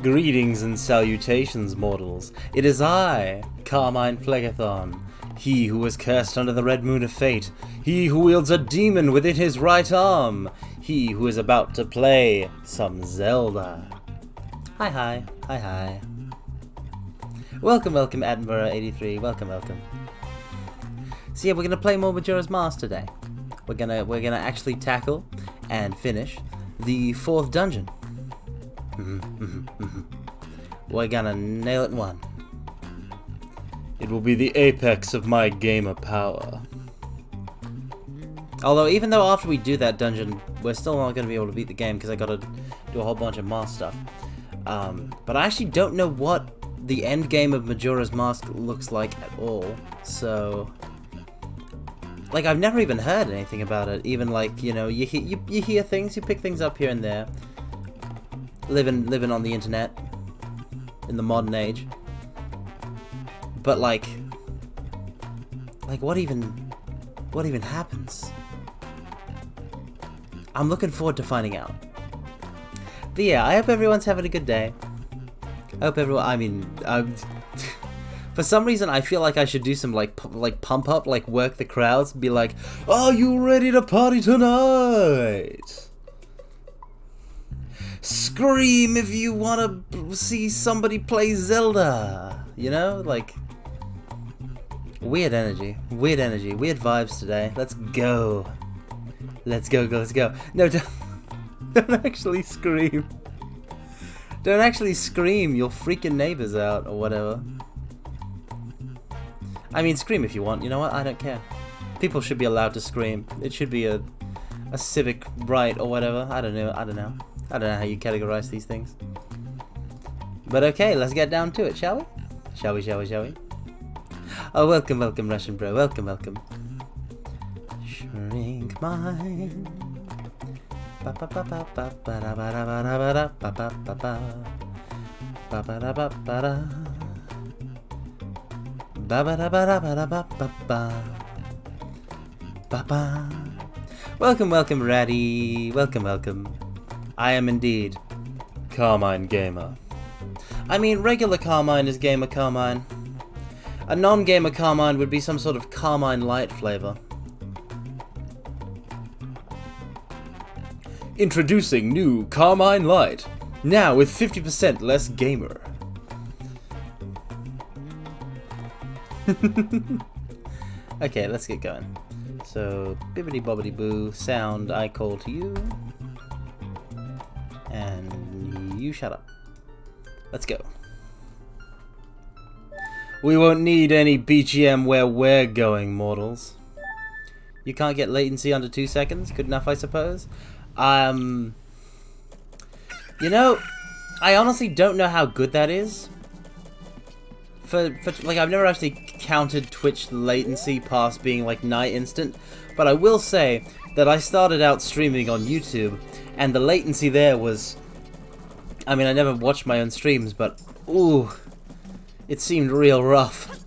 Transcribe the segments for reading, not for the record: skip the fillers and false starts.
Greetings and salutations, mortals. It is I, Carmine Phlegathon, he who was cursed under the red moon of fate, he who wields a demon within his right arm, he who is about to play some Zelda. Hi. Welcome, Edinburgh83, welcome. So yeah, we're gonna play more Majora's Mask today. We're gonna actually tackle and finish the 4th dungeon. We're gonna nail it in one. It will be the apex of my gamer power. Although, even though after we do that dungeon, we're still not gonna be able to beat the game because I gotta do a whole bunch of Mask stuff. But I actually don't know what the end game of Majora's Mask looks like at all. So, like, I've never even heard anything about it. Even like, you know, you hear things, you pick things up here and there. living on the internet in the modern age. But like what even happens? I'm looking forward to finding out. But yeah, I hope everyone's having a good day. I hope everyone. I mean, for some reason, I feel like I should do some like pump up, like work the crowds, be like, "Are you ready to party tonight? Scream if you want to see somebody play Zelda." You know, like weird energy, weird vibes today. Let's go. Let's go. No, don't actually scream. Don't actually scream. You'll freak your neighbors out or whatever. I mean, scream if you want. You know what? I don't care. People should be allowed to scream. It should be a civic right or whatever. I don't know how you categorize these things. But okay, let's get down to it, shall we? Shall we? Oh, welcome, Russian bro. Welcome. Shrink mine. Ba ba ba ba ba ba da ba da ba da ba da ba ba ba ba ba ba da ba ba da ba ba da ba da ba da ba ba ba ba. Welcome, Ratty. Welcome. I am indeed Carmine Gamer. I mean, regular Carmine is Gamer Carmine. A non-gamer Carmine would be some sort of Carmine Light flavor. Introducing new Carmine Light, now with 50% less gamer. Okay, let's get going. So, bibbidi bobbidi boo, sound I call to you. And you shut up. Let's go. We won't need any BGM where we're going, mortals. You can't get latency under 2 seconds? Good enough, I suppose? You know, I honestly don't know how good that is. For like, I've never actually counted Twitch latency past being like nigh instant, but I will say that I started out streaming on YouTube, and the latency there was, I mean, I never watched my own streams, but ooh, it seemed real rough.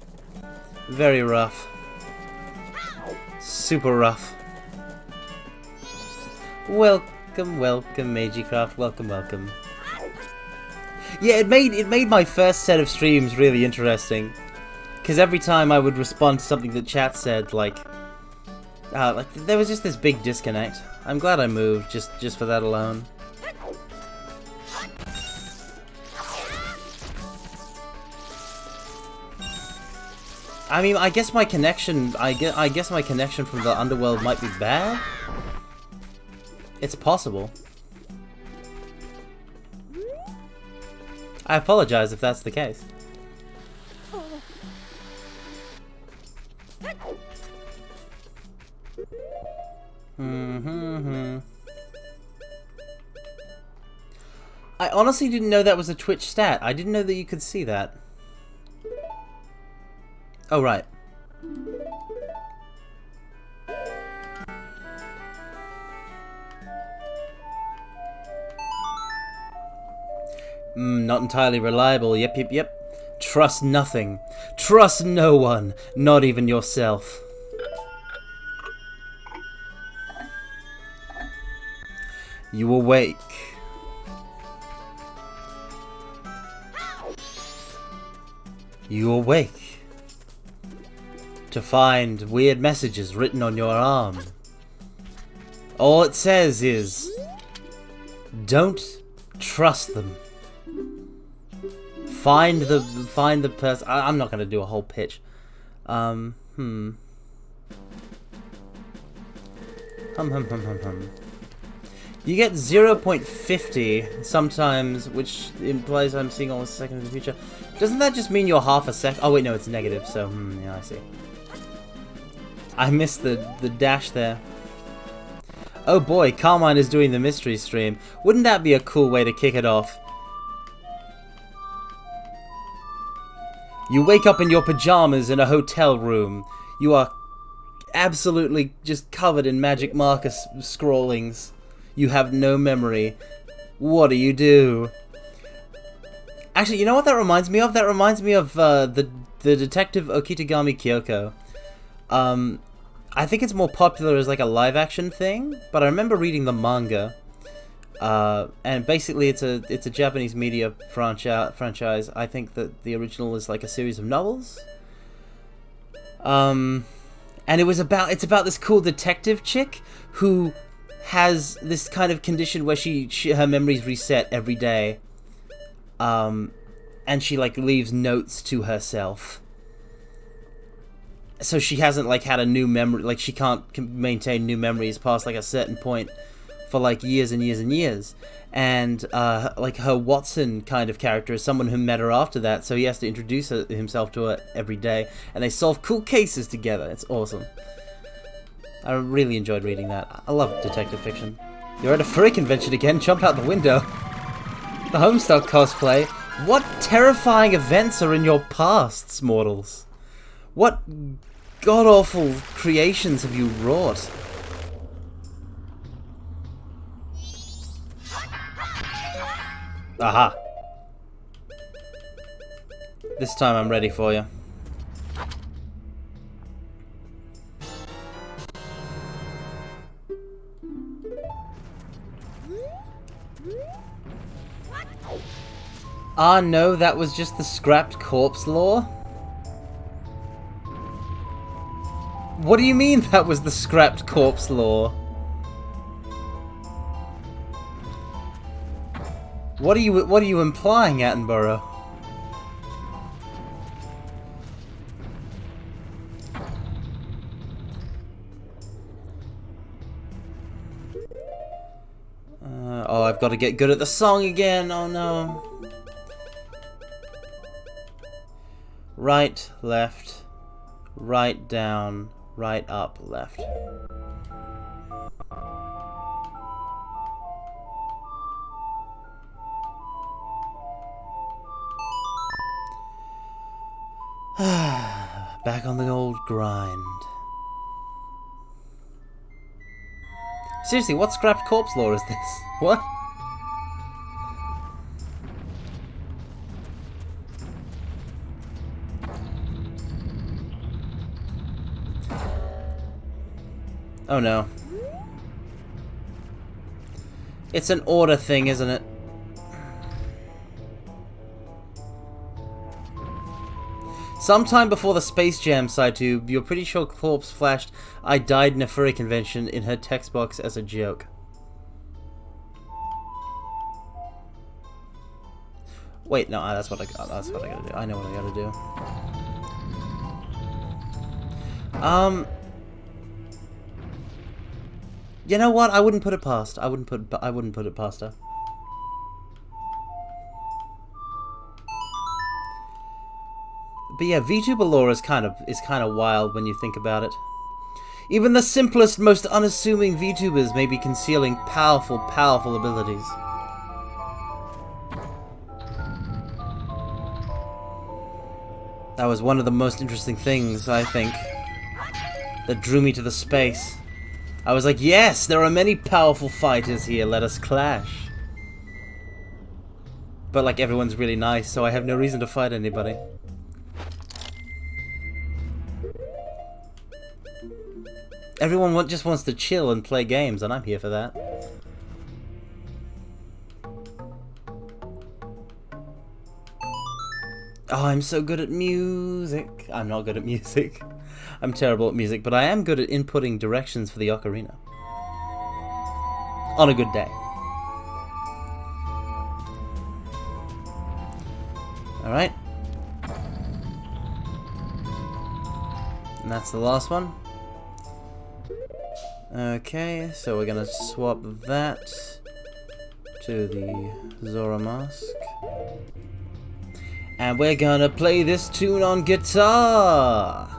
Very rough. Super rough. Welcome, Magicraft. Welcome. Yeah, it made my first set of streams really interesting, because every time I would respond to something that chat said, like there was just this big disconnect. I'm glad I moved just for that alone. I mean, I guess my connection from the underworld might be bad. It's possible. I apologize if that's the case. I honestly didn't know that was a Twitch stat. I didn't know that you could see that. Oh, right. Not entirely reliable. Yep. Trust nothing. Trust no one. Not even yourself. You awake. You awake to find weird messages written on your arm. All it says is, don't trust them. Find the person. I'm not gonna do a whole pitch. Hum. You get 0.50 sometimes, which implies I'm seeing almost a second in the future. Doesn't that just mean you're half a sec? Oh wait, no, it's negative. So yeah, I see. I missed the dash there. Oh boy, Carmine is doing the mystery stream. Wouldn't that be a cool way to kick it off? You wake up in your pajamas in a hotel room. You are absolutely just covered in magic marker scrawlings. You have no memory. What do you do? Actually, you know what that reminds me of? That reminds me of the Detective Okitagami Kyoko. I think it's more popular as like a live-action thing, but I remember reading the manga. And basically, it's a Japanese media franchise. I think that the original is like a series of novels. And it's about this cool detective chick who has this kind of condition where her memories reset every day. And she like leaves notes to herself. So she hasn't like had a new memory, like she can't maintain new memories past like a certain point for like years and years and years. And like her Watson kind of character is someone who met her after that, so he has to introduce himself to her every day, and they solve cool cases together. It's awesome. I really enjoyed reading that. I love detective fiction. You're at a furry convention again, jump out the window. The Homestuck cosplay. What terrifying events are in your pasts, mortals? What god-awful creations have you wrought? Aha. This time I'm ready for you. Ah no, that was just the scrapped corpse lore? What do you mean that was the scrapped corpse lore? What are you implying, Attenborough? Oh, I've got to get good at the song again. Oh no. Right, left, right, down, right, up, left. Back on the old grind. Seriously, what scrapped corpse lore is this? What? Oh no. It's an order thing, isn't it? Sometime before the Space Jam side tube, you're pretty sure Corpse flashed "I died in a furry convention" in her text box as a joke. Wait, no, that's what I gotta do. I know what I gotta do. You know what? I wouldn't put it past. I wouldn't put it past her. But yeah, VTuber lore is kind of wild when you think about it. Even the simplest, most unassuming VTubers may be concealing powerful, powerful abilities. That was one of the most interesting things, I think, that drew me to the space. I was like, yes, there are many powerful fighters here, let us clash. But like, everyone's really nice, so I have no reason to fight anybody. Everyone just wants to chill and play games, and I'm here for that. Oh, I'm so good at music. I'm not good at music. I'm terrible at music, but I am good at inputting directions for the ocarina. On a good day. Alright. And that's the last one. Okay, so we're gonna swap that to the Zora mask. And we're gonna play this tune on guitar!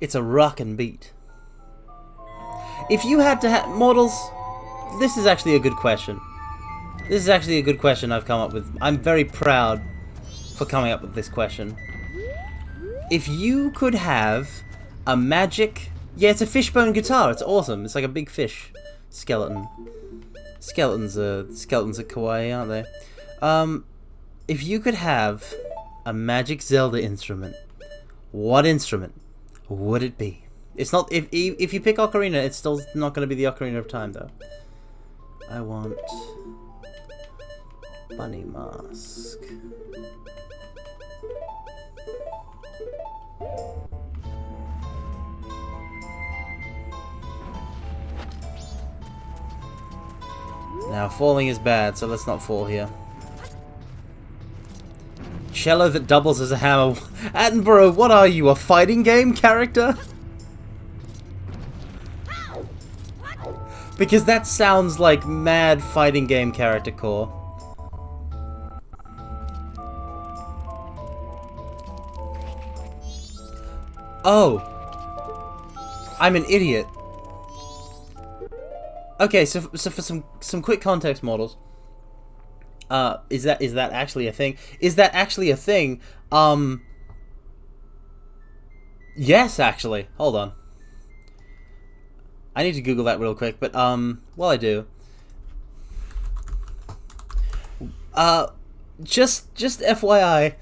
It's a rockin' beat. If you had to have... Mortals, this is actually a good question. This is actually a good question I've come up with. I'm very proud for coming up with this question. If you could have a magic... Yeah, it's a fishbone guitar. It's awesome. It's like a big fish skeleton. Skeletons are kawaii, aren't they? If you could have a magic Zelda instrument, what instrument would it be? It's not... If you pick Ocarina, it's still not going to be the Ocarina of Time, though. I want... Bunny Mask. Now, falling is bad, so let's not fall here. Cello that doubles as a hammer. Attenborough, what are you, a fighting game character? Because that sounds like mad fighting game character core. Oh! I'm an idiot. Okay, so for some quick context models, is that actually a thing? Is that actually a thing? Yes, actually. Hold on. I need to Google that real quick, but while I do, just FYI,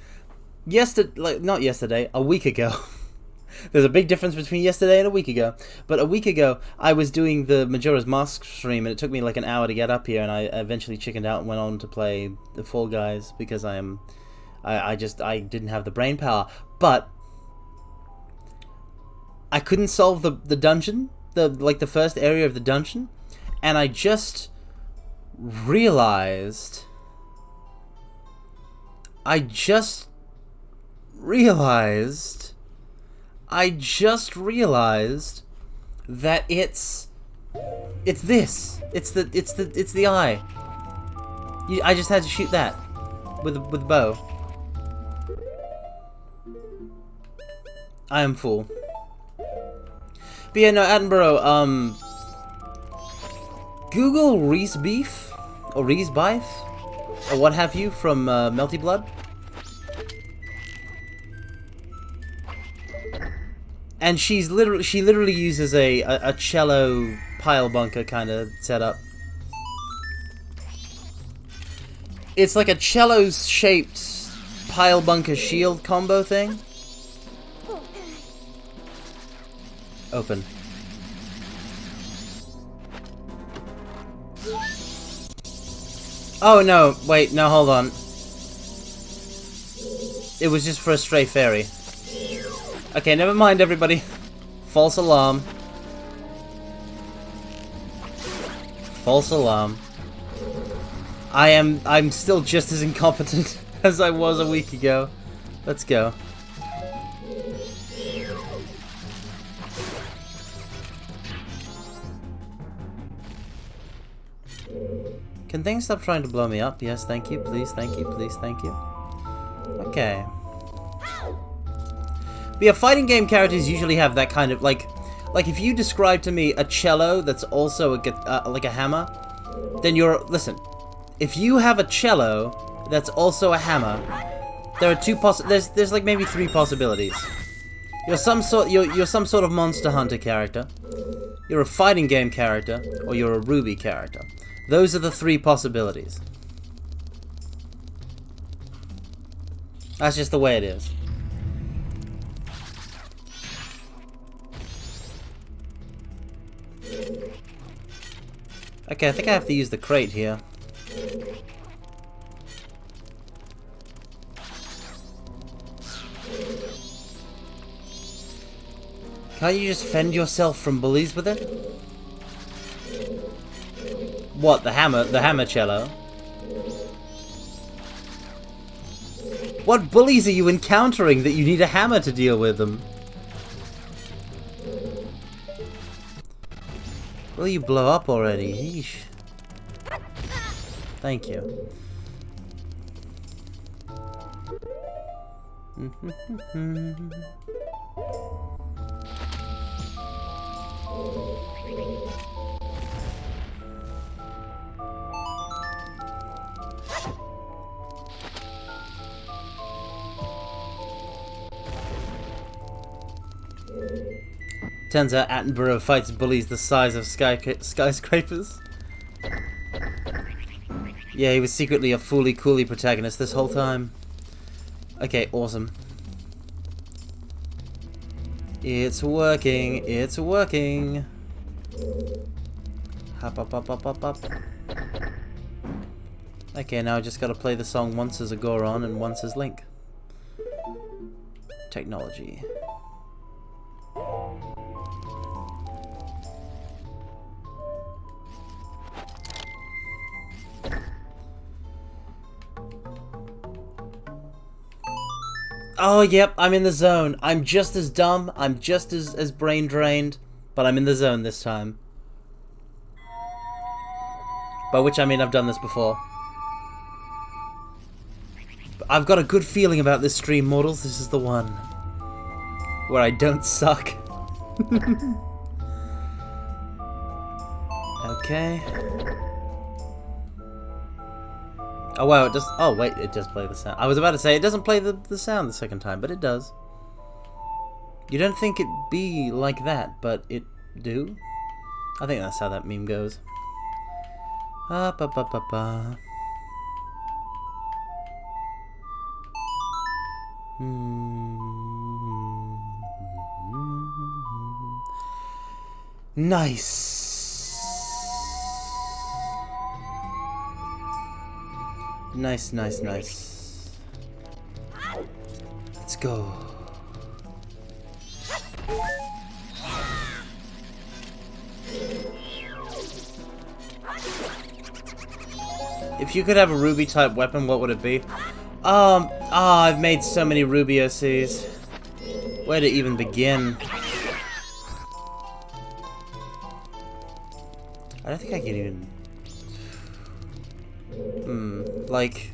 not yesterday, a week ago. There's a big difference between yesterday and a week ago. But a week ago, I was doing the Majora's Mask stream, and it took me like an hour to get up here, and I eventually chickened out and went on to play the Fall Guys because I didn't have the brain power. But I couldn't solve the dungeon, the first area of the dungeon, and I just realized that it's the eye. I just had to shoot that with a bow. I am fool. But yeah, no, Attenborough, Google Reese Beef or Reese Bife or what have you from Melty Blood. And she literally uses a cello pile bunker kind of setup. It's like a cello-shaped pile bunker shield combo thing. Open. Oh no, wait, no, hold on. It was just for a stray fairy. Okay, never mind, everybody. False alarm. False alarm. I'm still just as incompetent as I was a week ago. Let's go. Can things stop trying to blow me up? Yes, thank you. Please, thank you. Please, thank you. Okay. But yeah, fighting game characters usually have that kind of, like if you describe to me a cello that's also like a hammer, then listen, if you have a cello that's also a hammer, there are there's like maybe 3 possibilities. You're some sort of Monster Hunter character, you're a fighting game character, or you're a Ruby character. Those are the 3 possibilities. That's just the way it is. Okay, I think I have to use the crate here. Can't you just fend yourself from bullies with it? What, the hammer cello? What bullies are you encountering that you need a hammer to deal with them? Will you blow up already? Yeesh. Thank you. Turns out Attenborough fights bullies the size of skyscrapers. Yeah, he was secretly a Fooly Cooly protagonist this whole time. Okay, awesome. It's working, it's working. Hop, hop, hop, hop, hop, hop. Okay, now I just gotta play the song once as a Goron and once as Link. Technology. Oh, yep, I'm in the zone. I'm just as dumb, I'm just as brain drained, but I'm in the zone this time. By which I mean I've done this before. But I've got a good feeling about this stream, mortals. This is the one where I don't suck. Okay. Oh wow, it does. Oh wait, it does play the sound. I was about to say it doesn't play the sound the second time, but it does. You don't think it'd be like that, but it do. I think that's how that meme goes. Ba ba ba ba. Nice. Nice, nice, nice. Let's go. If you could have a ruby type weapon, what would it be? I've made so many ruby OCs. Where to even begin? I don't think I can even... like...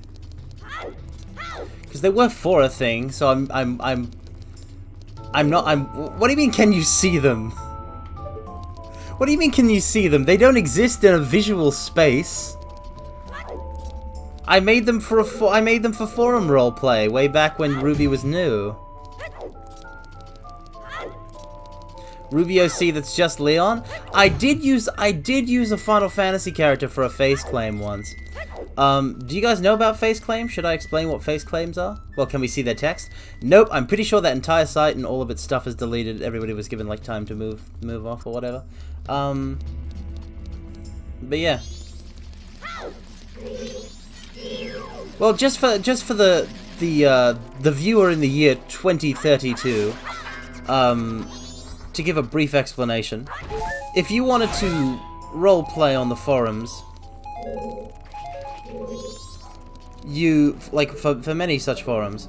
Because they were for a thing, so I'm not, what do you mean, can you see them? What do you mean, can you see them? They don't exist in a visual space. I made them for forum roleplay way back when Ruby was new. Ruby OC that's just Leon. I did use a Final Fantasy character for a face claim once. Do you guys know about face claims? Should I explain what face claims are? Well, can we see their text? Nope. I'm pretty sure that entire site and all of its stuff is deleted. Everybody was given like time to move off or whatever. But yeah. Well, just for the viewer in the year 2032, to give a brief explanation, if you wanted to roleplay on the forums, you, like, for many such forums,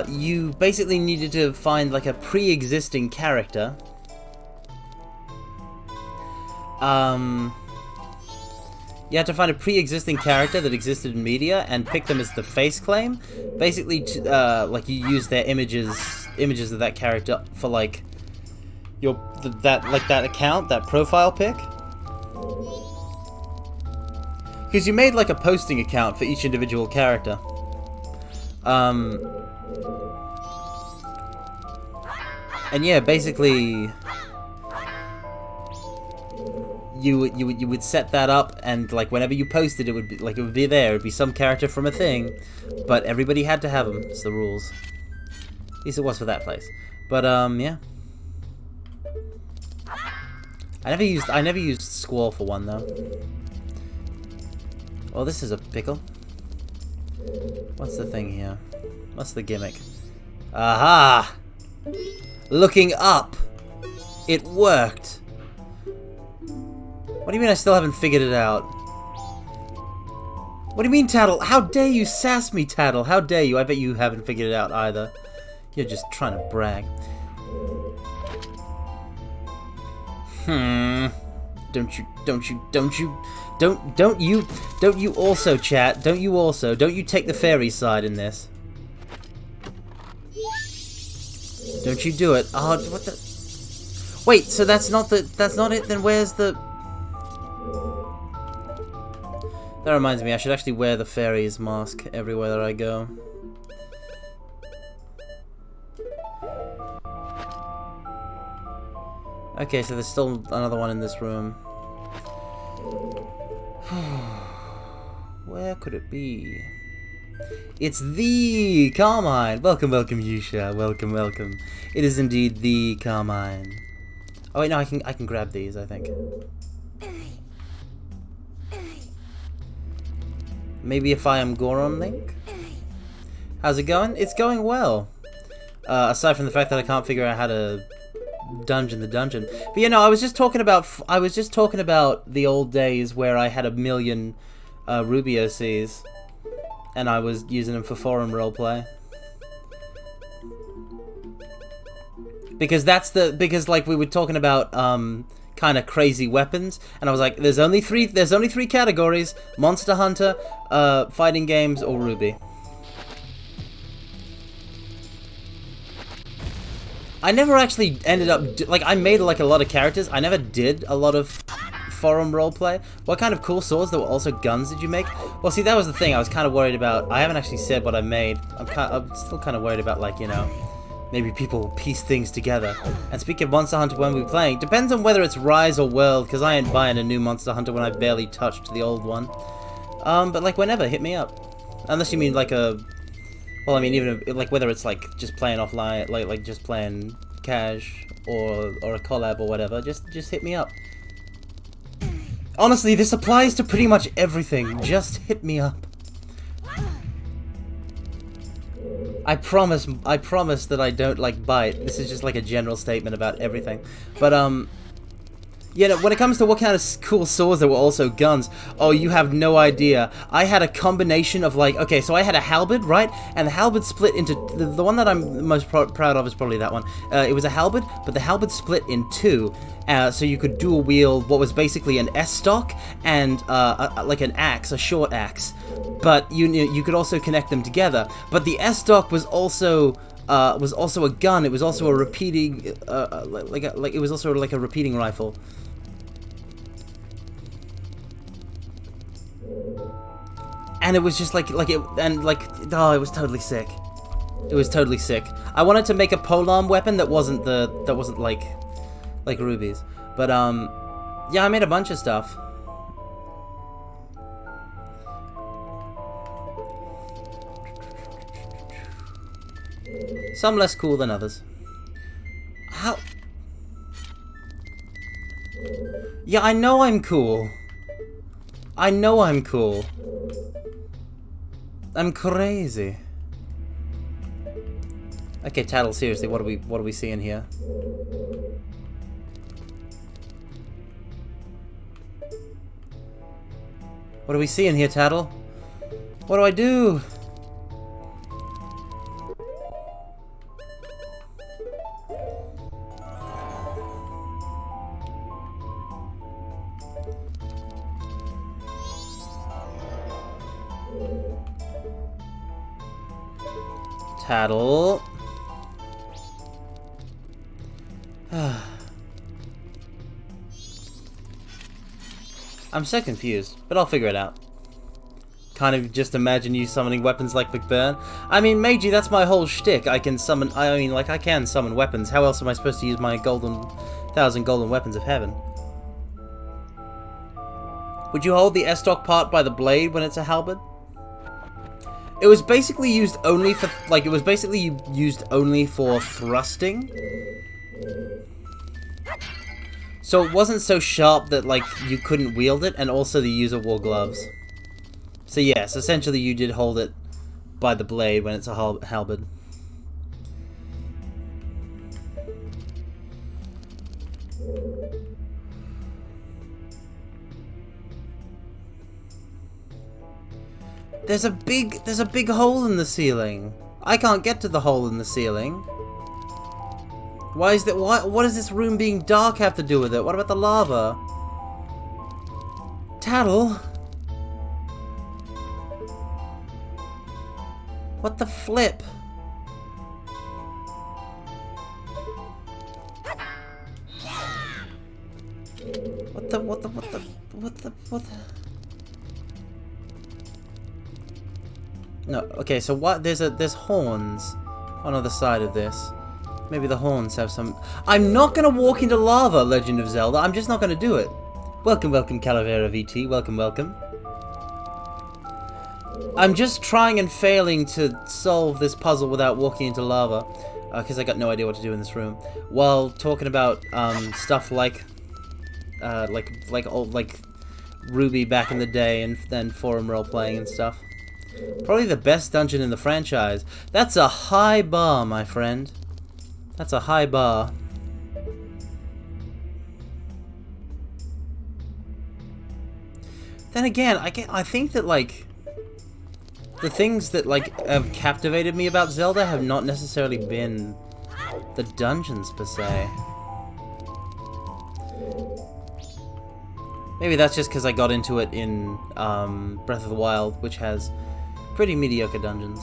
you basically needed to find, like, a pre-existing character. You had to find a pre-existing character that existed in media and pick them as the face claim. Basically, like, you use their images of that character for, like, that account, that profile pic. Because you made, like, a posting account for each individual character. And yeah, basically, you would set that up, and like whenever you posted, it would be there. It would be some character from a thing, but everybody had to have them. It's the rules. At least it was for that place. But yeah. I never used Squall for one though. Oh, this is a pickle. What's the thing here? What's the gimmick? Aha! Looking up! It worked! What do you mean I still haven't figured it out? What do you mean, Tattle? How dare you sass me, Tattle? How dare you? I bet you haven't figured it out either. You're just trying to brag. Don't you also, chat, don't you take the fairy side in this. Don't you do it. Oh, what the... Wait, so that's not it, then where's the... That reminds me, I should actually wear the fairy's mask everywhere that I go. Okay, so there's still another one in this room. Where could it be? It's the Carmine! Welcome, welcome, Yusha. Welcome, welcome. It is indeed the Carmine. Oh wait, no, I can grab these, I think. Maybe if I am Goron Link? How's it going? It's going well. Aside from the fact that I can't figure out how to dungeon the dungeon. But you know, I was just talking about the old days where I had a million Ruby OCs and I was using them for forum roleplay. Because like we were talking about kind of crazy weapons, and I was like, there's only three categories: Monster Hunter, fighting games, or Ruby. I never actually ended up I made like a lot of characters. I never did a lot of forum roleplay. What kind of cool swords that were also guns did you make? Well, see, that was the thing. I was kind of worried about. I haven't actually said what I made. I'm still kind of worried about, like, you know, maybe people piece things together. And speaking of Monster Hunter, when we're playing, depends on whether it's Rise or World, because I ain't buying a new Monster Hunter when I barely touched the old one. But like whenever, hit me up. Unless you mean like a. Well, I mean, even if, like, whether it's like just playing offline, like just playing cash or a collab or whatever, just hit me up. Honestly, this applies to pretty much everything. Just hit me up. I promise that I don't like bite. This is just like a general statement about everything. But you know, when it comes to what kind of cool swords that were also guns, oh, you have no idea. I had a combination of, like, okay, so I had a halberd, right? And the halberd split into, the one that I'm most proud of is probably that one. It was a halberd, but the halberd split in two. So you could dual wield what was basically an S-stock and like an axe, a short axe. But you could also connect them together. But the S-stock was also a gun. It was also a repeating, it was also like a repeating rifle. And it was just like it, and like, oh, it was totally sick. It was totally sick. I wanted to make a polearm weapon that wasn't like Ruby's, but yeah, I made a bunch of stuff. Some less cool than others. How? Yeah, I know I'm cool. I know I'm cool. I'm crazy. Okay, Tattle, seriously, what are we seeing here? What are we seeing here, Tattle? What do I do? Tattle. I'm so confused, but I'll figure it out. Kind of just imagine you summoning weapons like McBurn. I mean, Meiji, that's my whole shtick. I can summon weapons. How else am I supposed to use my 1,000 golden weapons of heaven? Would you hold the S-stock part by the blade when it's a halberd? It was basically used only for, thrusting. So it wasn't so sharp that, like, you couldn't wield it, and also the user wore gloves. So yes, essentially you did hold it by the blade when it's a halberd. There's a big hole in the ceiling. I can't get to the hole in the ceiling. Why is that? What does this room being dark have to do with it? What about the lava? Tattle? What the flip? What the? No, okay, so what? There's horns on the other side of this. Maybe the horns have some... I'm not gonna walk into lava, Legend of Zelda. I'm just not gonna do it. Welcome, welcome, Calavera VT. Welcome, welcome. I'm just trying and failing to solve this puzzle without walking into lava. Because I got no idea what to do in this room. While talking about stuff like Ruby back in the day, and then forum role playing and stuff. Probably the best dungeon in the franchise. That's a high bar, my friend. That's a high bar. Then again, I think that like the things that like have captivated me about Zelda have not necessarily been the dungeons per se. Maybe that's just because I got into it in Breath of the Wild, which has pretty mediocre dungeons.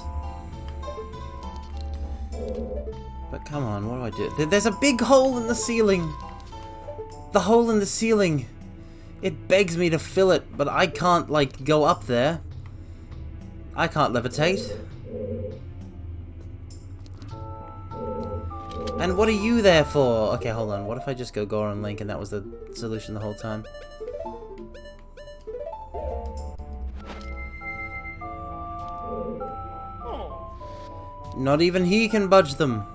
But come on, what do I do? There's a big hole in the ceiling! The hole in the ceiling! It begs me to fill it, but I can't, like, go up there. I can't levitate. And what are you there for? Okay, hold on. What if I just go Goron Link and that was the solution the whole time? Not even he can budge them.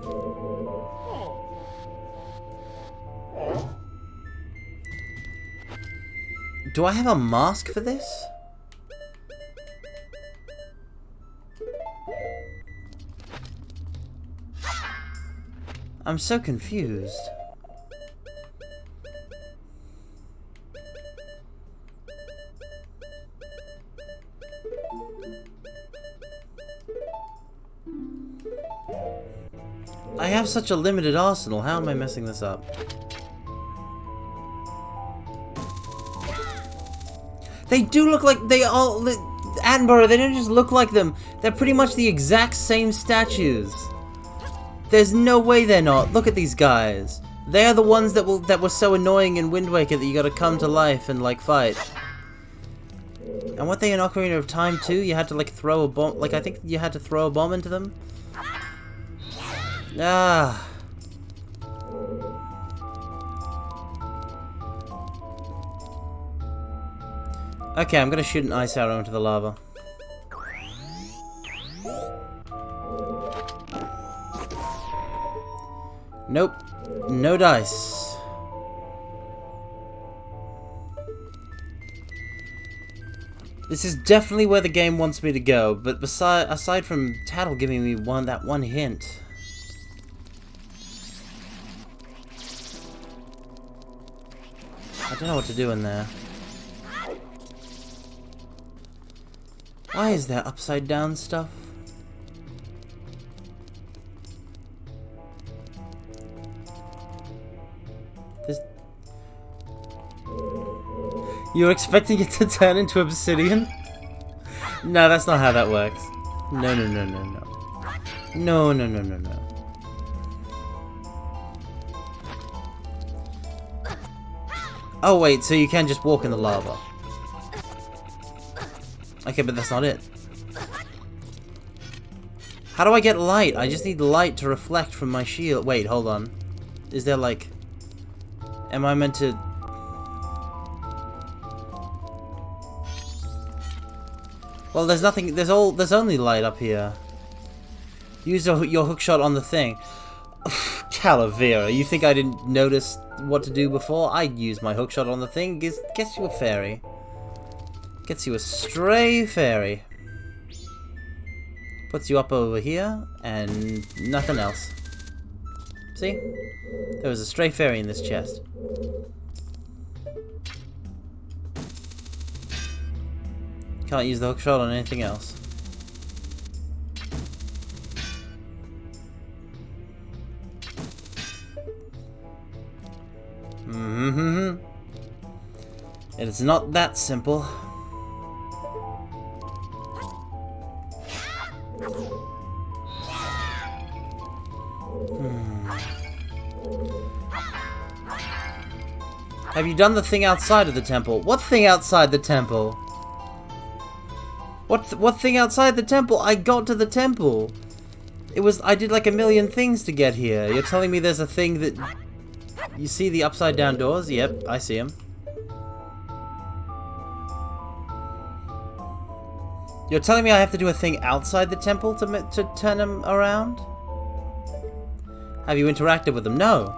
Do I have a mask for this? I'm so confused. I have such a limited arsenal. How am I messing this up? They do look like they all... Attenborough, they don't just look like them. They're pretty much the exact same statues. There's no way they're not. Look at these guys. They're the ones that were so annoying in Wind Waker that you gotta come to life and, like, fight. And weren't they in Ocarina of Time, too? You had to, like, throw a bomb... Like, I think you had to throw a bomb into them? Ah... Okay, I'm gonna shoot an ice arrow into the lava. Nope. No dice. This is definitely where the game wants me to go, but aside from Tattle giving me that one hint... I don't know what to do in there. Why is there upside down stuff? You're expecting it to turn into obsidian? No, that's not how that works. No, no, no, no, no. No, no, no, no, no. Oh wait, so you can just walk in the lava. Okay, but that's not it. How do I get light? I just need light to reflect from my shield. Wait, hold on. Is there like... Am I meant to... Well, there's nothing... There's only light up here. Use your hookshot on the thing. Calavera, you think I didn't notice what to do before? I'd use my hookshot on the thing. Gets you a fairy. Gets you a stray fairy. Puts you up over here, and nothing else. See? There was a stray fairy in this chest. Can't use the hookshot on anything else. Mm-hmm. It is not that simple. Have you done the thing outside of the temple? What thing outside the temple? What thing outside the temple? I got to the temple. I did like a million things to get here. You're telling me there's a thing that... You see the upside down doors? Yep, I see them. You're telling me I have to do a thing outside the temple to turn them around? Have you interacted with them? No.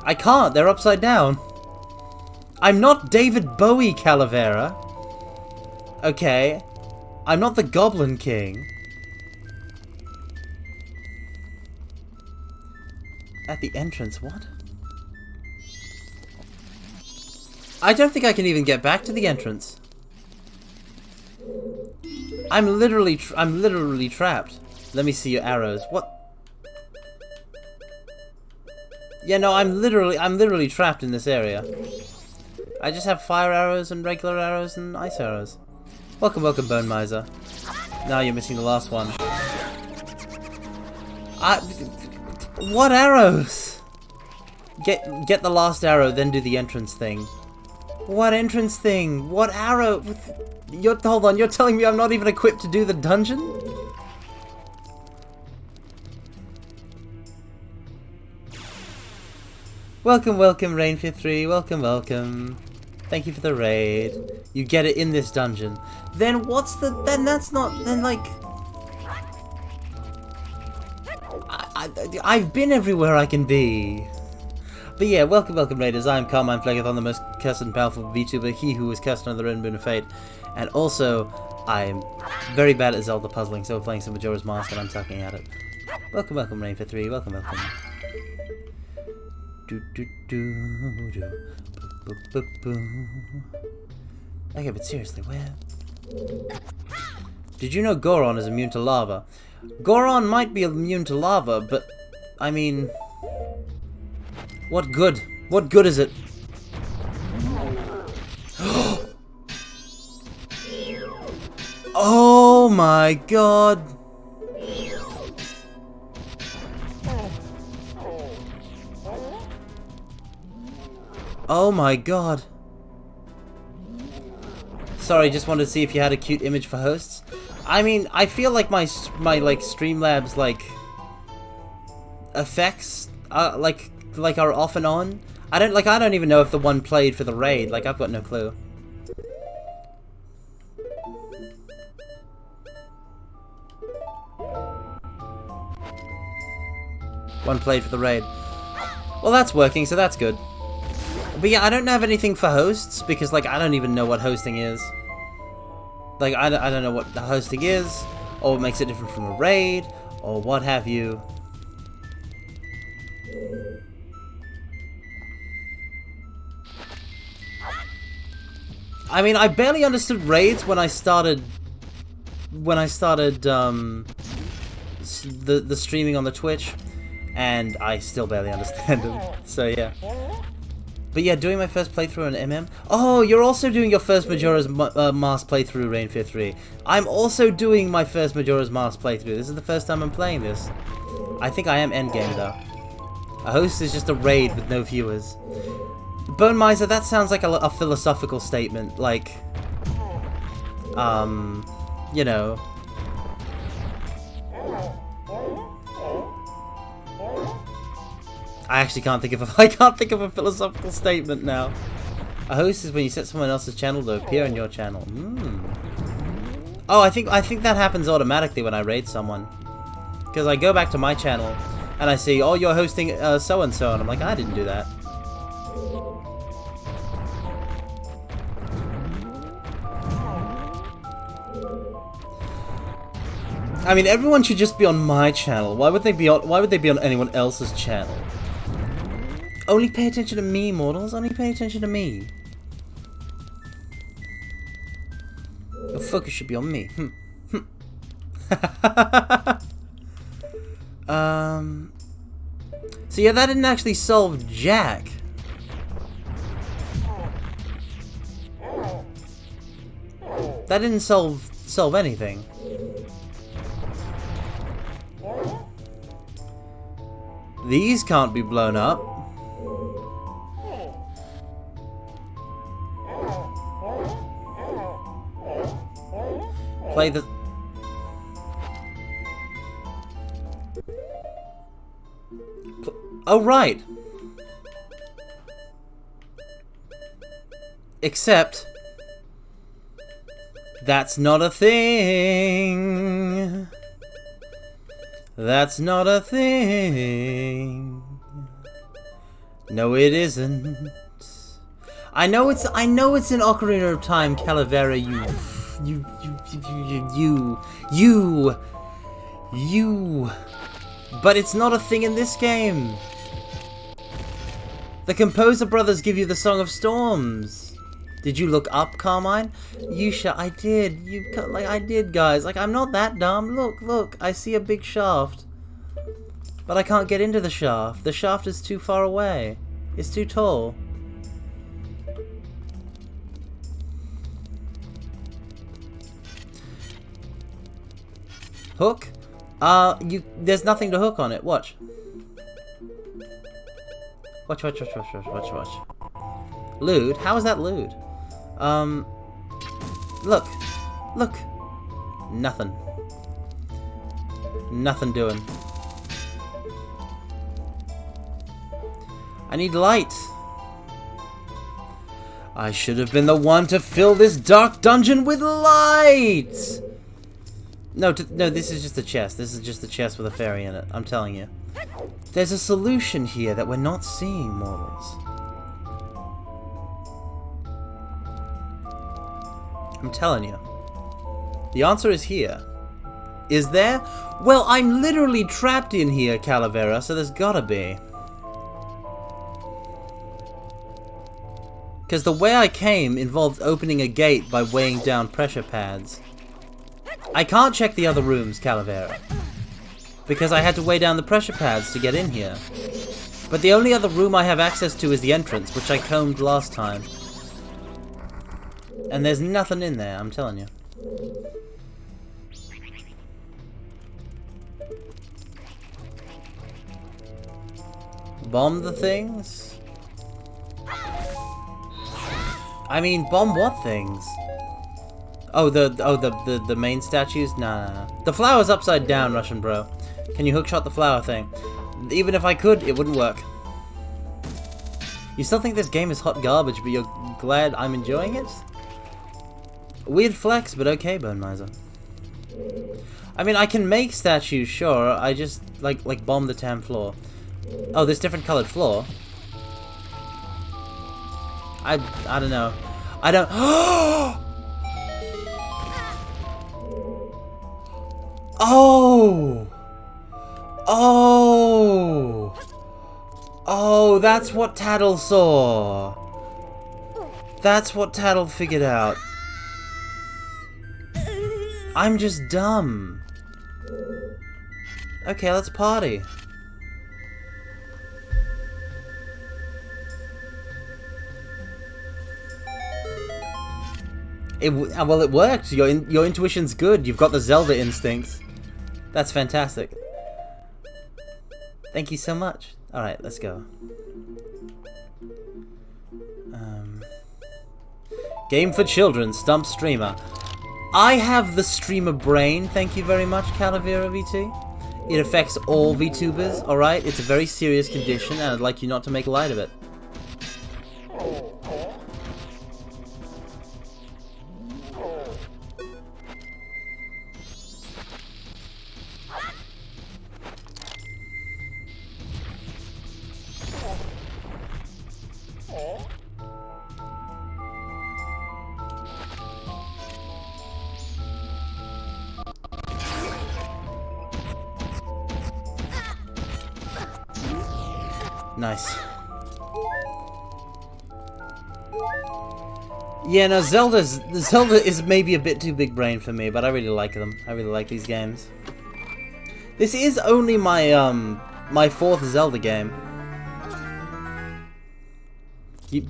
I can't. They're upside down. I'm not David Bowie, Calavera. Okay. I'm not the Goblin King. At the entrance, what? I don't think I can even get back to the entrance. I'm literally trapped. Let me see your arrows. What? Yeah, no, I'm literally trapped in this area. I just have fire arrows and regular arrows and ice arrows. Welcome, welcome, Bone Miser. Now you're missing the last one. What arrows? Get the last arrow, then do the entrance thing. What entrance thing? What arrow? Hold on, you're telling me I'm not even equipped to do the dungeon? Welcome, welcome, Rain53. Welcome, welcome. Thank you for the raid. You get it in this dungeon. Then what's the... Then that's not... Then, like... I've been everywhere I can be. But yeah, welcome, welcome, raiders. I'm Carmine Phlegathon, the most cursed and powerful VTuber, he who was cursed under the Red Moon of Fate. And also, I'm very bad at Zelda puzzling, so we're playing some Majora's Mask and I'm sucking at it. Welcome, welcome, Rain53. Welcome, welcome. Okay, but seriously, where? Did you know Goron is immune to lava? Goron might be immune to lava, but I mean, what good? What good is it? Oh my god! Oh my god. Sorry, just wanted to see if you had a cute image for hosts. I mean, I feel like my like Streamlabs like effects like are off and on. I don't even know if the one played for the raid. Like, I've got no clue. One played for the raid. Well, that's working, so that's good. But yeah, I don't have anything for hosts, because, like, I don't even know what hosting is. Like, I don't know what the hosting is, or what makes it different from a raid, or what have you. I mean, I barely understood raids when I started... the streaming on the Twitch, and I still barely understand them, so yeah. But yeah, doing my first playthrough on MM. Oh, you're also doing your first Majora's Mask playthrough, Rain53. I'm also doing my first Majora's Mask playthrough. This is the first time I'm playing this. I think I am endgame, though. A host is just a raid with no viewers. Bone Miser, that sounds like a philosophical statement. Like, you know... I actually can't think of a philosophical statement now. A host is when you set someone else's channel to appear on your channel. Oh, I think that happens automatically when I raid someone. Because I go back to my channel and I see, oh, you're hosting so and so, and I'm like, I didn't do that. I mean, everyone should just be on my channel. Why would they be on anyone else's channel? Only pay attention to me, mortals. Only pay attention to me. Your focus should be on me. So yeah, that didn't actually solve jack. That didn't solve anything. These can't be blown up. Play the... Oh, right. Except... that's not a thing. That's not a thing. No, it isn't. I know it's in Ocarina of Time, Calavera, you. But it's not a thing in this game. The Composer Brothers give you the Song of Storms. Did you look up, Carmine? I did. I did, guys. Like, I'm not that dumb. Look. I see a big shaft. But I can't get into the shaft. The shaft is too far away. It's too tall. Hook? There's nothing to hook on it. Watch. Watch. Lewd? How is that lewd? Look. Nothing. Nothing doing. I need light. I should have been the one to fill this dark dungeon with light! No, this is just a chest. This is just a chest with a fairy in it. I'm telling you. There's a solution here that we're not seeing, mortals. I'm telling you. The answer is here. Is there? Well, I'm literally trapped in here, Calavera, so there's gotta be. Because the way I came involved opening a gate by weighing down pressure pads. I can't check the other rooms, Calavera. Because I had to weigh down the pressure pads to get in here. But the only other room I have access to is the entrance, which I combed last time. And there's nothing in there, I'm telling you. Bomb the things? I mean, bomb what things? Oh, the main statues? Nah. The flower's upside down, Russian bro. Can you hookshot the flower thing? Even if I could, it wouldn't work. You still think this game is hot garbage, but you're glad I'm enjoying it? Weird flex, but okay, Bone Miser. I mean, I can make statues, sure. I just, like bomb the damn floor. Oh, there's different colored floor. I don't know. I don't... Oh! Oh! Oh, that's what Tattle saw. That's what Tattle figured out. I'm just dumb. Okay, let's party. Well, it worked. Your intuition's good. You've got the Zelda instincts. That's fantastic. Thank you so much. Alright, let's go. Game for children, stump streamer. I have the streamer brain, thank you very much, Calavera VT. It affects all VTubers, alright? It's a very serious condition, and I'd like you not to make light of it. Nice. Yeah, no, Zelda is maybe a bit too big brain for me, but I really like them. I really like these games. This is only my my 4th Zelda game.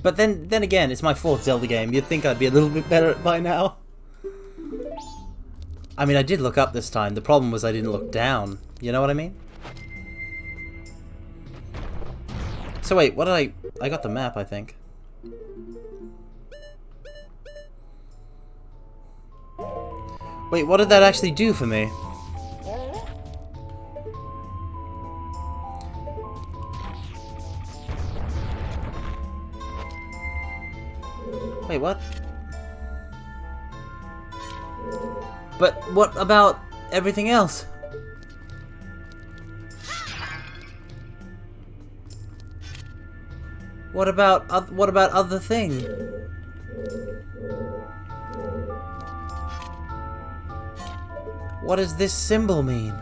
But then again, it's my 4th Zelda game. You'd think I'd be a little bit better at it by now. I mean, I did look up this time. The problem was I didn't look down. You know what I mean? So wait, what did I got the map, I think. Wait, what did that actually do for me? what? But what about everything else? What about other thing? What does this symbol mean?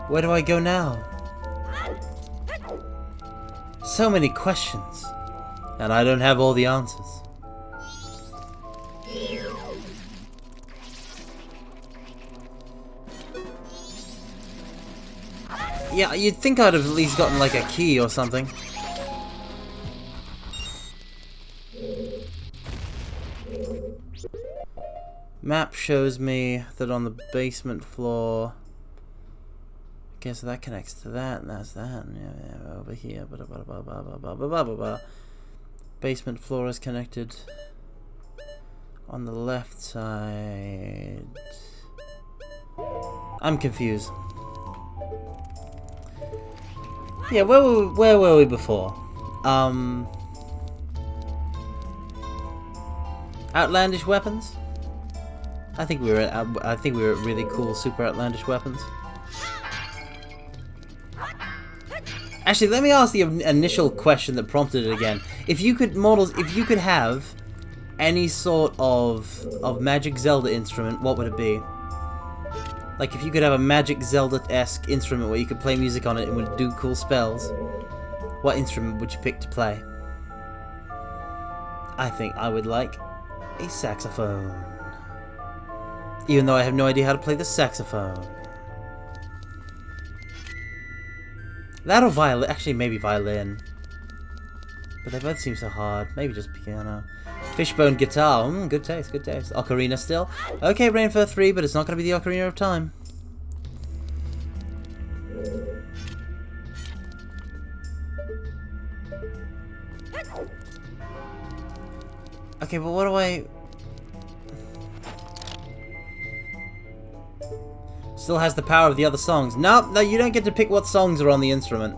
Where do I go now? So many questions, and I don't have all the answers. Yeah, you'd think I'd have at least gotten like a key or something. Map shows me that on the basement floor. Okay, so that connects to that, and that's that. And yeah, over here. Basement floor is connected on the left side. I'm confused. Yeah, where were we before? Outlandish weapons? I think we were at really cool super outlandish weapons. Actually, let me ask the initial question that prompted it again. If you could have any sort of Magic Zelda instrument, what would it be? Like if you could have a Magic Zelda-esque instrument where you could play music on it and would do cool spells, what instrument would you pick to play? I think I would like a saxophone. Even though I have no idea how to play the saxophone. That or violin. Actually, maybe violin. But they both seem so hard. Maybe just piano. Fishbone guitar. Good taste, good taste. Ocarina still. Okay, Rainfur 3, but it's not going to be the Ocarina of Time. Okay, but what do I... Still has the power of the other songs. No, you don't get to pick what songs are on the instrument.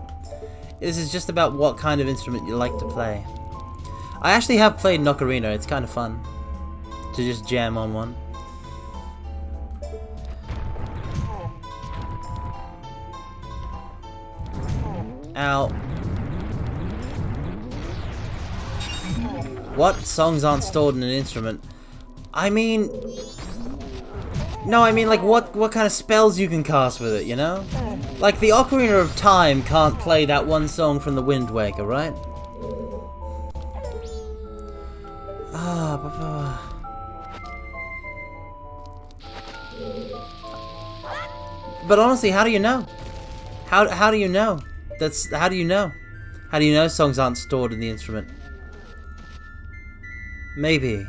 This is just about what kind of instrument you like to play. I actually have played an ocarina. It's kind of fun to just jam on one. Ow. What songs aren't stored in an instrument? I mean... No, I mean like what kind of spells you can cast with it, you know? Like the Ocarina of Time can't play that one song from the Wind Waker, right? But honestly, how do you know? How do you know? How do you know? How do you know songs aren't stored in the instrument? Maybe.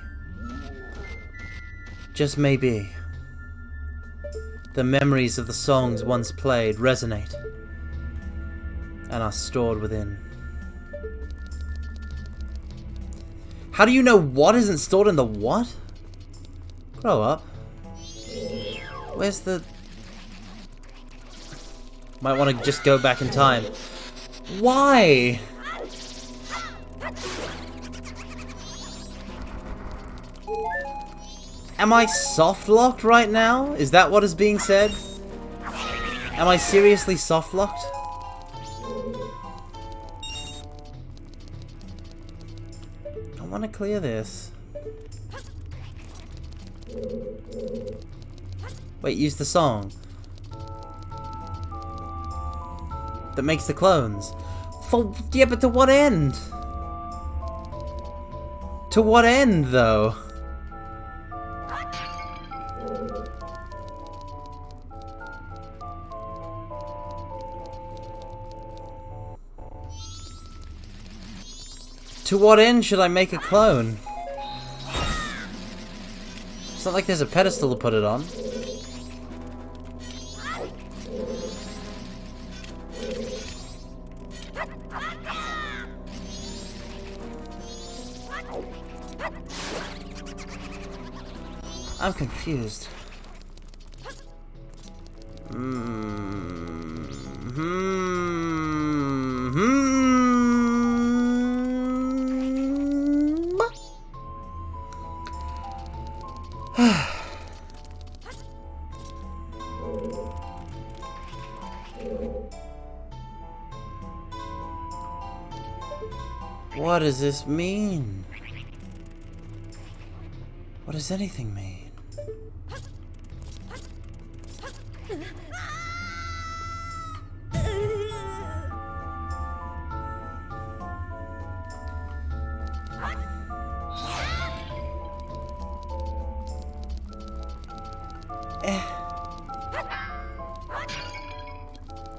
Just maybe. The memories of the songs once played resonate and are stored within. How do you know what isn't stored in the what? Grow up. Where's the... Might want to just go back in time. Why? Am I soft-locked right now? Is that what is being said? Am I seriously soft-locked? I want to clear this. Wait, use the song. That makes the clones. Yeah, but to what end? To what end, though? To what end should I make a clone? It's not like there's a pedestal to put it on. I'm confused. What does this mean? What does anything mean?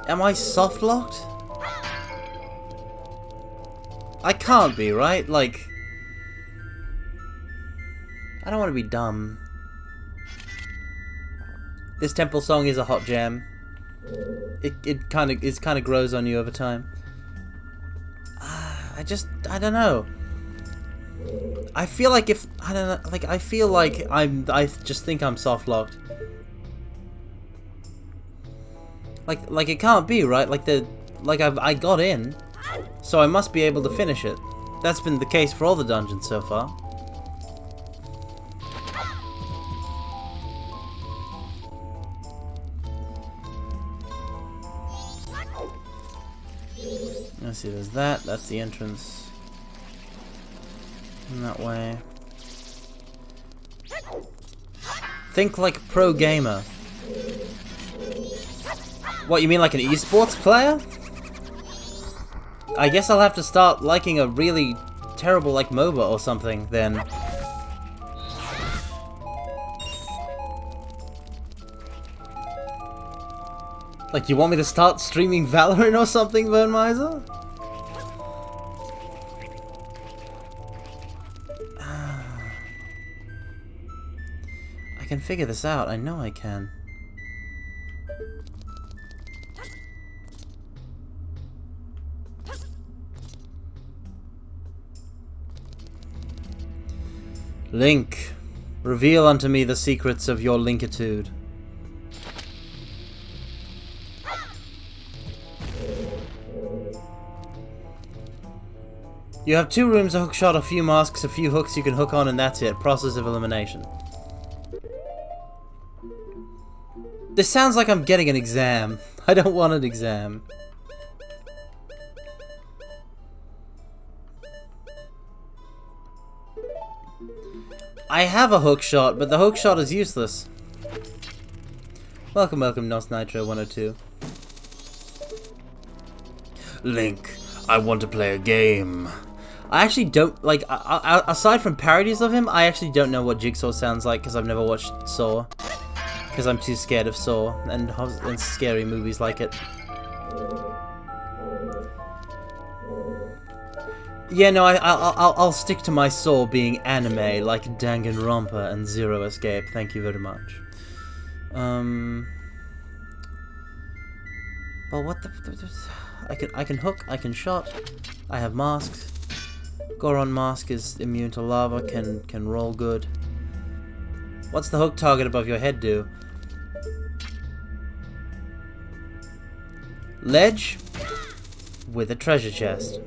Am I soft locked? I can't be, right? Like, I don't want to be dumb. This temple song is a hot jam. It kind of grows on you over time. I don't know. I feel like I feel like I just think I'm soft locked. Like it can't be, right? I got in, so I must be able to finish it. That's been the case for all the dungeons so far. Let's see, there's that. That's the entrance. In that way. Think like a pro gamer. What, you mean like an esports player? I guess I'll have to start liking a really terrible like MOBA or something then. Like, you want me to start streaming Valorant or something, Bone Miser? I can figure this out. I know I can. Link, reveal unto me the secrets of your linkitude. You have 2 rooms, a hookshot, a few masks, a few hooks you can hook on, and that's it. Process of elimination. This sounds like I'm getting an exam. I don't want an exam. I have a hookshot, but the hookshot is useless. Welcome, Nos Nitro 102. Link, I want to play a game. I actually don't, like, aside from parodies of him, I actually don't know what Jigsaw sounds like because I've never watched Saw. Because I'm too scared of Saw and scary movies like it. Yeah, no, I'll stick to my Saw being anime, like Danganronpa and Zero Escape. Thank you very much. Well, what the I can hook, I can shot, I have masks. Goron mask is immune to lava, can roll good. What's the hook target above your head do? Ledge with a treasure chest.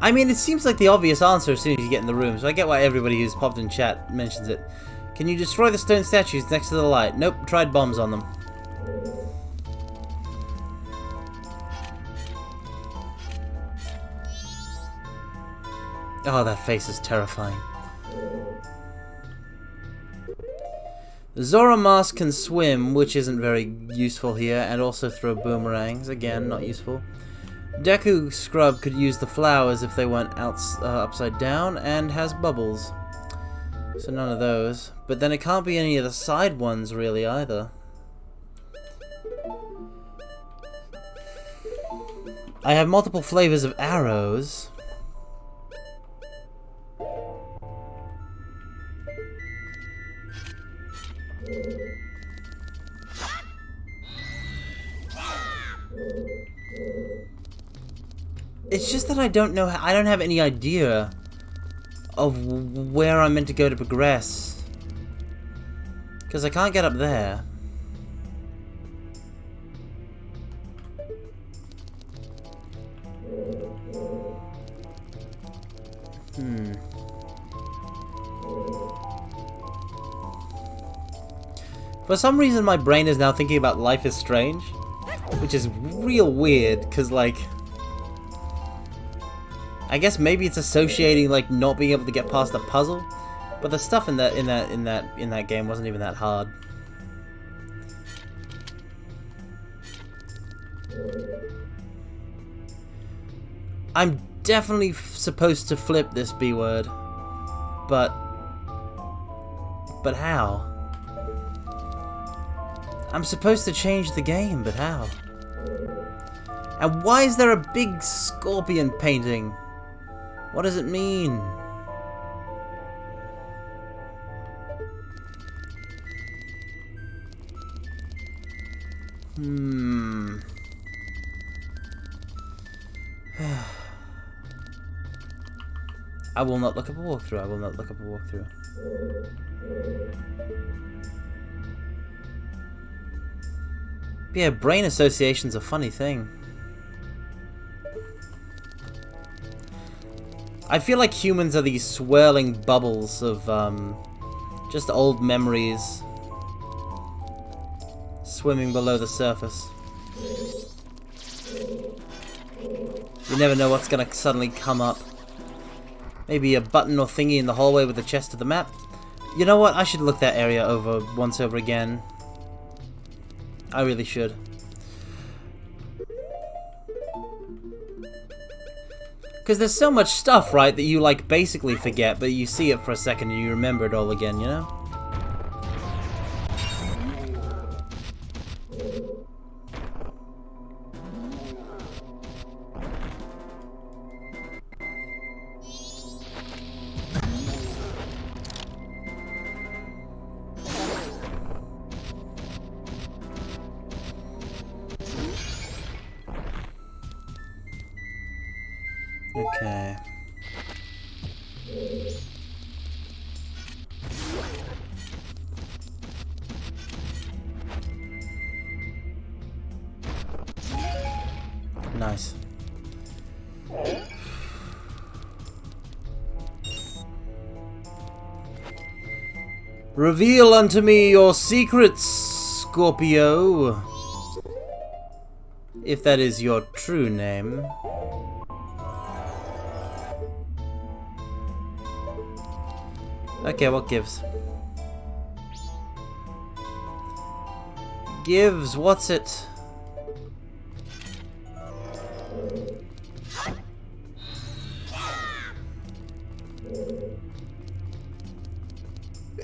I mean, it seems like the obvious answer as soon as you get in the room, so I get why everybody who's popped in chat mentions it. Can you destroy the stone statues next to the light? Nope, tried bombs on them. Oh, that face is terrifying. Zora Mask can swim, which isn't very useful here, and also throw boomerangs. Again, not useful. Deku Scrub could use the flowers if they went upside down, and has bubbles. So none of those. But then it can't be any of the side ones, really, either. I have multiple flavors of arrows. It's just that I don't know. I don't have any idea of where I'm meant to go to progress, because I can't get up there. For some reason, my brain is now thinking about Life is Strange, which is real weird, because, like, I guess maybe it's associating, like, not being able to get past a puzzle, but the stuff in that game wasn't even that hard. I'm definitely supposed to flip this B word, but how? I'm supposed to change the game, but how? And why is there a big scorpion painting? What does it mean? I will not look up a walkthrough. I will not look up a walkthrough. Yeah, brain association's a funny thing. I feel like humans are these swirling bubbles of just old memories swimming below the surface. You never know what's gonna suddenly come up. Maybe a button or thingy in the hallway with the chest of the map. You know what? I should look that area over once over again. I really should. Because there's so much stuff, right, that you, like, basically forget, but you see it for a second and you remember it all again, you know? Okay. Nice. Reveal unto me your secrets, Scorpio. If that is your true name. Okay, what gives? Gives, what's it?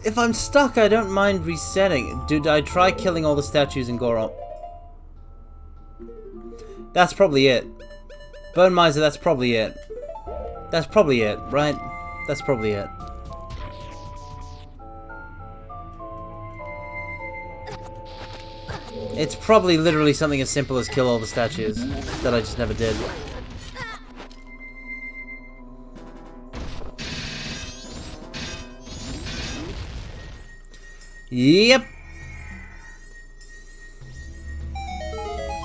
If I'm stuck, I don't mind resetting. Did I try killing all the statues in Goron? That's probably it. Bone Miser, that's probably it. That's probably it, right? That's probably it. It's probably literally something as simple as kill all the statues that I just never did. Yep.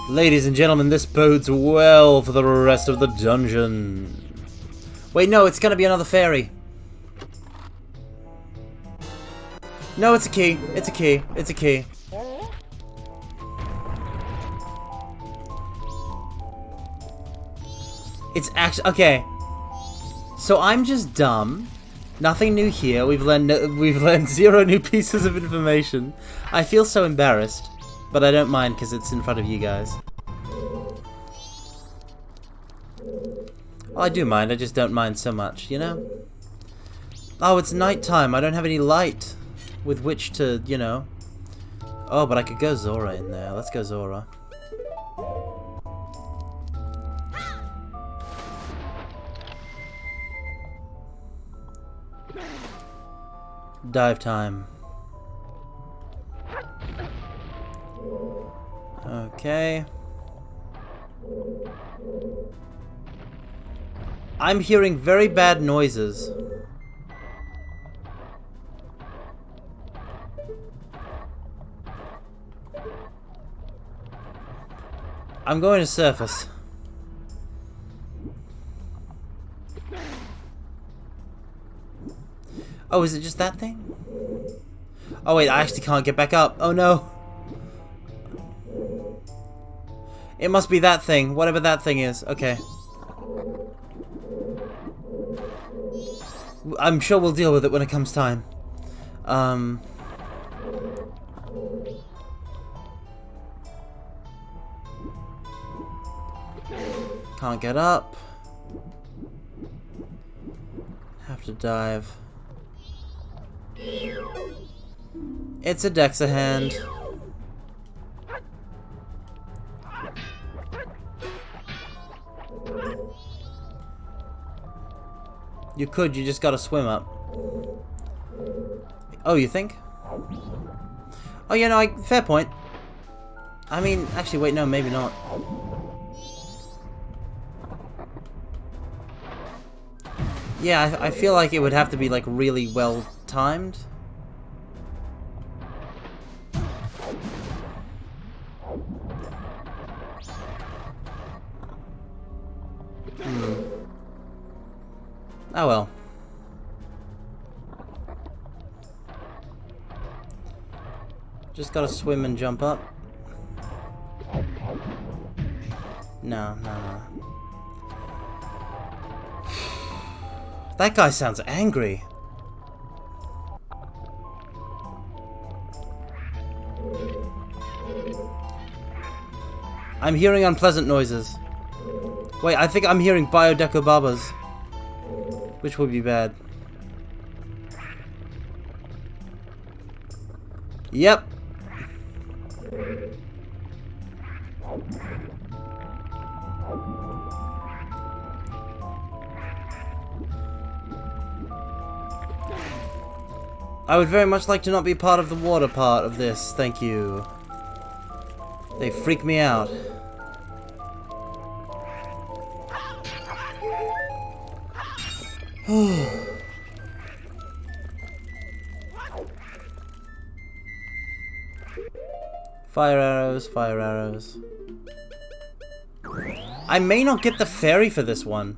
Ladies and gentlemen, this bodes well for the rest of the dungeon. Wait, no, it's gonna be another fairy. No, it's a key. It's a key. It's a key. It's actually okay. So I'm just dumb. Nothing new here. We've learned 0 new pieces of information. I feel so embarrassed, but I don't mind because it's in front of you guys. Well, I do mind. I just don't mind so much, you know. Oh, it's nighttime. I don't have any light with which to, you know. Oh, but I could go Zora in there. Let's go Zora. Dive time. Okay. I'm hearing very bad noises. I'm going to surface. Oh, is it just that thing? Oh wait, I actually can't get back up. Oh no. It must be that thing, whatever that thing is. Okay. I'm sure we'll deal with it when it comes time. Can't get up. Have to dive. It's a Dexa hand. You just gotta swim up. Oh, you think? Oh, yeah, no, fair point. I mean, actually, wait, no, maybe not. Yeah, I feel like it would have to be, like, really well timed. Oh well. Just gotta swim and jump up. No. That guy sounds angry. I'm hearing unpleasant noises. Wait, I think I'm hearing Biodecobabas. Which would be bad. Yep. I would very much like to not be part of the water part of this, thank you. They freak me out. Fire arrows, fire arrows. I may not get the fairy for this one.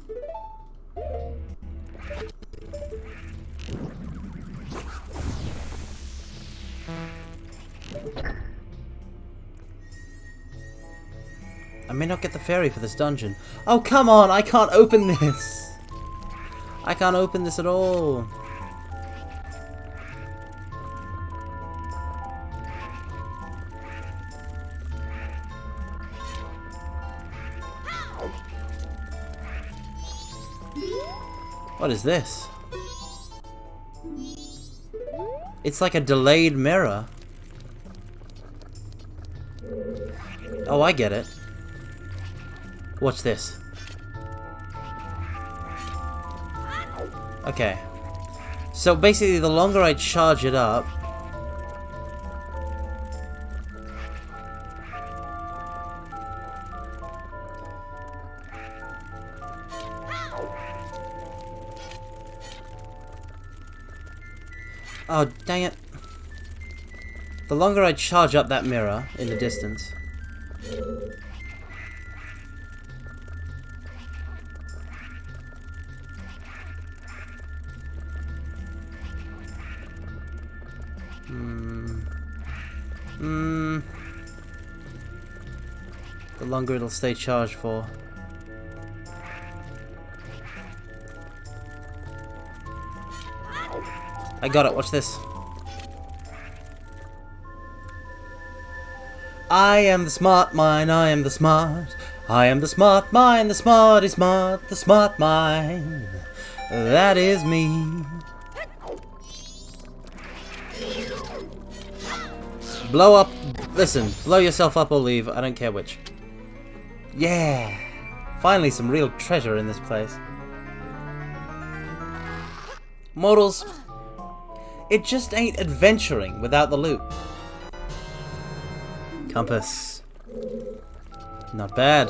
I may not get the fairy for this dungeon. Oh, come on! I can't open this! I can't open this at all. What is this? It's like a delayed mirror. Oh, I get it. Watch this. Okay. So basically, the longer I charge it up... Oh, dang it. The longer I charge up that mirror in the distance... The longer it'll stay charged for. I got it, watch this. I am the smart mind, I am the smart. I am the smart mind, the smarty smart, the smart mind. That is me. Blow up, listen, blow yourself up or leave, I don't care which. Yeah! Finally some real treasure in this place. Mortals, it just ain't adventuring without the loot. Compass. Not bad.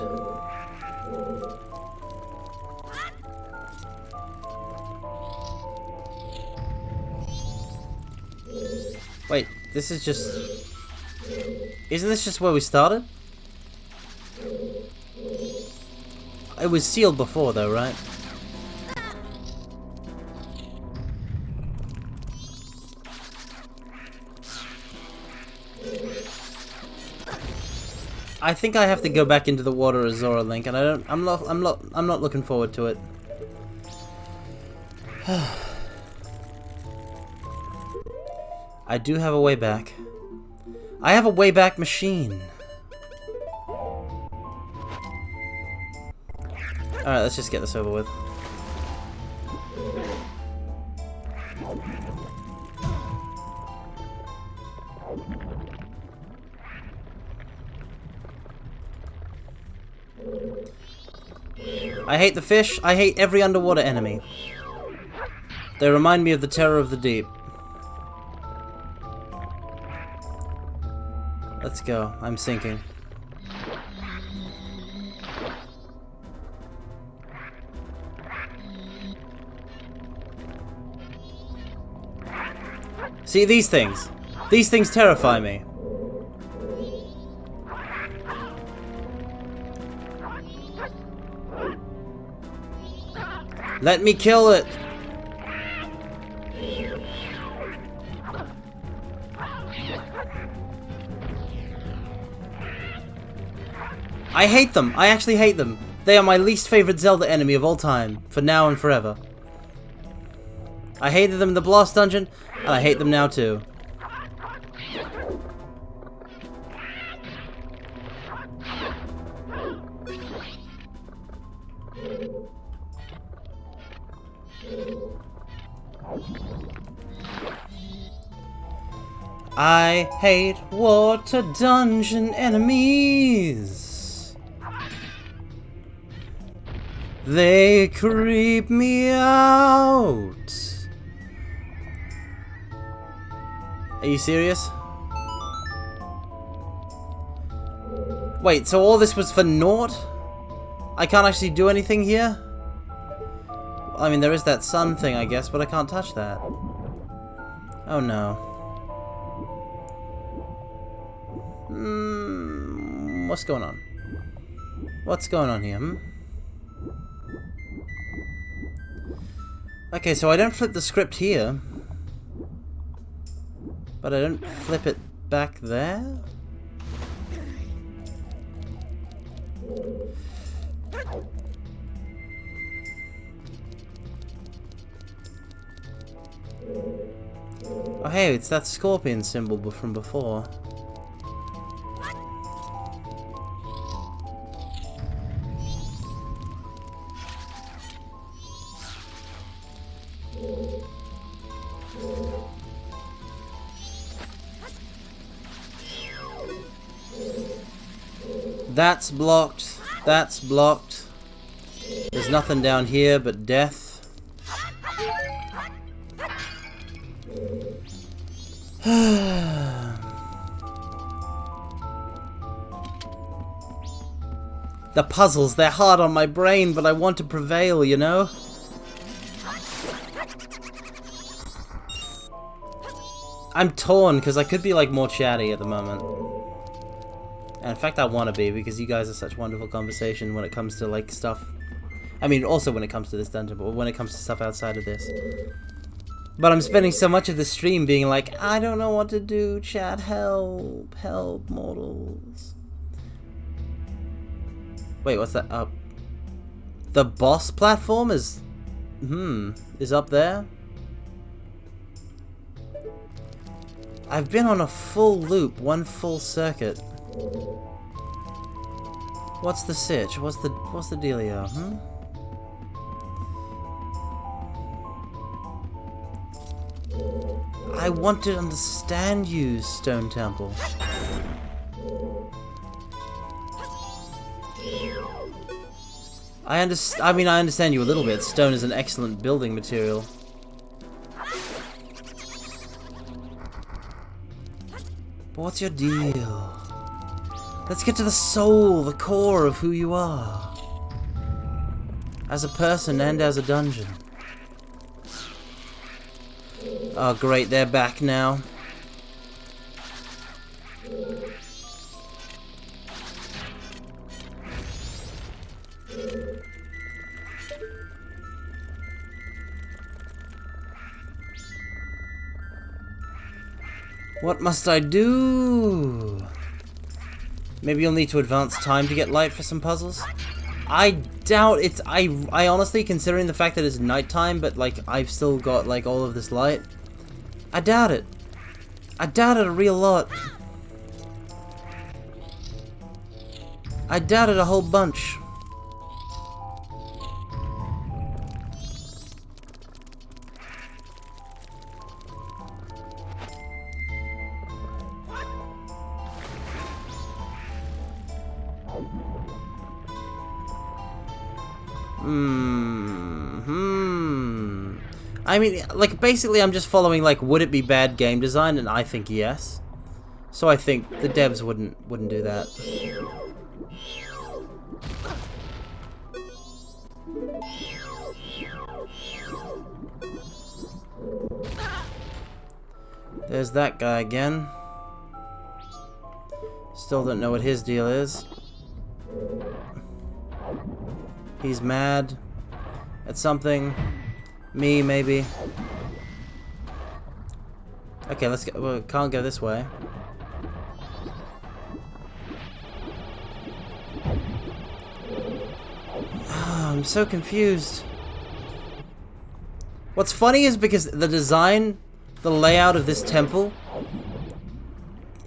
Wait, this is just... Isn't this just where we started? It was sealed before though, right? I think I have to go back into the water as Zora Link, and I'm not looking forward to it. I do have a way back. I have a way back machine. Alright, let's just get this over with. I hate the fish. I hate every underwater enemy. They remind me of the terror of the deep. Let's go. I'm sinking. See, these things. These things terrify me. Let me kill it! I hate them! I actually hate them! They are my least favorite Zelda enemy of all time, for now and forever. I hated them in the Blast Dungeon, and I hate them now too. I hate water dungeon enemies. They creep me out. Are you serious? Wait, so all this was for naught? I can't actually do anything here? I mean, there is that sun thing, I guess, but I can't touch that. Oh no. What's going on? What's going on here? Okay, so I don't flip the script here. But I don't flip it back there? Oh hey, it's that scorpion symbol from before. That's blocked. That's blocked. There's nothing down here but death. The puzzles, they're hard on my brain, but I want to prevail, you know? I'm torn, because I could be, like, more chatty at the moment. And in fact, I want to be, because you guys are such wonderful conversation when it comes to, like, stuff. I mean, also when it comes to this dungeon, but when it comes to stuff outside of this. But I'm spending so much of the stream being like, I don't know what to do, chat, help, help, mortals. Wait, what's that up? The boss platform is... is up there? I've been on a full loop, one full circuit. What's the sitch? What's the dealio? I want to understand you, Stone Temple. I mean, I understand you a little bit. Stone is an excellent building material. But what's your deal? Let's get to the soul, the core of who you are. As a person and as a dungeon. Oh great, they're back now. What must I do? Maybe you'll need to advance time to get light for some puzzles. I doubt it's... I honestly, considering the fact that it's nighttime, but, like, I've still got, like, all of this light, I doubt it. I doubt it a real lot. I doubt it a whole bunch. I mean, like, basically I'm just following, like, would it be bad game design, and I think yes. So I think the devs wouldn't do that. There's that guy again. Still don't know what his deal is. He's mad at something. Me, maybe. Okay, let's go. Well, can't go this way. I'm so confused. What's funny is because the design, the layout of this temple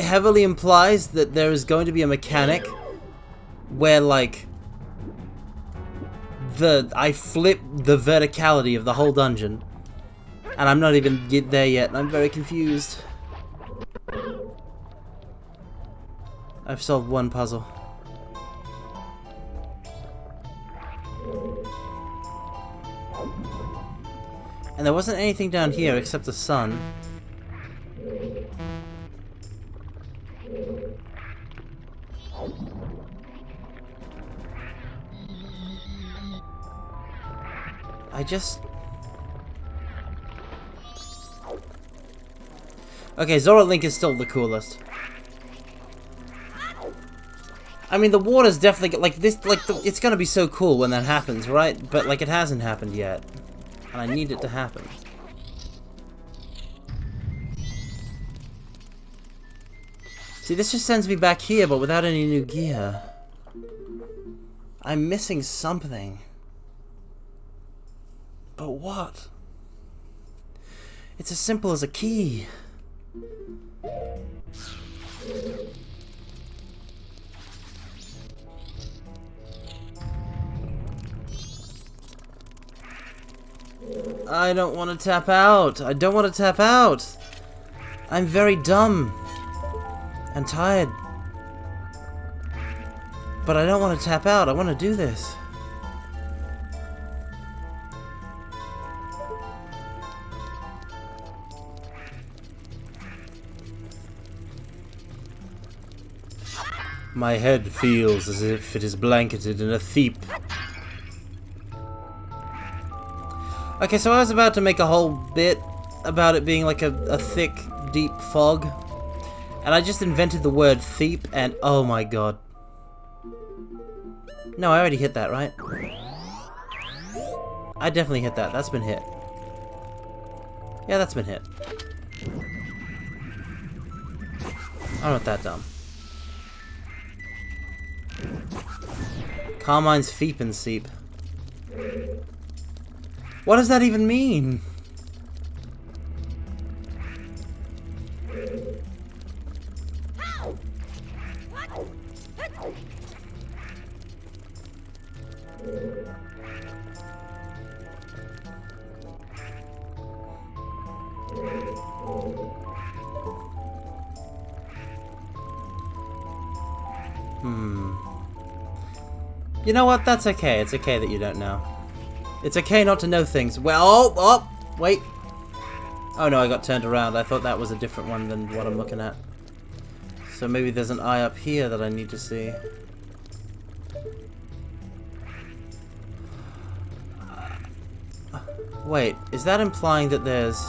heavily implies that there is going to be a mechanic where, like, I flip the verticality of the whole dungeon, and I'm not even there yet, and I'm very confused. I've solved one puzzle. And there wasn't anything down here except the sun. Okay, Zora Link is still the coolest. I mean, the water's definitely, like, this, like, it's gonna be so cool when that happens, right? But, like, it hasn't happened yet. And I need it to happen. See, this just sends me back here, but without any new gear. I'm missing something. But what? It's as simple as a key. I don't want to tap out. I don't want to tap out. I'm very dumb and tired. But I don't want to tap out. I want to do this. My head feels as if it is blanketed in a theep. Okay, so I was about to make a whole bit about it being like a thick, deep fog. And I just invented the word theep, and oh my god. No, I already hit that, right? I definitely hit that. That's been hit. Yeah, that's been hit. I'm not that dumb. Carmine's Feep and Seep. What does that even mean? You know what? That's okay. It's okay that you don't know. It's okay not to know things. Well, oh, wait. Oh no, I got turned around. I thought that was a different one than what I'm looking at. So maybe there's an eye up here that I need to see. Wait, is that implying that there's...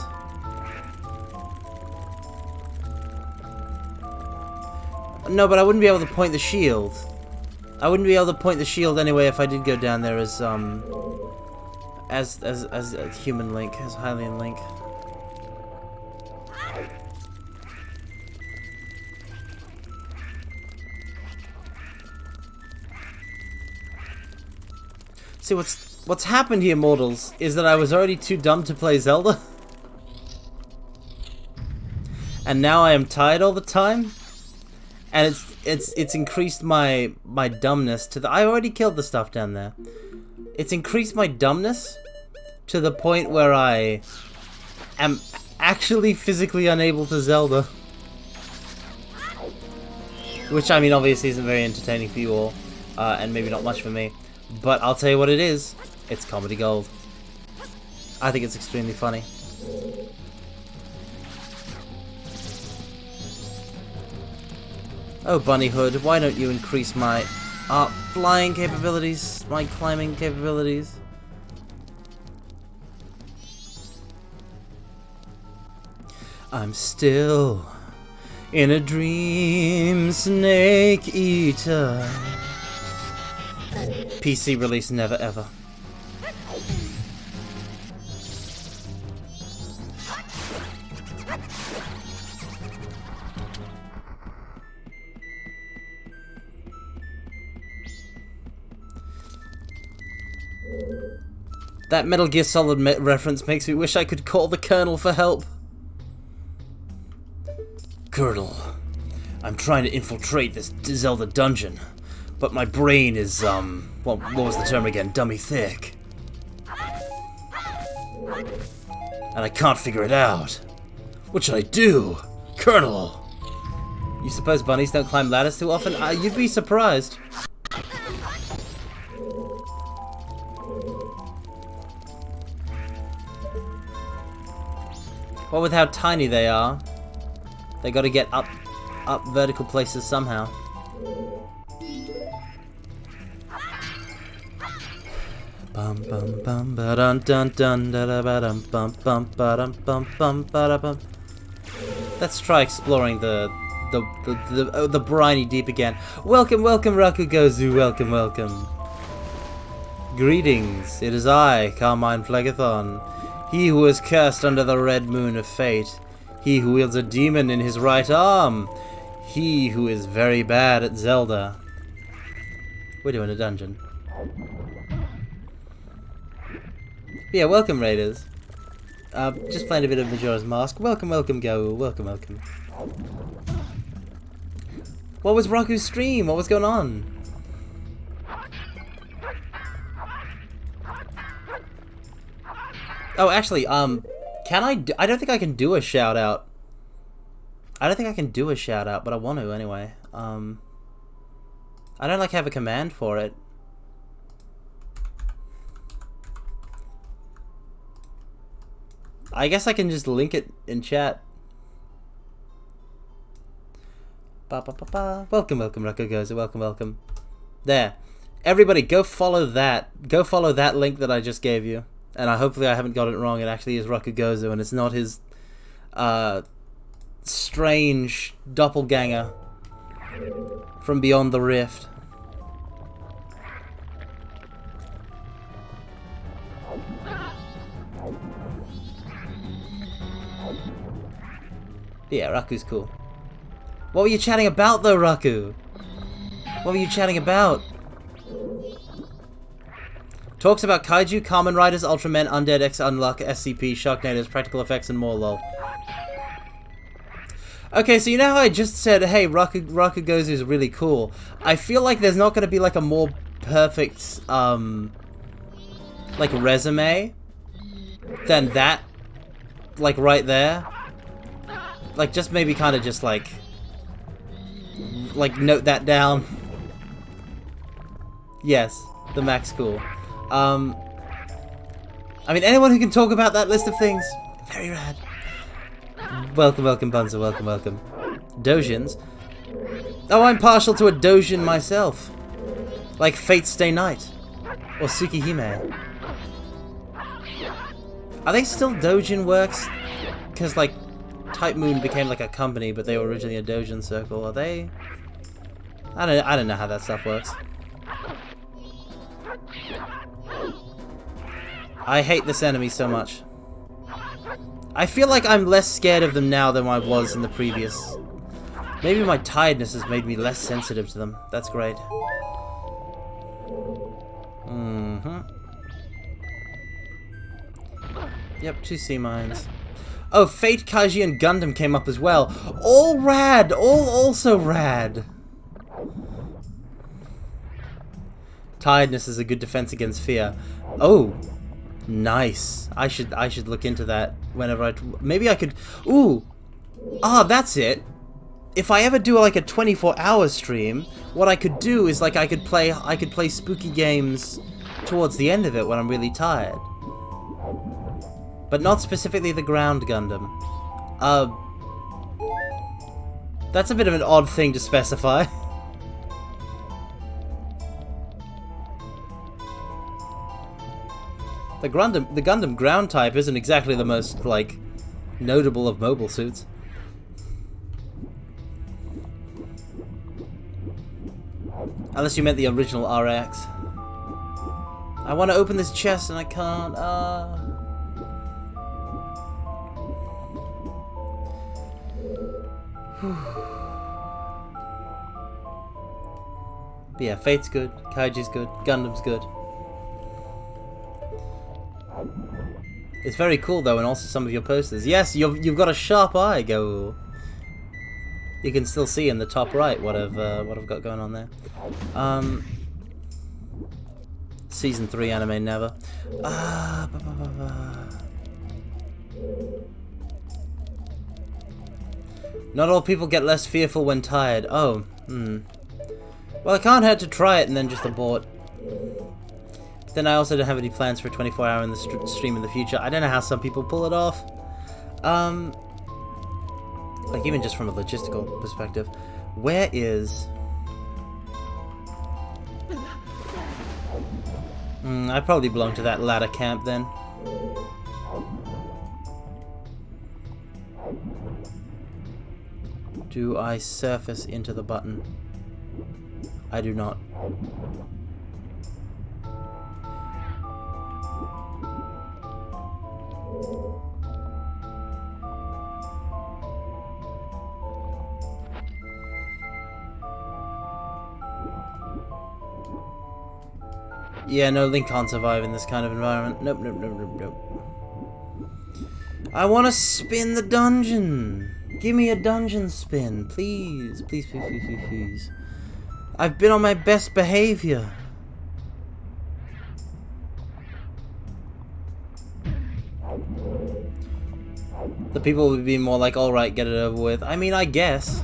No, but I wouldn't be able to point the shield. I wouldn't be able to point the shield anyway if I did go down there as a human Link, as Hylian Link. See, what's happened here, mortals, is that I was already too dumb to play Zelda. And now I am tired all the time. And it's increased my dumbness to the... I already killed the stuff down there. It's increased my dumbness to the point where I am actually physically unable to Zelda. Which, I mean, obviously isn't very entertaining for you all. And maybe not much for me. But I'll tell you what it is. It's comedy gold. I think it's extremely funny. Oh, Bunny Hood, why don't you increase my flying capabilities, my climbing capabilities? I'm still in a dream, Snake Eater. PC release never ever. That Metal Gear Solid reference makes me wish I could call the Colonel for help. Colonel, I'm trying to infiltrate this Zelda dungeon, but my brain is, well, what was the term again? Dummy thick. And I can't figure it out. What should I do? Colonel! You suppose bunnies don't climb ladders too often? You'd be surprised. Well, with how tiny they are, they gotta get up vertical places somehow. Bum bum bum ba dun dun dun da da ba dum bum bum ba dum bum bum ba da bum. Let's try exploring the briny deep again. Welcome, welcome, Rakugozu. Welcome, welcome. Greetings. It is I, Carmine Phlegathon. He who is cursed under the red moon of fate. He who wields a demon in his right arm. He who is very bad at Zelda. We're doing a dungeon. Yeah, welcome, Raiders. Just playing a bit of Majora's Mask. Welcome, welcome, Go. Welcome, welcome. What was Raku's stream? What was going on? Oh, actually, can I don't think I can do a shout out. I don't think I can do a shout out, but I want to anyway. I don't like have a command for it. I guess I can just link it in chat. Ba ba ba ba. Welcome, welcome, Rakugozu. Welcome, welcome. There. Everybody, go follow that. Go follow that link that I just gave you. And hopefully I haven't got it wrong. It actually is Rakugozu, and it's not his strange doppelganger from beyond the rift. Yeah, Raku's cool. What were you chatting about though, Raku? What were you chatting about? Talks about Kaiju, Kamen Riders, Ultramen, Undead, X-Unluck, SCP, Sharknadoes, practical effects, and more, lol. Okay, so you know how I just said, hey, Rakugozu is really cool. I feel like there's not going to be like a more perfect, like resume than that, like right there. Like just maybe kind of just like note that down. Yes, the Mac's cool. I mean, anyone who can talk about that list of things, very rad. Welcome, welcome, Bunza, welcome, welcome. Dojins. Oh, I'm partial to a Dojin myself. Like Fate Stay Night. Or Tsukihime. Are they still Dojin works? Because, like, Type Moon became like a company, but they were originally a Dojin circle. Are they? I don't know how that stuff works. I hate this enemy so much. I feel like I'm less scared of them now than I was in the previous. Maybe my tiredness has made me less sensitive to them. That's great. Mm-hmm. Yep, 2 sea mines. Oh, Fate, Kaiji, and Gundam came up as well. All rad! All also rad! Tiredness is a good defense against fear. Oh, nice. I should look into that whenever maybe I could. Ooh, that's it. If I ever do like a 24-hour stream, what I could do is like I could play spooky games towards the end of it when I'm really tired. But not specifically the ground Gundam. That's a bit of an odd thing to specify. The Gundam ground type isn't exactly the most, like, notable of mobile suits. Unless you meant the original RX. I want to open this chest and I can't. But yeah, Fate's good, Kaiji's good, Gundam's good. It's very cool though, and also some of your posters. Yes, you've got a sharp eye, Go. You can still see in the top right what I've got going on there. Season 3 anime never. Not all people get less fearful when tired. Oh, Well, it can't hurt to try it and then just abort. Then I also don't have any plans for a 24-hour in the stream in the future. I don't know how some people pull it off. Like even just from a logistical perspective. Where is... I probably belong to that ladder camp then. Do I surface into the button? I do not. Yeah, no, Link can't survive in this kind of environment. Nope, nope, nope, nope, nope. I want to spin the dungeon. Give me a dungeon spin, please. Please, please, please, please, please. I've been on my best behavior. The people would be more like, alright, get it over with. I mean, I guess.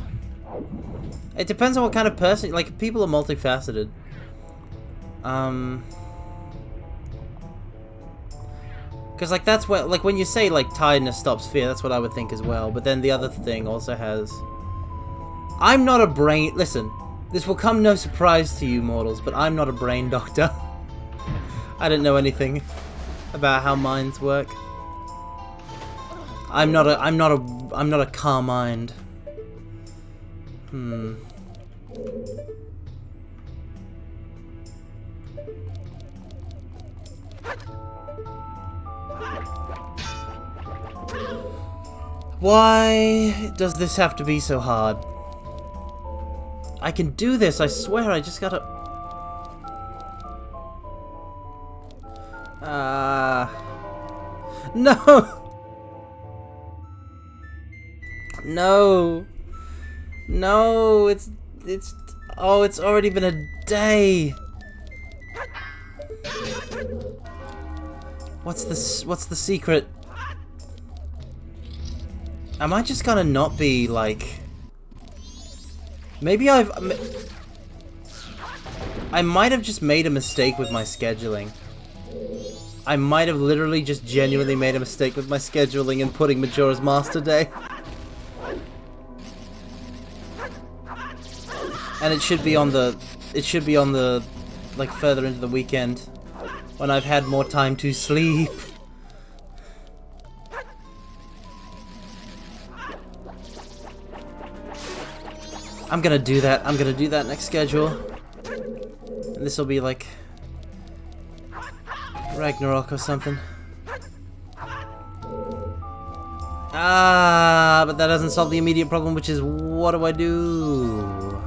It depends on what kind of person, like, people are multifaceted. Because, like, that's what, like, when you say, like, tiredness stops fear, that's what I would think as well. But then the other thing also has... I'm not a brain... Listen, this will come no surprise to you mortals, but I'm not a brain doctor. I don't know anything about how minds work. I'm not a car mind. Why does this have to be so hard? I can do this, I swear, I just gotta... No! No! No, it's already been a day! What's the secret? Am I just gonna not be, like... Maybe I might have just made a mistake with my scheduling. I might have literally just genuinely made a mistake with my scheduling and putting Majora's Master Day. And it should be on the, like, further into the weekend, when I've had more time to sleep. I'm gonna do that. I'm gonna do that next schedule. And this will be like Ragnarok or something. But that doesn't solve the immediate problem, which is what do I do?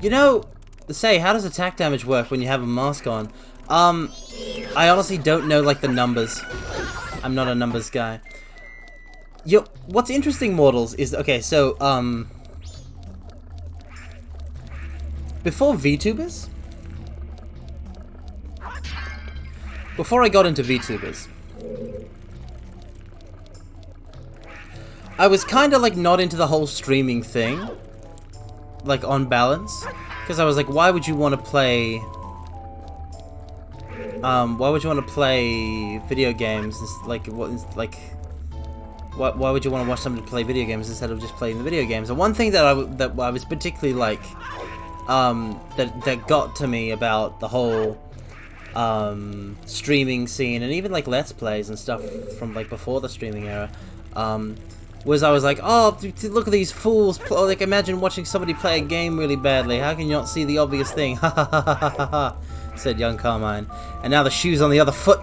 You know, say, how does attack damage work when you have a mask on? I honestly don't know, like, the numbers. I'm not a numbers guy. What's interesting, mortals, is, okay, so, before VTubers? Before I got into VTubers, I was kind of, like, not into the whole streaming thing, like, on balance, because I was like, why would you want to play, video games, like, why would you want to watch somebody play video games instead of just playing the video games? And one thing that I was particularly, like, that got to me about the whole, streaming scene, and even, like, Let's Plays and stuff from, like, before the streaming era, was I was like, oh, look at these fools, like, imagine watching somebody play a game really badly, how can you not see the obvious thing, ha ha ha ha ha ha, said young Carmine, and now the shoe's on the other foot,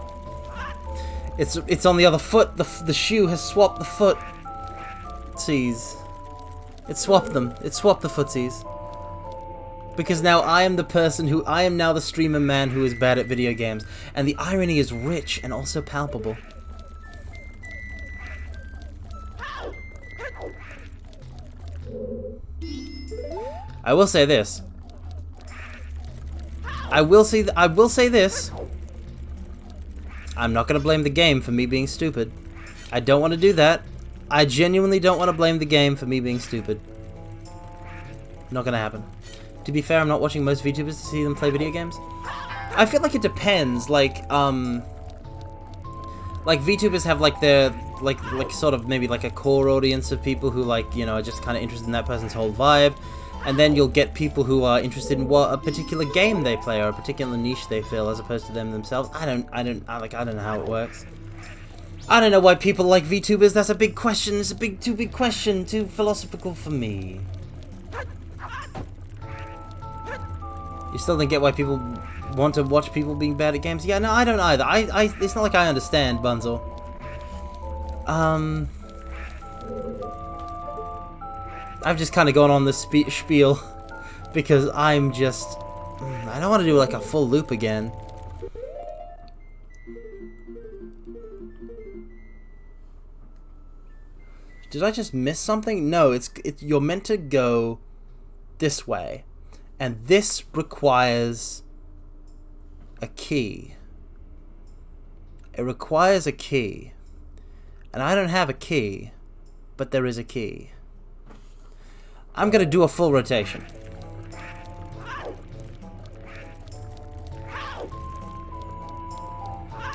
it's on the other foot, the shoe has swapped the foot, sees, it swapped the footsies, because now I am now the streamer man who is bad at video games, and the irony is rich and also palpable. I will say this. I will say this. I'm not gonna blame the game for me being stupid. I don't want to do that. I genuinely don't want to blame the game for me being stupid. Not gonna happen. To be fair, I'm not watching most VTubers to see them play video games. I feel like it depends. Like VTubers have like their like sort of maybe like a core audience of people who, like, you know, are just kind of interested in that person's whole vibe, and then you'll get people who are interested in what a particular game they play or a particular niche they fill, as opposed to them themselves. I don't know how it works. I don't know why people like VTubers. That's a big question. It's a too big question, too philosophical for me. You still don't get why people want to watch people being bad at games? Yeah, no, I don't either. It's not like I understand, Bunzel. I've just kind of gone on this spiel because I'm just... I don't want to do like a full loop again. Did I just miss something? No, you're meant to go this way. And this requires a key. It requires a key. And I don't have a key, but there is a key. I'm gonna do a full rotation.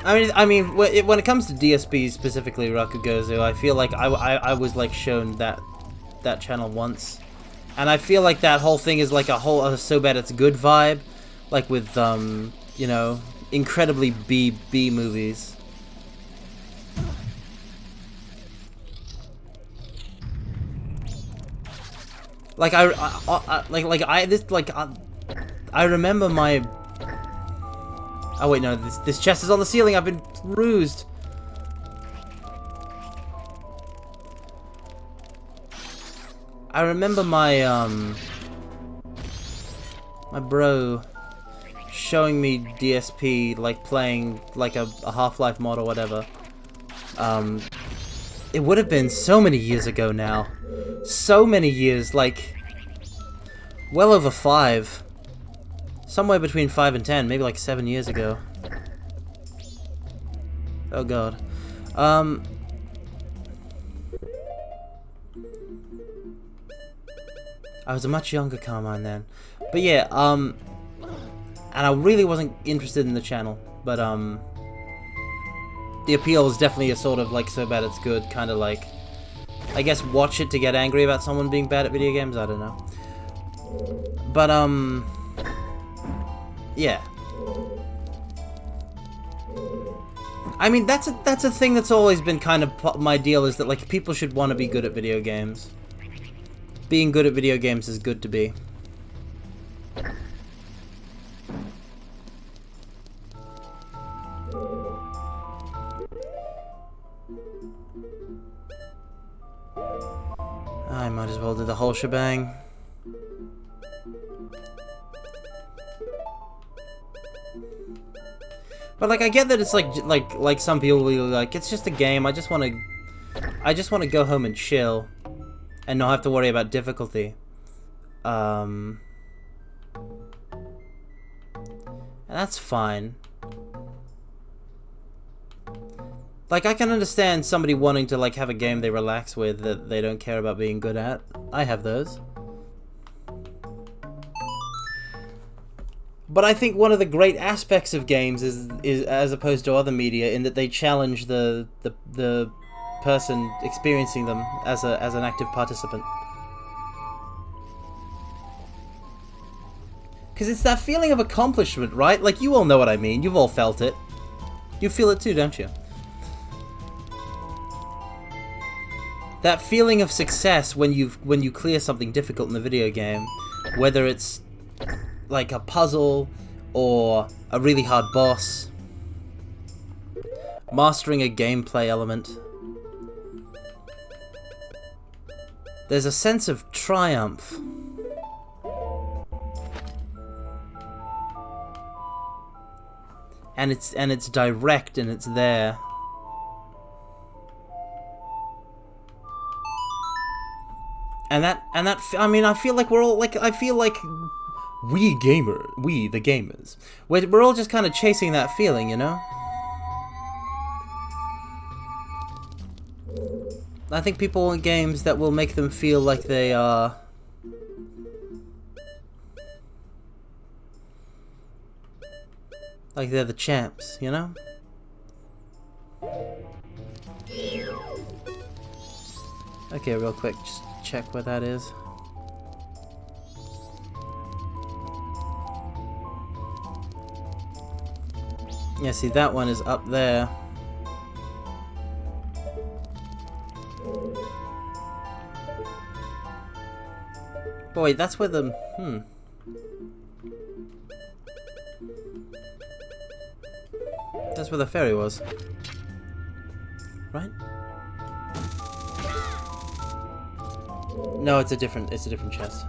I mean, when it comes to DSP specifically, Rakugozu, I feel like I was like shown that channel once, and I feel like that whole thing is like a whole so bad it's good vibe, like with you know, incredibly B movies. Like I remember my... Oh wait, no, this chest is on the ceiling. I've been rused. I remember my my bro showing me DSP, like playing like a Half-Life mod or whatever. It would have been so many years ago now. So many years, like well over 5. Somewhere between 5 and 10, maybe like 7 years ago. Oh god. I was a much younger Carmine then. But yeah, and I really wasn't interested in the channel, but the appeal is definitely a sort of like so bad it's good, kind of like, I guess, watch it to get angry about someone being bad at video games, I don't know. But yeah. I mean, that's a thing that's always been kind of my deal, is that like people should want to be good at video games. Being good at video games is good to be. I might as well do the whole shebang. But like, I get that it's like some people will be like, it's just a game. I just want to go home and chill, and not have to worry about difficulty. And that's fine. Like, I can understand somebody wanting to like have a game they relax with that they don't care about being good at. I have those. But I think one of the great aspects of games is as opposed to other media, in that they challenge the person experiencing them as an active participant. Because it's that feeling of accomplishment, right? Like, you all know what I mean. You've all felt it. You feel it too, don't you? That feeling of success when you clear something difficult in the video game, whether it's like a puzzle or a really hard boss, mastering a gameplay element. There's a sense of triumph. And it's direct and it's there. And that I mean, I feel like we're all like, I feel like we the gamers, we're all just kind of chasing that feeling, you know? I think people want games that will make them feel like they are like they're the champs, you know? Okay, real quick, just check where that is. Yeah, see, that one is up there. Boy, that's where the... That's where the ferry was. Right? No, it's a different chest.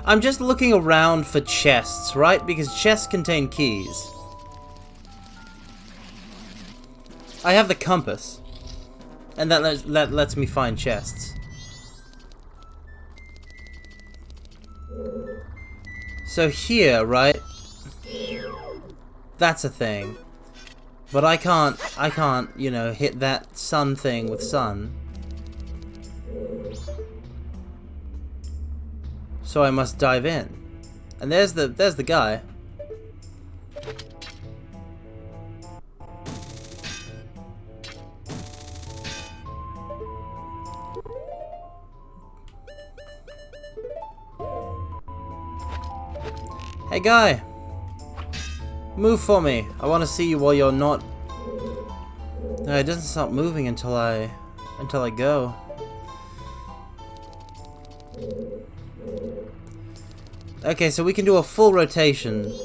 I'm just looking around for chests, right? Because chests contain keys. I have the compass, and that lets me find chests. So here, right? That's a thing. But I can't, you know, hit that sun thing with sun. So I must dive in. And there's the guy. Hey guy! Move for me. I want to see you while you're not... No, it doesn't stop moving until I go. Okay, so we can do a full rotation.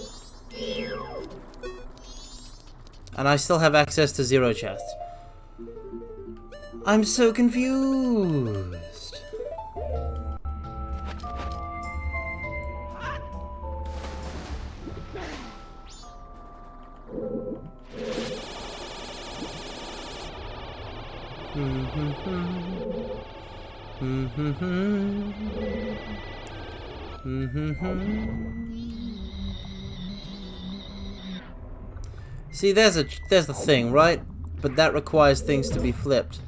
And I still have access to 0 chests. I'm so confused. See, there's the thing, right? But that requires things to be flipped.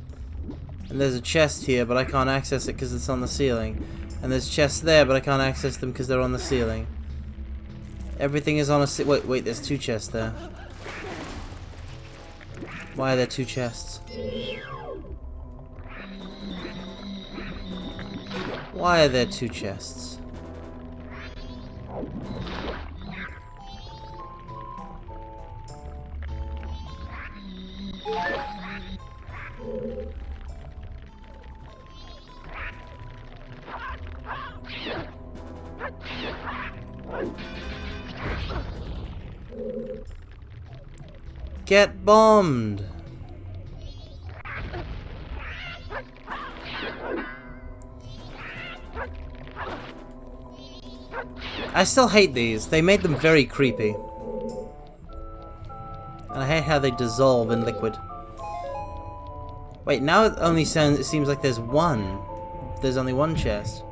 And there's a chest here, but I can't access it because it's on the ceiling. And there's chests there, but I can't access them because they're on the ceiling. Everything is on a wait, there's 2 chests there. Why are there 2 chests? Why are there 2 chests? Get bombed! I still hate these. They made them very creepy. And I hate how they dissolve in liquid. Wait, now it only sounds, it seems like there's one. There's only one chest.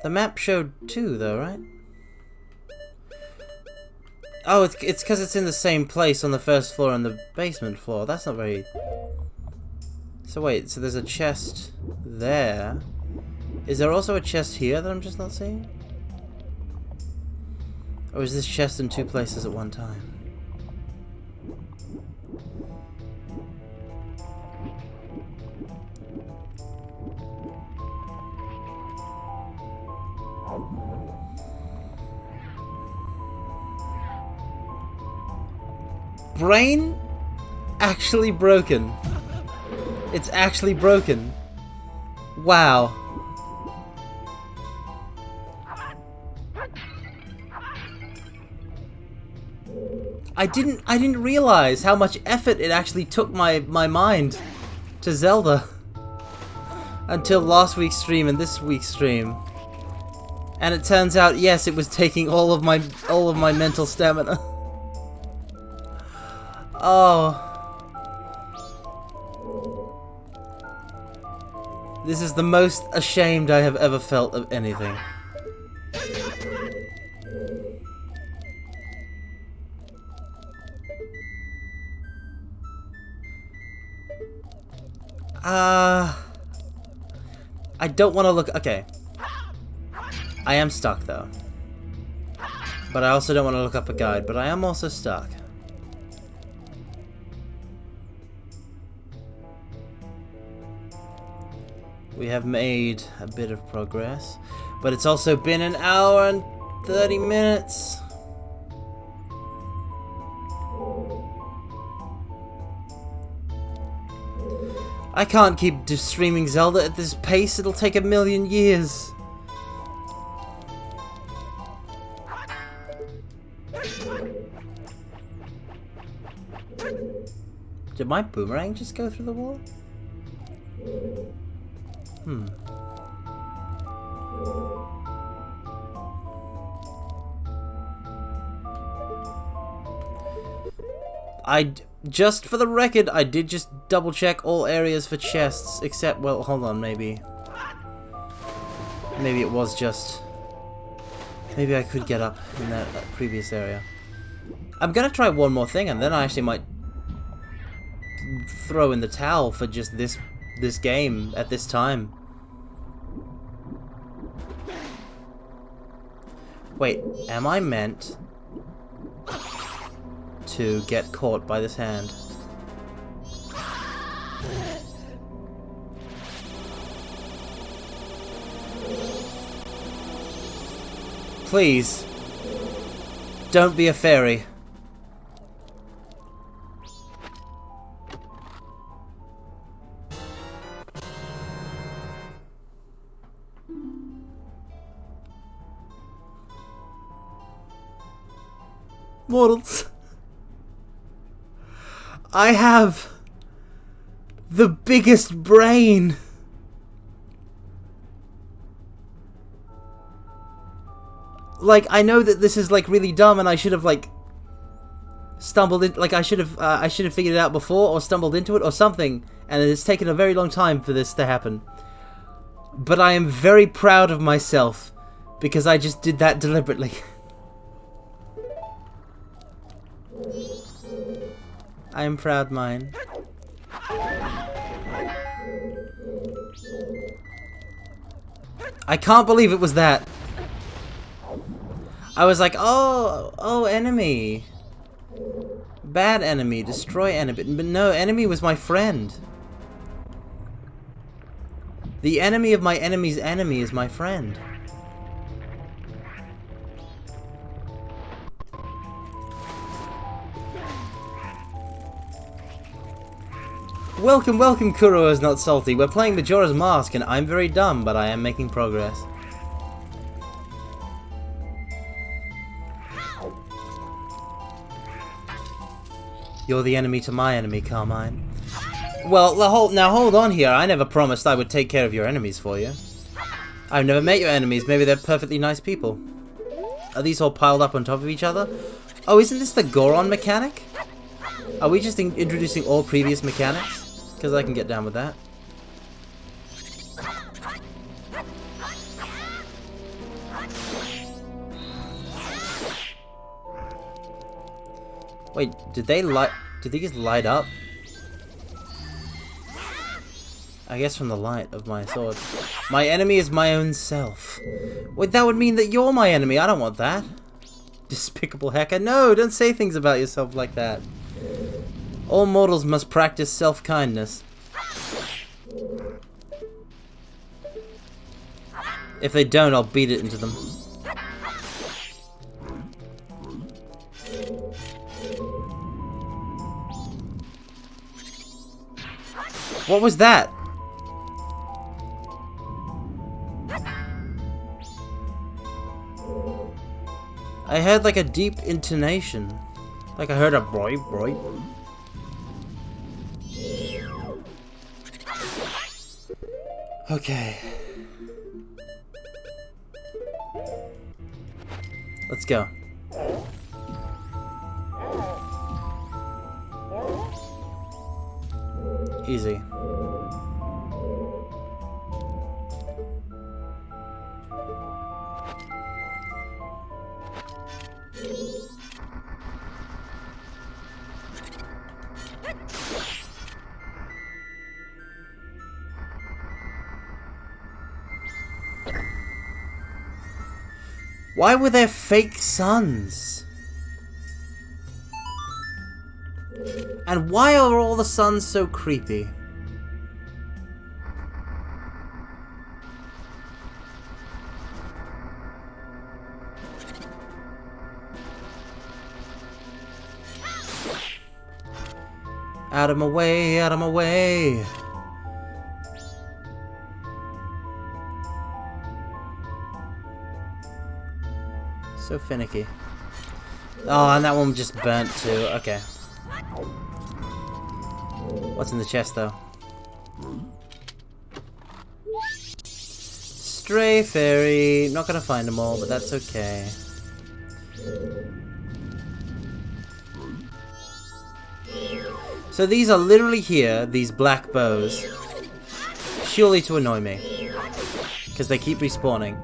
The map showed two though, right? Oh, it's because it's in the same place on the first floor and the basement floor. That's not very... So wait, so there's a chest there. Is there also a chest here that I'm just not seeing? Or is this chest in two places at one time? Brain? Actually broken. It's actually broken. Wow. I didn't realize how much effort it actually took my mind to Zelda until last week's stream and this week's stream. And it turns out, yes, it was taking all of my mental stamina. Oh. This is the most ashamed I have ever felt of anything. I don't want to look... Okay. I am stuck, though. But I also don't want to look up a guide, but I am also stuck. We have made a bit of progress, but it's also been an hour and 30 minutes. I can't keep streaming Zelda at this pace, it'll take 1,000,000 years. Did my boomerang just go through the wall? Just for the record, I did just double check all areas for chests, except, well, hold on, maybe it was just, maybe I could get up in that previous area. I'm gonna try one more thing, and then I actually might throw in the towel for just this game at this time. Wait, am I meant to get caught by this hand? Please, don't be a fairy. Mortals, I have the biggest brain. Like, I know that this is like really dumb, and I should have like stumbled in. Like, I should have figured it out before, or stumbled into it, or something. And it's taken a very long time for this to happen. But I am very proud of myself because I just did that deliberately. I am proud, mine. I can't believe it was that. I was like, oh, enemy. Bad enemy, destroy enemy. But no, enemy was my friend. The enemy of my enemy's enemy is my friend. Welcome, welcome, Kuro is not salty. We're playing Majora's Mask, and I'm very dumb, but I am making progress. You're the enemy to my enemy, Carmine. Well, now hold on here. I never promised I would take care of your enemies for you. I've never met your enemies. Maybe they're perfectly nice people. Are these all piled up on top of each other? Oh, isn't this the Goron mechanic? Are we just introducing all previous mechanics? Because I can get down with that. Wait, did these light up? I guess from the light of my sword. My enemy is my own self. Wait, that would mean that you're my enemy. I don't want that. Despicable hacker. No, don't say things about yourself like that. All mortals must practice self-kindness. If they don't, I'll beat it into them. What was that? I heard like a deep intonation. Like I heard a boy, boy. Okay. Let's go. Easy. Why were there fake suns? And why are all the suns so creepy? Out of my way, out of my way. So finicky. Oh, and that one just burnt too. Okay. What's in the chest, though? Stray fairy. Not gonna find them all, but that's okay. So these are literally here, these black bows, purely to annoy me. Because they keep respawning.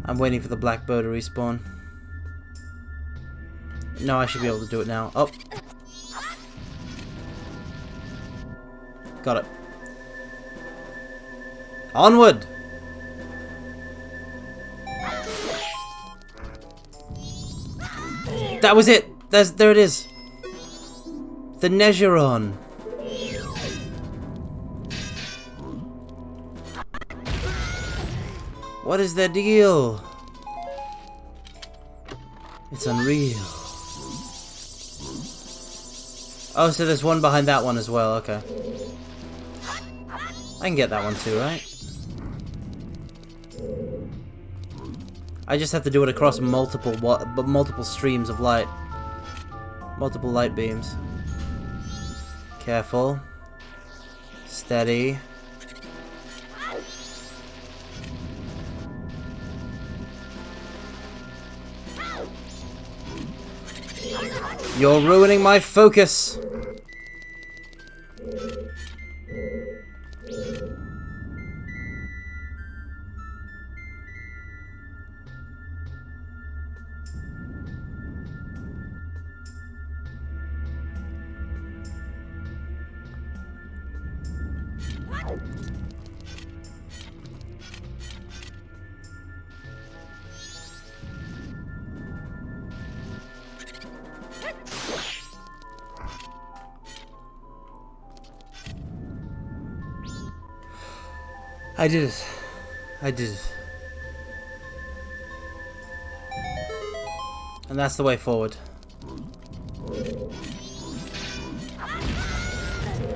I'm waiting for the black bow to respawn. No, I should be able to do it now. Oh. Got it. Onward! That was it! There it is! The Negeron. What is their deal? It's unreal. Oh, so there's one behind that one as well, okay. I can get that one too, right? I just have to do it across multiple streams of light. Multiple light beams. Careful. Steady. You're ruining my focus! I did it. I did it. And that's the way forward.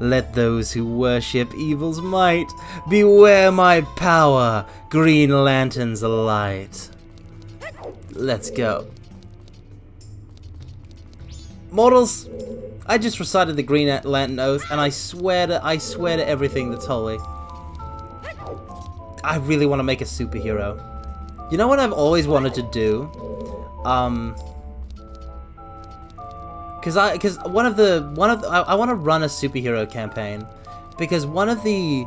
Let those who worship evil's might beware my power, Green Lantern's light. Let's go. Mortals, I just recited the Green Lantern Oath, and I swear to everything that's holy. I really want to make a superhero. You know what I've always wanted to do? Because I want to run a superhero campaign, because one of the,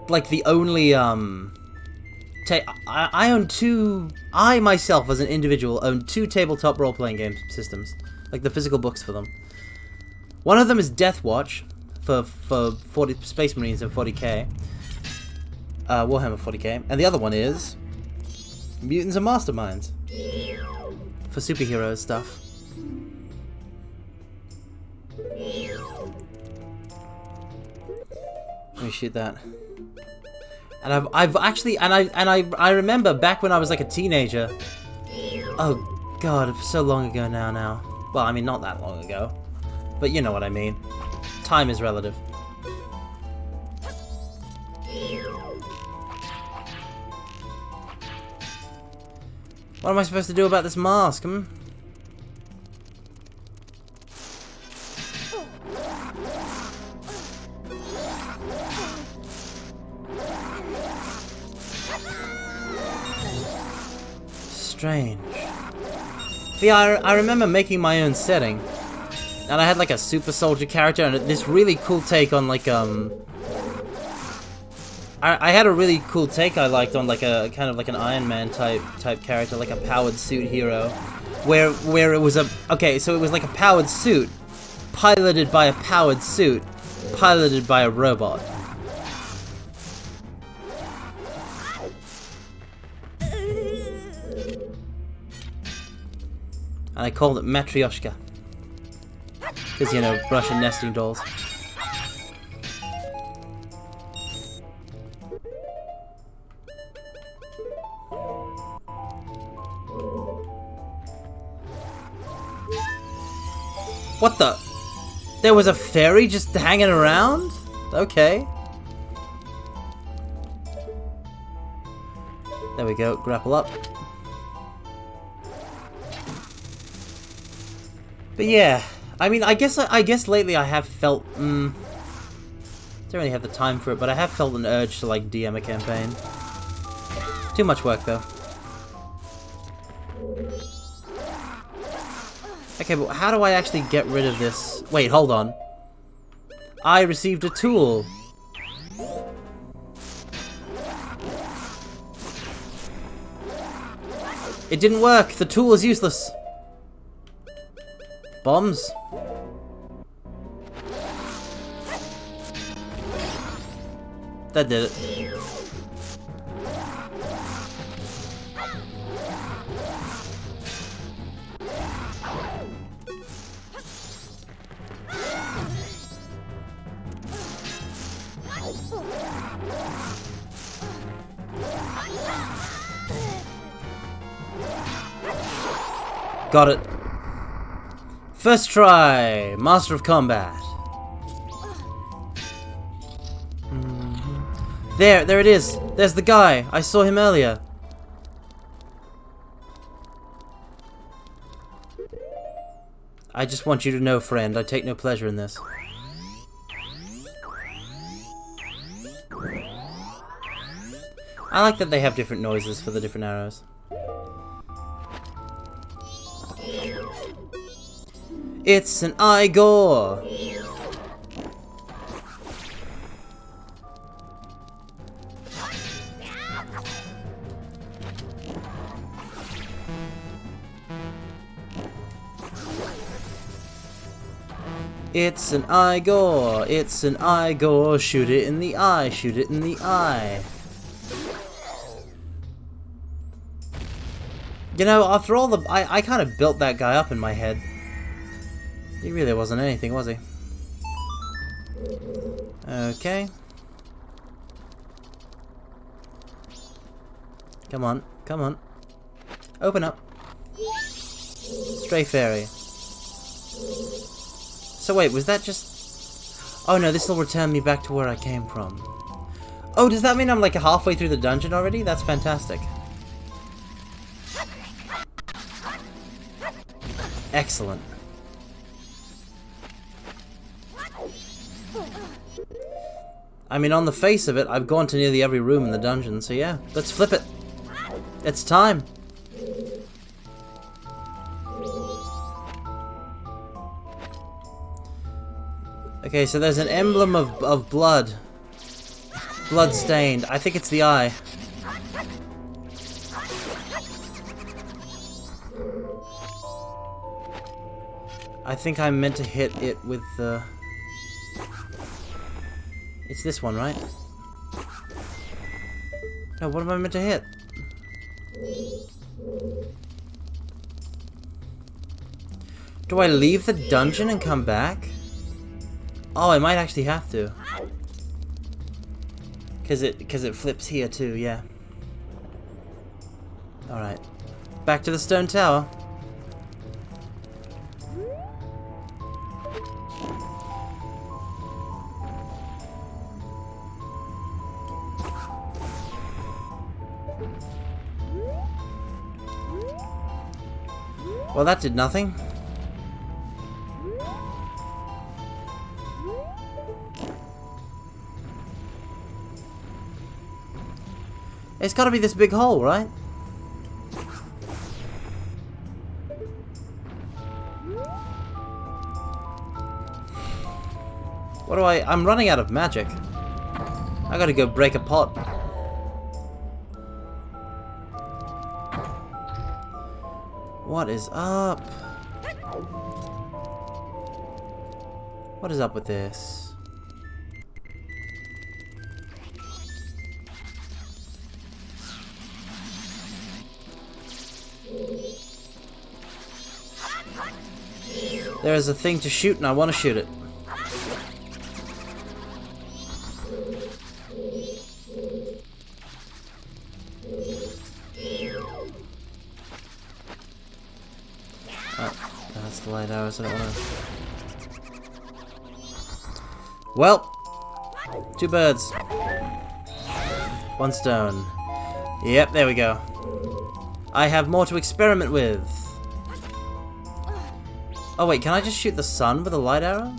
like, the only I myself as an individual own 2 tabletop role-playing game systems, like the physical books for them. One of them is Death Watch for 40 Space Marines and 40k, Warhammer 40k, and the other one is Mutants and Masterminds for superhero stuff. Let me shoot that. And I've actually, I remember back when I was like a teenager. Oh god, so long ago now. Well, I mean, not that long ago, but you know what I mean. Time is relative. What am I supposed to do about this mask, hmm? Strange. But yeah, I remember making my own setting, and I had like a super soldier character and this really cool take on like I had a really cool take I liked on like a kind of like an Iron Man type character, like a powered suit hero, where it was so it was like a powered suit piloted by a powered suit piloted by a robot. And I called it Matryoshka. Because, you know, Russian nesting dolls. What the? There was a fairy just hanging around? Okay. There we go, grapple up. But yeah, I mean, I guess lately I have felt, don't really have the time for it, but I have felt an urge to, like, DM a campaign. Too much work, though. Okay, but how do I actually get rid of this? Wait, hold on. I received a tool. It didn't work. The tool is useless. Bombs? That did it. Got it. First try, Master of Combat. There it is. There's the guy. I saw him earlier. I just want you to know, friend, I take no pleasure in this. I like that they have different noises for the different arrows. It's an Igor! It's an Igor! It's an Igor! Shoot it in the eye! Shoot it in the eye! You know, after all the... I kind of built that guy up in my head. He really wasn't anything, was he? Okay. Come on, come on. Open up. Stray fairy. So wait, was that just... Oh no, this will return me back to where I came from. Oh, does that mean I'm like halfway through the dungeon already? That's fantastic. Excellent. I mean, on the face of it, I've gone to nearly every room in the dungeon, so yeah, let's flip it. It's time. Okay, so there's an emblem of blood. Blood stained. I think it's the eye. I think I'm meant to hit it with the... It's this one, right? No, what am I meant to hit? Do I leave the dungeon and come back? Oh, I might actually have to. Cause it flips here too, yeah. Alright. Back to the stone tower. Well, that did nothing. It's gotta be this big hole, right? What do I'm running out of magic. I gotta go break a pot. What is up? What is up with this? There is a thing to shoot and I want to shoot it. Oh, that's the light arrows. I don't want to... Well, 2 birds. 1 stone. Yep, there we go. I have more to experiment with. Oh wait, can I just shoot the sun with a light arrow?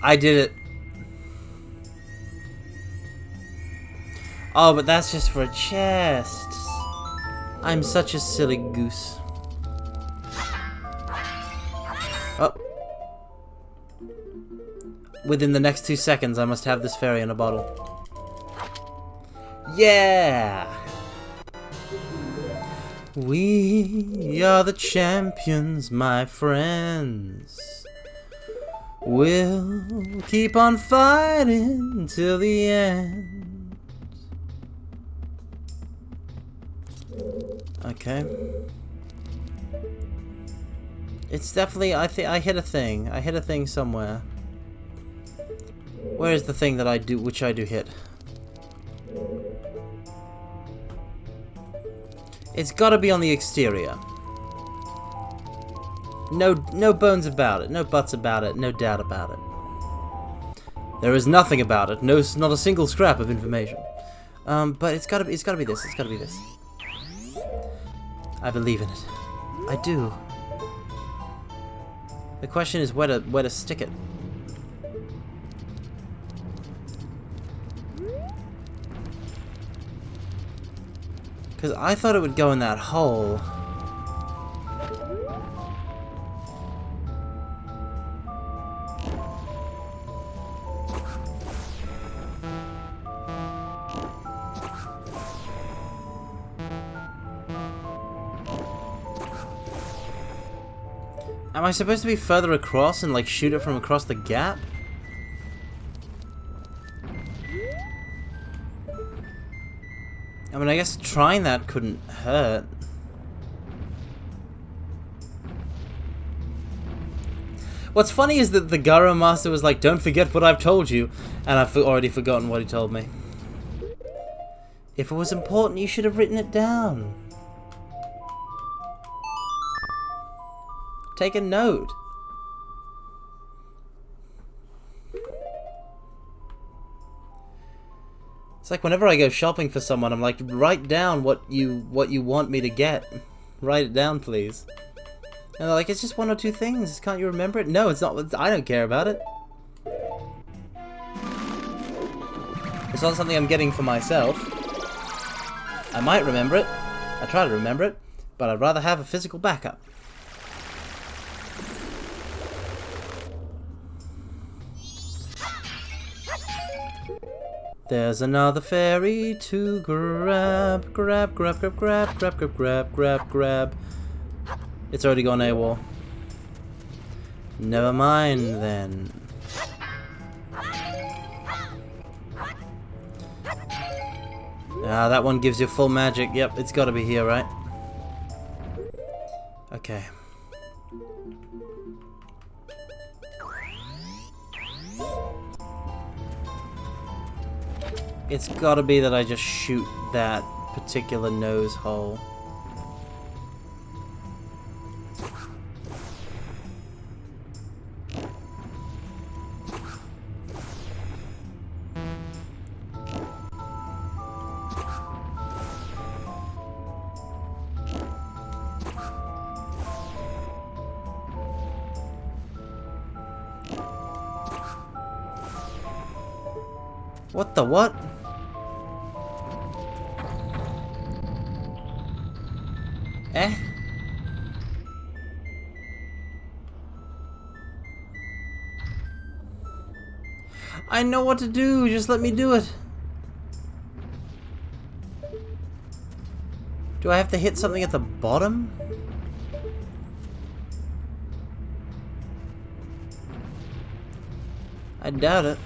I did it. Oh, but that's just for a chest. I'm such a silly goose. Oh. Within the next 2 seconds, I must have this fairy in a bottle. Yeah! We are the champions, my friends. We'll keep on fighting till the end. Okay. It's definitely, I hit a thing. I hit a thing somewhere. Where is the thing that I do, which I do hit? It's gotta be on the exterior. No bones about it, no buts about it, no doubt about it. There is nothing about it, not a single scrap of information. But it's gotta be this, it's gotta be this. I believe in it. I do. The question is where to stick it. Because I thought it would go in that hole. Am I supposed to be further across and like shoot it from across the gap? I mean, I guess trying that couldn't hurt. What's funny is that the Gyro Master was like, don't forget what I've told you, and I've already forgotten what he told me. If it was important, you should have written it down. Take a note. It's like whenever I go shopping for someone, I'm like, write down what you want me to get. Write it down, please. And they're like, it's just one or two things. Can't you remember it? No, it's not. I don't care about it. It's not something I'm getting for myself. I might remember it. I try to remember it, but I'd rather have a physical backup. There's another fairy to grab. Grab, grab, grab, grab, grab, grab, grab, grab, grab. It's already gone AWOL. Never mind then. Ah, that one gives you full magic. Yep, it's gotta be here, right? Okay. It's gotta be that I just shoot that particular nose hole. What the what? Eh? I know what to do, just let me do it. Do I have to hit something at the bottom? I doubt it.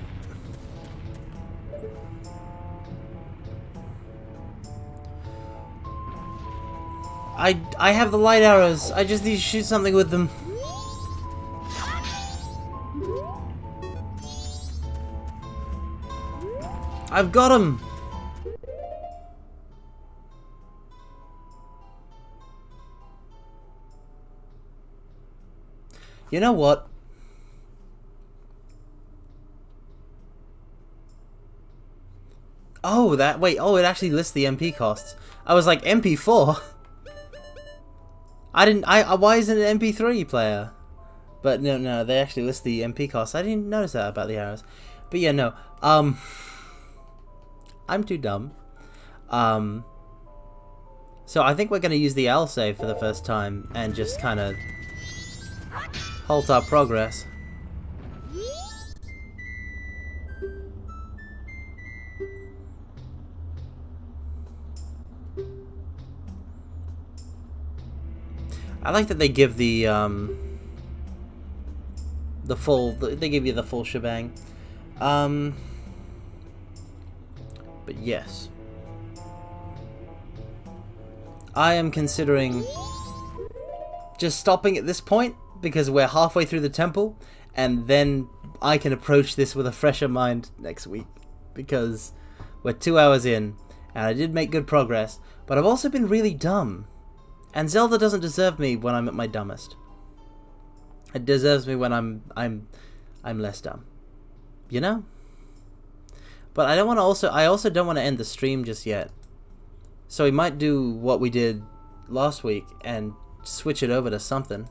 I have the light arrows. I just need to shoot something with them. I've got him. You know what? Oh, wait, oh, it actually lists the MP costs. I was like, MP4? Why isn't it MP3 player? But no, they actually list the MP costs. I didn't notice that about the arrows. But yeah, no, I'm too dumb. So I think we're gonna use the L save for the first time and just kind of halt our progress. I like that they give they give you the full shebang. But yes. I am considering just stopping at this point because we're halfway through the temple, and then I can approach this with a fresher mind next week because we're 2 hours in and I did make good progress, but I've also been really dumb. And Zelda doesn't deserve me when I'm at my dumbest. It deserves me when I'm less dumb. You know? But I also don't want to end the stream just yet. So we might do what we did last week and switch it over to something.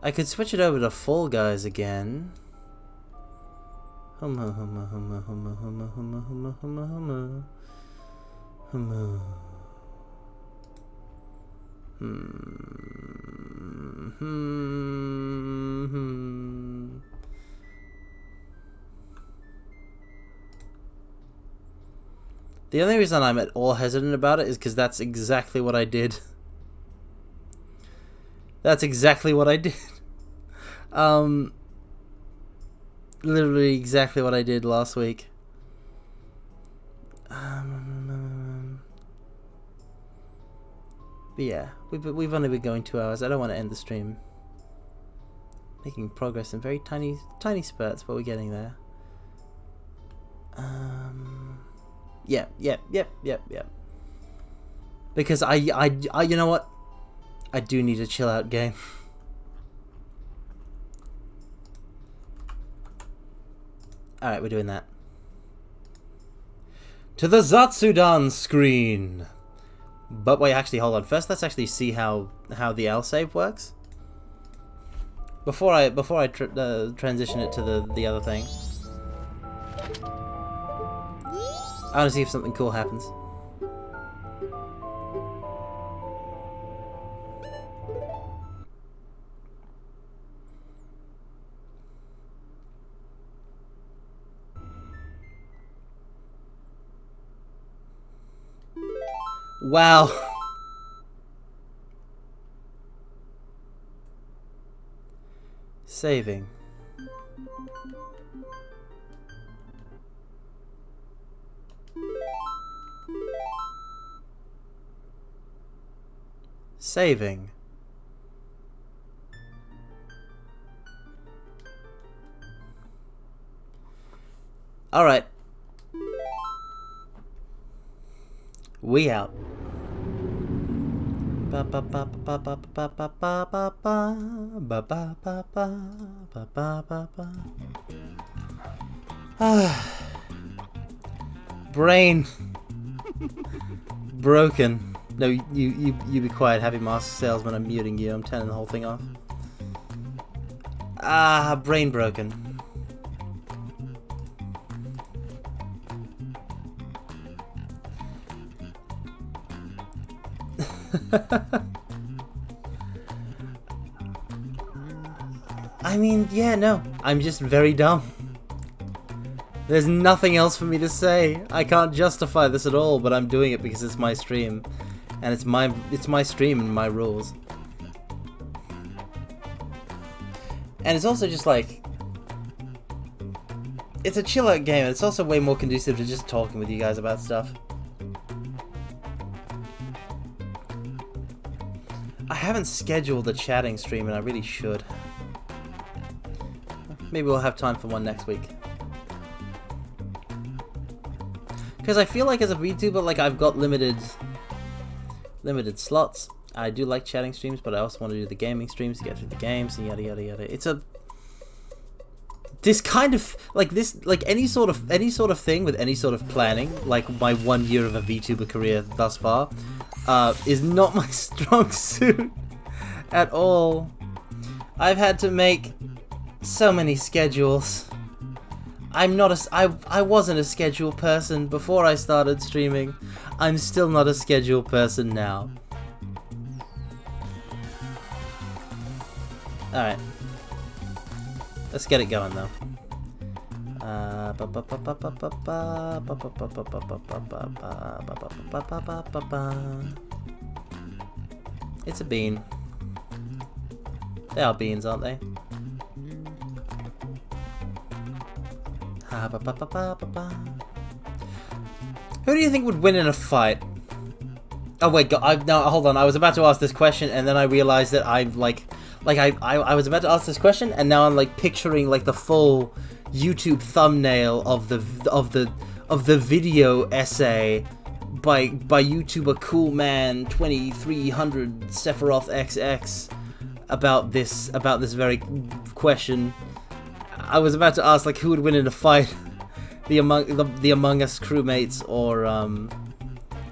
I could switch it over to Fall Guys again. Humma humma humma humma humma humma humma humma humma. The only reason I'm at all hesitant about it is because that's exactly what I did. That's exactly what I did. Literally exactly what I did last week. But yeah, we've only been going 2 hours. I don't want to end the stream. Making progress in very tiny spurts, but we're getting there. Yep. Because I, you know what? I do need a chill out game. Alright, we're doing that. To the Zatsudan screen! But wait, actually, hold on. First, let's actually see how the L save works. Before I transition it to the other thing. I want to see if something cool happens. Wow. Saving. Saving. All right. We out. Brain broken. No, you be quiet, Happy Mask Salesman. I'm muting you. I'm turning the whole thing off. Brain broken. I mean, yeah, no. I'm just very dumb. There's nothing else for me to say. I can't justify this at all, but I'm doing it because it's my stream. And it's my stream and my rules. And it's also just like, it's a chill out game. It's also way more conducive to just talking with you guys about stuff. I haven't scheduled a chatting stream and I really should. Maybe we'll have time for one next week. Because I feel like as a VTuber, like I've got limited slots. I do like chatting streams, but I also want to do the gaming streams to get through the games and yada yada yada. It's a any sort of thing with any sort of planning, like my 1 year of a VTuber career thus far, is not my strong suit at all. I've had to make so many schedules. I wasn't a schedule person before I started streaming. I'm still not a schedule person now. Alright. Let's get it going though. It's a bean. They are beans, aren't they? Who do you think would win in a fight? Oh wait, no, hold on. I was about to ask this question, and then I realized that I was about to ask this question, and now I'm like picturing like the full YouTube thumbnail of the video essay by YouTuber Cool Man 2300 Sephiroth XX about this very question. I was about to ask like who would win in a fight, the Among Us crewmates or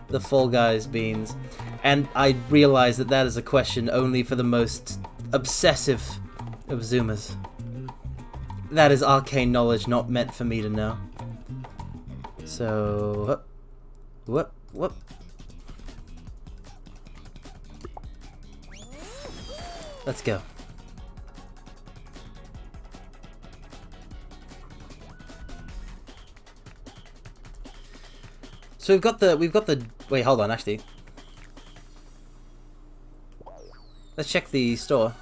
the Fall Guys beans, and I realized that is a question only for the most obsessive of Zoomers. That is arcane knowledge not meant for me to know. So, whoop. Let's go. So we've got the wait, hold on, actually. Let's check the store.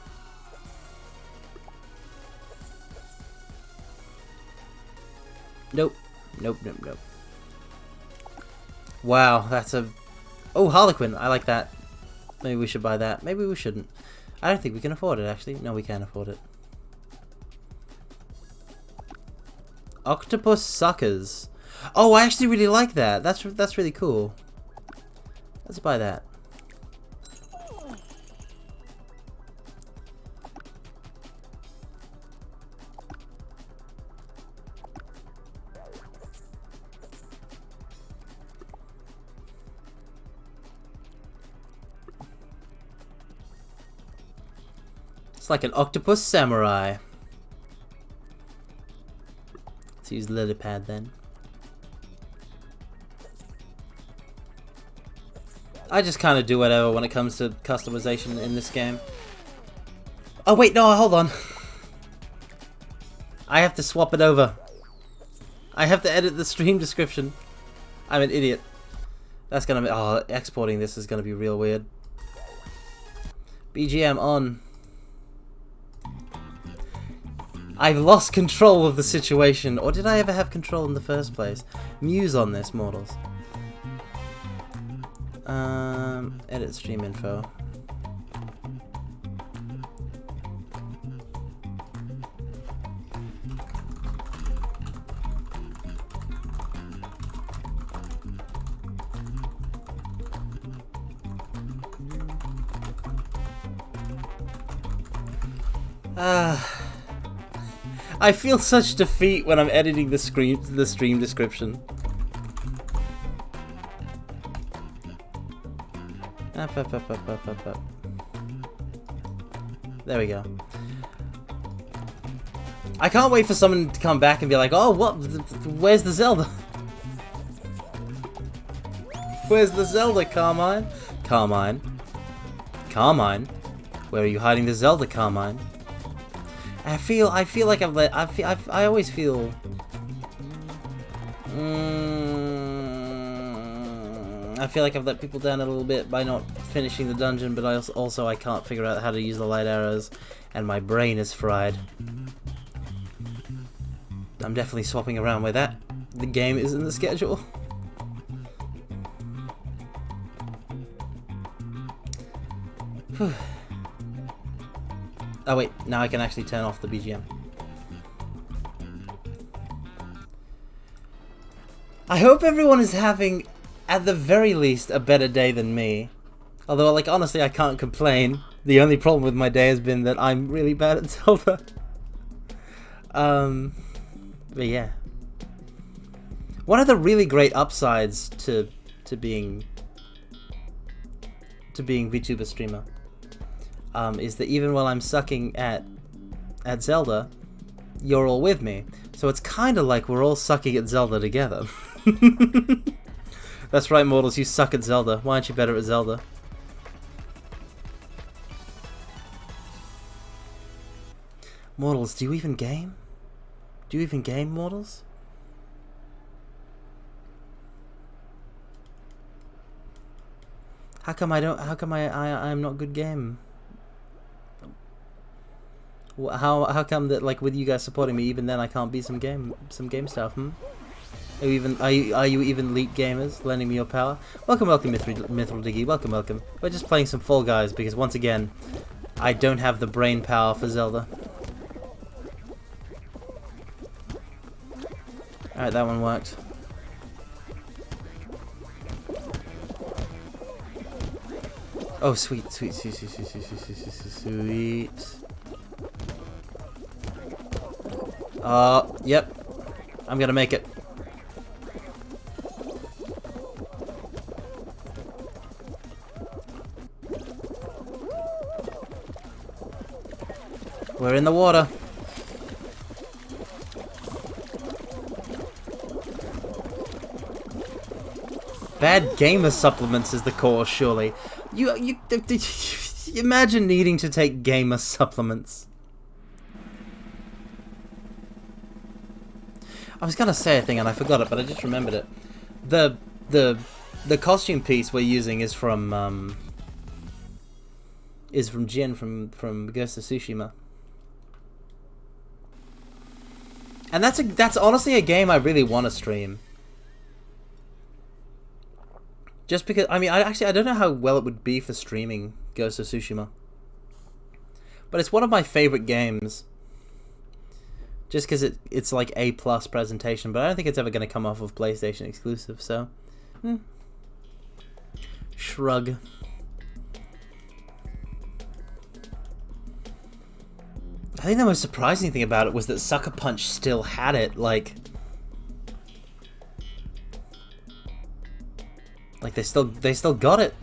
Nope. Wow, that's a... Oh, Harlequin, I like that. Maybe we should buy that. Maybe we shouldn't. I don't think we can afford it, actually. No, we can't afford it. Octopus Suckers. Oh, I actually really like that. That's really cool. Let's buy that. It's like an octopus samurai. Let's use the lily pad then. I just kind of do whatever when it comes to customization in this game. Oh wait, no, hold on. I have to swap it over. I have to edit the stream description. I'm an idiot. That's gonna be... Oh, exporting this is gonna be real weird. BGM on. I've lost control of the situation. Or did I ever have control in the first place? Muse on this, mortals. Edit stream info. I feel such defeat when I'm editing the stream description. Up. There we go. I can't wait for someone to come back and be like, "Oh, what? Where's the Zelda? Where's the Zelda, Carmine? Carmine? Carmine? Where are you hiding the Zelda, Carmine?" I feel like I always feel. I feel like I've let people down a little bit by not finishing the dungeon, but I can't figure out how to use the light arrows, and my brain is fried. I'm definitely swapping around with that. The game is in the schedule. Oh wait, now I can actually turn off the BGM. I hope everyone is having, at the very least, a better day than me. Although, like, honestly, I can't complain. The only problem with my day has been that I'm really bad at Zelda. But yeah. One of the really great upsides to being VTuber streamer is that even while I'm sucking at Zelda, you're all with me. So it's kind of like we're all sucking at Zelda together. That's right, mortals, you suck at Zelda. Why aren't you better at Zelda? Mortals, do you even game? Do you even game, mortals? How come I'm not good game? How come that, like, with you guys supporting me, even then I can't beat some game stuff? Are you even elite gamers lending me your power? Welcome, Mithril Diggy. Welcome. We're just playing some Fall Guys because once again, I don't have the brain power for Zelda. Alright, that one worked. Oh, sweet. Yep. I'm gonna make it. We're in the water. Bad gamer supplements is the cause, surely. You imagine needing to take gamer supplements. I was gonna say a thing and I forgot it, but I just remembered it. The costume piece we're using is from Jin from Ghost of Tsushima. And that's honestly a game I really want to stream. Just because, I mean, I don't know how well it would be for streaming Ghost of Tsushima. But it's one of my favorite games. Just because it's like A+ presentation, but I don't think it's ever going to come off of PlayStation exclusive, so... Shrug. I think the most surprising thing about it was that Sucker Punch still had it, like they still got it.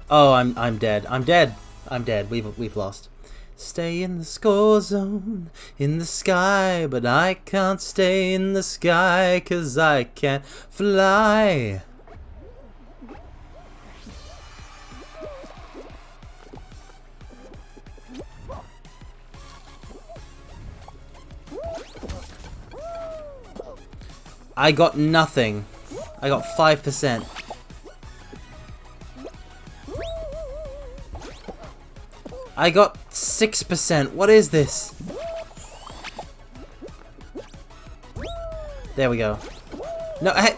Oh, I'm dead. I'm dead. I'm dead. We've lost. Stay in the score zone, in the sky, but I can't stay in the sky 'cause I can't fly. I got nothing. I got 5%. I got 6%. What is this? There we go. No, hey.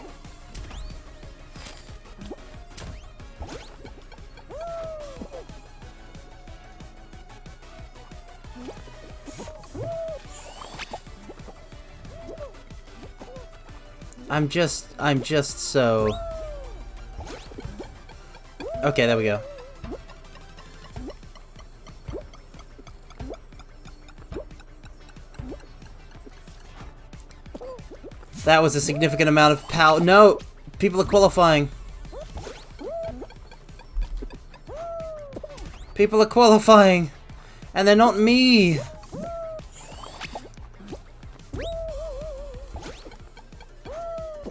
I'm just so... Okay, there we go. That was a significant amount of power. No! People are qualifying. People are qualifying. And they're not me.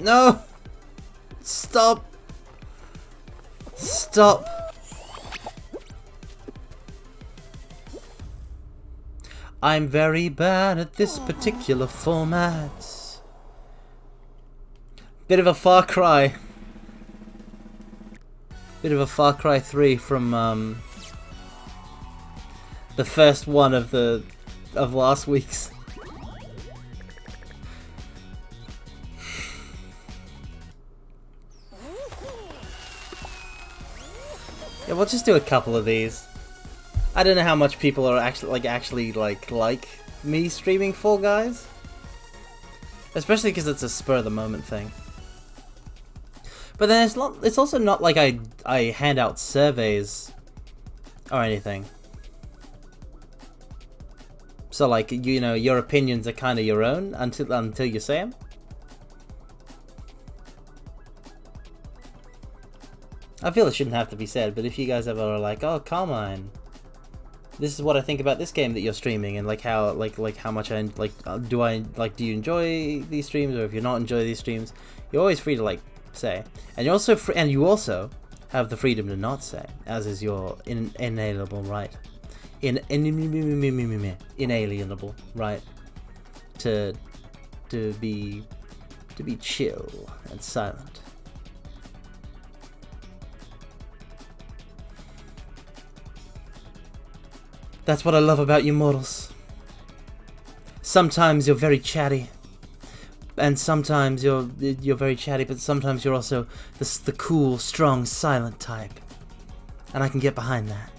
No! Stop! Stop! I'm very bad at this particular format. Bit of a Far Cry. Bit of a Far Cry 3 from the first one of last week's. Yeah, we'll just do a couple of these. I don't know how much people are actually like me streaming Fall Guys, especially because it's a spur of the moment thing. But then it's also not like I hand out surveys or anything. So like, you know, your opinions are kind of your own until you say them. I feel it shouldn't have to be said, but if you guys ever are like, oh, Carmine, this is what I think about this game that you're streaming, and like how much I do you enjoy these streams, or if you're not enjoy these streams, you're always free to like say, and you also have the freedom to not say, as is your inalienable right, inalienable right to be chill and silent. That's what I love about you mortals. Sometimes you're very chatty, and sometimes you're very chatty, but sometimes you're also the cool, strong, silent type, and I can get behind that.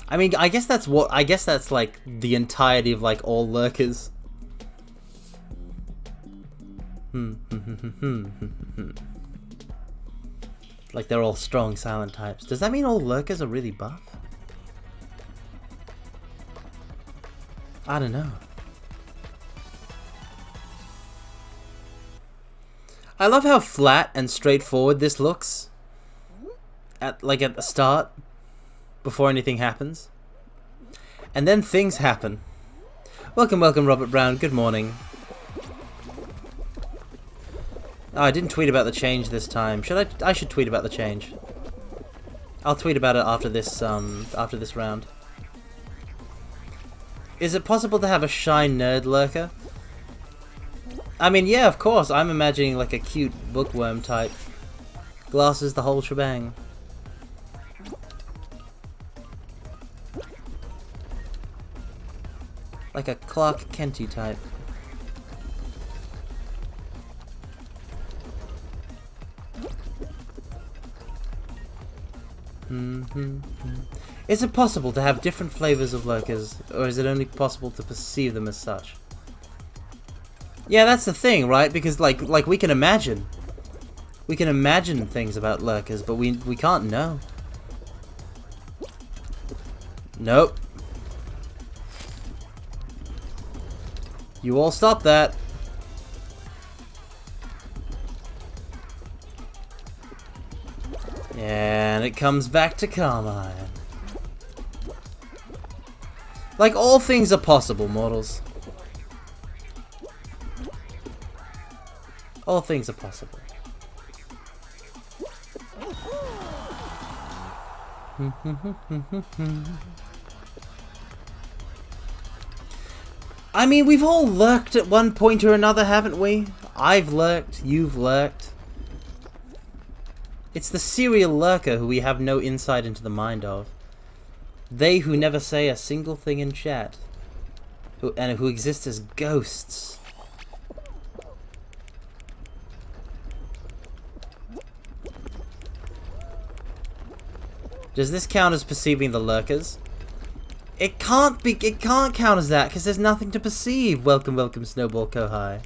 I mean, I guess that's like the entirety of like all lurkers. Like they're all strong, silent types. Does that mean all lurkers are really buff? I don't know. I love how flat and straightforward this looks at the start, before anything happens. And then things happen. Welcome, Robert Brown. Good morning. Oh, I didn't tweet about the change this time. I should tweet about the change. I'll tweet about it after this round. Is it possible to have a shy nerd lurker? I mean, yeah, of course. I'm imagining like a cute bookworm type. Glasses, the whole shebang. Like a Clark Kenty type. Is it possible to have different flavors of lurkers, or is it only possible to perceive them as such? Yeah, that's the thing, right? Because like we can imagine things about lurkers, but we can't know. Nope. You all stop that. And it comes back to Carmine. Like, all things are possible, mortals. All things are possible. I mean, we've all lurked at one point or another, haven't we? I've lurked, you've lurked. It's the serial lurker who we have no insight into the mind of. They who never say a single thing in chat. And who exist as ghosts. Does this count as perceiving the lurkers? It can't count as that, because there's nothing to perceive. Welcome, welcome, Snowball Kohai.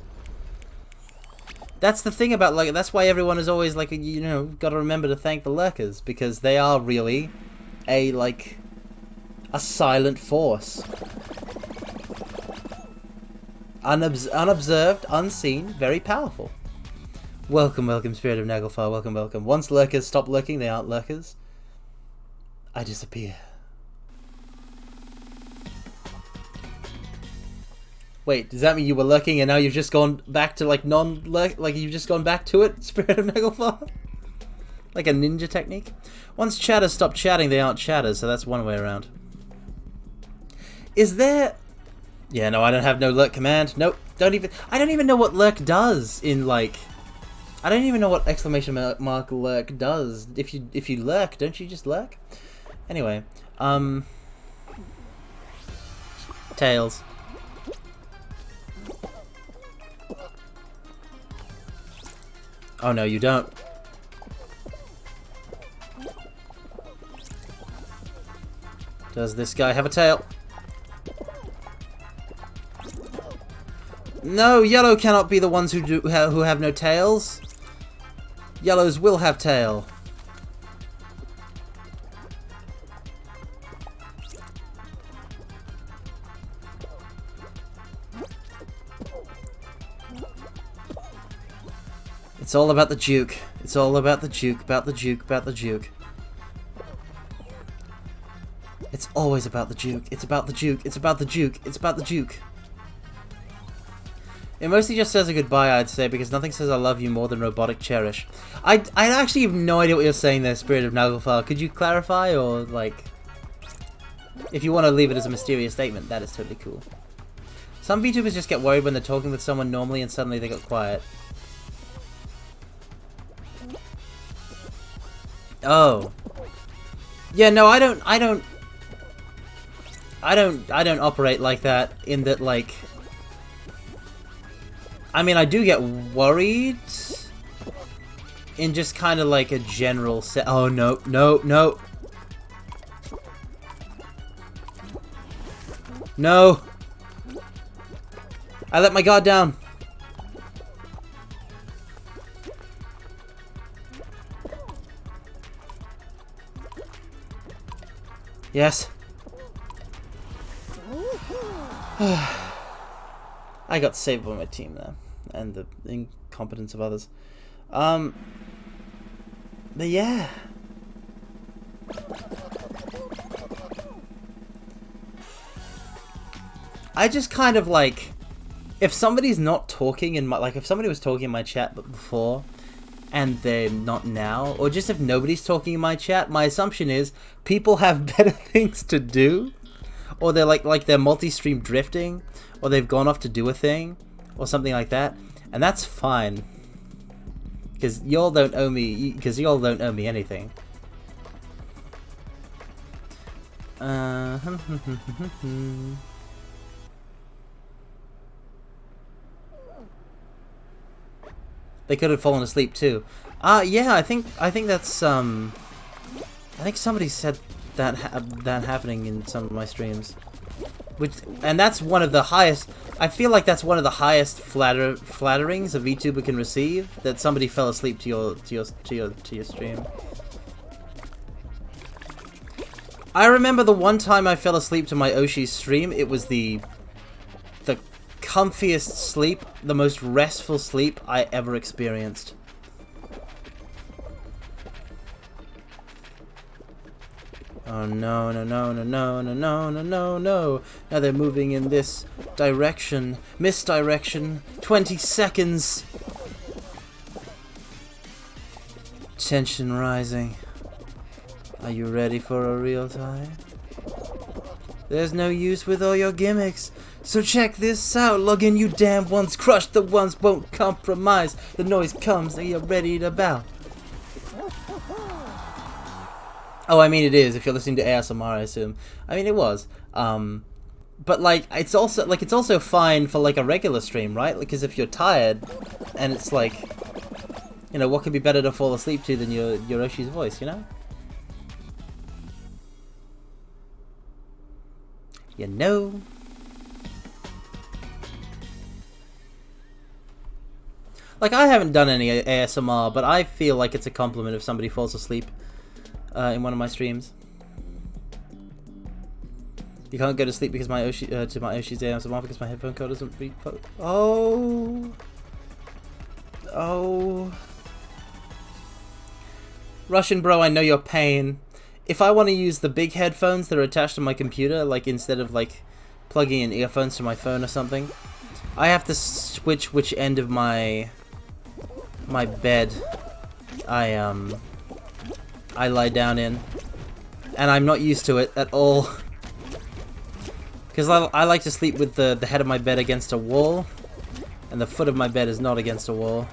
That's the thing about, like, that's why everyone is always, like, you know, got to remember to thank the lurkers, because they are really a, like, a silent force. Unobserved, unseen, very powerful. Welcome, welcome, Spirit of Naglfar, welcome, welcome. Once lurkers stop lurking, they aren't lurkers. I disappear. Wait, does that mean you were lurking and now you've just gone back to, like, non-lurk? Like, you've just gone back to it, Spirit of Naglfar? Like a ninja technique? Once chatters stop chatting, they aren't chatters, so that's one way around. Is there... Yeah, no, I don't have no lurk command. Nope, I don't even know what lurk does in, like... I don't even know what exclamation mark lurk does. If you lurk, don't you just lurk? Anyway, Tails. Oh no, you don't. Does this guy have a tail? No, yellow cannot be the ones who have no tails. Yellows will have tail. It's all about the juke. It's all about the juke, about the juke, about the juke. It's always about the juke. It's about the juke. It's about the juke. It's about the juke. It mostly just says a goodbye, I'd say, because nothing says I love you more than robotic cherish. I actually have no idea what you're saying there, Spirit of Naglfar. Could you clarify, or, like... If you want to leave it as a mysterious statement, that is totally cool. Some VTubers just get worried when they're talking with someone normally and suddenly they got quiet. Oh. Yeah, no, I don't operate like that, in that, like... I mean, I do get worried in just kind of like a general oh, no, no, no. No. I let my guard down. Yes. I got saved by my team there, and the incompetence of others. But yeah. I just kind of like, if somebody's not talking in my, like if somebody was talking in my chat before, and they're not now, or just if nobody's talking in my chat, my assumption is people have better things to do, or they're like they're multi-stream drifting, or they've gone off to do a thing, or something like that, and that's fine, because y'all don't owe me, anything. They could have fallen asleep too. Yeah, I think that's I think somebody said that that happening in some of my streams. And that's one of the highest. I feel like that's one of the highest flatterings a VTuber can receive. That somebody fell asleep to your stream. I remember the one time I fell asleep to my Oshi's stream. It was the comfiest sleep, the most restful sleep I ever experienced. Oh no, no, no, no, no, no, no, no, no, no. Now they're moving in this direction. Misdirection. 20 seconds. Tension rising. Are you ready for a real time? There's no use with all your gimmicks. So check this out. Log in, you damn ones. Crush the ones, won't compromise. The noise comes and you're ready to bow. Oh, I mean it is, if you're listening to ASMR, I assume. I mean, it was. But, like, it's also fine for, like, a regular stream, right? Because if you're tired, and it's like, you know, what could be better to fall asleep to than your Oshi's voice, you know? You know? Like, I haven't done any ASMR, but I feel like it's a compliment if somebody falls asleep in one of my streams. You can't go to sleep because my Oshi's ASMR because my headphone code doesn't read. Oh. Russian bro, I know your pain. If I want to use the big headphones that are attached to my computer, like instead of like plugging in earphones to my phone or something, I have to switch which end of my bed I lie down in, and I'm not used to it at all. Because I like to sleep with the head of my bed against a wall, and the foot of my bed is not against a wall.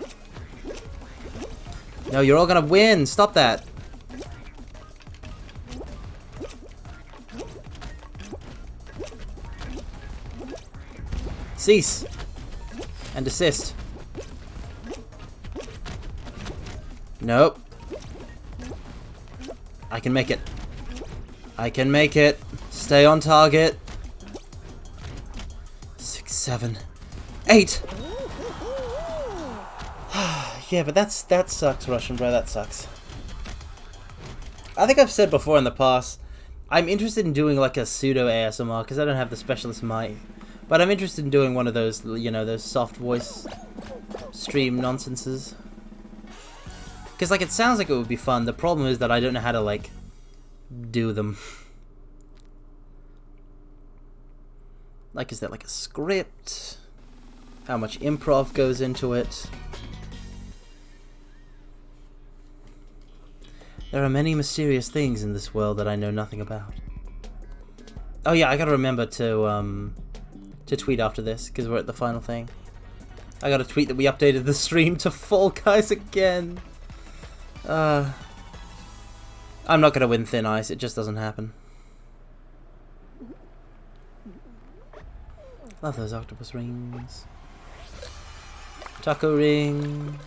No, you're all gonna win! Stop that! Cease! And desist. Nope. I can make it. I can make it. Stay on target. 6, 7, 8. Yeah, but that sucks, Russian bro. That sucks. I think I've said before in the past, I'm interested in doing like a pseudo ASMR because I don't have the specialist mic, but I'm interested in doing one of those, you know, those soft voice stream nonsenses. Because, like, it sounds like it would be fun. The problem is that I don't know how to, like, do them. Like, is there, like, a script? How much improv goes into it? There are many mysterious things in this world that I know nothing about. Oh, yeah, I gotta remember to tweet after this, because we're at the final thing. I gotta tweet that we updated the stream to Fall Guys again. I'm not gonna win Thin Ice, it just doesn't happen. Love those octopus rings. Taco rings.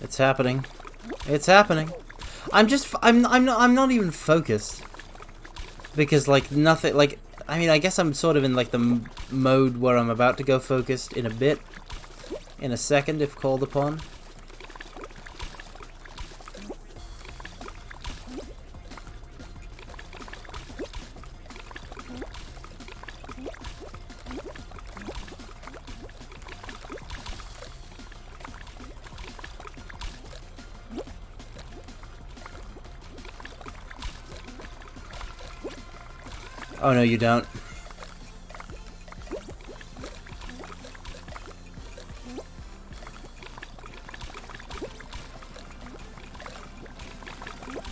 It's happening. It's happening. I'm not even focused. Because, like, nothing, like, I mean, I guess I'm sort of in, like, the mode where I'm about to go focused in a bit. In a second, if called upon. Oh no, you don't.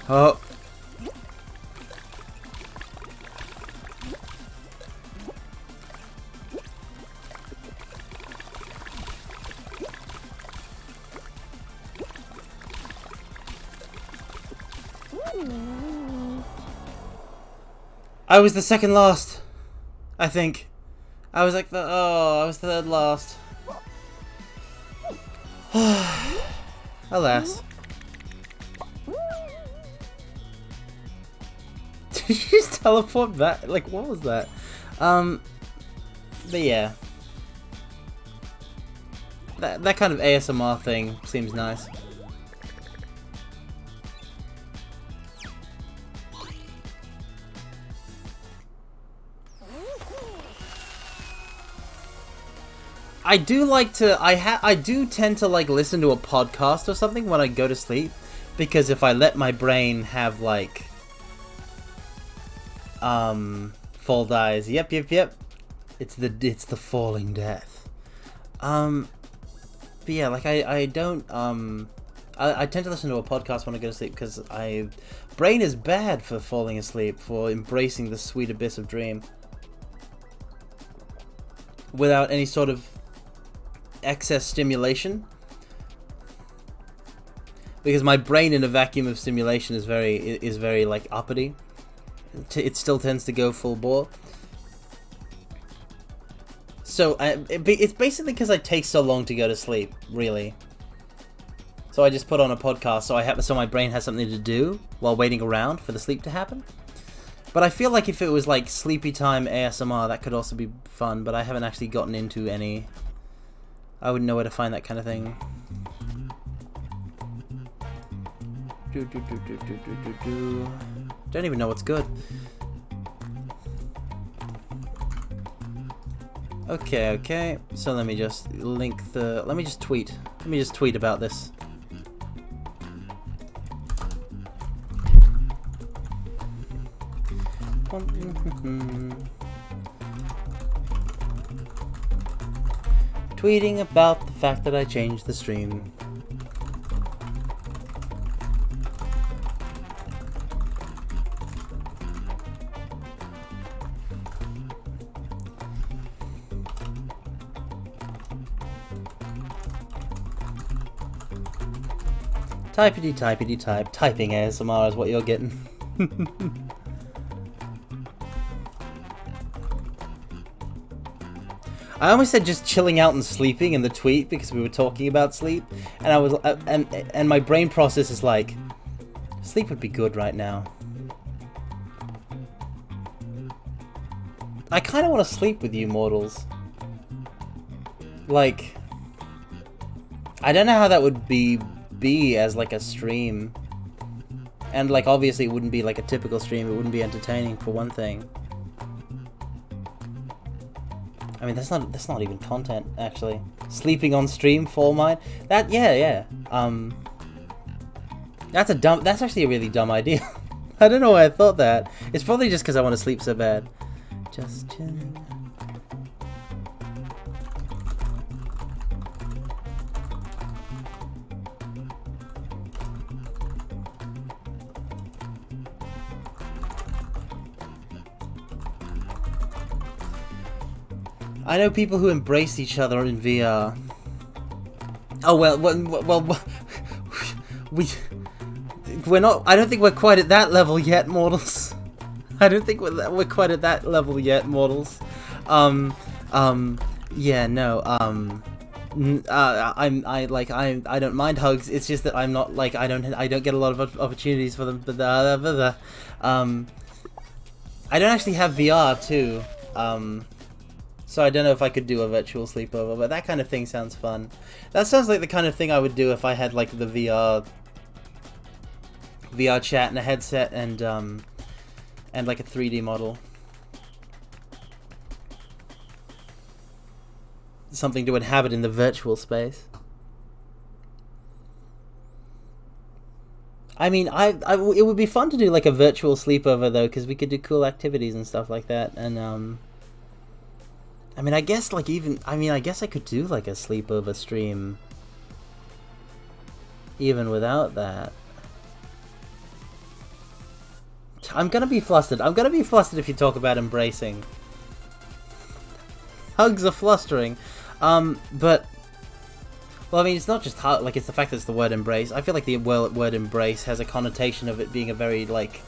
Oh. I was the second last, I think. I was like I was third last. Alas. Did you just teleport back? Like, what was that? But yeah. That kind of ASMR thing seems nice. I do like to, I do tend to like listen to a podcast or something when I go to sleep, because if I let my brain have like, Fall Dies, yep, it's the falling death, but yeah, like I don't, I tend to listen to a podcast when I go to sleep, because brain is bad for falling asleep, for embracing the sweet abyss of dream, without any sort of excess stimulation, because my brain in a vacuum of stimulation is very like uppity. It still tends to go full bore. So it's basically because I take so long to go to sleep, really. So I just put on a podcast so my brain has something to do while waiting around for the sleep to happen. But I feel like if it was like sleepy time ASMR, that could also be fun. But I haven't actually gotten into any. I wouldn't know where to find that kind of thing. Don't even know what's good. Okay. So let me just let me just tweet. Let me just tweet about this. Tweeting about the fact that I changed the stream. Typity type. Typing ASMR is what you're getting. I almost said just chilling out and sleeping in the tweet because we were talking about sleep, and I was and my brain process is like, sleep would be good right now. I kind of want to sleep with you mortals. Like, I don't know how that would be as like a stream, and like obviously it wouldn't be like a typical stream. It wouldn't be entertaining for one thing. I mean, that's not even content, actually. Sleeping on stream, Fall Mine. Yeah. That's actually a really dumb idea. I don't know why I thought that. It's probably just because I want to sleep so bad. Just chilling. I know people who embrace each other in VR. Oh well, we're not. I don't think we're quite at that level yet, mortals. I don't think we're quite at that level yet, mortals. Yeah, no. I don't mind hugs. It's just that I'm not like I don't get a lot of opportunities for them. But I don't actually have VR too. So I don't know if I could do a virtual sleepover, but that kind of thing sounds fun. That sounds like the kind of thing I would do if I had like the VR chat and a headset and like a 3D model. Something to inhabit in the virtual space. I mean, it would be fun to do like a virtual sleepover though, because we could do cool activities and stuff like that. And I mean, I guess like I guess I could do like a sleepover stream even without that. I'm gonna be flustered. I'm gonna be flustered if you talk about embracing. Hugs are flustering. But well, I mean, it's not just hug, like it's the fact that it's the word embrace. I feel like the word embrace has a connotation of it being a very like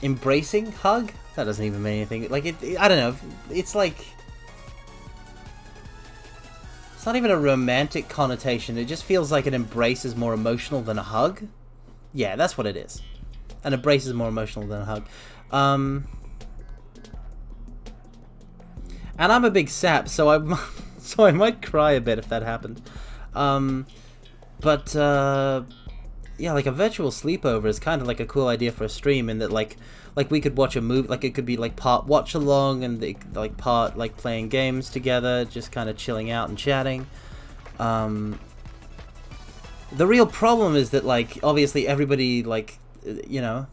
embracing hug. That doesn't even mean anything. Like I don't know. It's like it's not even a romantic connotation. It just feels like an embrace is more emotional than a hug. Yeah, that's what it is. An embrace is more emotional than a hug. And I'm a big sap, so I might cry a bit if that happened. But yeah, like a virtual sleepover is kind of like a cool idea for a stream, in that like we could watch a movie, like it could be like part watch along and like part like playing games together, just kind of chilling out and chatting. The real problem is that like obviously everybody like you know,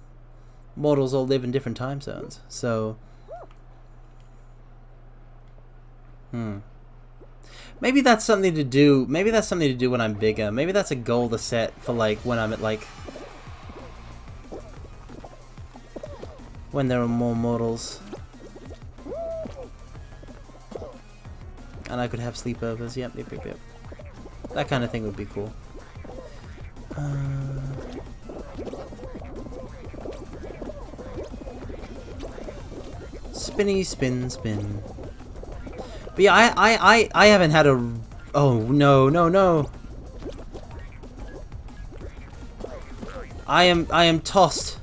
mortals all live in different time zones, so maybe that's something to do. Maybe that's something to do when I'm bigger. Maybe that's a goal to set for like when I'm at like when there are more mortals, and I could have sleepovers. Yep. That kind of thing would be cool. Spinny spin spin. But yeah, I haven't had a... Oh, no. I am tossed.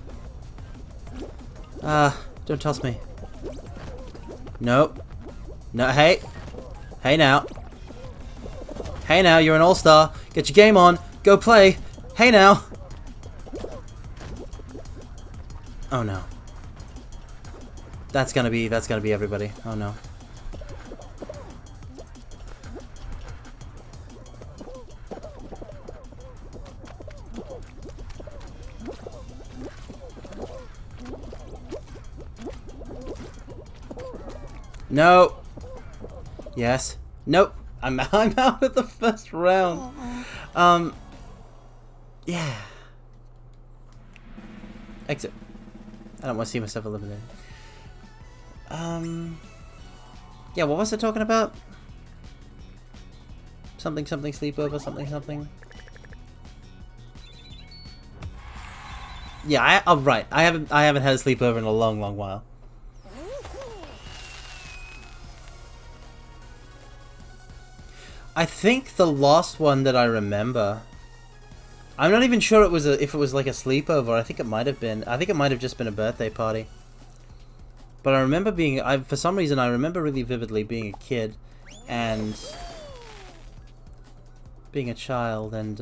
Don't toss me. Nope. No, hey. Hey now. Hey now, you're an all-star. Get your game on. Go play. Hey now. Oh no. That's gonna be everybody. Oh no. No. Yes. Nope. I'm out of the first round. Yeah. Exit. I don't want to see myself eliminated. Yeah, what was I talking about? Something sleepover, something. Yeah, oh right. I haven't had a sleepover in a long while. I think the last one that I remember, I'm not even sure if it was like a sleepover. I think it might have been. I think it might have just been a birthday party. But I remember for some reason I remember really vividly being a kid and being a child, and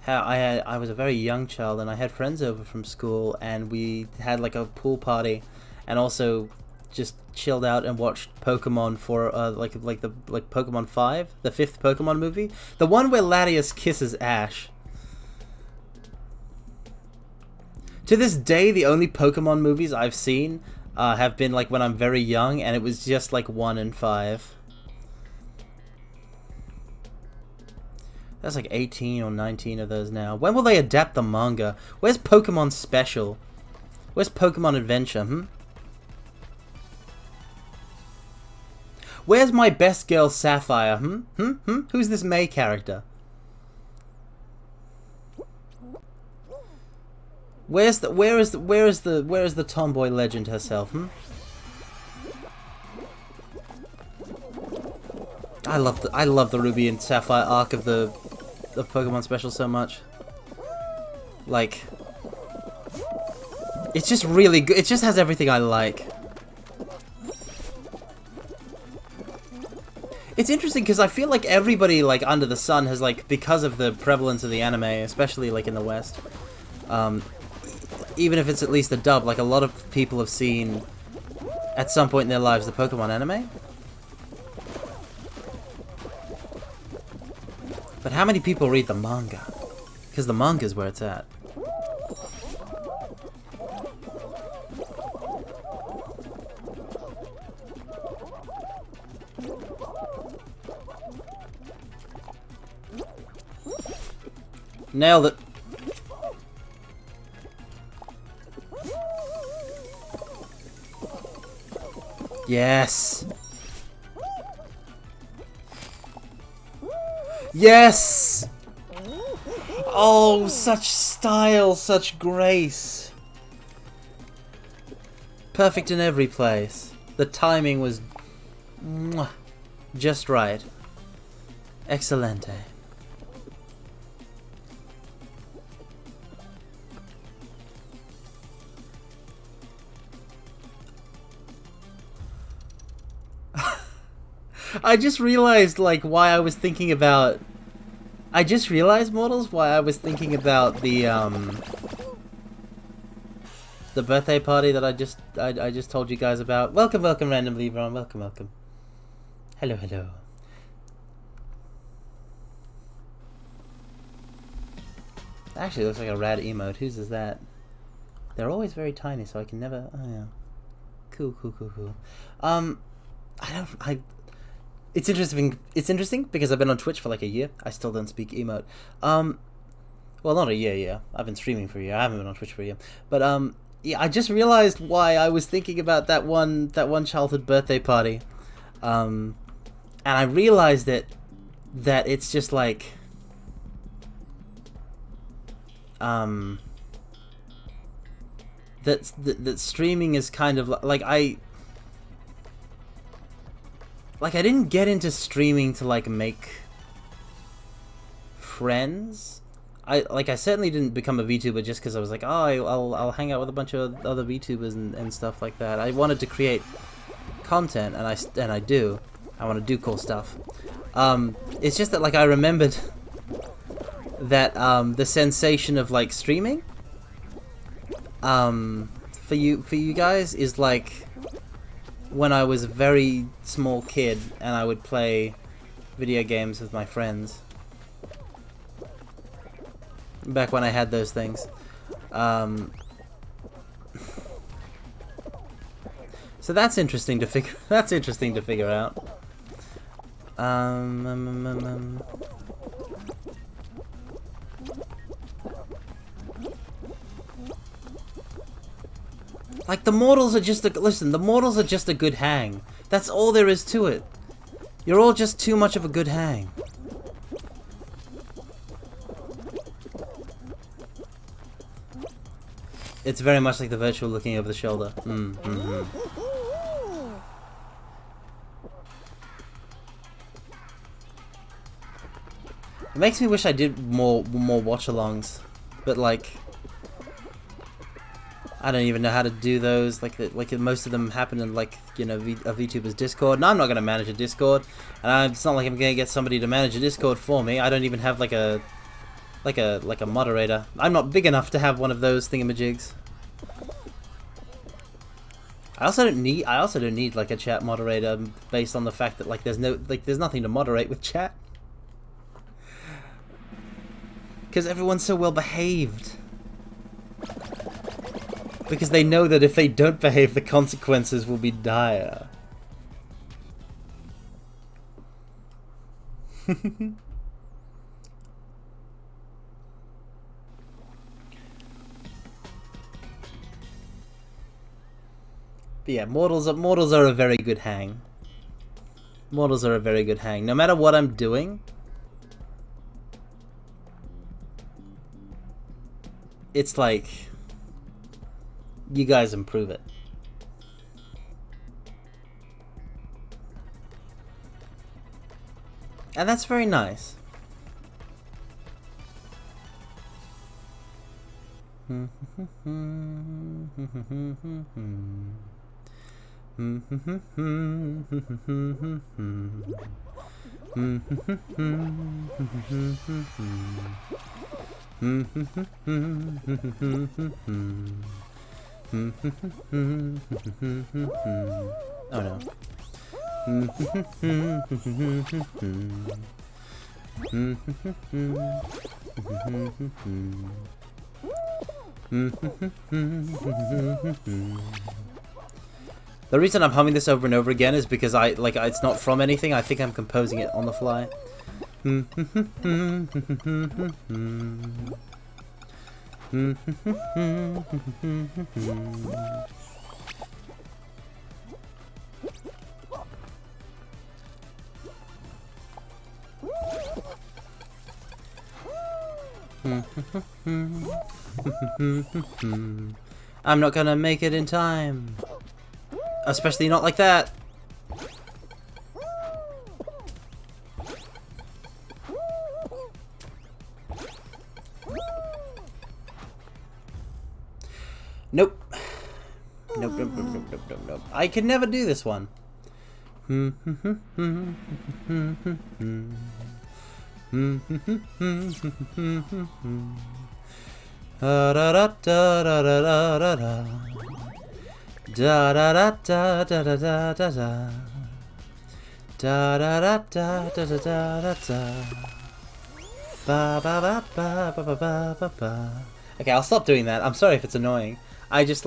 how I was a very young child, and I had friends over from school, and we had like a pool party, and also just chilled out and watched Pokemon for like Pokemon 5, the 5th Pokemon movie, the one where Latias kisses Ash. To this day, the only Pokemon movies I've seen have been like when I'm very young, and it was just like 1 and 5. That's like 18 or 19 of those now. When will they adapt the manga? Where's Pokemon Special? Where's Pokemon Adventure? Where's my best girl Sapphire? Who's this May character? Where is the tomboy legend herself? I love the Ruby and Sapphire arc of Pokemon Special so much. Like, it's just really good. It just has everything I like. It's interesting because I feel like everybody like under the sun has like, because of the prevalence of the anime, especially like in the West, even if it's at least a dub, like a lot of people have seen at some point in their lives the Pokemon anime. But how many people read the manga? Because the manga's where it's at. Nailed it. Yes. Yes! Oh, such style, such grace. Perfect in every place. The timing was just right. Excelente. I just realized, like, why I was thinking about... I just realized, Mortals, why I was thinking about the birthday party that I just told you guys about. Welcome, welcome, randomly, everyone. Welcome, welcome. Hello, hello. Actually, it looks like a rad emote. Whose is that? They're always very tiny, so I can never... Oh, yeah. Cool, cool, cool, cool. It's interesting because I've been on Twitch for like a year. I still don't speak emote. Well, not a year, yeah. I've been streaming for a year. I haven't been on Twitch for a year. But yeah, I just realized why I was thinking about that one childhood birthday party. And I realized that it's just like that streaming is kind of like I didn't get into streaming to like make friends. I certainly didn't become a VTuber just because I was like, oh, I'll hang out with a bunch of other VTubers and stuff like that. I wanted to create content, and I do. I want to do cool stuff. It's just that like I remembered that the sensation of like streaming for you guys is like when I was a very small kid and I would play video games with my friends. Back when I had those things. So that's interesting to figure out. Like the mortals are just the mortals are just a good hang. That's all there is to it. You're all just too much of a good hang. It's very much like the virtual looking over the shoulder. It makes me wish I did more watch-alongs, but like I don't even know how to do those. Like most of them happen in like, you know, a VTuber's Discord. And I'm not gonna manage a Discord, and it's not like I'm gonna get somebody to manage a Discord for me. I don't even have like a moderator. I'm not big enough to have one of those thingamajigs. I also don't need like a chat moderator based on the fact that like there's nothing to moderate with chat. Because everyone's so well behaved. Because they know that if they don't behave, the consequences will be dire. But yeah, mortals are a very good hang. Mortals are a very good hang. No matter what I'm doing, it's like you guys improve it. And that's very nice. Oh no. The reason I'm humming this over and over again is because it's not from anything. I think I'm composing it on the fly. I'm not gonna make it in time. Especially not like that. Nope. Nope, nope, nope, nope, nope, nope, nope. I can never do this one. Da da da da da da da da. Da da da da da da da da da. Da da da da da da da da da. Ba ba ba ba ba ba ba ba ba. Okay, I'll stop doing that. I'm sorry if it's annoying. I just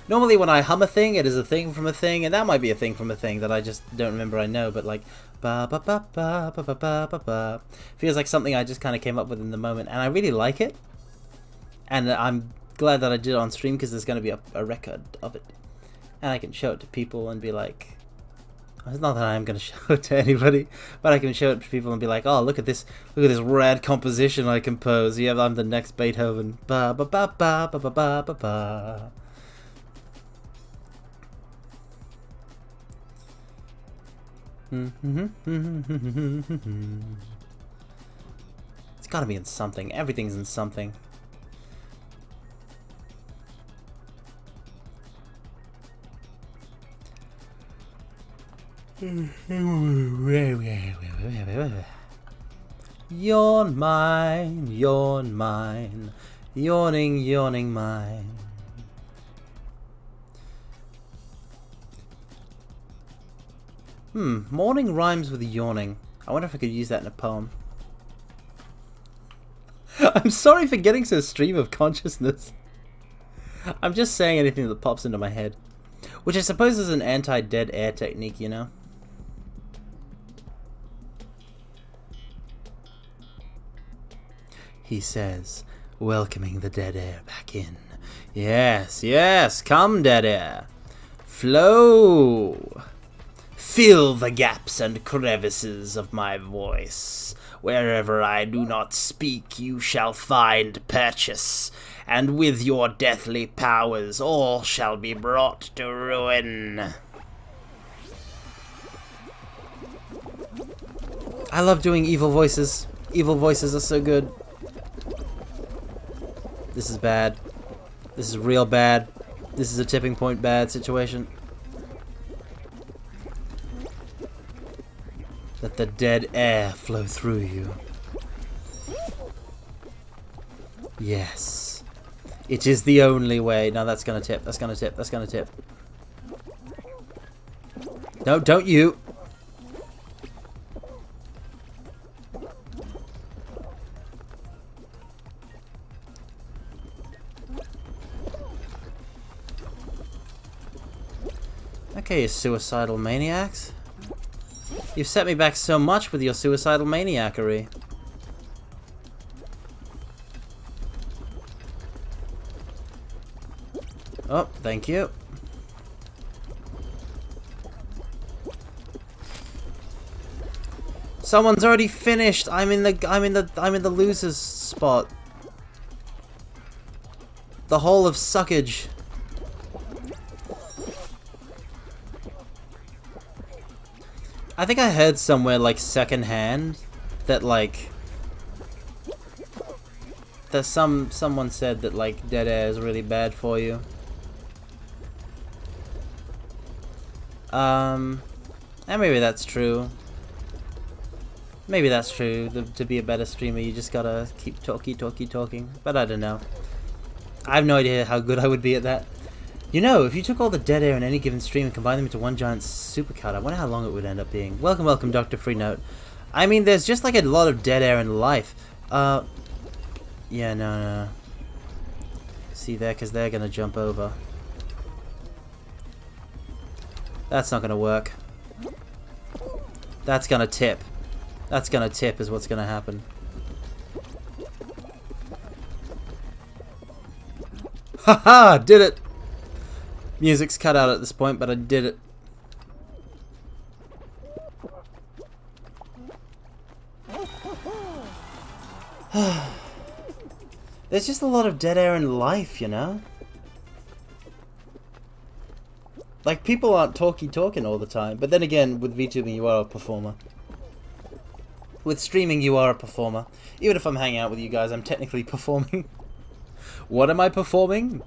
normally when I hum a thing, it is a thing from a thing, and that might be a thing from a thing that I just don't remember I know, but like ba ba ba ba ba ba ba ba ba feels like something I just kind of came up with in the moment, and I really like it. And I'm glad that I did it on stream because there's going to be a record of it. And I can show it to people and be like... It's not that I'm going to show it to anybody, but I can show it to people and be like, oh, look at this rad composition I composed. Yeah, I'm the next Beethoven. Ba ba ba ba ba ba ba ba ba. It's got to be in something. Everything's in something. Yawn mine, yawn mine, yawning, yawning mine. Morning rhymes with yawning. I wonder if I could use that in a poem. I'm sorry for getting so stream of consciousness. I'm just saying anything that pops into my head. Which I suppose is an anti-dead air technique, you know? He says, welcoming the dead air back in. Yes, yes, come dead air. Flow. Fill the gaps and crevices of my voice. Wherever I do not speak, you shall find purchase. And with your deathly powers, all shall be brought to ruin. I love doing evil voices. Evil voices are so good. This is bad. This is real bad. This is a tipping point bad situation. Let the dead air flow through you. Yes. It is the only way. No, that's gonna tip. That's gonna tip. That's gonna tip. No, don't you. Okay, you suicidal maniacs. You've set me back so much with your suicidal maniacery. Oh, thank you. Someone's already finished. I'm in the loser's spot. The whole of suckage. I think I heard somewhere like secondhand that like that someone said that like dead air is really bad for you. And maybe that's true. Maybe that's true. To be a better streamer, you just gotta keep talking. But I don't know. I have no idea how good I would be at that. You know, if you took all the dead air in any given stream and combined them into one giant supercut, I wonder how long it would end up being. Welcome, Dr. Freenote. I mean, there's just like a lot of dead air in life. Yeah, no. See there, because they're gonna jump over. That's not gonna work. That's gonna tip. That's gonna tip is what's gonna happen. Haha! Did it! Music's cut out at this point, but I did it. There's just a lot of dead air in life, you know? Like, people aren't talking all the time. But then again, with VTubing, you are a performer. With streaming, you are a performer. Even if I'm hanging out with you guys, I'm technically performing. What am I performing?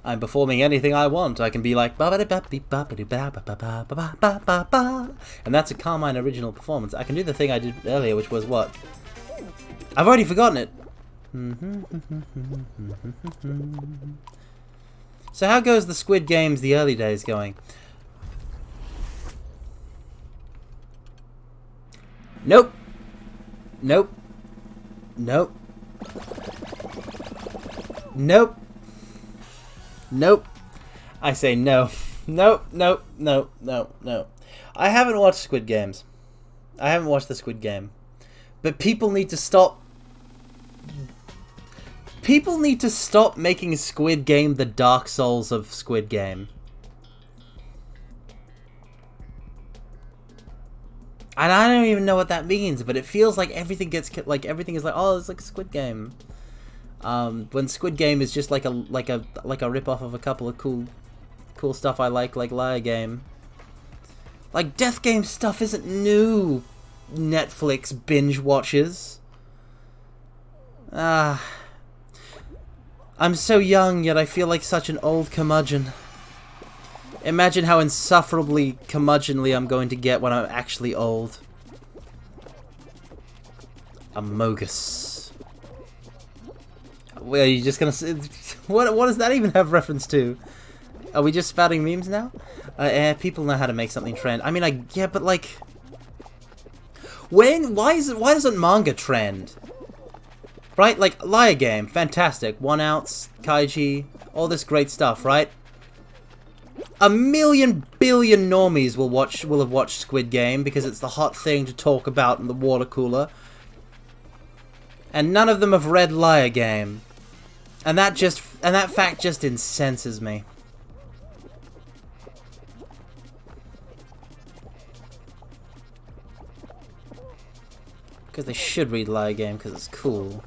I'm performing anything I want. I can be like... And that's a Carmine original performance. I can do the thing I did earlier, which was what? I've already forgotten it. So how goes the Squid Games, the early days going? Nope. Nope. Nope. Nope. Nope. I say no. Nope, nope, nope, nope, nope. I haven't watched Squid Games. I haven't watched the Squid Game. But people need to stop... People need to stop making Squid Game the Dark Souls of Squid Game. And I don't even know what that means, but it feels like everything gets like everything is like, oh, it's like a Squid Game. When Squid Game is just like a rip-off of a couple of cool stuff I like Liar Game. Like Death Game stuff isn't new. Netflix binge watches. I'm so young, yet I feel like such an old curmudgeon. Imagine how insufferably curmudgeonly I'm going to get when I'm actually old. Amogus. Well, are you just gonna say... What does that even have reference to? Are we just spouting memes now? People know how to make something trend. I mean, yeah, but like... Why doesn't manga trend? Right? Like, Liar Game, fantastic. 1-outs, Kaiji, all this great stuff, right? A million billion normies will have watched Squid Game because it's the hot thing to talk about in the water cooler. And none of them have read Liar Game. And that fact just incenses me. Because they should read Liar Game because it's cool.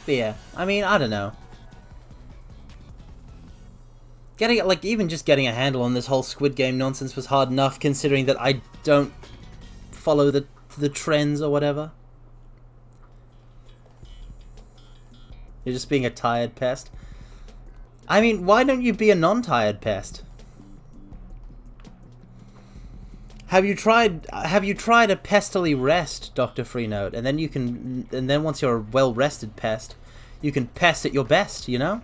But yeah, I mean, I don't know. Even just getting a handle on this whole Squid Game nonsense was hard enough, considering that I don't follow the trends or whatever. You're just being a tired pest. I mean, why don't you be a non-tired pest? Have you tried a pestily rest, Dr. Freenote? And then once you're a well-rested pest, you can pest at your best, you know?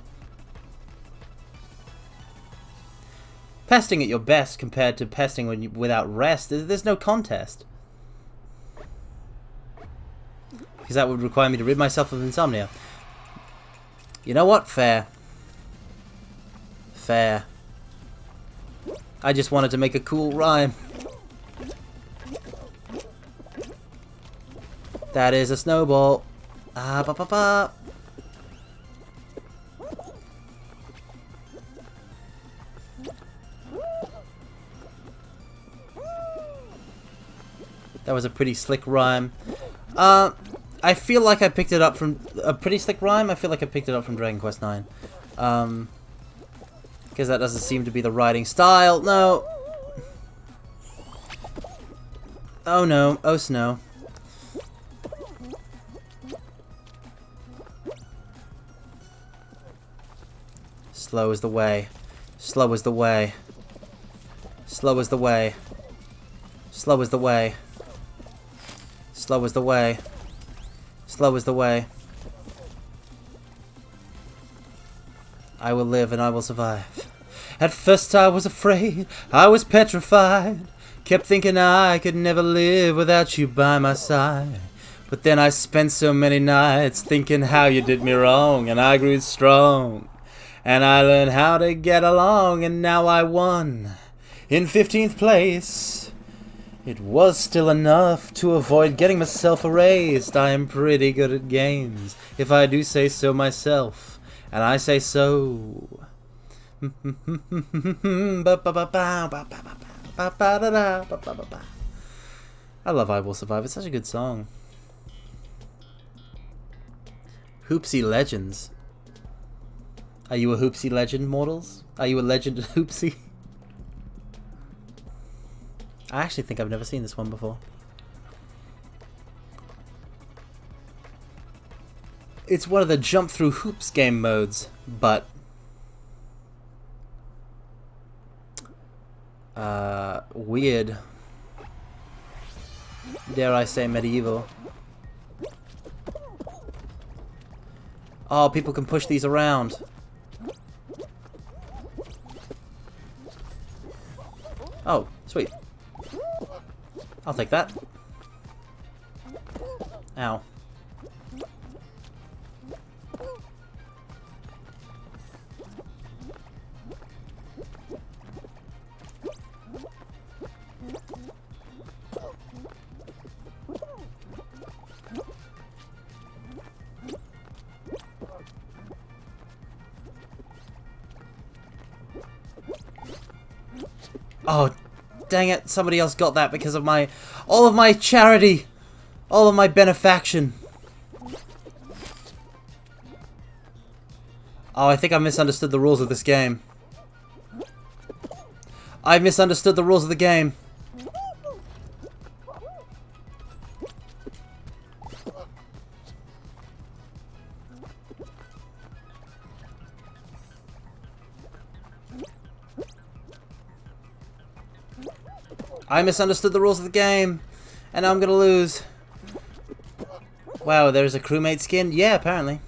Pesting at your best compared to pesting without rest, there's no contest. Because that would require me to rid myself of insomnia. You know what? Fair. Fair. I just wanted to make a cool rhyme. That is a snowball. Ah, ba ba ba. That was a pretty slick rhyme. I feel like I picked it up from a pretty slick rhyme. I feel like I picked it up from Dragon Quest IX. Because that doesn't seem to be the writing style. No. Oh no. Oh snow. Slow is the way. Slow is the way. Slow is the way. Slow is the way. Slow is the way. Slow is the way. I will live and I will survive. At first I was afraid, I was petrified. Kept thinking I could never live without you by my side. But then I spent so many nights thinking how you did me wrong, and I grew strong. And I learned how to get along, and now I won in 15th place. It was still enough to avoid getting myself erased. I am pretty good at games, if I do say so myself. And I say so. I love I Will Survive. It's such a good song. Hoopsie Legends. Are you a Hoopsie legend, mortals? Are you a legend of Hoopsie? I actually think I've never seen this one before. It's one of the jump through hoops game modes, but weird. Dare I say medieval. Oh, people can push these around. Oh, sweet. I'll take that. Ow. Oh, dang it. Somebody else got that because of all of my charity. All of my benefaction. Oh, I think I misunderstood the rules of this game. I misunderstood the rules of the game. I misunderstood the rules of the game, and now I'm gonna lose. Wow, there's a crewmate skin? Yeah, apparently.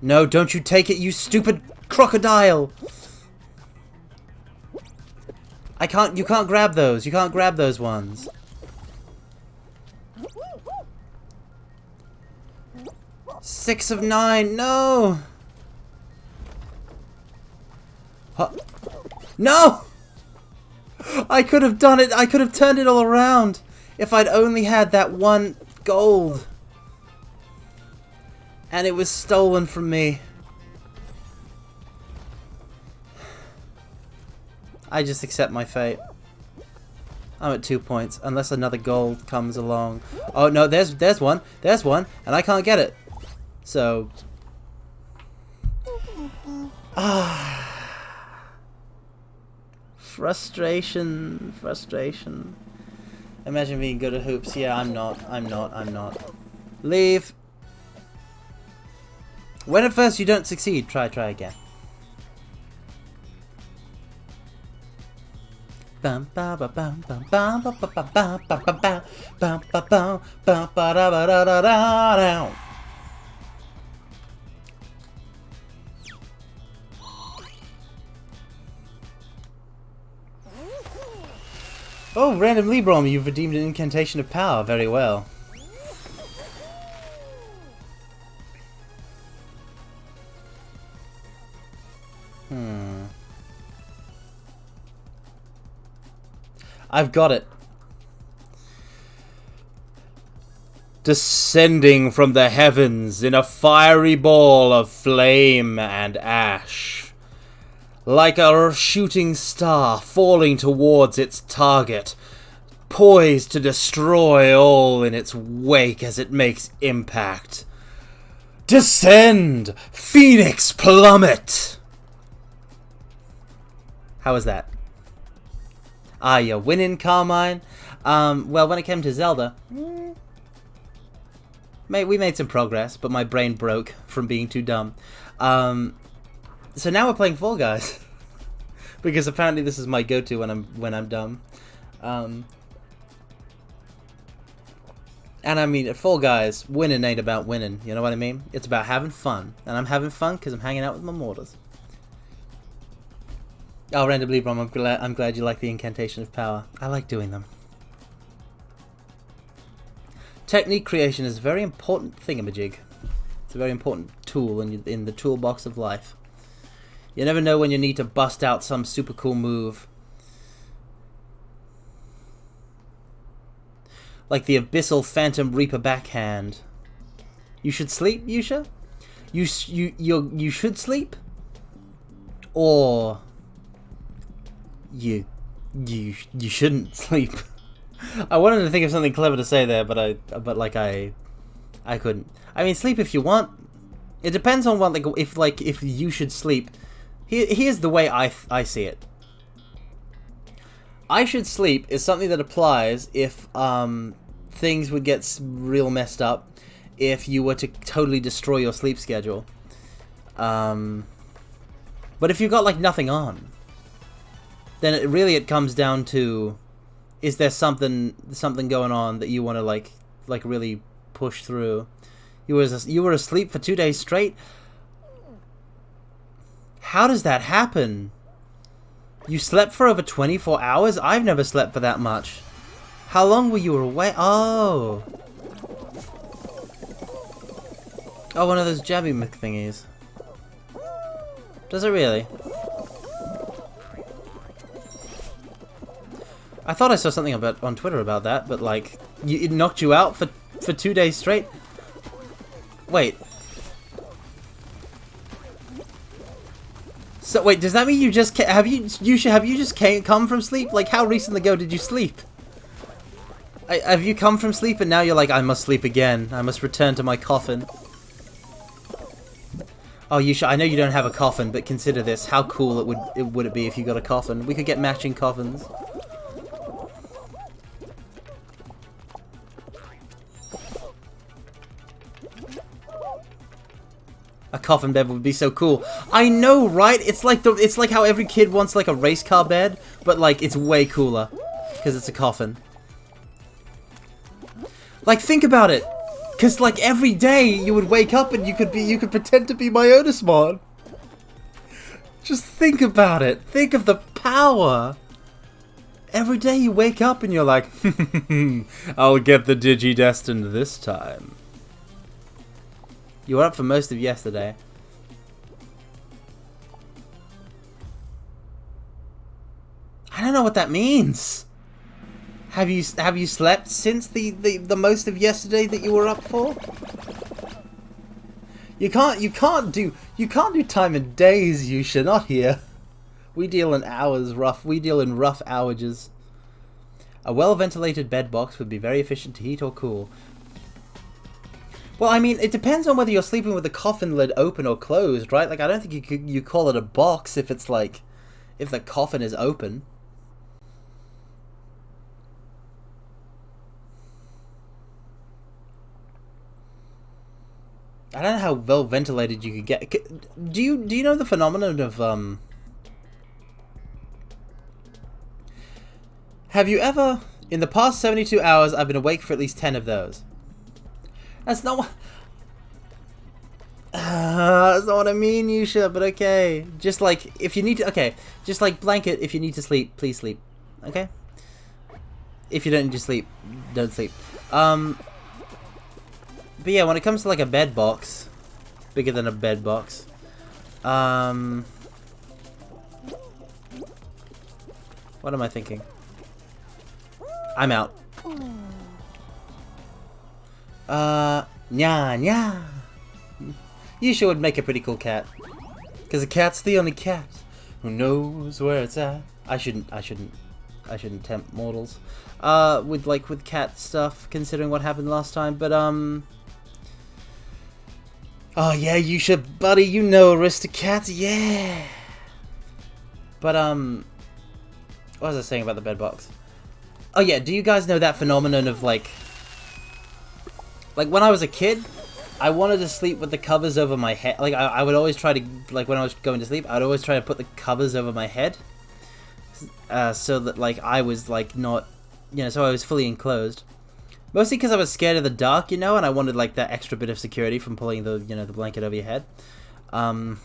No, don't you take it, you stupid crocodile! You can't grab those. You can't grab those ones. Six of 9, no! Huh. No! I could have done it. I could have turned it all around if I'd only had that one gold. And it was stolen from me. I just accept my fate. I'm at 2 points unless another gold comes along. Oh no, there's one. There's one, and I can't get it. So frustration. Imagine being good at hoops. Yeah, I'm not. Leave. When at first you don't succeed, try again. Bum ba ba bum bum bum ba ba ba bum ba ba bum bum ba bum bum ba da ba da da da. Oh, random Librom, you've redeemed an incantation of power. Very well. I've got it. Descending from the heavens in a fiery ball of flame and ash. Like a shooting star falling towards its target, poised to destroy all in its wake as it makes impact. Descend, Phoenix plummet! How was that? Ah, you're winning, Carmine. Well, when it came to Zelda, we made some progress, but my brain broke from being too dumb. So now we're playing Fall Guys, because apparently this is my go-to when I'm dumb. And I mean, at Fall Guys, winning ain't about winning, you know what I mean? It's about having fun. And I'm having fun because I'm hanging out with my mortals. Oh, Random Libram, I'm glad you like the Incantation of Power. I like doing them. Technique creation is a very important thingamajig. It's a very important tool in the toolbox of life. You never know when you need to bust out some super cool move. Like the Abyssal Phantom Reaper backhand. You should sleep, Yusha? You should sleep? Or you shouldn't sleep. I wanted to think of something clever to say there, but I couldn't. I mean, sleep if you want. It depends on what, if you should sleep. Here's the way I see it. I should sleep is something that applies if things would get real messed up if you were to totally destroy your sleep schedule. But if you've got like nothing on, then it comes down to, is there something going on that you want to like really push through? You were asleep for 2 days straight. How does that happen? You slept for over 24 hours? I've never slept for that much. How long were you awake? Oh, one of those jabby thingies. Does it really? I thought I saw something on Twitter about that, but like, it knocked you out for 2 days straight? Wait. So wait, does that mean you just have you just come from sleep? Like, how recent ago did you sleep? Have you come from sleep and now you're like, I must sleep again. I must return to my coffin. Oh, I know you don't have a coffin, but consider this: how cool would it be if you got a coffin? We could get matching coffins. A coffin bed would be so cool. I know, right? It's like how every kid wants like a race car bed, but like it's way cooler because it's a coffin. Like, think about it, because like every day you would wake up and you could pretend to be Majora. Just think about it. Think of the power. Every day you wake up and you're like, I'll get the Digi-Destined this time. You were up for most of yesterday. I don't know what that means. Have you slept since the most of yesterday that you were up for? You can't do time in days, Yusha, not here. We deal in hours, we deal in rough hourages. A well-ventilated bed box would be very efficient to heat or cool. Well, I mean, it depends on whether you're sleeping with the coffin lid open or closed, right? Like, I don't think you call it a box if it's like, if the coffin is open. I don't know how well ventilated you could get. Do you know the phenomenon of Have you ever, in the past 72 hours, I've been awake for at least 10 of those? That's not what... that's not what I mean, Yusha, but okay. Just like, if you need to... Okay, just like blanket, if you need to sleep, please sleep. Okay? If you don't need to sleep, don't sleep. But yeah, when it comes to like a bed box, bigger than a bed box, what am I thinking? I'm out. Nya. Yusha would make a pretty cool cat. Because a cat's the only cat who knows where it's at. I shouldn't tempt mortals. With cat stuff, considering what happened last time, but oh yeah, Yusha, buddy, you know Aristocats, yeah. But what was I saying about the bed box? Oh yeah, do you guys know that phenomenon of like when I was a kid, I wanted to sleep with the covers over my head. Like I would always try to, like when I was going to sleep, I'd always try to put the covers over my head, so that like I was like not you know, so I was fully enclosed. Mostly because I was scared of the dark, you know, and I wanted like that extra bit of security from pulling the, you know, the blanket over your head. But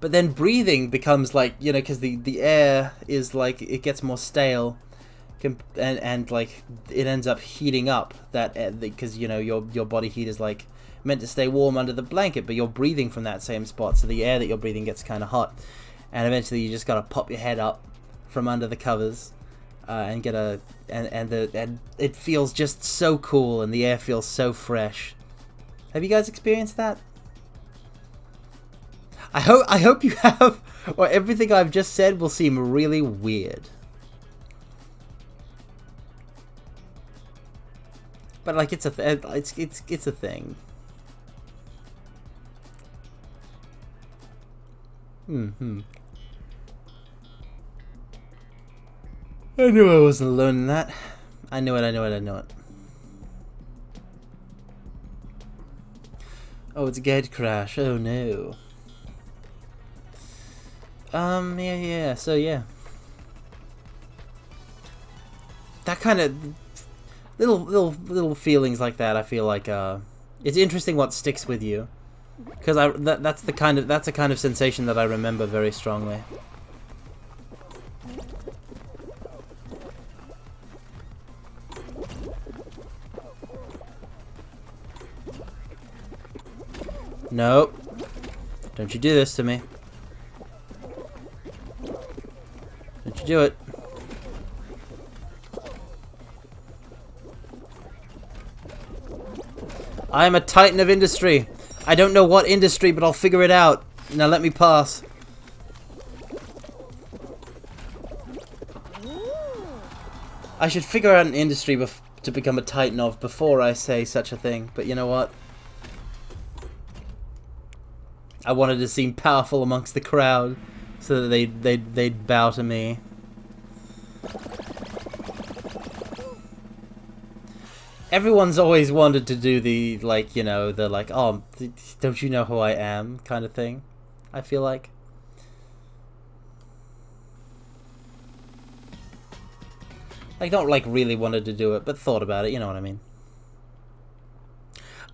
then breathing becomes like, you know, because the air is like, it gets more stale, and like it ends up heating up that, because you know your body heat is like meant to stay warm under the blanket, but you're breathing from that same spot, so the air that you're breathing gets kind of hot, and eventually you just gotta pop your head up from under the covers, and get a and it feels just so cool, and the air feels so fresh. Have you guys experienced that? I hope you have, or everything I've just said will seem really weird. But like it's a thing. I knew I wasn't alone in that. I knew it. Oh, it's a gate crash. Oh no. Yeah. So yeah. That kind of little feelings like that. I feel like it's interesting what sticks with you, because that's a kind of sensation that I remember very strongly. Nope. Don't you do this to me. Don't you do it. I am a titan of industry. I don't know what industry, but I'll figure it out. Now let me pass. I should figure out an industry to become a titan of before I say such a thing, but you know what? I wanted to seem powerful amongst the crowd, so that they'd bow to me. Everyone's always wanted to do the, like, you know, the like, oh, don't you know who I am kind of thing, I feel like. Like, not like really wanted to do it, but thought about it, you know what I mean.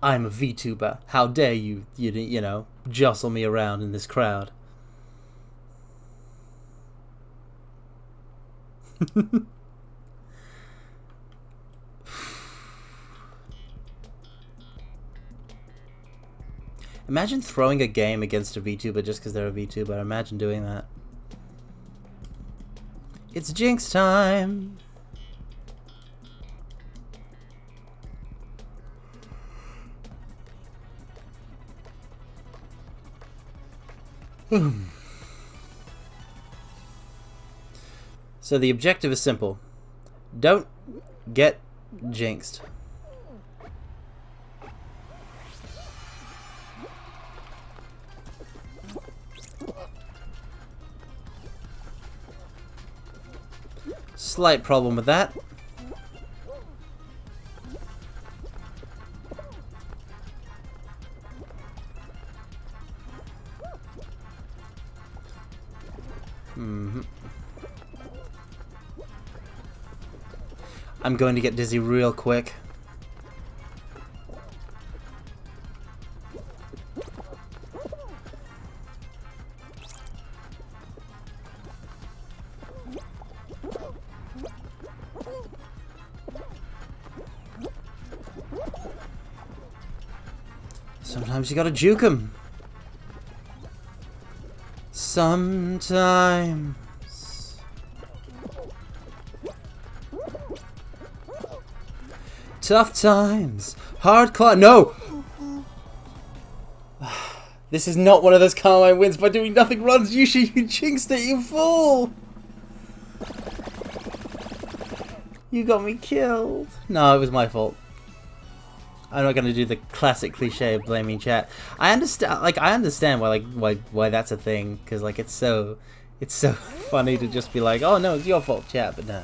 I'm a VTuber. How dare you know, jostle me around in this crowd. Imagine throwing a game against a VTuber just because they're a VTuber. Imagine doing that. It's Jinx time! So the objective is simple. Don't get jinxed. Slight problem with that. I'm going to get dizzy real quick. Sometimes you gotta juke him. Sometimes. Tough times. Hard climb. No! This is not one of those Carmine wins by doing nothing runs. You jinxed it, you fool! You got me killed. No, it was my fault. I'm not gonna do the classic cliche of blaming chat. I understand why that's a thing, because like it's so funny to just be like, oh no, it's your fault, chat, but no.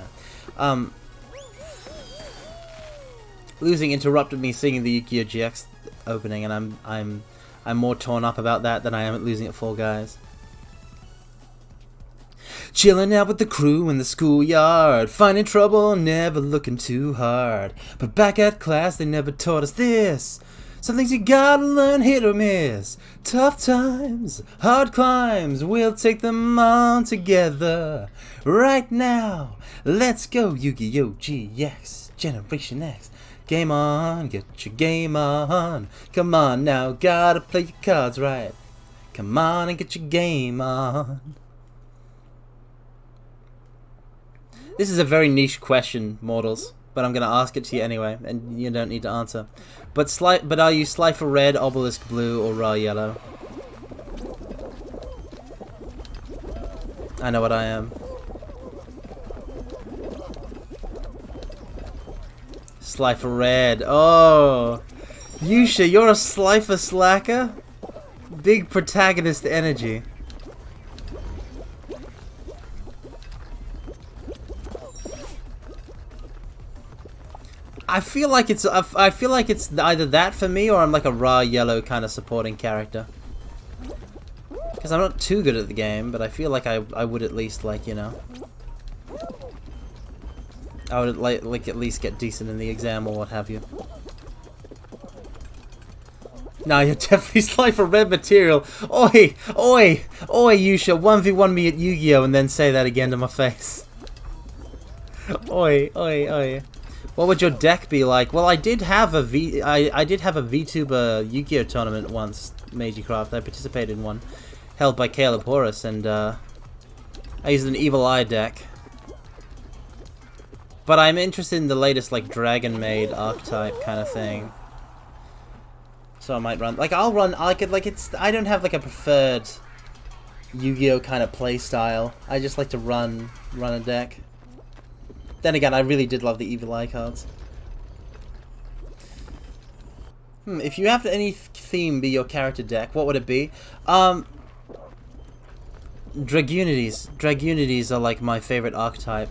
Losing interrupted me seeing the Yu-Gi-Oh! GX opening, and I'm more torn up about that than I am at losing at Fall Guys. Chilling out with the crew in the schoolyard, finding trouble, never looking too hard. But back at class, they never taught us this. Some things you gotta learn, hit or miss. Tough times, hard climbs, we'll take them on together. Right now, let's go Yu-Gi-Oh! GX, Generation X. Game on, get your game on. Come on now, gotta play your cards right. Come on and get your game on. This is a very niche question, mortals, but I'm gonna ask it to you anyway, and you don't need to answer. But are you Slifer Red, Obelisk Blue, or Ra Yellow? I know what I am. Slifer Red. Oh, Yusha, you're a Slifer slacker? Big protagonist energy. I feel like it's either that for me, or I'm like a Ra Yellow kind of supporting character. Because I'm not too good at the game, but I feel like I would at least, like, you know, I would like at least get decent in the exam or what have you. No, you're definitely Slifer Red material. Oi, oi, oi, Yusha, 1v1 me at Yu-Gi-Oh! And then say that again to my face. Oi, oi, oi. What would your deck be like? Well, I did have a VTuber Yu-Gi-Oh! Tournament once, Magecraft. I participated in one, held by Caleb Horus, and I used an Evil Eye deck. But I'm interested in the latest, like, Dragon Maid archetype kind of thing. So I might run, like, I don't have like a preferred Yu-Gi-Oh! Kind of play style. I just like to run a deck. Then again, I really did love the Evil Eye cards. If you have any theme be your character deck, what would it be? Dragunities. Dragunities are like my favorite archetype.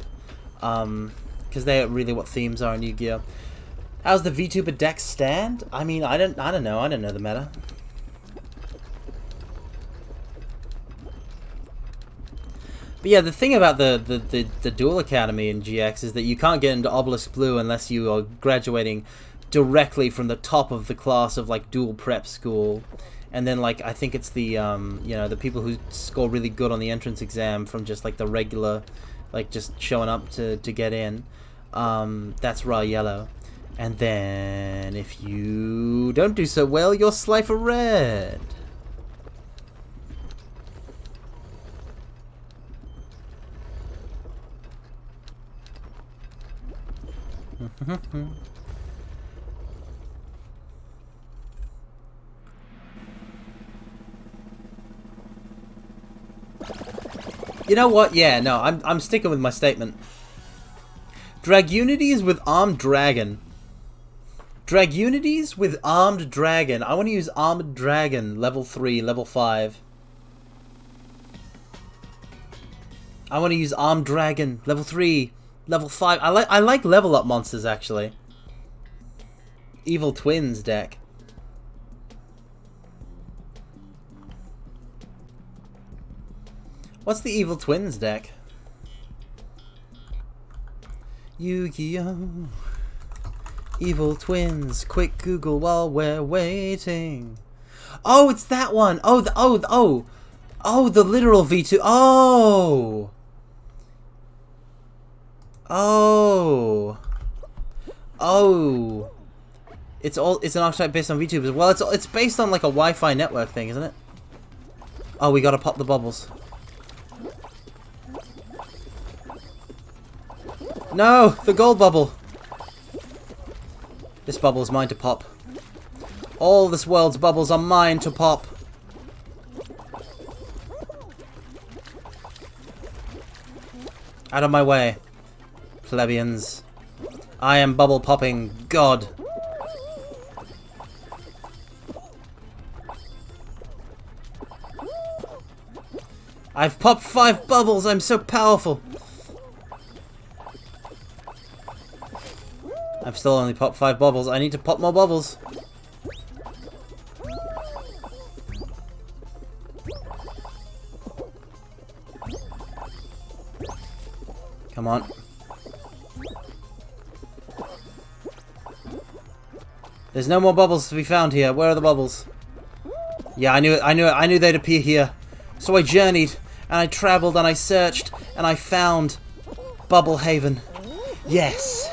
Because they are really what themes are in Yu-Gi-Oh! How's the VTuber deck stand? I mean, I don't know the meta. But yeah, the thing about the Duel Academy in GX is that you can't get into Obelisk Blue unless you are graduating directly from the top of the class of, like, Duel Prep School. And then, like, I think it's the, you know, the people who score really good on the entrance exam from just, like, the regular, like, just showing up to get in. That's Ra Yellow. And then, if you don't do so well, you're Slifer Red. You know what? Yeah, no, I'm sticking with my statement. Dragunities with Armed Dragon. Dragunities with Armed Dragon. I want to use Armed Dragon, level 3, level 5. I want to use Armed Dragon, level 3, level 5. I like level up monsters, actually. Evil Twins deck. What's the Evil Twins deck? Yu-Gi-Oh! Evil Twins, quick Google while we're waiting. Oh, it's that one. Oh, the literal V2. Oh. It's an archetype based on VTubers. Well, it's based on like a Wi-Fi network thing, isn't it? Oh, we gotta pop the bubbles. No, the gold bubble. This bubble is mine to pop. All this world's bubbles are mine to pop. Out of my way, plebeians. I am bubble popping God. I've popped 5 bubbles. I'm so powerful. I've still only popped 5 bubbles. I need to pop more bubbles. Come on. There's no more bubbles to be found here. Where are the bubbles? Yeah, I knew they'd appear here. So I journeyed, and I traveled, and I searched, and I found Bubble Haven. Yes.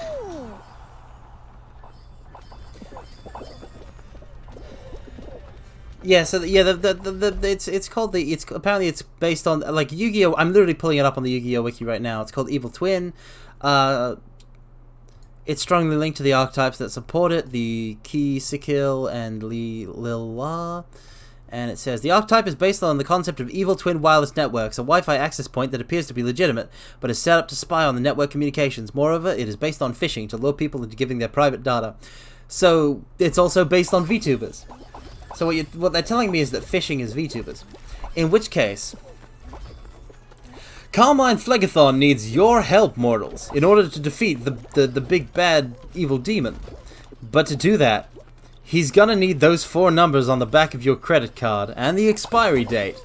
Yeah, so yeah, it's called apparently it's based on like Yu-Gi-Oh. I'm literally pulling it up on the Yu-Gi-Oh wiki right now. It's called Evil Twin. It's strongly linked to the archetypes that support it, the Ki, Sikil, and Lil-La. And it says, the archetype is based on the concept of Evil Twin Wireless Networks, a Wi-Fi access point that appears to be legitimate, but is set up to spy on the network communications. Moreover, it is based on phishing to lure people into giving their private data. So, it's also based on VTubers. So what they're telling me is that phishing is VTubers. In which case, Carmine Phlegathon needs your help, mortals, in order to defeat the big bad evil demon. But to do that, he's gonna need those 4 numbers on the back of your credit card and the expiry date.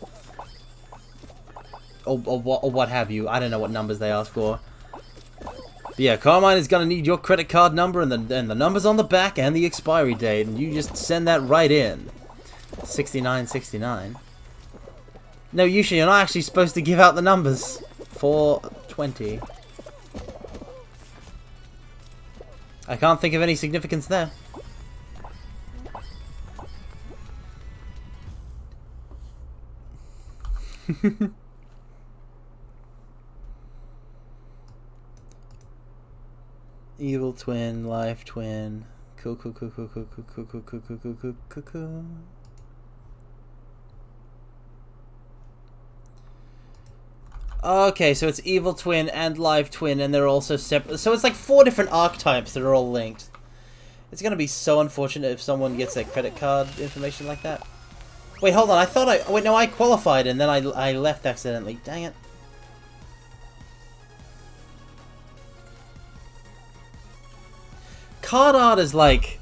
Or what have you. I don't know what numbers they ask for. But yeah, Carmine is gonna need your credit card number and the numbers on the back and the expiry date, and you just send that right in. 6969. No, usually you're not actually supposed to give out the numbers. 420. I can't think of any significance there. Evil twin, life twin. Cool. Okay, so it's evil twin and live twin, and they're also separate. So it's like 4 different archetypes that are all linked. It's gonna be so unfortunate if someone gets their credit card information like that. Wait, hold on. I thought wait, no, I qualified and then I left accidentally. Dang it. Card art is like...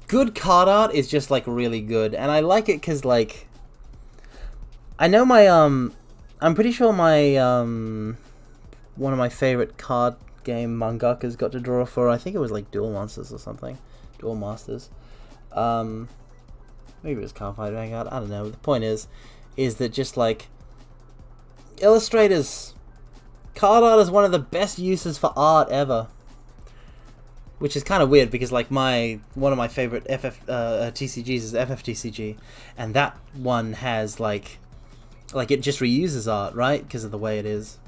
Good card art is just like really good, and I like it because like... I know my I'm pretty sure my one of my favorite card game mangakas got to draw for, I think it was like Duel Monsters or something. Duel Masters. Maybe it was Cardfight Vanguard, I don't know. The point is that just like illustrators, card art is one of the best uses for art ever. Which is kind of weird because like one of my favorite TCGs is FFTCG, and that one has like it just reuses art, right? Because of the way it is.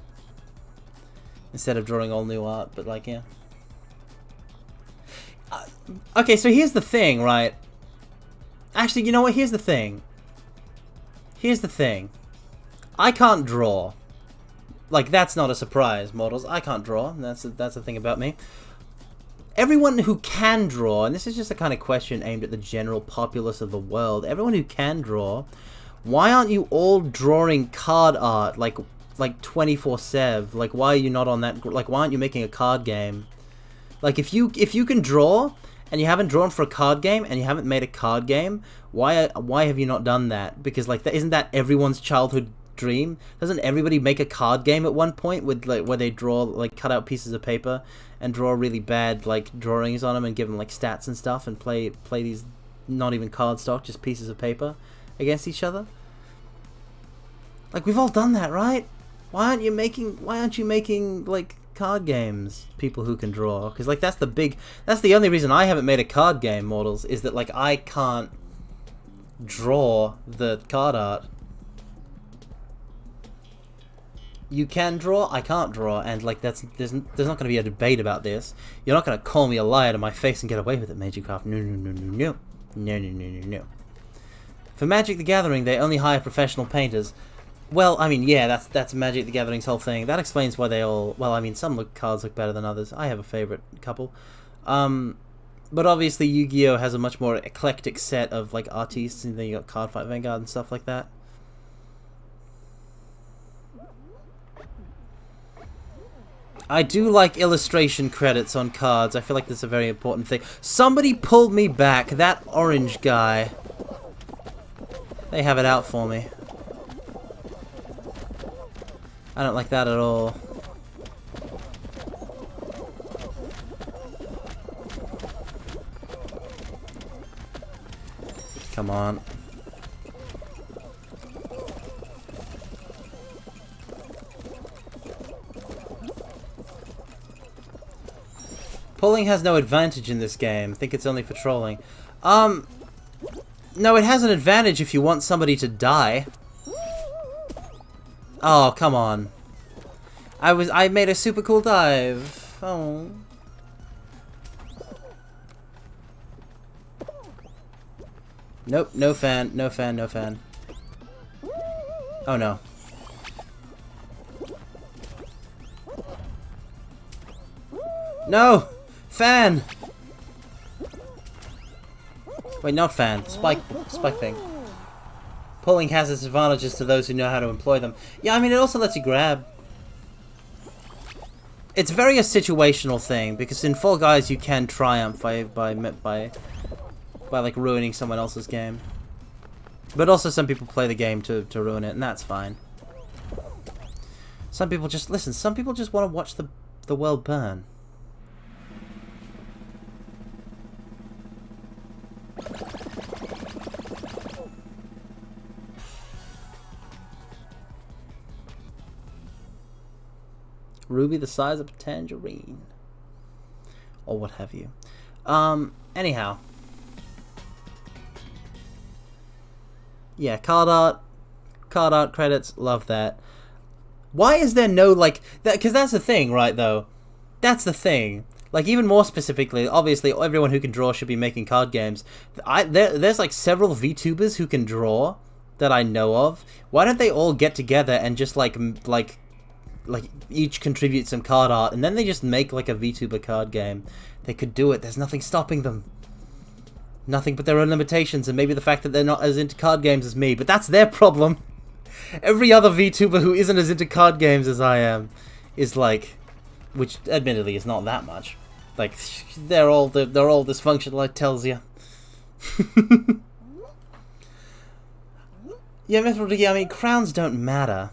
Instead of drawing all new art, but like, yeah. Okay, so here's the thing, right? Actually, you know what? Here's the thing. I can't draw. Like, that's not a surprise, mortals. I can't draw. That's the thing about me. Everyone who can draw, and this is just a kind of question aimed at the general populace of the world. Everyone who can draw... Why aren't you all drawing card art like 24/7? Like, why are you not on that? Like, why aren't you making a card game? Like, if you can draw and you haven't drawn for a card game and you haven't made a card game, why have you not done that? Because like, isn't that everyone's childhood dream? Doesn't everybody make a card game at one point with like where they draw like cut out pieces of paper and draw really bad like drawings on them and give them like stats and stuff and play these not even card stock, just pieces of paper against each other? Like, we've all done that, right? Why aren't you making like card games, people who can draw? Because like that's the only reason I haven't made a card game, mortals, is that like I can't draw the card art. You can draw, I can't draw, and like there's not going to be a debate about this. You're not going to call me a liar to my face and get away with it, Magicraft. No. For Magic the Gathering, they only hire professional painters. Well, I mean, yeah, that's Magic the Gathering's whole thing. That explains why they all... Well, I mean, some cards look better than others. I have a favorite couple. But obviously, Yu-Gi-Oh! Has a much more eclectic set of, like, artists, and then you got Cardfight Vanguard and stuff like that. I do like illustration credits on cards. I feel like that's a very important thing. Somebody pulled me back. That orange guy. They have it out for me. I don't like that at all. Come on. Pulling has no advantage in this game. I think it's only for trolling. No, it has an advantage if you want somebody to die. Oh, come on. I made a super cool dive. Oh. Nope, no fan, no fan, no fan. Oh no. No! Fan! Wait, not fan. Spike thing. Pulling has its advantages to those who know how to employ them. Yeah, I mean, it also lets you grab. It's very a situational thing, because in Fall Guys you can triumph by like ruining someone else's game. But also some people play the game to ruin it, and that's fine. Some people just, listen, some people just want to watch the world burn. Ruby the size of a tangerine. Or what have you. Anyhow. Yeah, card art credits, love that. Why is there no, like, that? Because that's the thing, right, though? That's the thing. Like, even more specifically, obviously, everyone who can draw should be making card games. There's, like, several VTubers who can draw that I know of. Why don't they all get together and just, like each contribute some card art, and then they just make, like, a VTuber card game? They could do it. There's nothing stopping them. Nothing but their own limitations, and maybe the fact that they're not as into card games as me, but that's their problem. Every other VTuber who isn't as into card games as I am is like, which admittedly is not that much. Like, they're all dysfunctional, it tells you. Yeah, Mithril, I mean, crowns don't matter.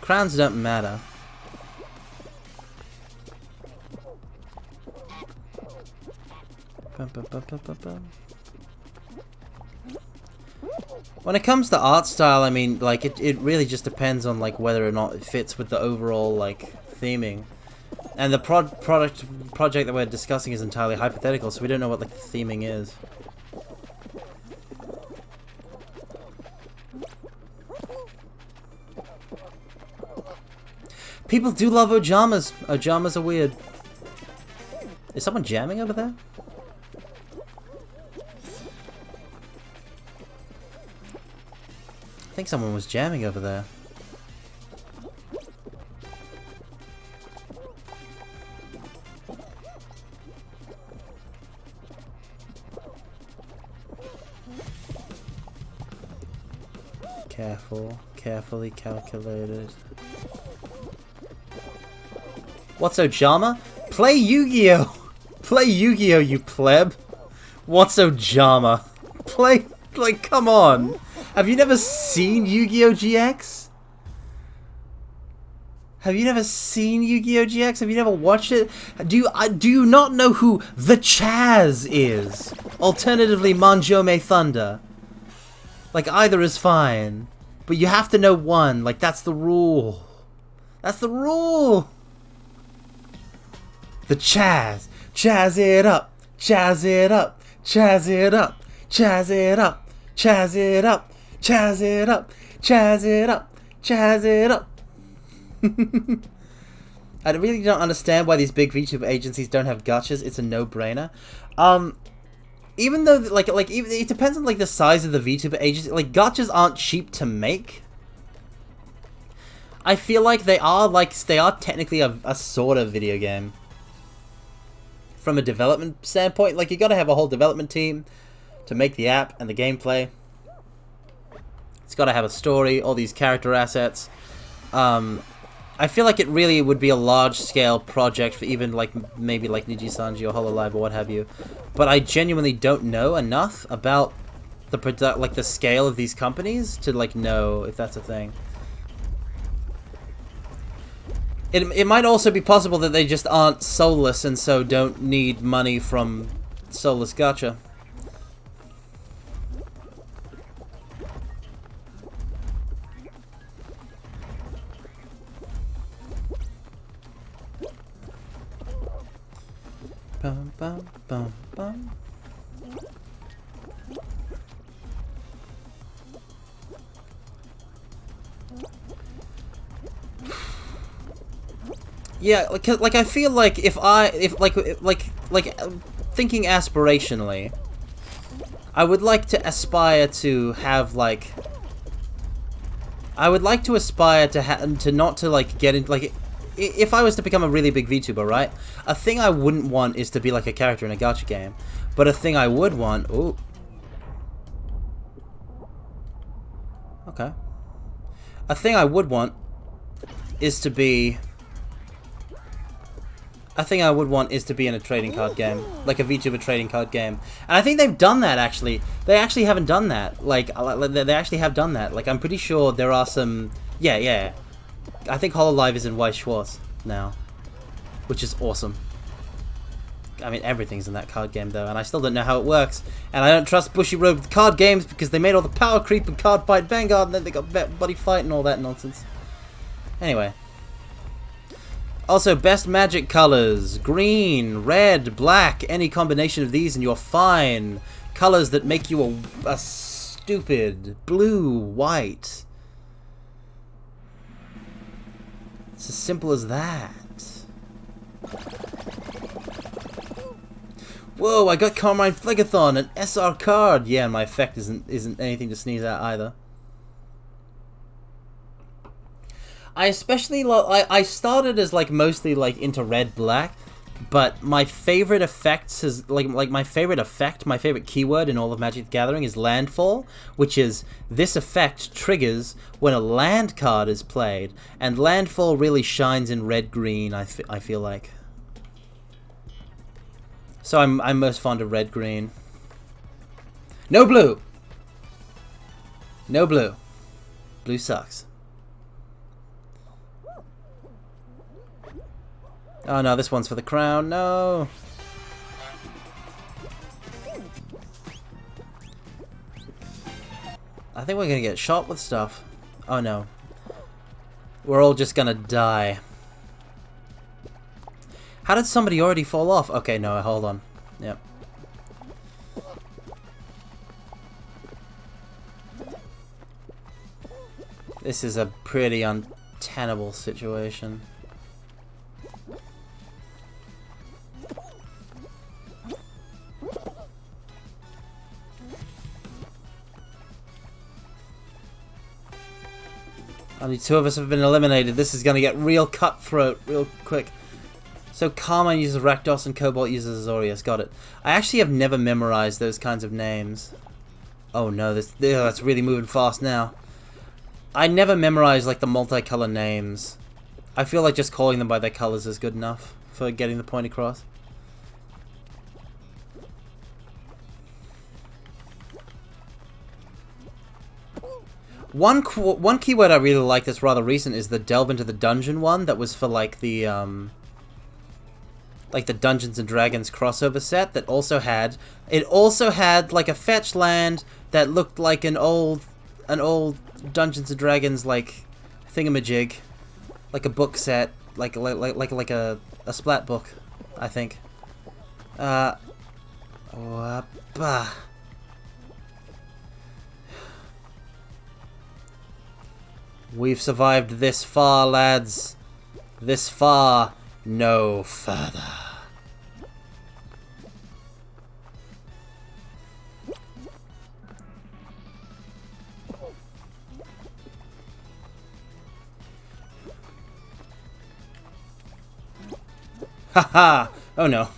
Crowns don't matter. When it comes to art style, I mean, like, it really just depends on, like, whether or not it fits with the overall, like, theming. And the project that we're discussing is entirely hypothetical, so we don't know what, like, the theming is. People do love ojamas. Ojamas are weird. Is someone jamming over there? I think someone was jamming over there. Careful, carefully calculated. What's Ojama? Play Yu-Gi-Oh! Play Yu-Gi-Oh, you pleb! What's Ojama? Play, like, come on! Have you never seen Yu-Gi-Oh! GX? Have you never seen Yu-Gi-Oh! GX? Have you never watched it? Do you not know who the Chaz is? Alternatively, Manjome Thunder. Like, either is fine. But you have to know one. Like, that's the rule. That's the rule! The Chaz. Chaz it up. Chaz it up. Chaz it up. Chaz it up. Chaz it up. Chaz it up. Chaz it up. Chaz it up. I really don't understand why these big VTuber agencies don't have gachas. It's a no-brainer. Even though, like, even, it depends on, like, the size of the VTuber agency. Like, gachas aren't cheap to make. I feel like they are technically a sort of video game. From a development standpoint, like, you gotta have a whole development team to make the app and the gameplay. It's gotta have a story, all these character assets. I feel like it really would be a large-scale project for even, like, maybe, like, Niji-Sanji or Hololive or what have you. But I genuinely don't know enough about the scale of these companies to, like, know if that's a thing. It might also be possible that they just aren't soulless and so don't need money from soulless gacha. Bum, bum, bum, bum. Yeah, like I feel like thinking aspirationally, I would like to aspire to have like, I would like to aspire to not to like get into like, if I was to become a really big VTuber, right? A thing I wouldn't want is to be like a character in a gacha game, but a thing I would want, ooh, okay, a thing I would want is to be. A thing I would want is to be in a trading card game, like a VTuber trading card game, and I think they've done that actually. They actually haven't done that. Like they actually have done that. Like I'm pretty sure there are some. Yeah. I think Hololive is in Weiss Schwarz now, which is awesome. I mean everything's in that card game though, and I still don't know how it works. And I don't trust Bushiroad with card games because they made all the power creep and card fight Vanguard, and then they got buddy fight and all that nonsense. Anyway. Also, best magic colors. Green, red, black. Any combination of these and you're fine. Colors that make you a stupid. Blue, white. It's as simple as that. Whoa, I got Carmine Phlegathon, an SR card. Yeah, and my effect isn't anything to sneeze at either. I especially I started as like mostly like into red black, but my favorite effects is like my favorite effect, my favorite keyword in all of Magic the Gathering is landfall, which is this effect triggers when a land card is played, and landfall really shines in red green. I feel like. So I'm most fond of red green. No blue. No blue. Blue sucks. Oh no, this one's for the crown. No. I think we're gonna get shot with stuff. Oh no. We're all just gonna die. How did somebody already fall off? Okay, no, hold on. Yep. This is a pretty untenable situation. Only two of us have been eliminated. This is gonna get real cutthroat real quick. So Carmine uses Rakdos and Cobalt uses Azorius. Got it. I actually have never memorized those kinds of names. Oh no, that's really moving fast now. I never memorized like the multicolor names. I feel like just calling them by their colors is good enough for getting the point across. One keyword I really like that's rather recent is the Delve into the Dungeon one that was for like the Dungeons and Dragons crossover set that also had like a fetch land that looked like an old Dungeons and Dragons like thingamajig, like a book set, like a splat book, I think. We've survived this far, lads. This far, no further. Haha! Oh no.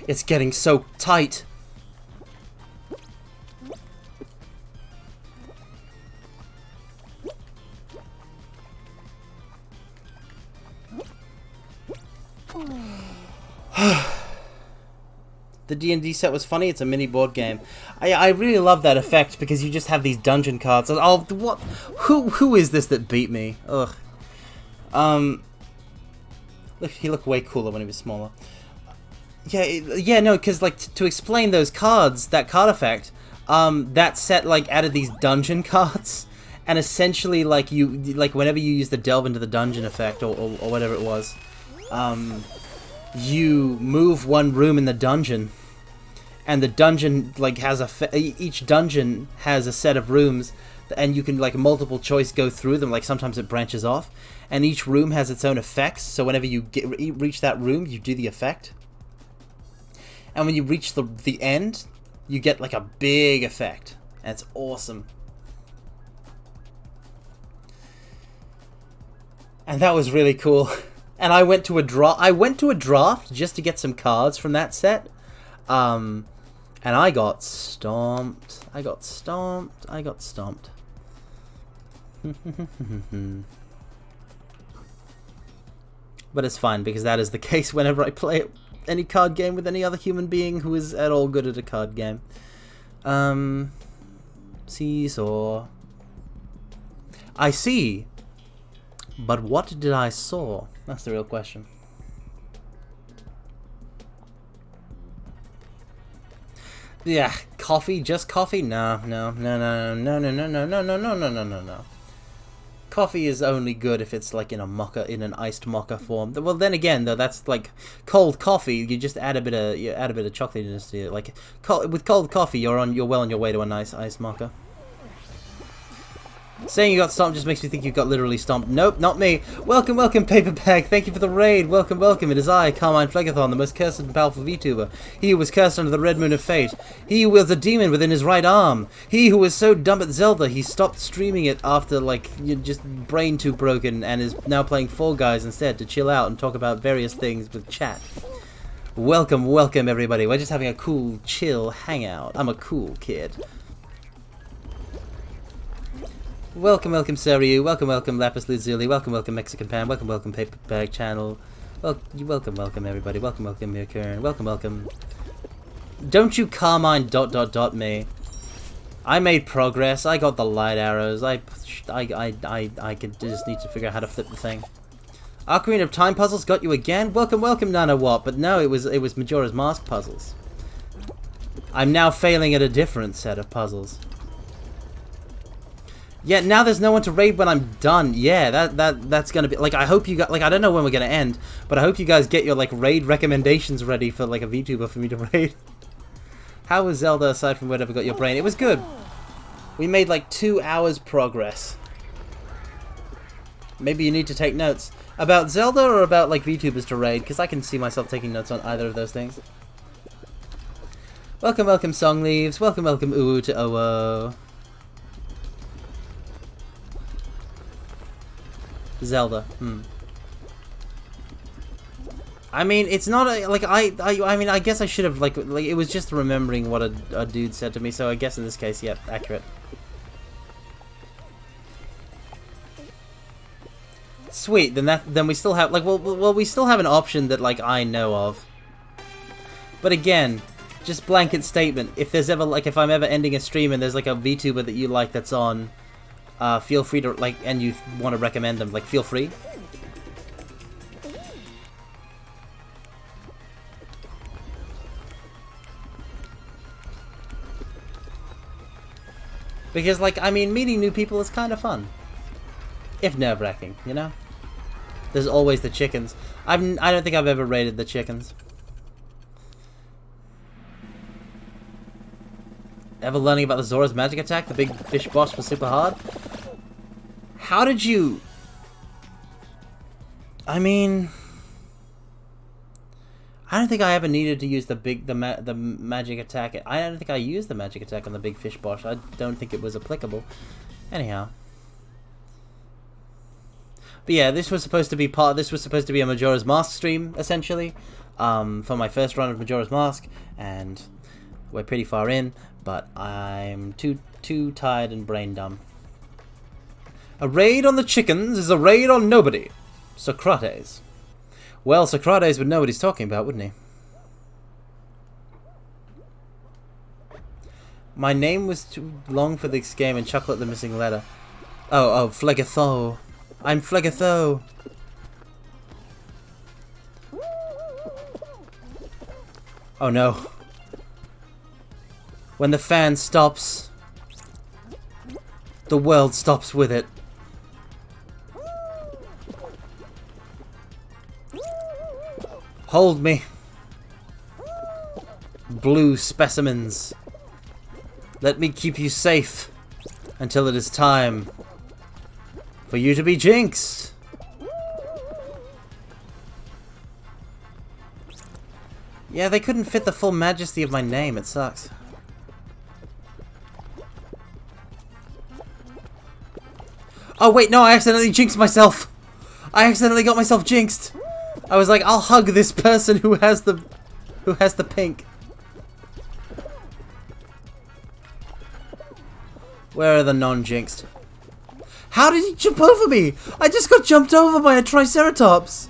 It's getting so tight. The D&D set was funny. It's a mini board game. I really love that effect because you just have these dungeon cards. Oh, what? Who is this that beat me? Ugh. Look, he looked way cooler when he was smaller. Yeah, no, because like to explain those cards, that card effect, that set like added these dungeon cards, and essentially like whenever you use the delve into the dungeon effect or whatever it was, you move one room in the dungeon. And the dungeon like has each dungeon has a set of rooms, and you can like multiple choice go through them. Like sometimes it branches off, and each room has its own effects. So whenever you reach that room, you do the effect. And when you reach the end, you get like a big effect, and it's awesome. And that was really cool. And I went to a draft just to get some cards from that set. And I got stomped. But it's fine, because that is the case whenever I play any card game with any other human being who is at all good at a card game. Seesaw. I see. But what did I saw? That's the real question. Yeah, coffee? Just coffee? No. Coffee is only good if it's like in an iced mocha form. Well, then again, though, that's like cold coffee. You just add a bit of chocolatiness to it. Like with cold coffee, you're well on your way to a nice iced mocha. Saying you got stomped just makes me think you got literally stomped. Nope, not me. Welcome, Paper Bag. Thank you for the raid. Welcome. It is I, Carmine Phlegathon, the most cursed and powerful VTuber. He who was cursed under the red moon of fate. He who wields a demon within his right arm. He who was so dumb at Zelda he stopped streaming it after like just brain too broken, and is now playing Fall Guys instead to chill out and talk about various things with chat. Welcome everybody. We're just having a cool, chill hangout. I'm a cool kid. Welcome, Seryu. Welcome, Lapis Lazuli. Welcome, Mexican Pan. Welcome, Paper Bag Channel. Welcome, everybody. Welcome, Mirkern. Welcome. Don't you Carmine ... me. I made progress. I got the light arrows. I could just need to figure out how to flip the thing. Ocarina of Time puzzles got you again. Welcome, Nanowatt. But no, it was Majora's Mask puzzles. I'm now failing at a different set of puzzles. Yeah, now there's no one to raid when I'm done. Yeah, that's gonna be like, I hope you got like, I don't know when we're gonna end, but I hope you guys get your like raid recommendations ready for like a VTuber for me to raid. How was Zelda aside from whatever got your brain? It was good. We made like 2 hours progress. Maybe you need to take notes about Zelda or about like VTubers to raid, because I can see myself taking notes on either of those things. Welcome, Song Leaves. Welcome, Uwu to OO. Zelda. I mean, it's not a, like I mean, I guess I should have like it was just remembering what a dude said to me. So I guess in this case, yeah, accurate. Sweet. Then we still have like well we still have an option that like I know of. But again, just blanket statement. If there's ever like if I'm ever ending a stream and there's like a VTuber that you like that's on. Feel free to, like, and you want to recommend them, like, feel free. Because, like, I mean, meeting new people is kind of fun. If nerve-wracking, you know? There's always the chickens. I don't think I've ever raided the chickens. Ever learning about the Zora's magic attack? The big fish boss was super hard. How did you... I mean... I don't think I ever needed to use the magic attack. I don't think I used the magic attack on the big fish boss. I don't think it was applicable. Anyhow. But yeah, this was supposed to be a Majora's Mask stream, essentially. For my first run of Majora's Mask. And we're pretty far in. But I'm too tired and brain dumb. A raid on the chickens is a raid on nobody. Socrates. Well, Socrates would know what he's talking about, wouldn't he? My name was too long for this game and chocolate the missing letter. Oh, Phlegethol. I'm Phlegethol. Oh no. When the fan stops, the world stops with it. Hold me. Blue specimens. Let me keep you safe until it is time for you to be jinxed. Yeah, they couldn't fit the full majesty of my name. It sucks. Oh wait, no, I accidentally jinxed myself. I accidentally got myself jinxed. I was like, I'll hug this person who has the pink. Where are the non-jinxed? How did he jump over me? I just got jumped over by a Triceratops.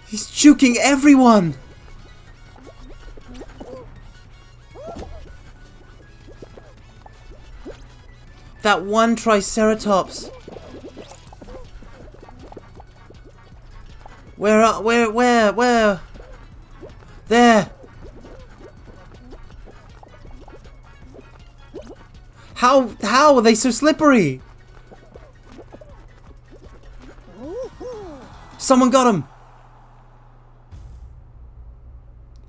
He's juking everyone. That one Triceratops. Where? There. How are they so slippery? Someone got him.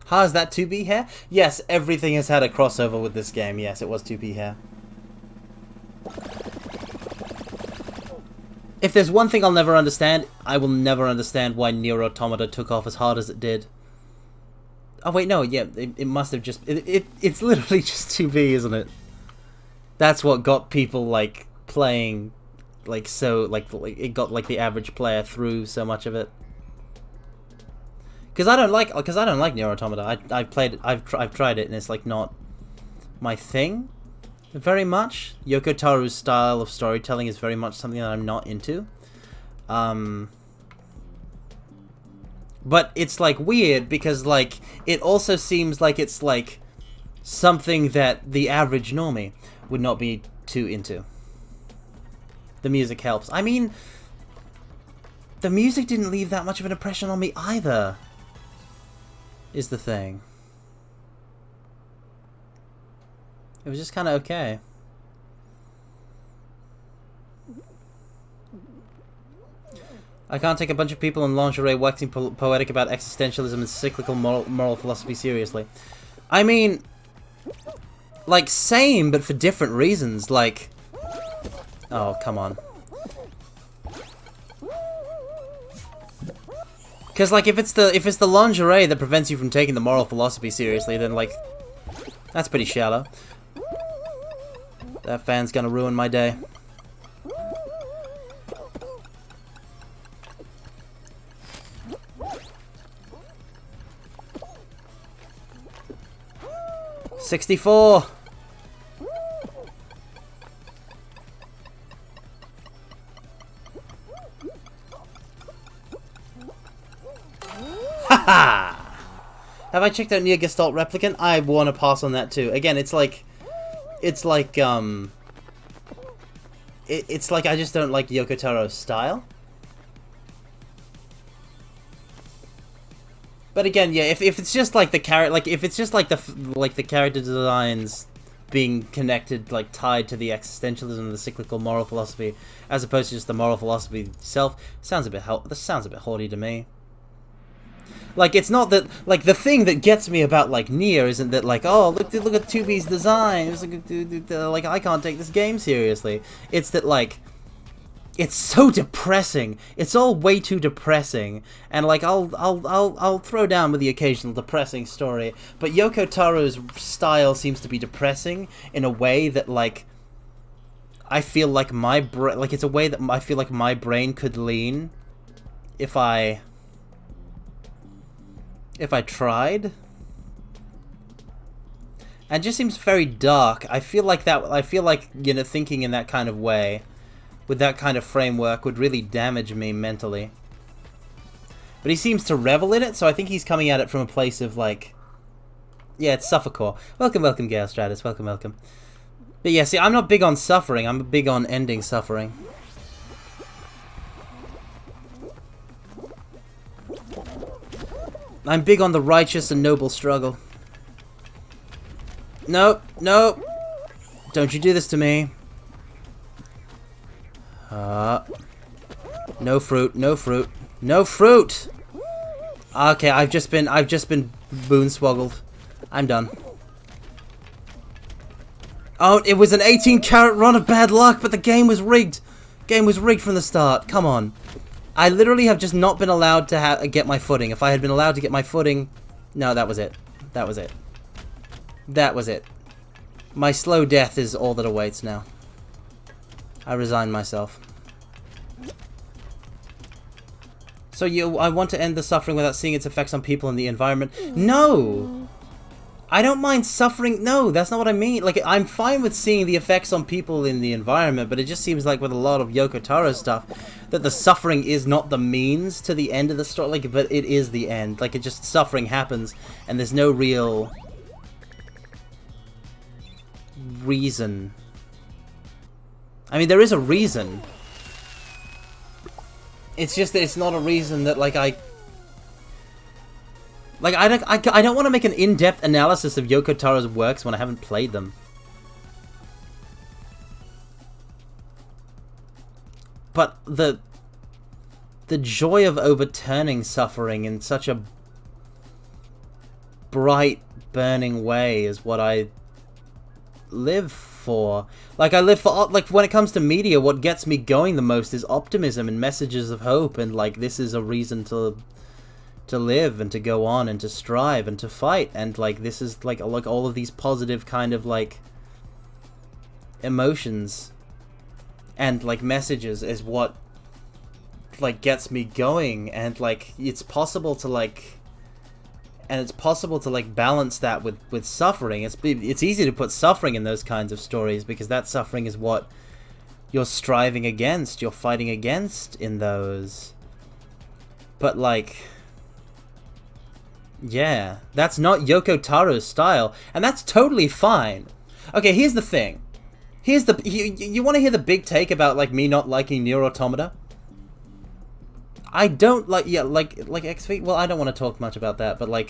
Ha, is that 2B hair? Yes, everything has had a crossover with this game. Yes, it was 2B hair. If there's one thing I'll never understand, I will never understand why Nier Automata took off as hard as it did. Oh wait, no, yeah, it must have just... It's literally just 2B, isn't it? That's what got people, like, playing, like, so, like it got, like, the average player through so much of it. Because I don't like Nier Automata. I've tried it, and it's, like, not my thing very much. Yoko Taro's style of storytelling is very much something that I'm not into. But it's, like, weird because, like, it also seems like it's, like, something that the average normie would not be too into. The music helps. I mean, the music didn't leave that much of an impression on me either, is the thing. It was just kind of okay. I can't take a bunch of people in lingerie waxing poetic about existentialism and cyclical moral philosophy seriously. I mean, like, same, but for different reasons. Like, oh, come on. Because, like, if it's the lingerie that prevents you from taking the moral philosophy seriously, then, like, that's pretty shallow. That fan's gonna ruin my day. $64. Haha! Have I checked out Nier Gestalt Replicant? I want to pass on that too. Again, it's like I just don't like Yoko Taro's style. But again, yeah, if it's just like the the character designs being connected, like tied to the existentialism and the cyclical moral philosophy, as opposed to just the moral philosophy itself, sounds a bit haughty to me. Like, it's not that, like, the thing that gets me about, like, Nier isn't that, like, oh, look at 2B's design, it's like, I can't take this game seriously. It's that, like, it's so depressing. It's all way too depressing. And, like, I'll throw down with the occasional depressing story, but Yoko Taro's style seems to be depressing in a way that, like, I feel like it's a way that I feel like my brain could lean if I tried. And it just seems very dark. I feel like, you know, thinking in that kind of way, with that kind of framework, would really damage me mentally. But he seems to revel in it, so I think he's coming at it from a place of, like... Yeah, it's suffercore. Welcome, welcome, Gale Stratus. Welcome, welcome. But yeah, see, I'm not big on suffering. I'm big on ending suffering. I'm big on the righteous and noble struggle. Nope, nope. Don't you do this to me. No fruit, no fruit, no fruit! Okay, I've just been boonswoggled. I'm done. Oh, it was an 18-carat run of bad luck, but the game was rigged. Game was rigged from the start. Come on. I literally have just not been allowed to get my footing. If I had been allowed to get my footing... No, that was it. That was it. That was it. My slow death is all that awaits now. I resign myself. So I want to end the suffering without seeing its effects on people and the environment. No! I don't mind suffering. No, that's not what I mean. Like, I'm fine with seeing the effects on people in the environment, but it just seems like with a lot of Yoko Taro stuff, that the suffering is not the means to the end of the story, like, but it is the end. Like, it just, suffering happens, and there's no real reason. I mean, there is a reason. It's just that it's not a reason that, like, I don't want to make an in-depth analysis of Yoko Taro's works when I haven't played them. But the joy of overturning suffering in such a bright, burning way is what I live for. Like, I live for, like, when it comes to media, what gets me going the most is optimism and messages of hope, and, like, this is a reason to live and to go on and to strive and to fight, and like this is like all of these positive kind of like emotions and like messages is what like gets me going, and like it's possible to like balance that with suffering. It's easy to put suffering in those kinds of stories because that suffering is what you're striving against, you're fighting against in those. But like, yeah, that's not Yoko Taro's style, and that's totally fine. Okay, here's the thing. Here's the... You want to hear the big take about, like, me not liking Nier Automata? I don't like... Yeah, like XV... Well, I don't want to talk much about that, but, like,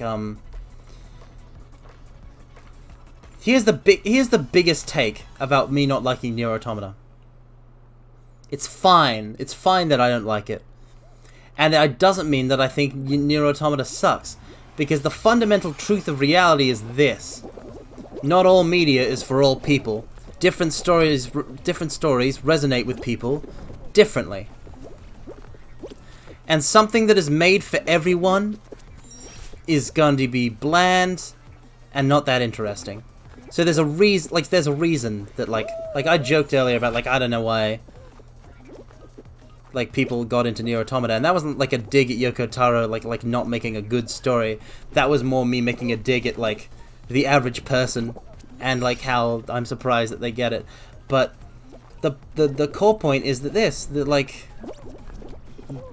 Here's the biggest take about me not liking Nier Automata. It's fine. It's fine that I don't like it. And it doesn't mean that I think Nier Automata sucks. Because the fundamental truth of reality is this. Not all media is for all people. Different stories resonate with people differently. And something that is made for everyone is going to be bland and not that interesting. So there's a reason, that like I joked earlier about, like, I don't know why like people got into Nier Automata, and that wasn't like a dig at Yoko Taro, like not making a good story. That was more me making a dig at like the average person, and like how I'm surprised that they get it. But the core point is that like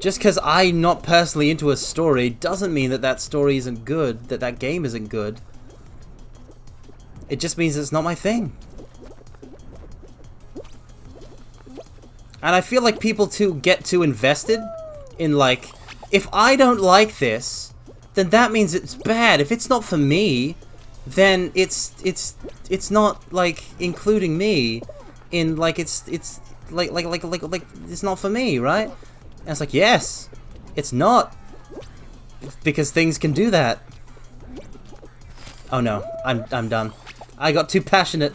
just because I'm not personally into a story doesn't mean that story isn't good, that game isn't good. It just means it's not my thing. And I feel like people too get too invested in like, if I don't like this, then that means it's bad. If it's not for me, then it's not like including me in like it's like it's not for me, right? And it's like, yes, it's not, because things can do that. Oh no, I'm done. I got too passionate.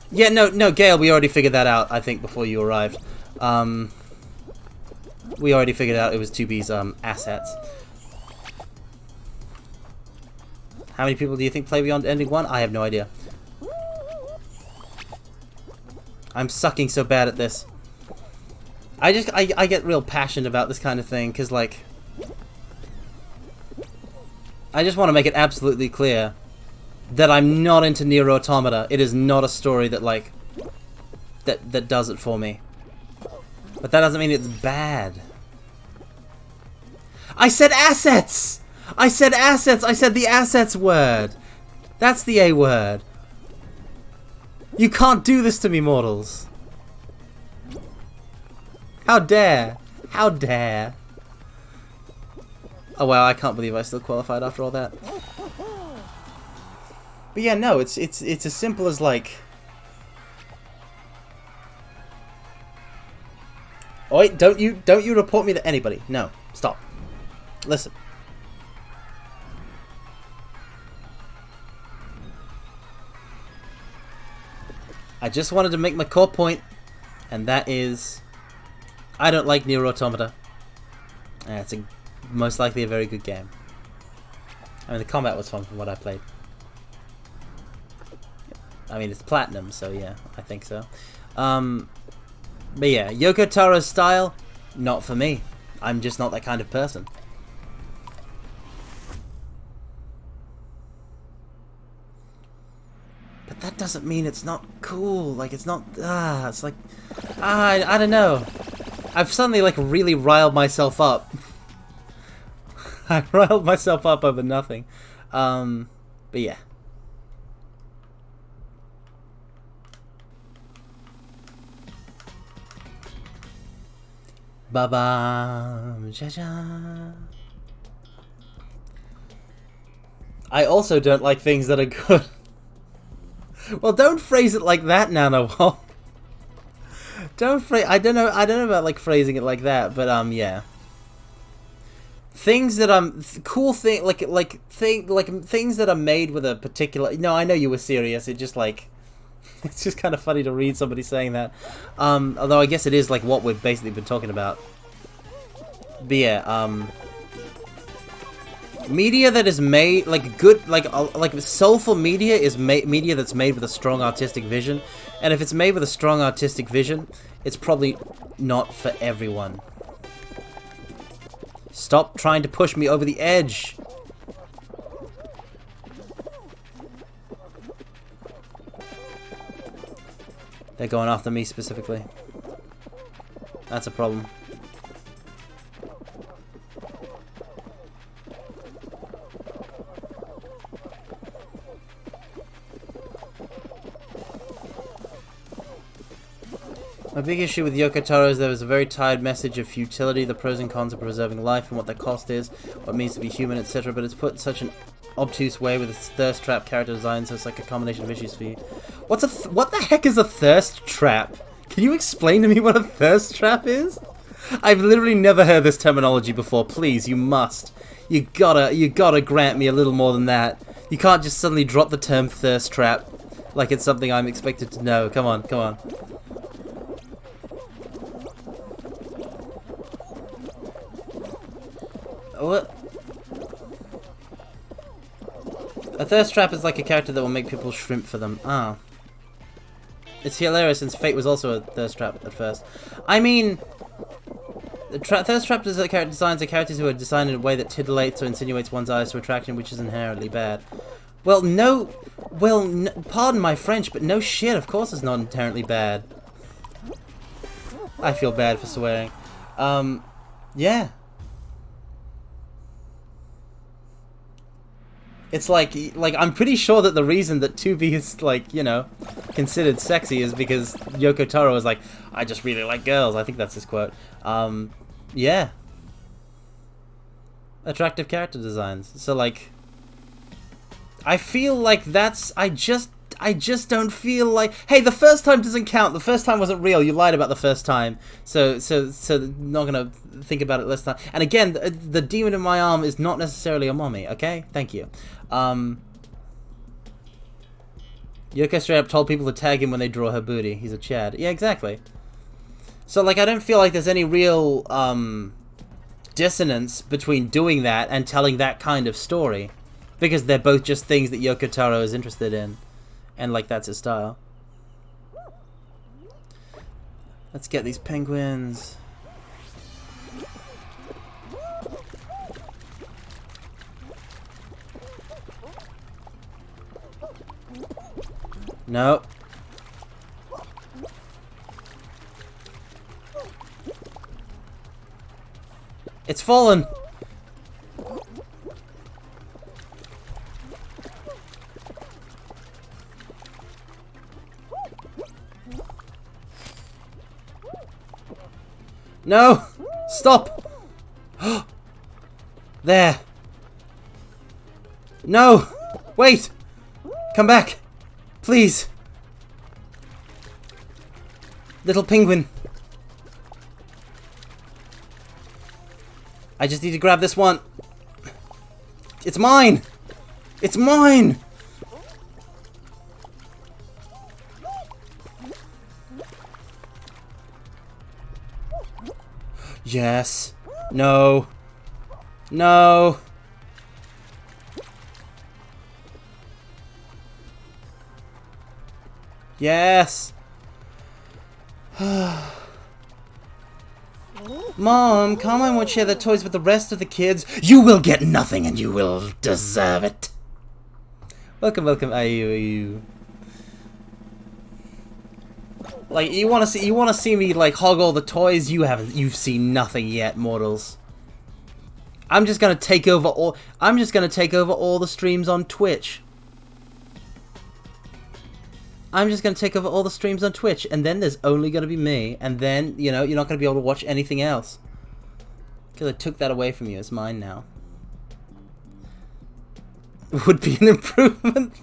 Yeah, no, Gale, we already figured that out, I think, before you arrived. We already figured out it was 2B's assets. How many people do you think play beyond ending 1? I have no idea. I'm sucking so bad at this. I get real passionate about this kind of thing, because, like, I just want to make it absolutely clear that I'm not into Nier Automata. It is not a story that, like, that does it for me. But that doesn't mean it's bad. I said assets! I said assets! I said the assets word! That's the A word. You can't do this to me, mortals. How dare? How dare? Oh wow, I can't believe I still qualified after all that. But yeah, no, it's as simple as like... Oh wait, don't you report me to anybody. No, stop. Listen. I just wanted to make my core point, and that is, I don't like Nier Automata. And it's most likely a very good game. I mean, the combat was fun from what I played. I mean, it's platinum, so yeah, I think so. But yeah, Yoko Taro's style, not for me. I'm just not that kind of person. But that doesn't mean it's not cool. Like, it's not, it's like, I don't know. I've suddenly, like, really riled myself up. I riled myself up over nothing. But yeah. Ba-bam, ja-ja. I also don't like things that are good. Well, don't phrase it like that, Nanowall. Don't phrase. I don't know about like phrasing it like that, but yeah. Things that cool thing like things that are made with a particular. No, I know you were serious. It just like. It's just kind of funny to read somebody saying that. Although I guess it is like what we've basically been talking about. But yeah, media that is made like good, like soulful media is media that's made with a strong artistic vision, and if it's made with a strong artistic vision, it's probably not for everyone. Stop trying to push me over the edge. They're going after me specifically. That's a problem. My big issue with Yoko Taro is there was a very tired message of futility, the pros and cons of preserving life and what the cost is, what it means to be human, etc. But it's put in such an obtuse way with its thirst trap character design, so it's like a combination of issues for you. What the heck is a thirst trap? Can you explain to me what a thirst trap is? I've literally never heard this terminology before. Please, you must. You gotta grant me a little more than that. You can't just suddenly drop the term thirst trap like it's something I'm expected to know. Come on, come on. What? A thirst trap is like a character that will make people shrimp for them. Ah. It's hilarious since Fate was also a thirst trap at first. I mean, thirst trap designs are characters who are designed in a way that titillates or insinuates one's eyes to attraction, which is inherently bad. Well, no. Well, pardon my French, but no shit, of course it's not inherently bad. I feel bad for swearing. Yeah. It's like I'm pretty sure that the reason that 2B is like, you know, considered sexy is because Yoko Taro is like, I just really like girls. I think that's his quote. Yeah. Attractive character designs. So like, I feel like that's, I just don't feel like, hey, the first time doesn't count. The first time wasn't real. You lied about the first time. So not gonna think about it less time. And again, the demon in my arm is not necessarily a mommy. Okay, thank you. Yoko straight up told people to tag him when they draw her booty. He's a Chad. Yeah, exactly. So like, I don't feel like there's any real dissonance between doing that and telling that kind of story, because they're both just things that Yoko Taro is interested in. And, like, that's his style. Let's get these penguins. No. It's fallen. No! Stop! There! No! Wait! Come back! Please! Little penguin! I just need to grab this one! It's mine! It's mine! Yes. No. No. Yes. Mom, Carmine won't share the toys with the rest of the kids. You will get nothing and you will deserve it. Welcome, welcome, Ayu. Like, you wanna see me like hog all the toys? You've seen nothing yet, mortals. I'm just gonna take over all the streams on Twitch. I'm just gonna take over all the streams on Twitch, and then there's only gonna be me, and then, you know, you're not gonna be able to watch anything else. Because I took that away from you, it's mine now. Would be an improvement.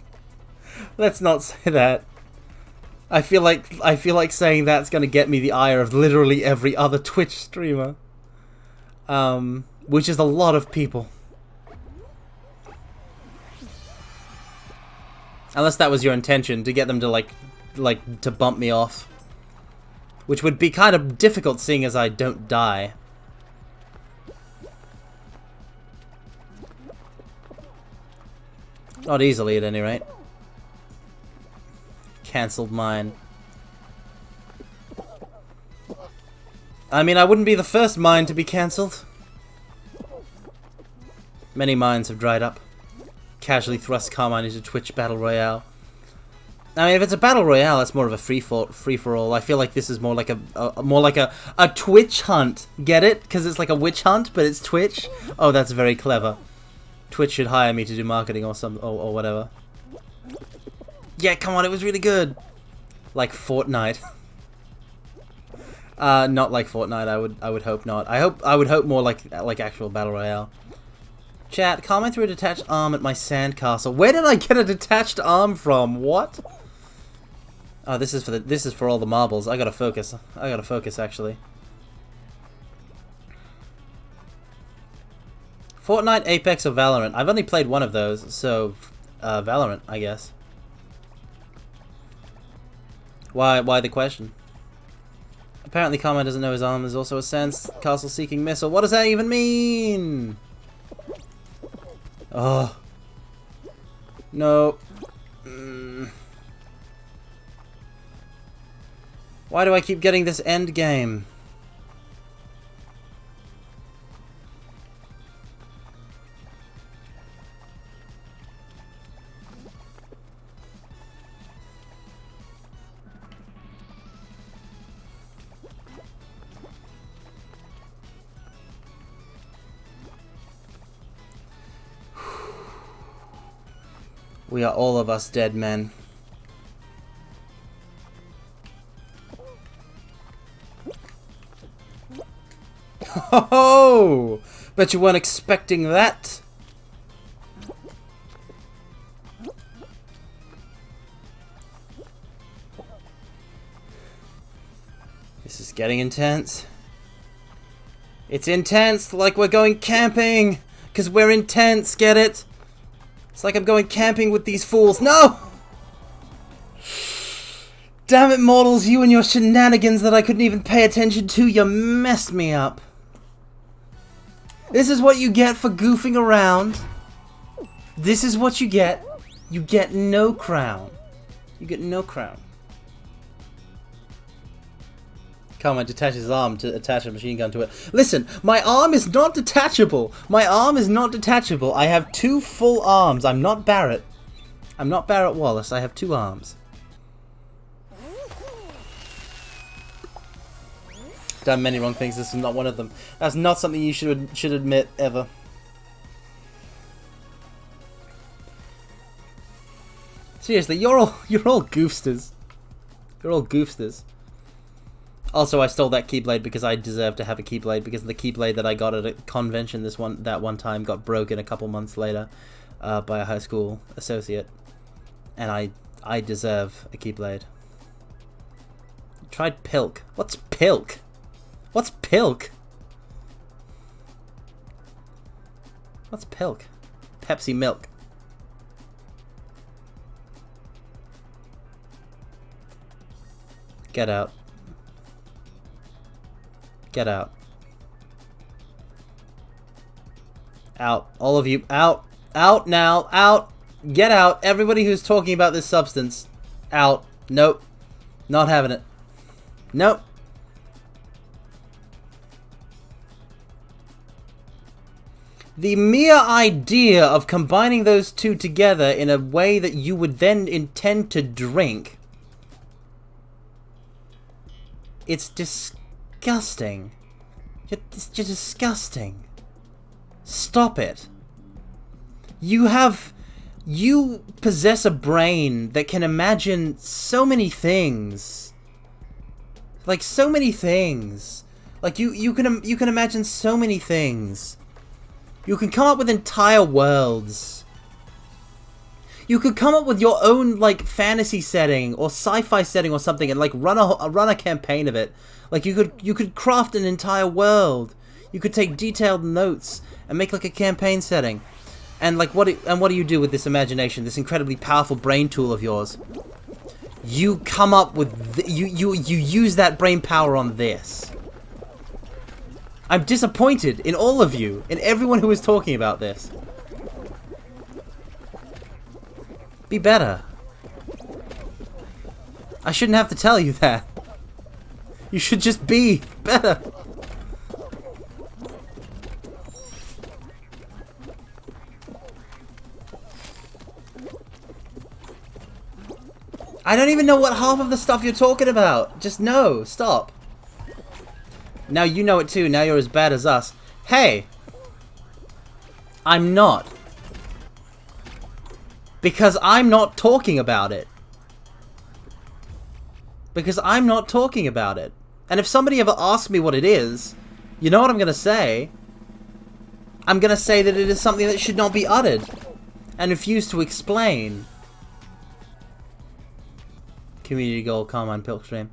Let's not say that. I feel like saying that's gonna get me the ire of literally every other Twitch streamer. Which is a lot of people. Unless that was your intention, to get them to like to bump me off. Which would be kind of difficult seeing as I don't die. Not easily at any rate. Cancelled mine. I mean, I wouldn't be the first mine to be cancelled. Many mines have dried up. Casually thrust Carmine into Twitch Battle Royale. I mean, if it's a Battle Royale, that's more of a free-for-all. I feel like this is more like a Twitch hunt. Get it? Because it's like a witch hunt, but it's Twitch. Oh, that's very clever. Twitch should hire me to do marketing or whatever. Yeah, come on, it was really good. Like Fortnite. Not like Fortnite. I would hope not. I would hope more like actual Battle Royale. Chat, comment through a detached arm at my sandcastle. Where did I get a detached arm from? What? Oh, this is for all the marbles. I gotta focus. Actually. Fortnite, Apex, or Valorant? I've only played one of those, so Valorant, I guess. Why the question? Apparently Carmine doesn't know his arm is also a sandcastle seeking missile. What does that even mean? Oh. No. Why do I keep getting this end game? We are all of us dead men. Oh! Bet you weren't expecting that. This is getting intense. It's intense, like we're going camping! 'Cause we're intense, get it? It's like I'm going camping with these fools. No! Damn it, mortals, you and your shenanigans that I couldn't even pay attention to, you messed me up. This is what you get for goofing around. This is what you get. You get no crown. You get no crown. Carmine detaches his arm to attach a machine gun to it. Listen, my arm is not detachable. My arm is not detachable. I have 2 full arms. I'm not Barrett. I'm not Barrett Wallace. I have 2 arms. Done many wrong things. This is not one of them. That's not something you should admit ever. Seriously, you're all goofsters. You're all goofsters. Also, I stole that Keyblade because I deserve to have a Keyblade, because the Keyblade that I got at a convention that one time got broken a couple months later by a high school associate. And I deserve a Keyblade. Tried Pilk. What's Pilk? What's Pilk? What's Pilk? Pepsi milk. Get out. Get out. Out. All of you. Out. Out now. Out. Get out. Everybody who's talking about this substance. Out. Nope. Not having it. Nope. The mere idea of combining those two together in a way that you would then intend to drink. It's disgusting. You're disgusting. Stop it. You possess a brain that can imagine so many things. Like, so many things. Like, you can imagine so many things. You can come up with entire worlds. You could come up with your own, like, fantasy setting or sci-fi setting or something and, like, run a campaign of it. Like, you could craft an entire world. You could take detailed notes and make, like, a campaign setting. And, like, what do you do with this imagination, this incredibly powerful brain tool of yours? You come up with... You use that brain power on this. I'm disappointed in all of you, in everyone who is talking about this. Be better. I shouldn't have to tell you that. You should just be better. I don't even know what half of the stuff you're talking about. Just no, stop. Now you know it too. Now you're as bad as us. Hey! I'm not. Because I'm not talking about it. Because I'm not talking about it. And if somebody ever asks me what it is, you know what I'm going to say? I'm going to say that it is something that should not be uttered. And refuse to explain. Community goal, Carmine Pilkstream.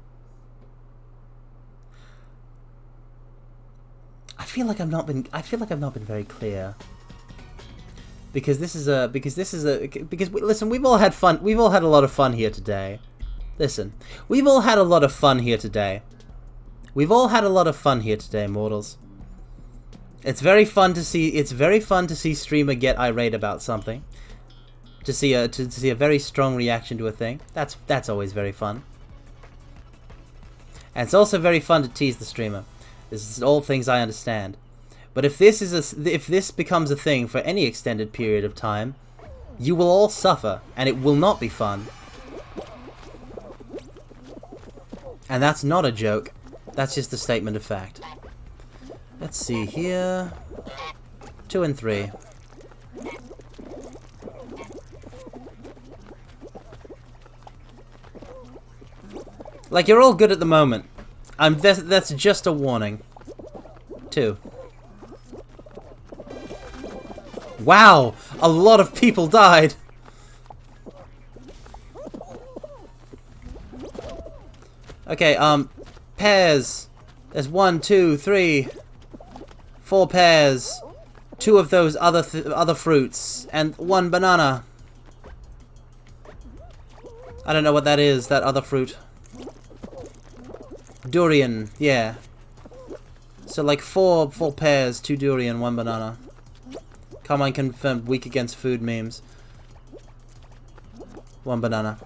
I feel like I've not been very clear. Because listen, we've all had fun. We've all had a lot of fun here today. Listen, we've all had a lot of fun here today. We've all had a lot of fun here today, mortals. It's very fun to see streamer get irate about something. To see a very strong reaction to a thing. That's always very fun. And it's also very fun to tease the streamer. This is all things I understand. But if this becomes a thing for any extended period of time, you will all suffer, and it will not be fun. And that's not a joke. That's just a statement of fact. Let's see here. 2 and 3. Like, you're all good at the moment. That's just a warning. 2. Wow! A lot of people died! Okay, pears. There's 1, 2, 3, 4 pears. 2 of those other fruits. And 1 banana. I don't know what that is, that other fruit. Durian, yeah. So like 4 pears, 2 durian, 1 banana. Carmine confirmed weak against food memes. 1 banana.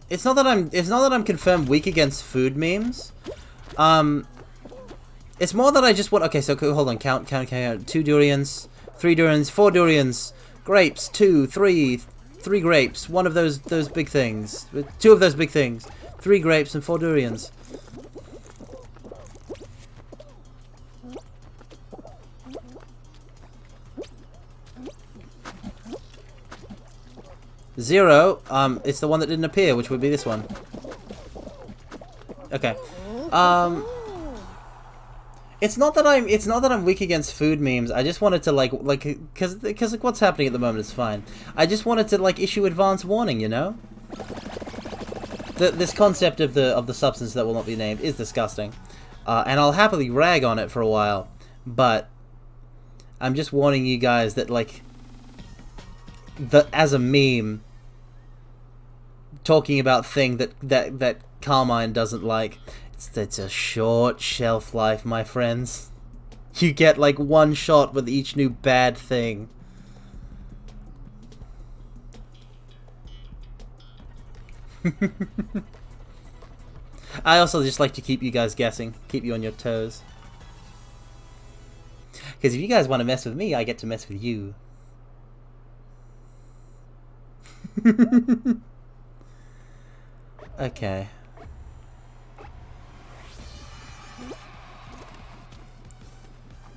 It's not that I'm confirmed weak against food memes. It's more that I just want. Okay, so hold on. Count. 2 durians, 3 durians, 4 durians, grapes. 2, 3 grapes. 1 of those big things. 2 of those big things. 3 grapes and 4 durians. 0, it's the one that didn't appear, which would be this one. Okay. It's not that I'm weak against food memes. I just wanted to because what's happening at the moment is fine. I just wanted to issue advance warning, you know? This concept of the substance that will not be named is disgusting. And I'll happily rag on it for a while, but I'm just warning you guys that as a meme, talking about thing that Carmine doesn't like, it's a short shelf life, my friends. You get one shot with each new bad thing. I also just like to keep you guys guessing, keep you on your toes. Because if you guys want to mess with me, I get to mess with you. Okay.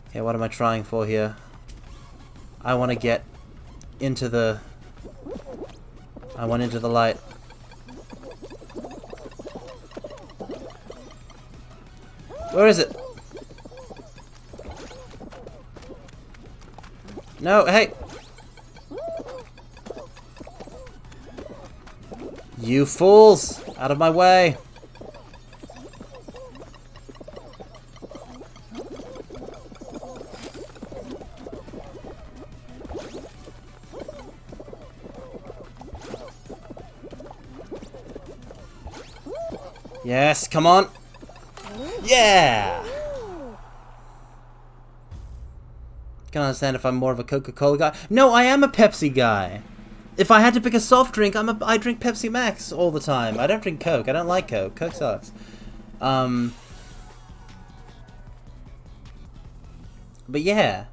Okay, what am I trying for here? I want to get into the... I want into the light. Where is it? No, hey! You fools! Out of my way! Yes, come on! Yeah! Can't understand if I'm more of a Coca-Cola guy. No, I am a Pepsi guy. If I had to pick a soft drink, I drink Pepsi Max all the time. I don't drink Coke. I don't like Coke. Coke sucks. But yeah.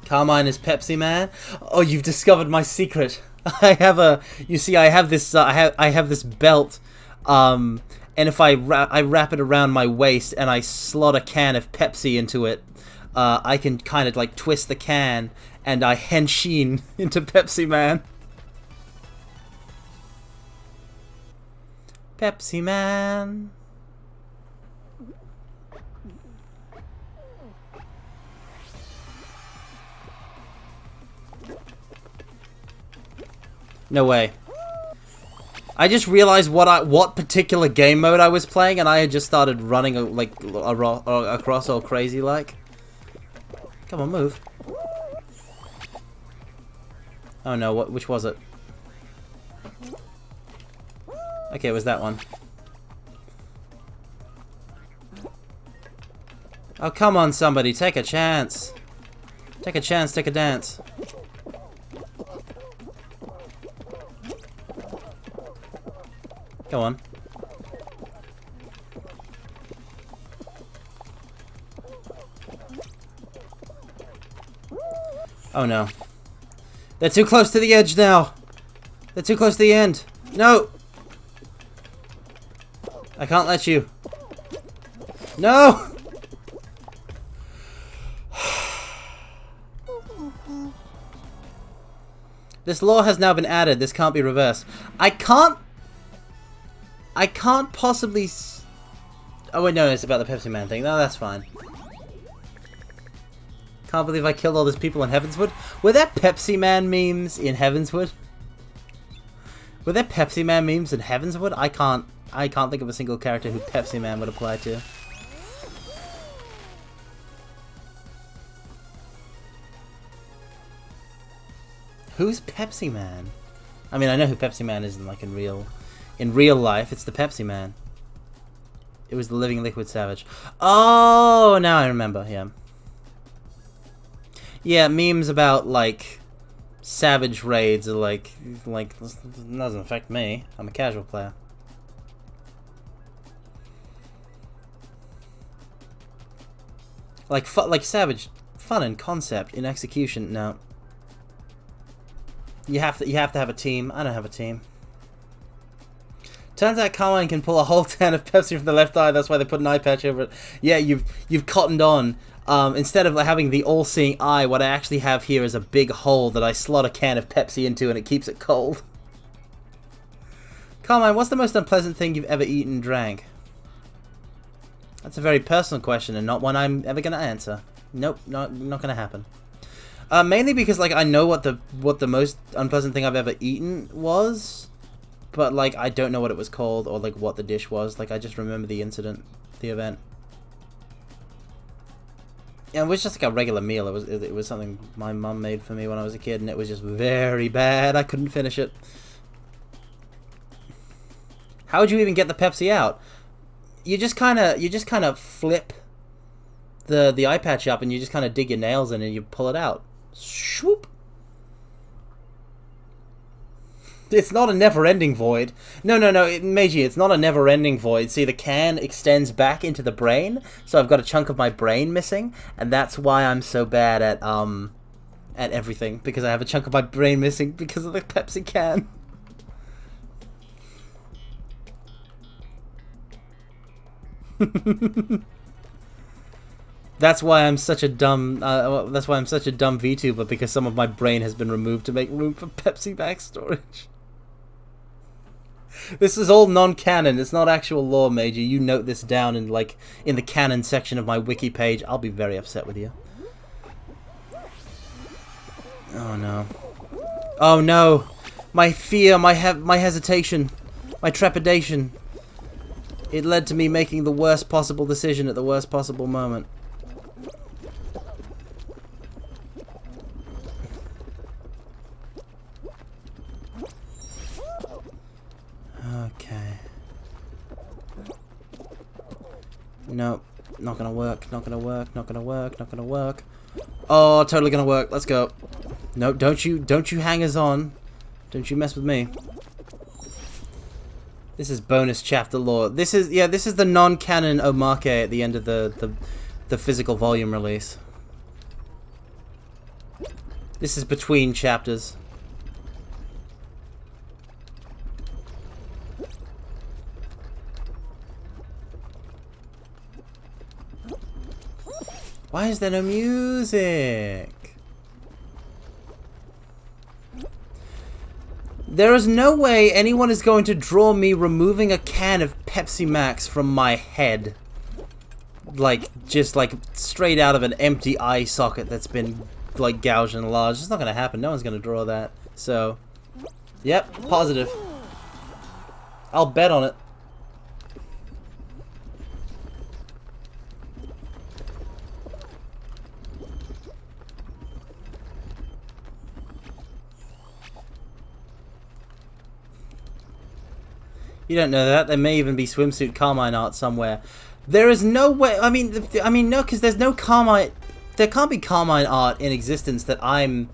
Carmine is Pepsi Man. Oh, you've discovered my secret. I have a. You see, I have this. I have this belt. And if I wrap it around my waist and I slot a can of Pepsi into it, I can kind of twist the can and I henshin into Pepsi Man. Pepsi Man. No way. I just realized what particular game mode I was playing, and I had just started running across all crazy like. Come on, move. Oh no, which was it? Okay, it was that one. Oh, come on, somebody, take a chance. Take a chance, take a dance. Go on. Oh no. They're too close to the edge now. They're too close to the end. No! I can't let you. No! This law has now been added. This can't be reversed. I can't possibly... Oh wait, no, it's about the Pepsi Man thing. No, that's fine. Can't believe I killed all those people in Heavenswood. Were there Pepsi Man memes in Heavenswood? Were there Pepsi Man memes in Heavenswood? I can't think of a single character who Pepsi Man would apply to. Who's Pepsi Man? I mean, I know who Pepsi Man is in real life. It's the Pepsi Man. It was the Living Liquid Savage. Oh, now I remember. Yeah. Yeah, memes about Savage raids are doesn't affect me. I'm a casual player. Like Savage, fun in concept, in execution, no. You have to have a team. I don't have a team. Turns out Carmine can pull a whole can of Pepsi from the left eye. That's why they put an eye patch over it. Yeah, you've cottoned on. Instead of having the all-seeing eye, what I actually have here is a big hole that I slot a can of Pepsi into and it keeps it cold. Carmine, what's the most unpleasant thing you've ever eaten and drank? That's a very personal question and not one I'm ever going to answer. Nope, not going to happen. Mainly because, like, I know what the most unpleasant thing I've ever eaten was, but, like, I don't know what it was called or, like, what the dish was. Like, I just remember the incident, the event. Yeah, it was just, like, a regular meal. It was something my mum made for me when I was a kid, and it was just very bad. I couldn't finish it. How would you even get the Pepsi out? You just kind of flip the eye patch up, and you just kind of dig your nails in and you pull it out. Swoop. It's not a never-ending void. No, Meiji, it's not a never-ending void. See, the can extends back into the brain, so I've got a chunk of my brain missing, and that's why I'm so bad at everything, because I have a chunk of my brain missing because of the Pepsi can. That's why I'm such a dumb. That's why I'm such a dumb VTuber, because some of my brain has been removed to make room for Pepsi back storage. This is all non-canon. It's not actual lore, Major. You note this down in the canon section of my wiki page. I'll be very upset with you. Oh no! Oh no! My fear, my hesitation, my trepidation. It led to me making the worst possible decision at the worst possible moment. Okay. Nope. Not gonna work. Not gonna work. Not gonna work. Not gonna work. Oh, totally gonna work. Let's go. No, don't you hangers on. Don't you mess with me. This is bonus chapter lore. This is the non-canon omake at the end of the physical volume release. This is between chapters. Why is there no music? There is no way anyone is going to draw me removing a can of Pepsi Max from my head. Just straight out of an empty eye socket that's been, gouged and enlarged. It's not going to happen. No one's going to draw that. So, yep, positive. I'll bet on it. You don't know that. There may even be swimsuit Carmine art somewhere. There is no way. I mean, no, because there's no Carmine. There can't be Carmine art in existence that I'm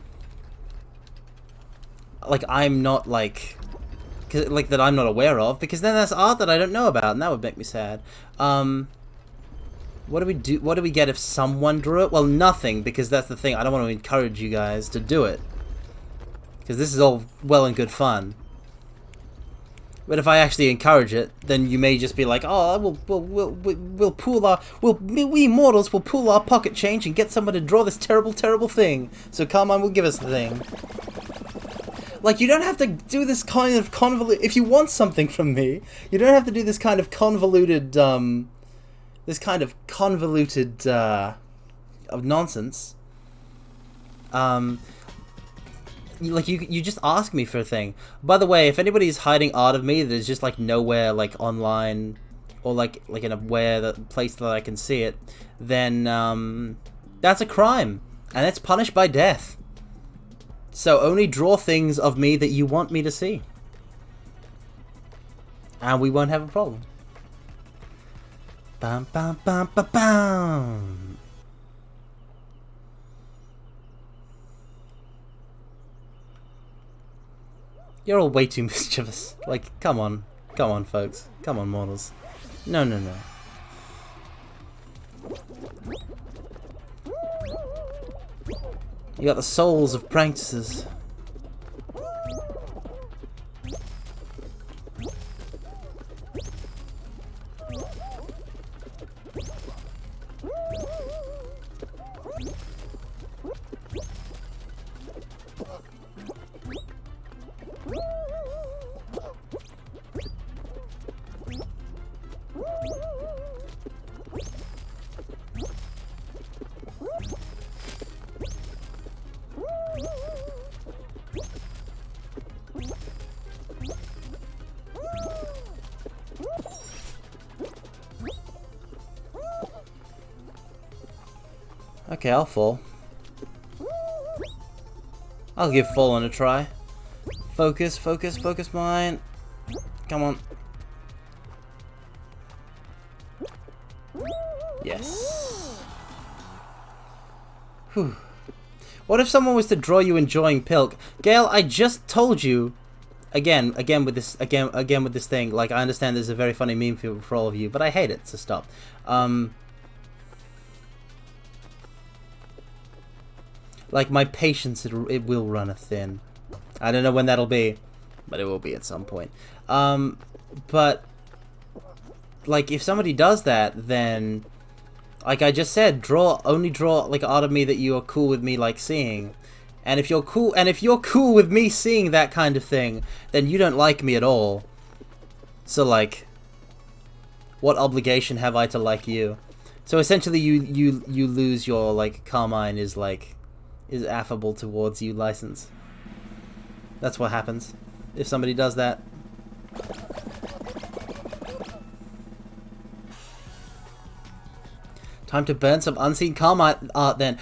not that I'm not aware of. Because then that's art that I don't know about, and that would make me sad. What do we do? What do we get if someone drew it? Well, nothing, because that's the thing. I don't want to encourage you guys to do it, because this is all well and good fun. But if I actually encourage it, then you may just be like, "Oh, we'll pool our we mortals will pool our pocket change and get someone to draw this terrible, terrible thing." So Carmine will give us the thing. You don't have to do this kind of convoluted. If you want something from me, you don't have to do this kind of convoluted, of nonsense. You just ask me for a thing. By the way, if anybody's hiding art of me that is just nowhere online or in a place that I can see it, then that's a crime, and it's punished by death. So only draw things of me that you want me to see, and we won't have a problem. Bam bam bam bam bam. You're all way too mischievous. Come on. Come on, folks. Come on, mortals. No. You got the souls of pranksters. Okay, I'll fall. I'll give falling a try. Focus, focus, focus mine. Come on. Yes. Whew. What if someone was to draw you enjoying Pilk? Gale, I just told you again with this thing. Like, I understand this is a very funny meme for all of you, but I hate it, so stop. Like, my patience, it will run thin. I don't know when that'll be, but it will be at some point. But like, if somebody does that, then, like I just said, only draw like art of me that you are cool with me like seeing. And if you're cool with me seeing that kind of thing, then you don't like me at all. So like, what obligation have I to like you? So essentially you lose your, like, Carmine is affable towards you license. That's what happens if somebody does that. Time to burn some unseen Carmine art then.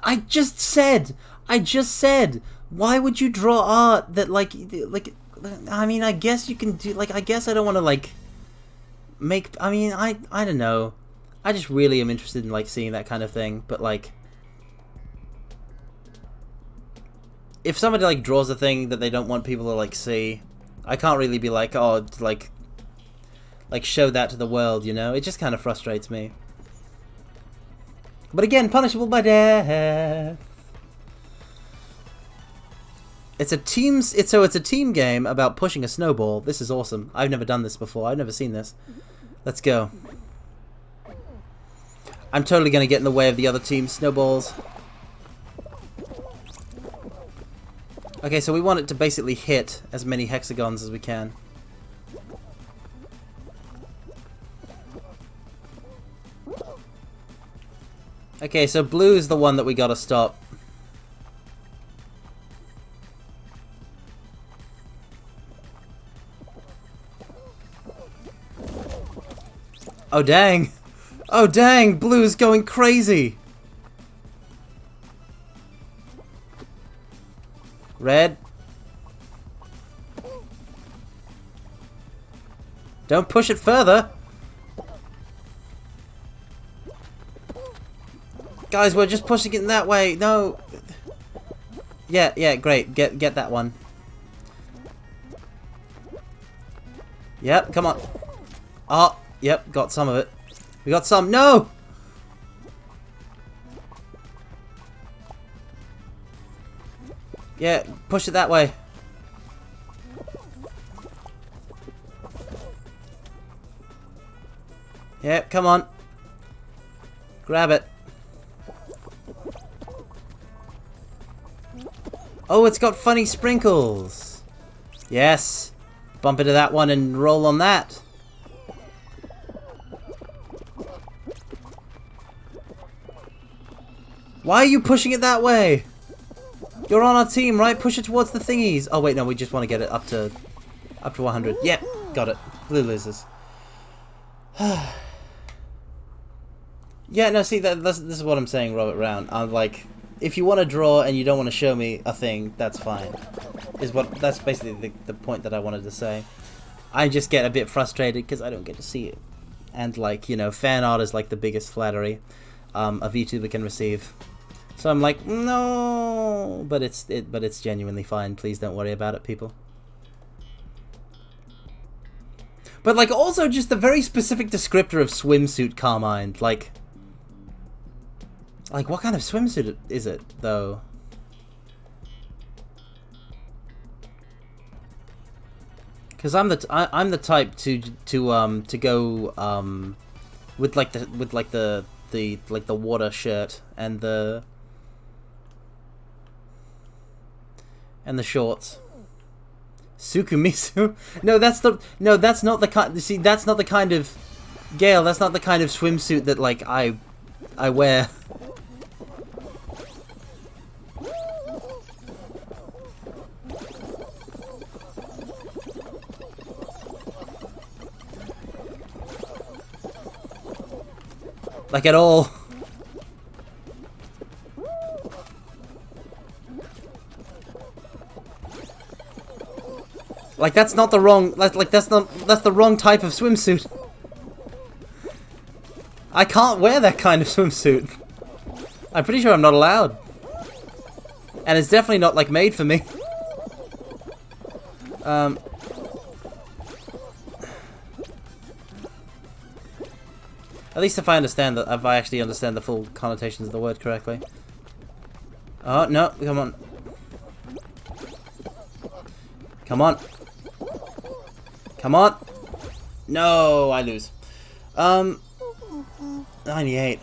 I just said, why would you draw art that like, I mean, I guess you can do, like, I guess I don't want to, like, make, I mean, I don't know. I just really am interested in, like, seeing that kind of thing, but, like, if somebody, like, draws a thing that they don't want people to, like, see, I can't really be like, oh, like, show that to the world, you know? It just kind of frustrates me. But again, punishable by death. It's a team game about pushing a snowball. This is awesome. I've never done this before. I've never seen this. Let's go. I'm totally gonna get in the way of the other team's snowballs. Okay, so we want it to basically hit as many hexagons as we can. Okay, so blue is the one that we gotta stop. Oh dang! Oh dang! Blue's going crazy! Red. Don't push it further! Guys, we're just pushing it in that way. No. Yeah, great. Get that one. Yep, come on. Oh, yep, got some of it. We got some. No! Yeah, push it that way. Yep, come on. Grab it. Oh, it's got funny sprinkles. Yes. Bump into that one and roll on that. Why are you pushing it that way? You're on our team, right? Push it towards the thingies. Oh wait, no, we just want to get it up to 100. Yep, got it. Blue loses. Yeah, no, see, this is what I'm saying, Robert Round. I'm like, if you want to draw and you don't want to show me a thing, that's fine. That's basically the point that I wanted to say. I just get a bit frustrated because I don't get to see it. And, like, you know, fan art is like the biggest flattery a VTuber can receive. So I'm like, no, but it's genuinely fine. Please don't worry about it, people. But, like, also just the very specific descriptor of swimsuit Carmine, like, what kind of swimsuit is it, though? Because I'm the type to go with the water shirt and the shorts. Sukumisu? No, that's not the kind. See, that's not the kind of Gale. That's not the kind of swimsuit that, like, I wear. Like, at all. Like, that's not the wrong... that's the wrong type of swimsuit. I can't wear that kind of swimsuit. I'm pretty sure I'm not allowed. And it's definitely not, like, made for me. At least if I understand that, if I actually understand the full connotations of the word correctly. Oh, no, come on. Come on. Come on. No, I lose. 98.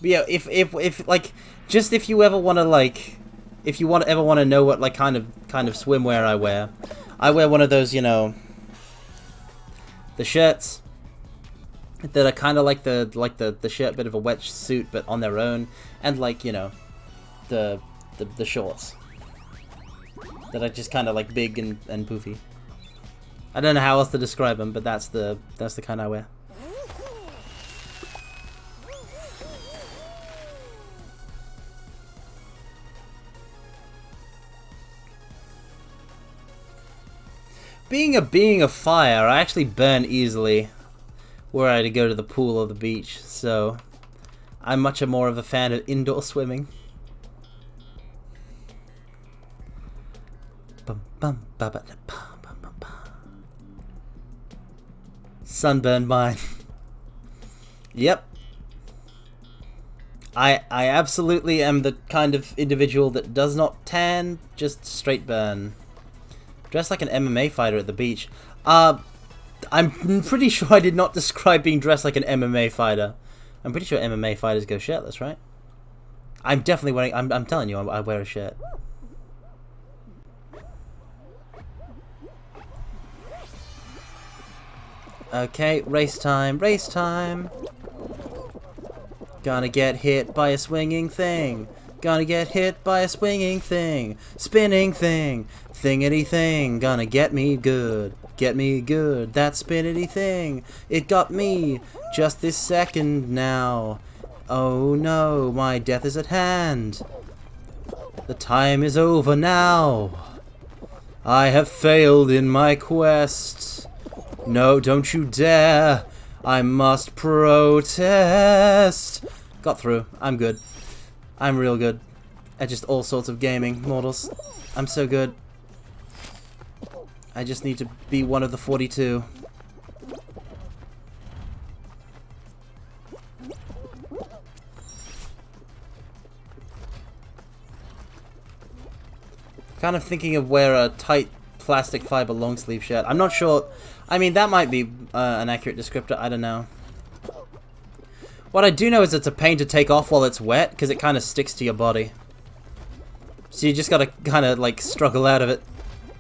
But yeah, if like, just if you ever want to, like, if you ever want to know what, like, kind of swimwear I wear one of those, you know, the shirts that are kind of like the shirt, bit of a wet suit, but on their own, and, like, you know, the shorts that are just kind of like big and poofy. I don't know how else to describe them, but that's the kind I wear. Being a being of fire, I actually burn easily were I to go to the pool or the beach, so I'm much more of a fan of indoor swimming. Sunburned mine. Yep. I absolutely am the kind of individual that does not tan, just straight burn. Dressed like an MMA fighter at the beach. I'm pretty sure I did not describe being dressed like an MMA fighter. I'm pretty sure MMA fighters go shirtless, right? I'm definitely wearing... I'm telling you, I wear a shirt. Okay, race time, race time. Gonna get hit by a swinging thing. Gonna get hit by a swinging thing. Spinning thing. Thingity thing. Gonna get me good. Get me good. That spinity thing. It got me just this second now. Oh no, my death is at hand. The time is over now. I have failed in my quest. No, don't you dare. I must protest. Got through. I'm good. I'm real good at just all sorts of gaming, mortals. I'm so good. I just need to be one of the 42. Kind of thinking of wear a tight plastic fiber long sleeve shirt. I'm not sure. I mean, that might be an accurate descriptor. I don't know. What I do know is it's a pain to take off while it's wet, because it kind of sticks to your body. So you just gotta kind of, like, struggle out of it.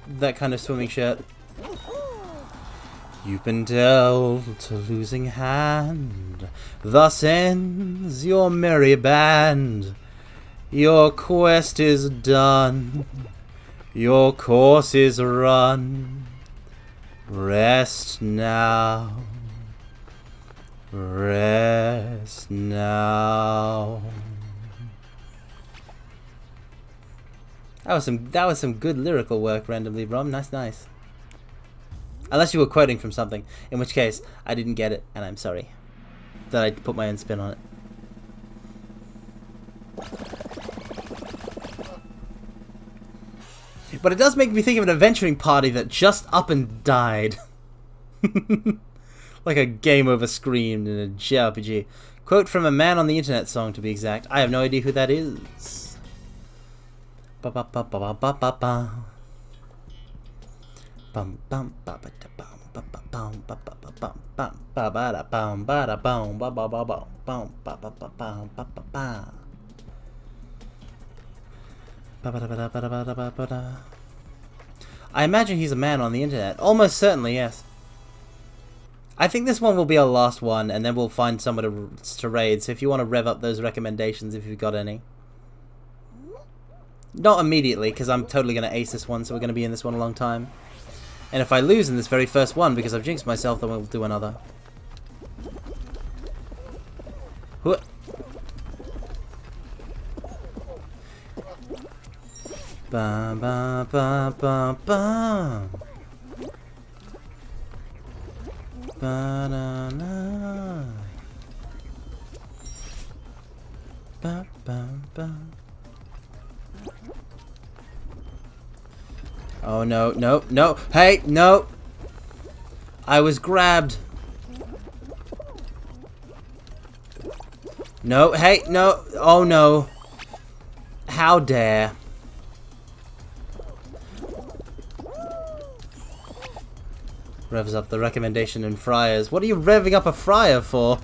That kind of swimming shirt. You've been dealt a losing hand. Thus ends your merry band. Your quest is done. Your course is run. Rest now. Rest now. That was some good lyrical work, randomly, Rom. Nice. Unless you were quoting from something, in which case I didn't get it, and I'm sorry that I put my own spin on it. But it does make me think of an adventuring party that just up and died. Like a game over screamed in a JRPG. Quote from a Man on the Internet song, to be exact. I have no idea who that is. Ba ba ba ba ba ba ba ba. Bum bum ba ba da bum ba ba bum ba ba ba bum bum ba ba da bum ba da bum ba ba ba bum bum ba ba ba bum ba ba ba. Ba ba da ba da ba da ba da ba da. I imagine he's a man on the internet. Almost certainly, yes. I think this one will be our last one, and then we'll find someone to raid. So if you want to rev up those recommendations, if you've got any. Not immediately, because I'm totally going to ace this one, so we're going to be in this one a long time. And if I lose in this very first one, because I've jinxed myself, then we'll do another. Ba ba ba ba ba. Ba na na. Ba ba ba. Oh no, no, no. Hey, no. I was grabbed. No, hey, no. Oh no. How dare. Revs up the recommendation in fryers. What are you revving up a fryer for?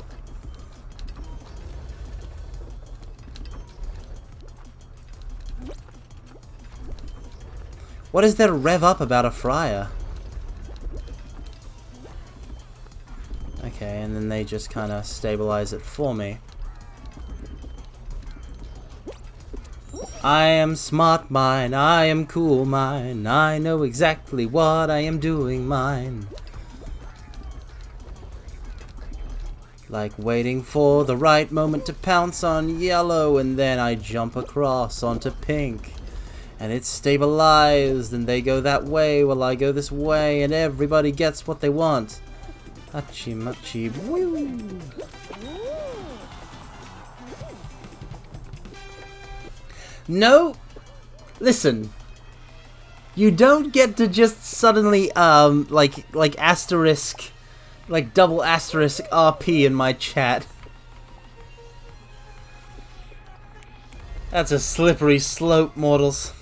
What is there to rev up about a fryer? Okay, and then they just kind of stabilize it for me. I am smart mine, I am cool mine, I know exactly what I am doing mine. Like waiting for the right moment to pounce on yellow, and then I jump across onto pink. And it's stabilized, and they go that way while I go this way, and everybody gets what they want. Hachi machi woo! No! Listen. You don't get to just suddenly, like asterisk, like double asterisk RP in my chat. That's a slippery slope, mortals.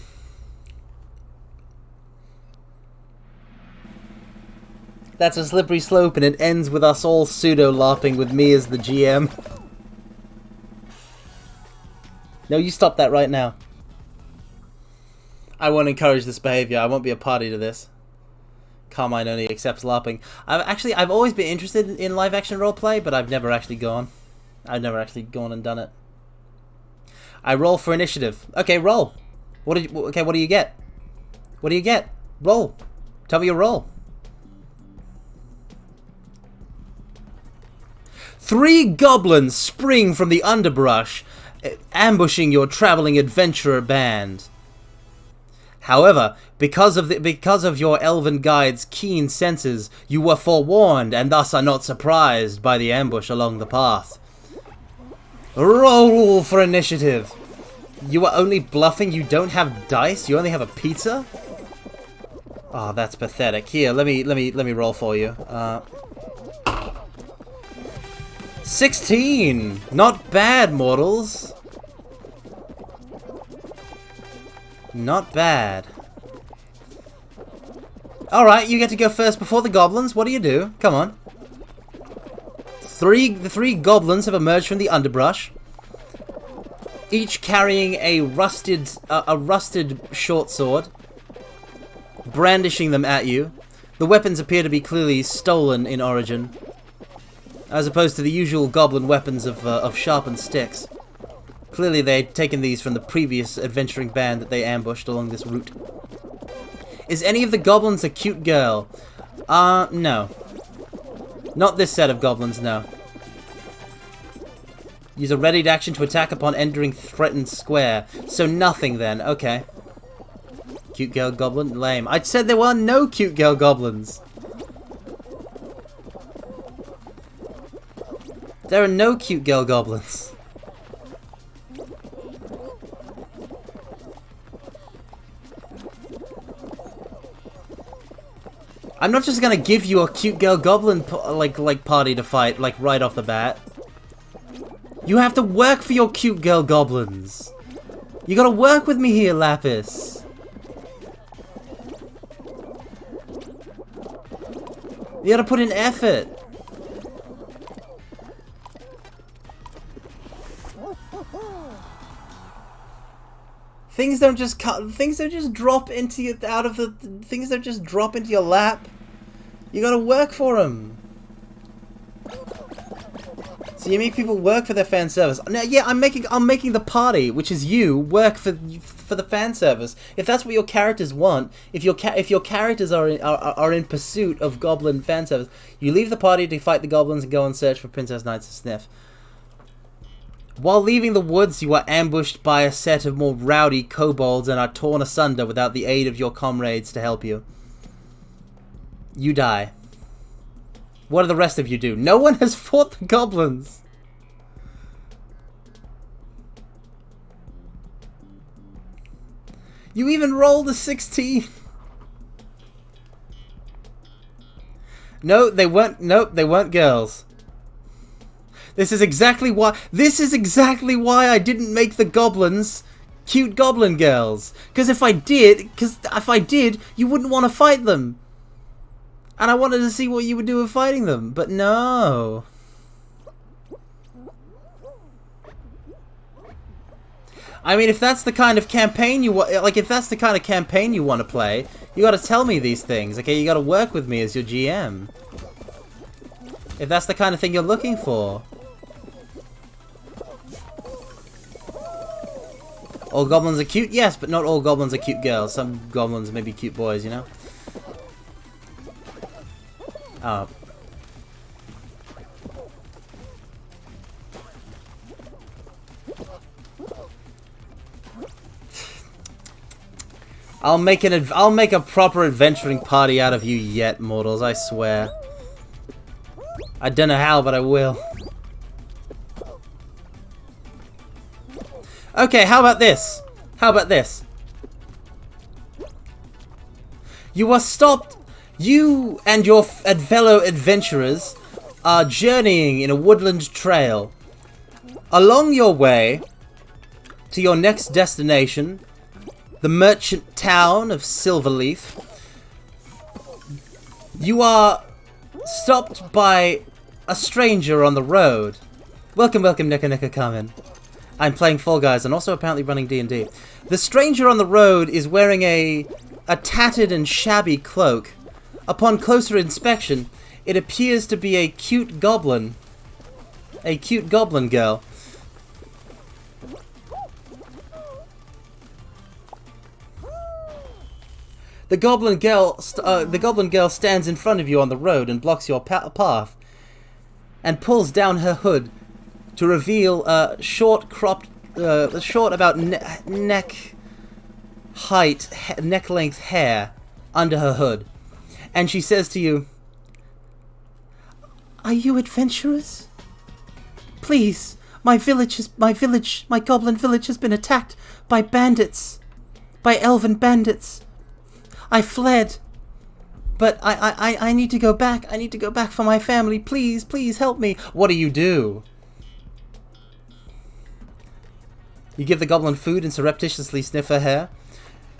That's a slippery slope, and it ends with us all pseudo-LARPing with me as the GM. No, you stop that right now. I won't encourage this behavior. I won't be a party to this. Carmine only accepts LARPing. I've always been interested in live-action roleplay, but I've never actually gone. I've never actually gone and done it. I roll for initiative. Okay, roll. What do you get? What do you get? Roll. Tell me your roll. 3 goblins spring from the underbrush, ambushing your traveling adventurer band. However, because of your elven guide's keen senses, you were forewarned and thus are not surprised by the ambush along the path. Roll for initiative. You are only bluffing. You don't have dice. You only have a pizza. Oh, that's pathetic. Here, let me roll for you. 16. Not bad, mortals. Not bad. Alright, you get to go first before the goblins. What do? Come on. The three goblins have emerged from the underbrush, each carrying a rusted short sword, brandishing them at you. The weapons appear to be clearly stolen in origin, as opposed to the usual goblin weapons of sharpened sticks. Clearly they'd taken these from the previous adventuring band that they ambushed along this route. Is any of the goblins a cute girl? No. Not this set of goblins, no. Use a readied action to attack upon entering threatened square. So nothing then, okay. Cute girl goblin? Lame. I said there were no cute girl goblins. There are no cute girl goblins. I'm not just gonna give you a cute girl goblin like party to fight like right off the bat. You have to work for your cute girl goblins. You gotta work with me here, Lapis. You gotta put in effort. Things don't just drop into you things don't just drop into your lap. You gotta work for them. So you make people work for their fan service. Now, yeah, I'm making the party, which is you, work for the fan service. If that's what your characters want, if your characters are in pursuit of goblin fan service, you leave the party to fight the goblins and go on search for Princess Knights to sniff. While leaving the woods, you are ambushed by a set of more rowdy kobolds and are torn asunder without the aid of your comrades to help you. You die. What do the rest of you do? No one has fought the goblins. You even rolled a 16. No, they weren't. Nope, they weren't girls. This is exactly why. This is exactly why I didn't make the goblins cute goblin girls. Because if I did, you wouldn't want to fight them. And I wanted to see what you would do with fighting them, but no. I mean, if that's the kind of campaign you want, like, if that's the kind of campaign you want to play, you got to tell me these things, okay? You got to work with me as your GM. If that's the kind of thing you're looking for. All goblins are cute, yes, but not all goblins are cute girls. Some goblins may be cute boys, you know. Oh. I'll make a proper adventuring party out of you yet, mortals, I swear. I don't know how, but I will. Okay, how about this? How about this? You are stopped. You and your fellow adventurers are journeying in a woodland trail. Along your way to your next destination, the merchant town of Silverleaf, you are stopped by a stranger on the road. Welcome, welcome, Nika Nika Kamen. I'm playing Fall Guys and also apparently running D&D. The stranger on the road is wearing a tattered and shabby cloak. Upon closer inspection, it appears to be a cute goblin. A cute goblin girl. The goblin girl stands in front of you on the road and blocks your path, and pulls down her hood to reveal short about neck length hair under her hood, and she says to you, "Are you adventurers? Please, my goblin village has been attacked by bandits, by elven bandits. I fled, but I need to go back. I need to go back for my family. Please, please help me." What do? You give the goblin food and surreptitiously sniff her hair.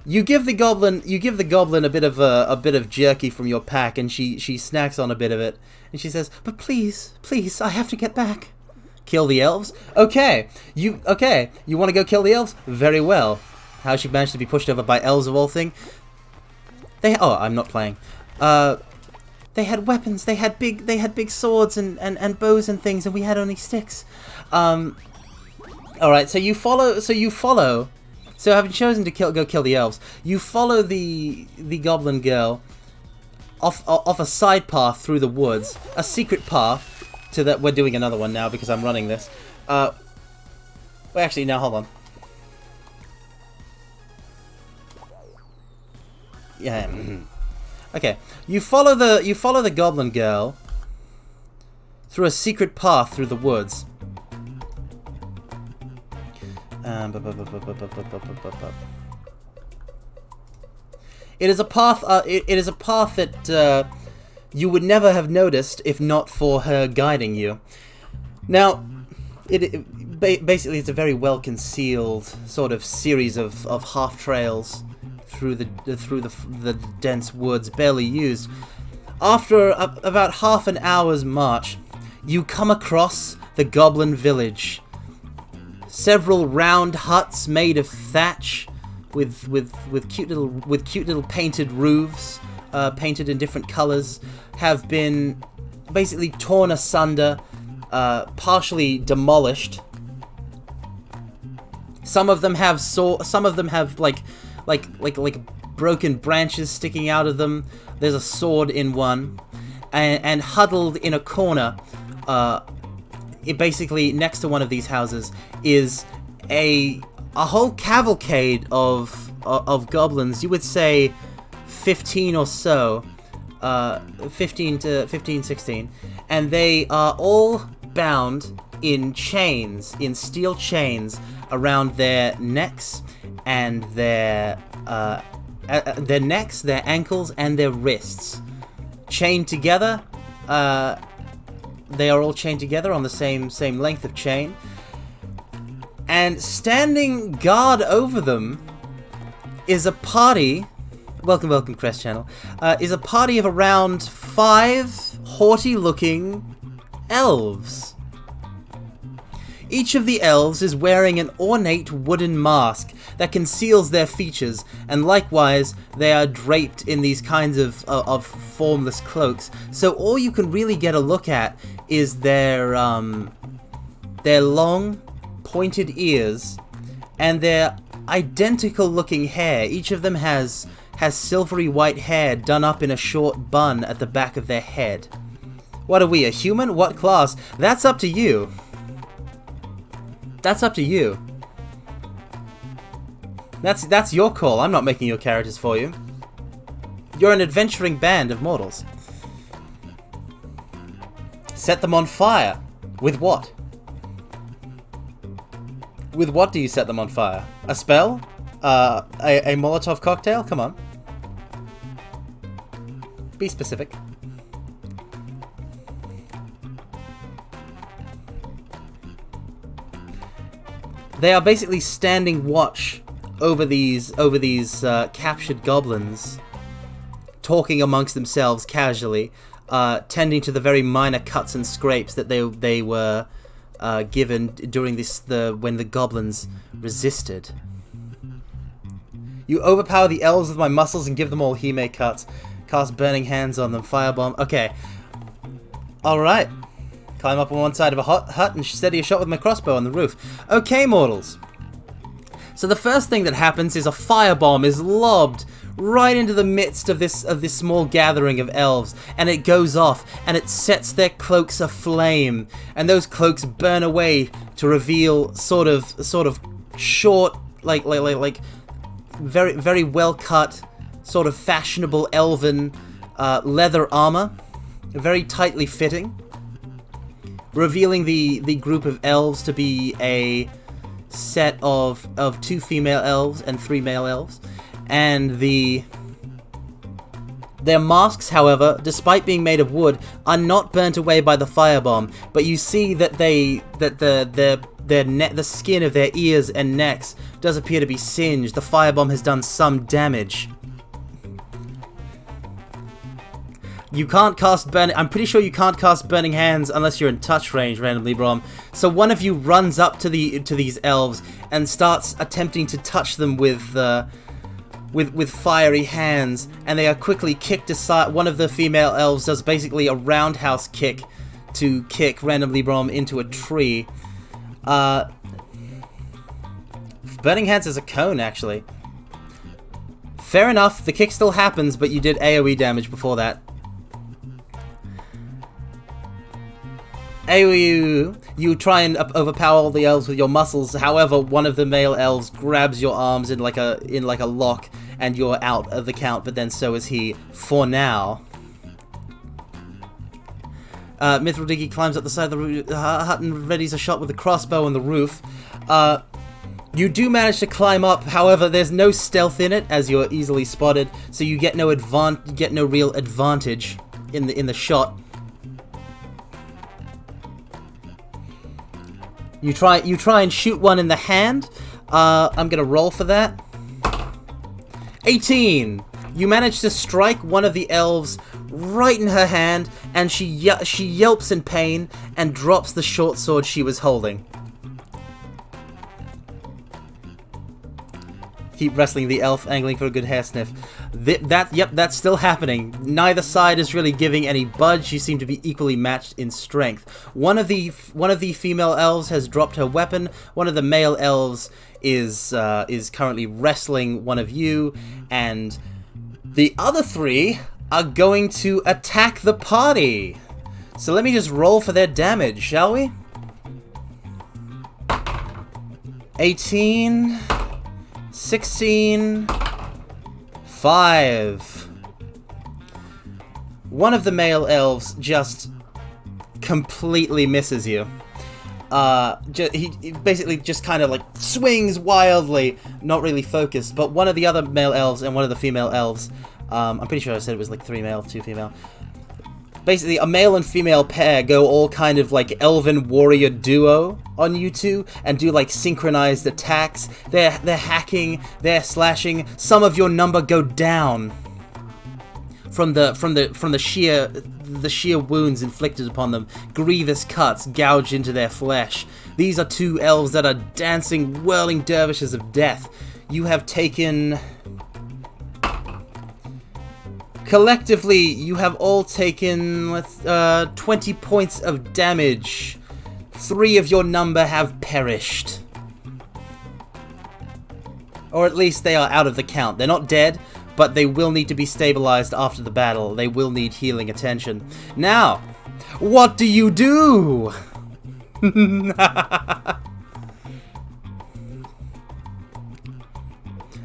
You give the goblin a bit of jerky from your pack, and she snacks on a bit of it, and she says, "But please, please, I have to get back." Kill the elves? Okay. You want to go kill the elves? Very well. How she managed to be pushed over by elves of all things? I'm not playing. They had weapons. They had big swords and bows and things, and we had only sticks. All right. So you follow. So having chosen to go kill the elves, you follow the goblin girl off a side path through the woods, a secret path. To that, we're doing another one now because I'm running this. Wait, actually, now hold on. Yeah. Okay. You follow the goblin girl through a secret path through the woods. It is a path. It is a path that you would never have noticed if not for her guiding you. Now, basically it's a very well concealed sort of series of half trails through the dense woods, barely used. After about half an hour's march, you come across the goblin village. Several round huts made of thatch, with cute little painted roofs, painted in different colors, have been basically torn asunder, partially demolished. Some of them have like broken branches sticking out of them. There's a sword in one, and huddled in a corner, basically next to one of these houses is a whole cavalcade of goblins. You would say 15 or so, 16, and they are all bound in chains, in steel chains around their necks and their necks, their ankles, and their wrists. Chained together. They are all chained together on the same length of chain. And standing guard over them is a party. Welcome, Crest Channel. Is a party of around 5 haughty-looking elves. Each of the elves is wearing an ornate wooden mask that conceals their features, and likewise, they are draped in these kinds of formless cloaks. So all you can really get a look at is their long, pointed ears and their identical-looking hair. Each of them has silvery white hair done up in a short bun at the back of their head. What are we, a human? What class? That's up to you. That's up to you. That's your call. I'm not making your characters for you. You're an adventuring band of mortals. Set them on fire. With what? With what do you set them on fire? A spell? A Molotov cocktail? Come on. Be specific. They are basically standing watch over these captured goblins, talking amongst themselves casually, tending to the very minor cuts and scrapes that they were given during when the goblins resisted. You overpower the elves with my muscles and give them all Hime cuts. Cast burning hands on them. Firebomb. Okay. Alright. Climb up on one side of a hut and steady a shot with my crossbow on the roof. Okay, mortals. So the first thing that happens is a firebomb is lobbed right into the midst of this small gathering of elves, and it goes off, and it sets their cloaks aflame, and those cloaks burn away to reveal sort of short, like very very well cut, sort of fashionable elven leather armor, very tightly fitting, revealing the group of elves to be a set of 2 female elves and 3 male elves, and their masks, however, despite being made of wood, are not burnt away by the firebomb. But you see that the skin of their ears and necks does appear to be singed. The firebomb has done some damage. You can't cast burning. I'm pretty sure you can't cast burning hands unless you're in touch range, randomly, Brom. So one of you runs up to these elves and starts attempting to touch them with fiery hands, and they are quickly kicked aside. One of the female elves does basically a roundhouse kick to kick randomly Brom into a tree. Burning hands is a cone, actually. Fair enough. The kick still happens, but you did AoE damage before that. You try and overpower all the elves with your muscles. However, one of the male elves grabs your arms in like a lock, and you're out of the count. But then so is he for now. Mithril Diggy climbs up the side of the hut and readies a shot with a crossbow on the roof. You do manage to climb up. However, there's no stealth in it, as you're easily spotted. So you get no real advantage in the shot. You try and shoot one in the hand. I'm gonna roll for that. 18. You manage to strike one of the elves right in her hand, and she yelps in pain and drops the short sword she was holding. Keep wrestling the elf, angling for a good hair sniff. Yep, that's still happening. Neither side is really giving any budge. You seem to be equally matched in strength. One of the female elves has dropped her weapon. One of the male elves is currently wrestling one of you, and the other 3 are going to attack the party. So let me just roll for their damage, shall we? 18, 16, 5. One of the male elves just completely misses you. He basically just kind of like swings wildly, not really focused. But one of the other male elves and one of the female elves, I'm pretty sure I said it was like 3 male, 2 female. Basically, a male and female pair go all kind of like elven warrior duo on you two and do like synchronized attacks. They're hacking, they're slashing. Some of your number go down from the sheer wounds inflicted upon them. Grievous cuts gouge into their flesh. These are 2 elves that are dancing, whirling dervishes of death. You have taken... Collectively, you have all taken 20 points of damage. 3 of your number have perished. Or at least they are out of the count. They're not dead, but they will need to be stabilized after the battle. They will need healing attention. Now, what do you do?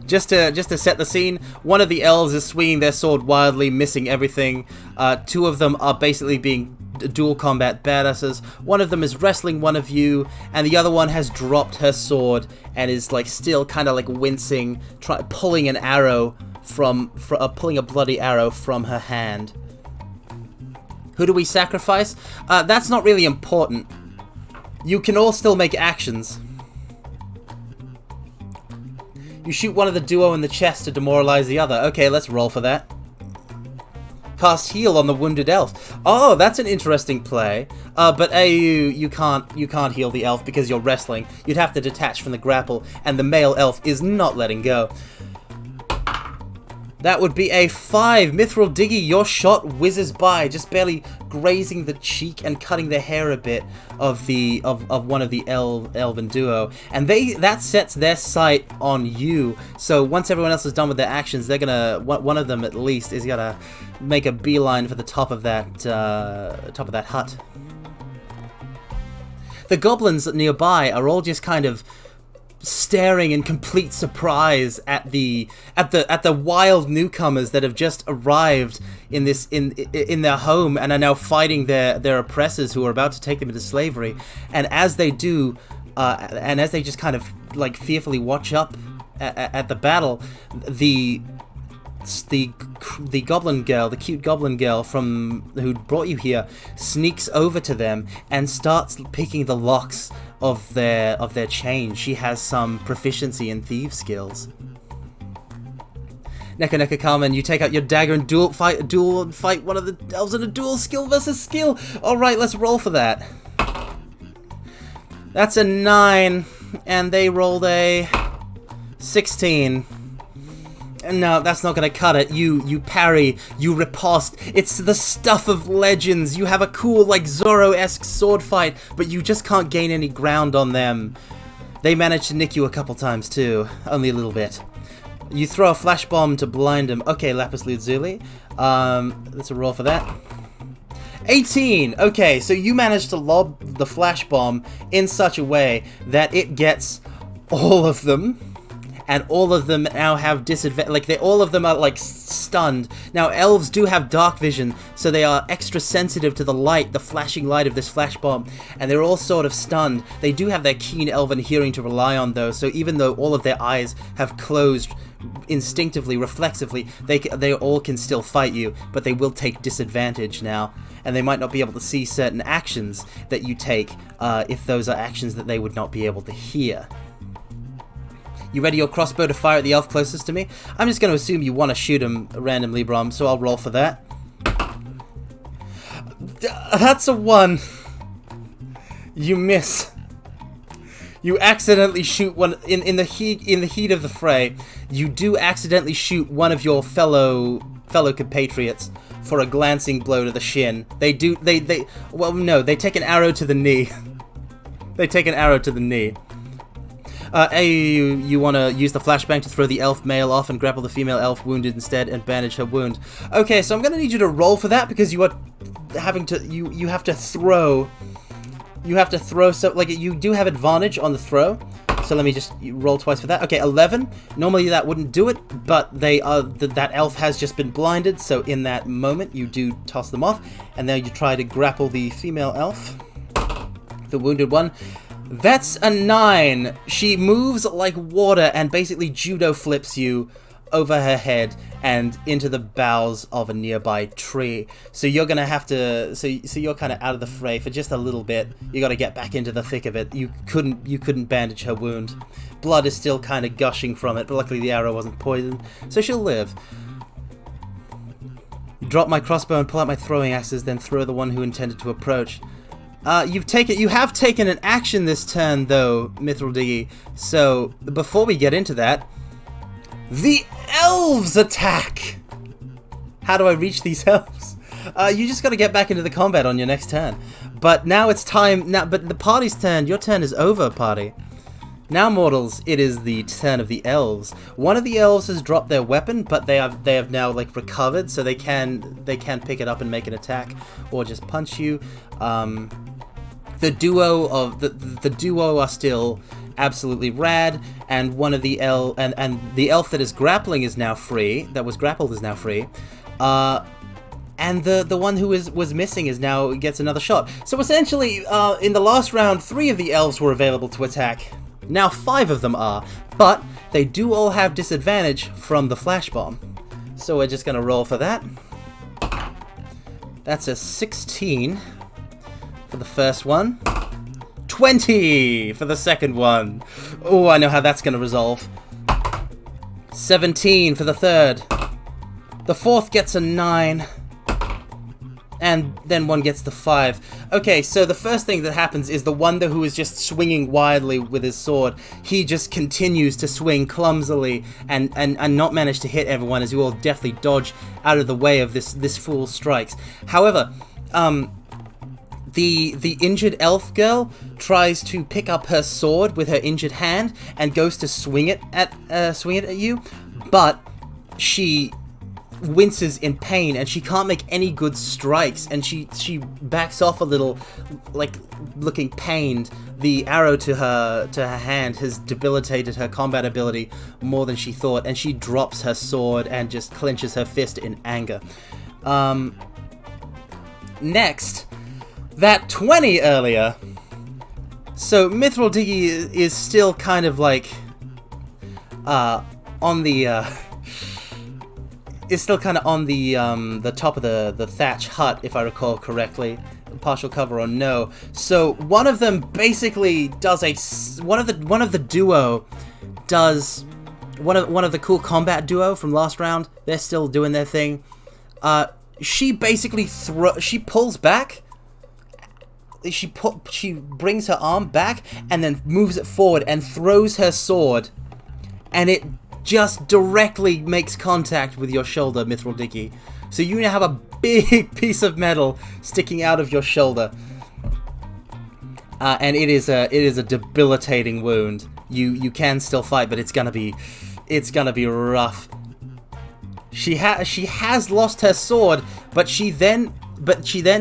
Just to set the scene, one of the elves is swinging their sword wildly, missing everything. 2 of them are basically being dual combat badasses. One of them is wrestling one of you, and the other one has dropped her sword and is like still kind of like wincing, pulling an arrow pulling a bloody arrow from her hand. Who do we sacrifice? That's not really important. You can all still make actions. You shoot one of the duo in the chest to demoralize the other. Okay, let's roll for that. Cast heal on the wounded elf. Oh, that's an interesting play. But you can't heal the elf because you're wrestling. You'd have to detach from the grapple, and the male elf is not letting go. That would be a 5. Mithril Diggy, your shot whizzes by, just barely grazing the cheek and cutting the hair a bit of one of the elven duo. And that sets their sight on you. So once everyone else is done with their actions, they're gonna, one of them at least is gonna make a beeline for the top of that hut. The goblins nearby are all just kind of staring in complete surprise at the wild newcomers that have just arrived in their home and are now fighting their oppressors who are about to take them into slavery. And as they do, and as they just kind of like fearfully watch up at the battle, the goblin girl, the cute goblin girl who brought you here, sneaks over to them and starts picking the locks of their chain. She has some proficiency in thief skills. Neka Carmen, you take out your dagger and dual fight one of the elves in a dual skill versus skill. Alright, let's roll for that. That's a 9, and they rolled a 16. No, that's not gonna cut it. You parry, you riposte. It's the stuff of legends. You have a cool, like, Zorro-esque sword fight, but you just can't gain any ground on them. They managed to nick you a couple times, too. Only a little bit. You throw a flash bomb to blind him. Okay, Lapis Lazuli. Let's roll for that. 18! Okay, so you managed to lob the flash bomb in such a way that it gets all of them. And all of them now have disadvantage. Like, all of them are, like, stunned. Now, elves do have dark vision, so they are extra sensitive to the light, the flashing light of this flash bomb. And they're all sort of stunned. They do have their keen elven hearing to rely on, though. So even though all of their eyes have closed instinctively, reflexively, they all can still fight you. But they will take disadvantage now. And they might not be able to see certain actions that you take if those are actions that they would not be able to hear. You ready your crossbow to fire at the elf closest to me? I'm just going to assume you want to shoot him randomly, Brom, so I'll roll for that. That's a 1. You miss. You accidentally shoot one in the heat of the fray. You do accidentally shoot one of your fellow compatriots for a glancing blow to the shin. They take an arrow to the knee. They take an arrow to the knee. You want to use the flashbang to throw the elf male off and grapple the female elf wounded instead and bandage her wound. Okay, so I'm going to need you to roll for that because you are having to you have to throw. You have to throw, so like you do have advantage on the throw. So let me just roll twice for that. Okay, 11. Normally that wouldn't do it, but they are that elf has just been blinded, so in that moment you do toss them off, and then you try to grapple the female elf, the wounded one. That's a 9. She moves like water and basically judo flips you over her head and into the boughs of a nearby tree. So you're gonna have to, so you're kind of out of the fray for just a little bit. You got to get back into the thick of it. You couldn't bandage her wound. Blood is still kind of gushing from it, but luckily the arrow wasn't poisoned, so she'll live. Drop my crossbow and pull out my throwing axes, then throw the one who intended to approach. You have taken an action this turn, though, Mithril Diggy. So before we get into that, the elves attack! How do I reach these elves? You just gotta get back into the combat on your next turn. But now it's time, but the party's turn, your turn is over, party. Now, mortals, it is the turn of the elves. One of the elves has dropped their weapon, but they have now, like, recovered, so they can pick it up and make an attack, or just punch you. The duo are still absolutely rad, and one of the and the elf that is grappling is now free. That was grappled is now free, and the one who was missing is now gets another shot. So essentially, in the last round, 3 of the elves were available to attack. Now 5 of them are, but they do all have disadvantage from the flash bomb. So we're just gonna roll for that. That's a 16 for the first one. 20 for the second one. Oh, I know how that's going to resolve. 17 for the third. The fourth gets a 9. And then one gets the 5. Okay, so the first thing that happens is the one who is just swinging wildly with his sword, he just continues to swing clumsily and not manage to hit everyone, as you all deftly dodge out of the way of this fool's strikes. However, the injured elf girl tries to pick up her sword with her injured hand and goes to swing it at you, but she winces in pain and she can't make any good strikes, and she backs off a little, like looking pained. The arrow to her hand has debilitated her combat ability more than she thought, and she drops her sword and just clenches her fist in anger. Next, that 20 earlier. So Mithril Diggy is still kind of like on the is still kind of on the top of the thatch hut, if I recall correctly. Partial cover or no. So one of them basically does one of the duo does one of the cool combat duo from last round. They're still doing their thing. She basically she pulls back. She brings her arm back and then moves it forward and throws her sword, and it just directly makes contact with your shoulder, Mithril Diggy. So you now have a big piece of metal sticking out of your shoulder, and it is a debilitating wound. You can still fight, but it's gonna be rough. She has lost her sword, but she then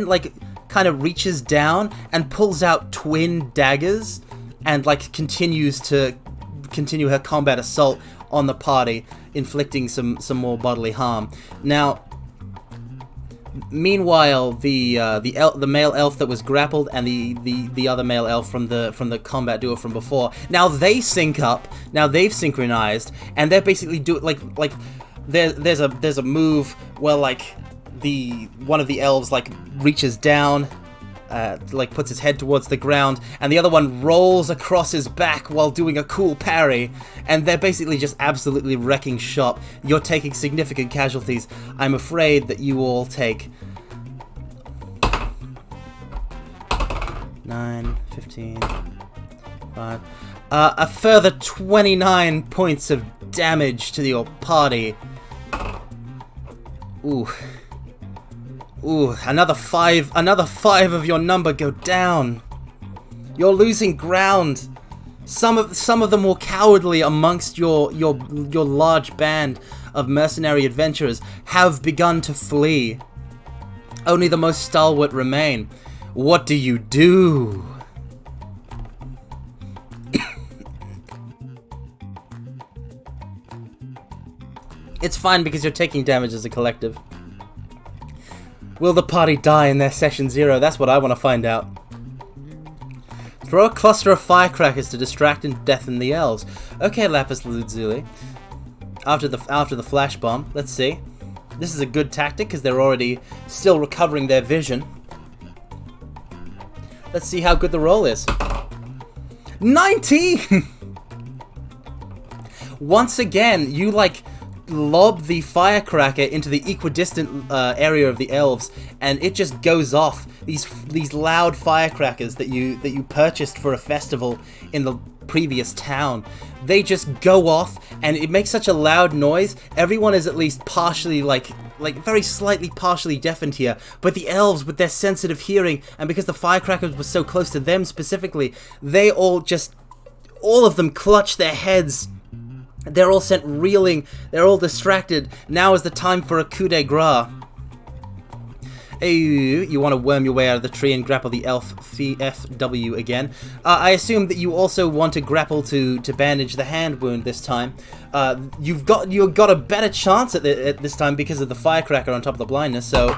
like kind of reaches down and pulls out twin daggers and like continues her combat assault on the party, inflicting some more bodily harm. Now, meanwhile, the male elf that was grappled and the other male elf from the combat duo from before, now they sync up. Now they've synchronized, and they're basically like there's a move where like one of the elves like reaches down, like puts his head towards the ground, and the other one rolls across his back while doing a cool parry, and they're basically just absolutely wrecking shop. You're taking significant casualties. I'm afraid that you all take 9, 15, 5, a further 29 points of damage to your party. Ooh, another five of your number go down. You're losing ground. Some of them more cowardly amongst your large band of mercenary adventurers have begun to flee. Only the most stalwart remain. What do you do? It's fine because you're taking damage as a collective. Will the party die in their session 0? That's what I want to find out. Throw a cluster of firecrackers to distract and deafen the elves. Okay, Lapis Lazuli. After the flash bomb, let's see. This is a good tactic because they're already still recovering their vision. Let's see how good the roll is. 19! Once again, you like lob the firecracker into the equidistant area of the elves, and it just goes off. These loud firecrackers that you purchased for a festival in the previous town, they just go off, and it makes such a loud noise. Everyone is at least partially like very slightly partially deafened here, but the elves, with their sensitive hearing, and because the firecrackers were so close to them specifically, they all of them clutch their heads. They're all sent reeling. They're all distracted. Now is the time for a coup de grace. You want to worm your way out of the tree and grapple the elf FW again. I assume that you also want to grapple to bandage the hand wound this time. You've got a better chance at this time because of the firecracker on top of the blindness. So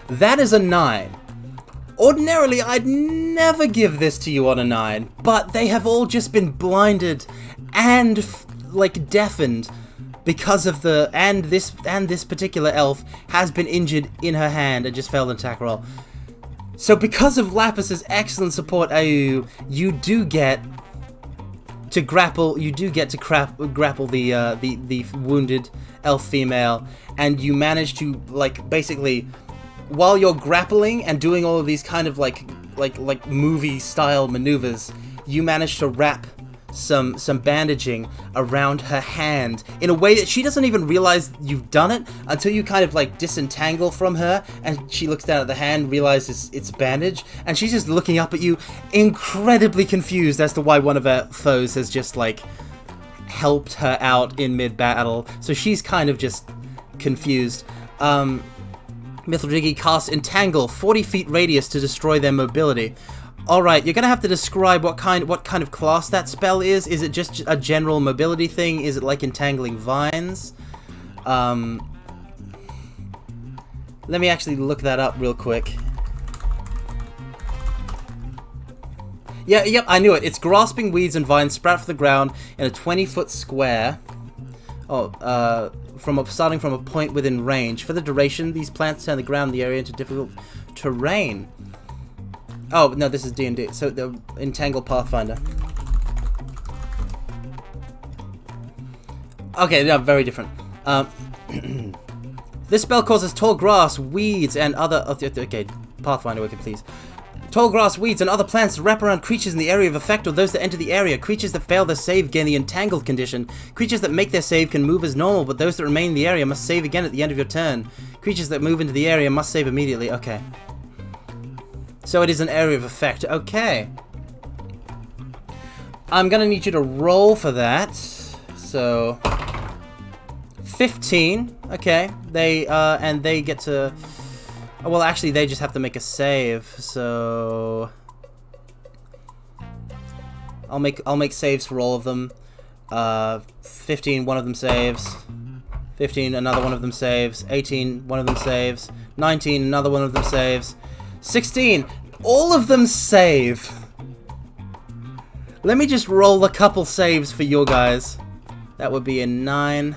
that is a 9. Ordinarily, I'd never give this to you on a 9, but they have all just been blinded and like deafened because of this particular elf has been injured in her hand and just failed an attack roll. So because of Lapis's excellent support, you do get to grapple. You do get to grapple the wounded elf female, and you manage to like basically, while you're grappling and doing all of these kind of like movie style maneuvers, you manage to wrap some bandaging around her hand in a way that she doesn't even realize you've done it until you kind of like disentangle from her, and she looks down at the hand, realizes it's bandage, and she's just looking up at you, incredibly confused as to why one of her foes has just like helped her out in mid-battle. So she's kind of just confused. Mithridigi casts Entangle, 40 feet radius to destroy their mobility. Alright, you're gonna have to describe what kind of class that spell is. Is it just a general mobility thing? Is it like Entangling Vines? Let me actually look that up real quick. Yep, I knew it. It's grasping weeds and vines sprout from the ground in a 20-foot square. Starting from a point within range. For the duration, these plants turn the ground in the area into difficult terrain. Oh, no, this is D&D. So, the Entangle Pathfinder. Okay, yeah, very different. This spell causes tall grass, weeds, and other... Okay, Pathfinder, we can please. Tall grass, weeds, and other plants wrap around creatures in the area of effect or those that enter the area. Creatures that fail their save gain the Entangled condition. Creatures that make their save can move as normal, but those that remain in the area must save again at the end of your turn. Creatures that move into the area must save immediately. Okay. So it is an area of effect. Okay. I'm gonna need you to roll for that. So 15. Okay. They get to... Well, actually, they just have to make a save. So I'll make saves for all of them. 15, one of them saves. 15, another one of them saves. 18, one of them saves. 19, another one of them saves. 16, all of them save. Let me just roll a couple saves for your guys. That would be a 9.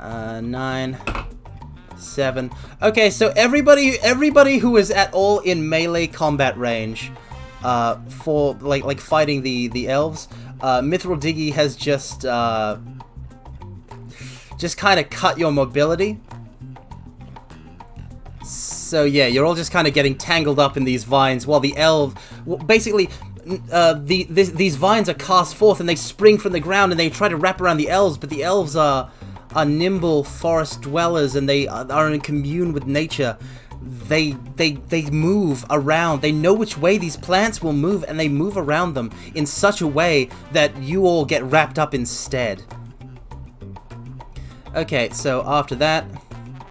9. 7. Okay, so everybody who is at all in melee combat range, for like fighting the elves, Mithridigi has just kind of cut your mobility. So yeah, you're all just kind of getting tangled up in these vines, while the basically, these vines are cast forth and they spring from the ground and they try to wrap around the elves, but the elves are nimble forest dwellers and they are in commune with nature. They move around. They know which way these plants will move, and they move around them in such a way that you all get wrapped up instead. Okay, so after that,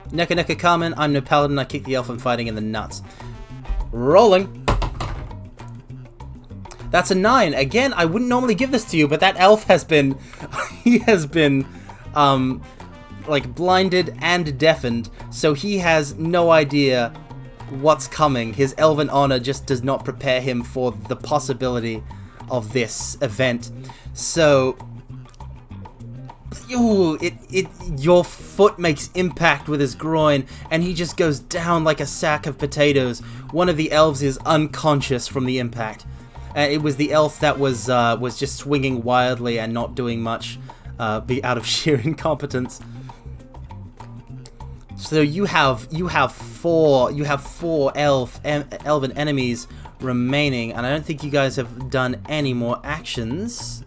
Neka Neka Carmen, I'm no paladin, I kick the elf I'm fighting in the nuts. Rolling. That's a 9. Again, I wouldn't normally give this to you, but that elf has been... he has been like blinded and deafened, so he has no idea what's coming. His elven honor just does not prepare him for the possibility of this event. So, your foot makes impact with his groin, and he just goes down like a sack of potatoes. One of the elves is unconscious from the impact. It was the elf that was just swinging wildly and not doing much, out of sheer incompetence. So you have four elven enemies remaining, and I don't think you guys have done any more actions.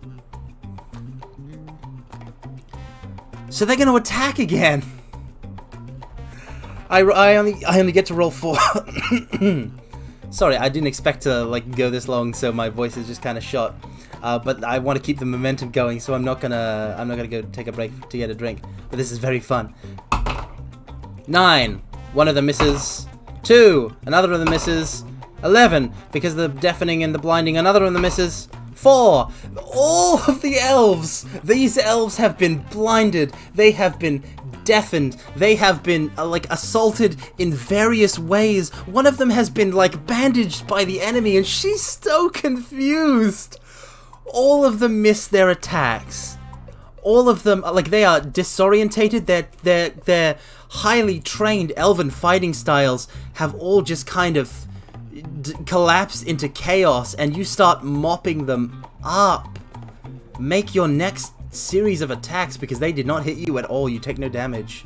So they're going to attack again. I only get to roll 4. Sorry, I didn't expect to like go this long, so my voice is just kind of shot. But I want to keep the momentum going, so I'm not gonna go take a break to get a drink. But this is very fun. 9. One of them misses. 2. Another of them misses. 11. Because of the deafening and the blinding, another of them misses. 4. All of the elves. These elves have been blinded. They have been deafened. They have been like assaulted in various ways. One of them has been like bandaged by the enemy, and she's so confused. All of them miss their attacks. All of them, like, they are disorientated. Their highly trained elven fighting styles have all just kind of collapsed into chaos, and you start mopping them up. Make your next series of attacks, because they did not hit you at all. You take no damage.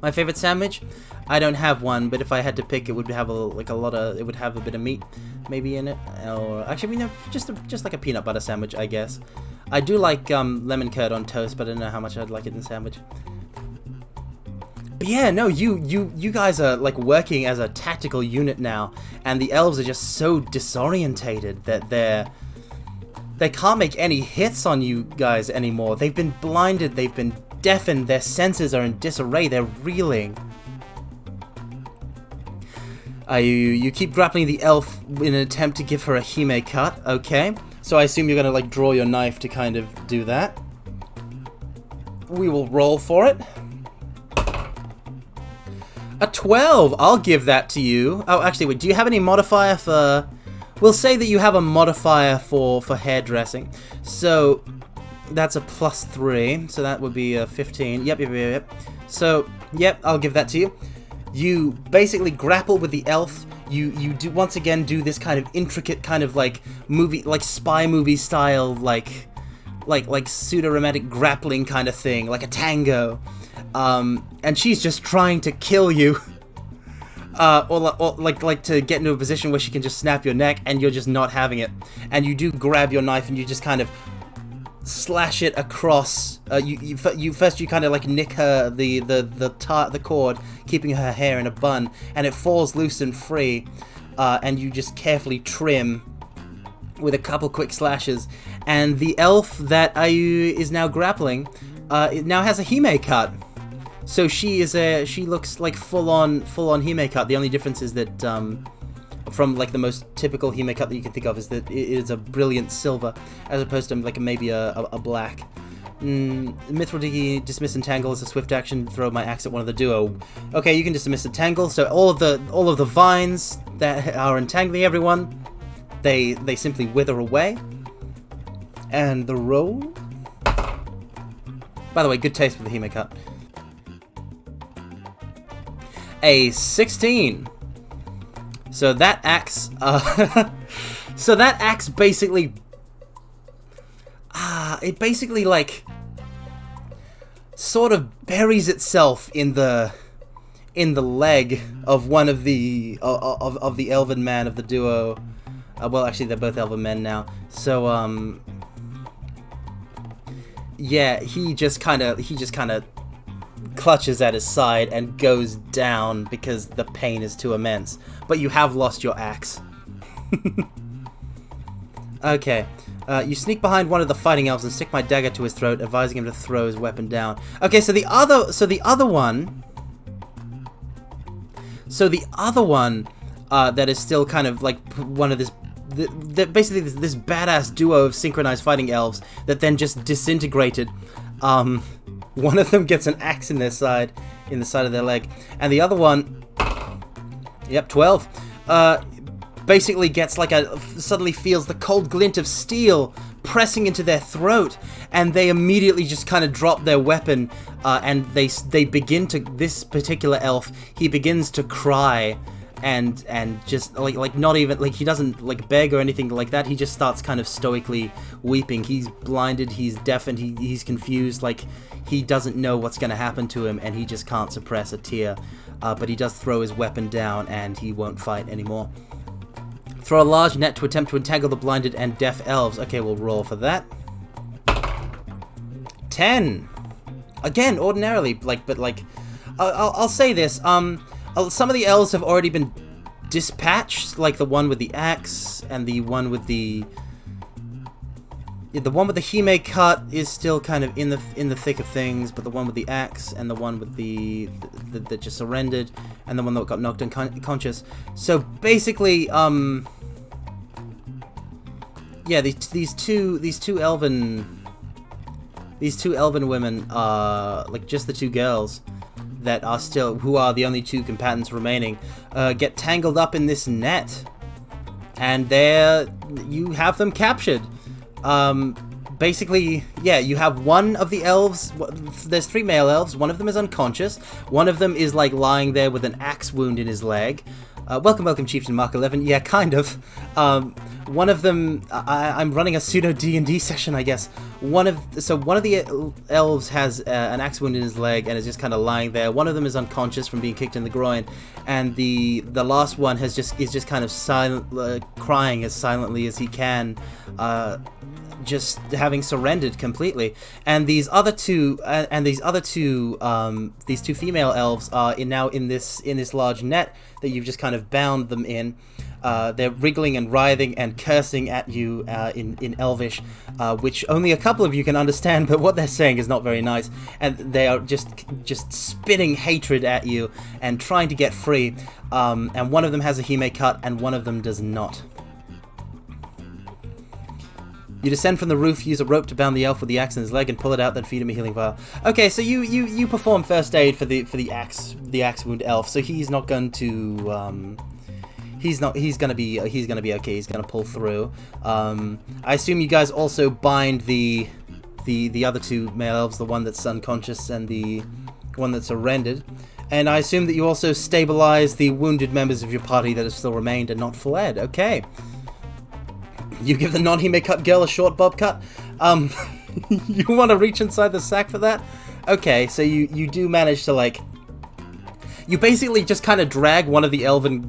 My favorite sandwich? I don't have one, but if I had to pick, it would have it would have a bit of meat maybe in it, or actually, no, just like a peanut butter sandwich, I guess. I do like lemon curd on toast, but I don't know how much I'd like it in the sandwich. But yeah, no, you guys are like working as a tactical unit now, and the elves are just so disorientated that they can't make any hits on you guys anymore. They've been blinded, they've been deafened, their senses are in disarray, they're reeling. You keep grappling the elf in an attempt to give her a hime cut, okay. So I assume you're gonna like draw your knife to kind of do that. We will roll for it. A 12! I'll give that to you. Oh, actually, wait, do you have any modifier for... We'll say that you have a modifier for hairdressing. So, that's a +3, so that would be a 15. Yep. So, yep, I'll give that to you. You basically grapple with the elf. You do once again do this kind of intricate kind of like movie, like spy movie style, like pseudo-romantic grappling kind of thing, like a tango. And she's just trying to kill you, or like to get into a position where she can just snap your neck, and you're just not having it. And you do grab your knife and you just kind of slash it across. You first kind of like nick her the cord, keeping her hair in a bun, and it falls loose and free. And you just carefully trim with a couple quick slashes. And the elf that Ayu is now grappling, it now has a hime cut. So she looks like full on hime cut. The only difference is that from like the most typical hime cut that you can think of is that it is a brilliant silver as opposed to like maybe a black. Mithril Diggy, dismiss entangle is a swift action. Throw my axe at one of the duo. Okay, you can dismiss entangle. So all of the vines that are entangling everyone, they simply wither away. And the roll. By the way, good taste with the hime cut. A 16. So that axe, basically, it basically like sort of buries itself in the leg of one of the of the elven man of the duo. Well, actually, they're both elven men now. So yeah, he just kind of clutches at his side and goes down because the pain is too immense. But you have lost your axe. Okay, you sneak behind one of the fighting elves and stick my dagger to his throat, advising him to throw his weapon down. Okay, so the other one that is still kind of like one of this basically this badass duo of synchronized fighting elves that then just disintegrated. One of them gets an axe in the side of their leg, and the other one, yep, 12, basically gets like suddenly feels the cold glint of steel pressing into their throat, and they immediately just kind of drop their weapon, and they begin to, this particular elf, he begins to cry, and just like not even like, he doesn't like beg or anything like that, he just starts kind of stoically weeping. He's blinded, he's deafened, he's confused, like he doesn't know what's going to happen to him, and he just can't suppress a tear, but he does throw his weapon down and he won't fight anymore. Throw a large net to attempt to entangle the blinded and deaf elves. Okay, we'll roll for that. 10. Again, ordinarily, I'll say this. Some of the elves have already been dispatched, like the one with the axe and the one with the Hime cut is still kind of in the thick of things, but the one with the axe and the one with that just surrendered and the one that got knocked unconscious. So basically, yeah, these two elven women, like just the two girls that are still, who are the only two combatants remaining, get tangled up in this net, and you have them captured. Basically, yeah, you have one of the elves, there's 3 male elves, one of them is unconscious, one of them is like lying there with an axe wound in his leg. Welcome, Chieftain Mark 11. Yeah, kind of. One of them, I'm running a pseudo D&D session, I guess. One of the elves has an axe wound in his leg and is just kind of lying there. One of them is unconscious from being kicked in the groin, and the last one is just kind of crying as silently as he can, just having surrendered completely. And these two female elves are now in this large net that you've just kind of bound them in. They're wriggling and writhing and cursing at you in Elvish, which only a couple of you can understand, but what they're saying is not very nice, and they are just spitting hatred at you and trying to get free, and one of them has a Hime cut and one of them does not. You descend from the roof, use a rope to bound the elf with the axe in his leg, and pull it out, then feed him a healing vial. Okay, so you perform first aid for the axe wound elf, so he's not going to he's gonna be okay. He's gonna pull through. I assume you guys also bind the other 2 male elves, the one that's unconscious and the one that's surrendered. And I assume that you also stabilize the wounded members of your party that have still remained and not fled. Okay. You give the non-Hime cut girl a short bob cut. You want to reach inside the sack for that? Okay, so you do manage to, like, you basically just kind of drag one of the elven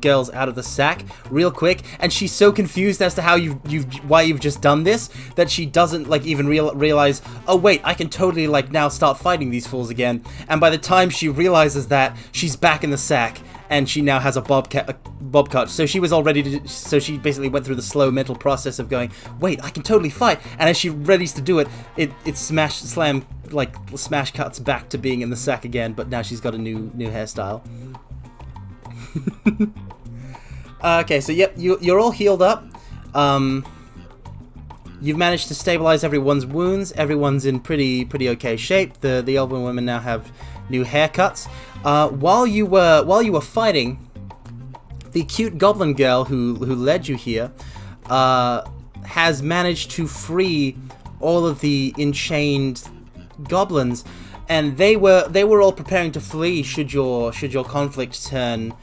girls out of the sack real quick, and she's so confused as to how why you've just done this that she doesn't like even realize, oh wait, I can totally like now start fighting these fools again. And by the time she realizes that, she's back in the sack, and she now has a bob cut. So she was all ready to. So she basically went through the slow mental process of going, wait, I can totally fight. And as she readies to do it, it smash cuts back to being in the sack again. But now she's got a new hairstyle. Okay, so yep, you're all healed up. You've managed to stabilize everyone's wounds. Everyone's in pretty okay shape. The elven women now have new haircuts. While you were fighting, the cute goblin girl who led you here has managed to free all of the enchained goblins, and they were all preparing to flee should your conflict turn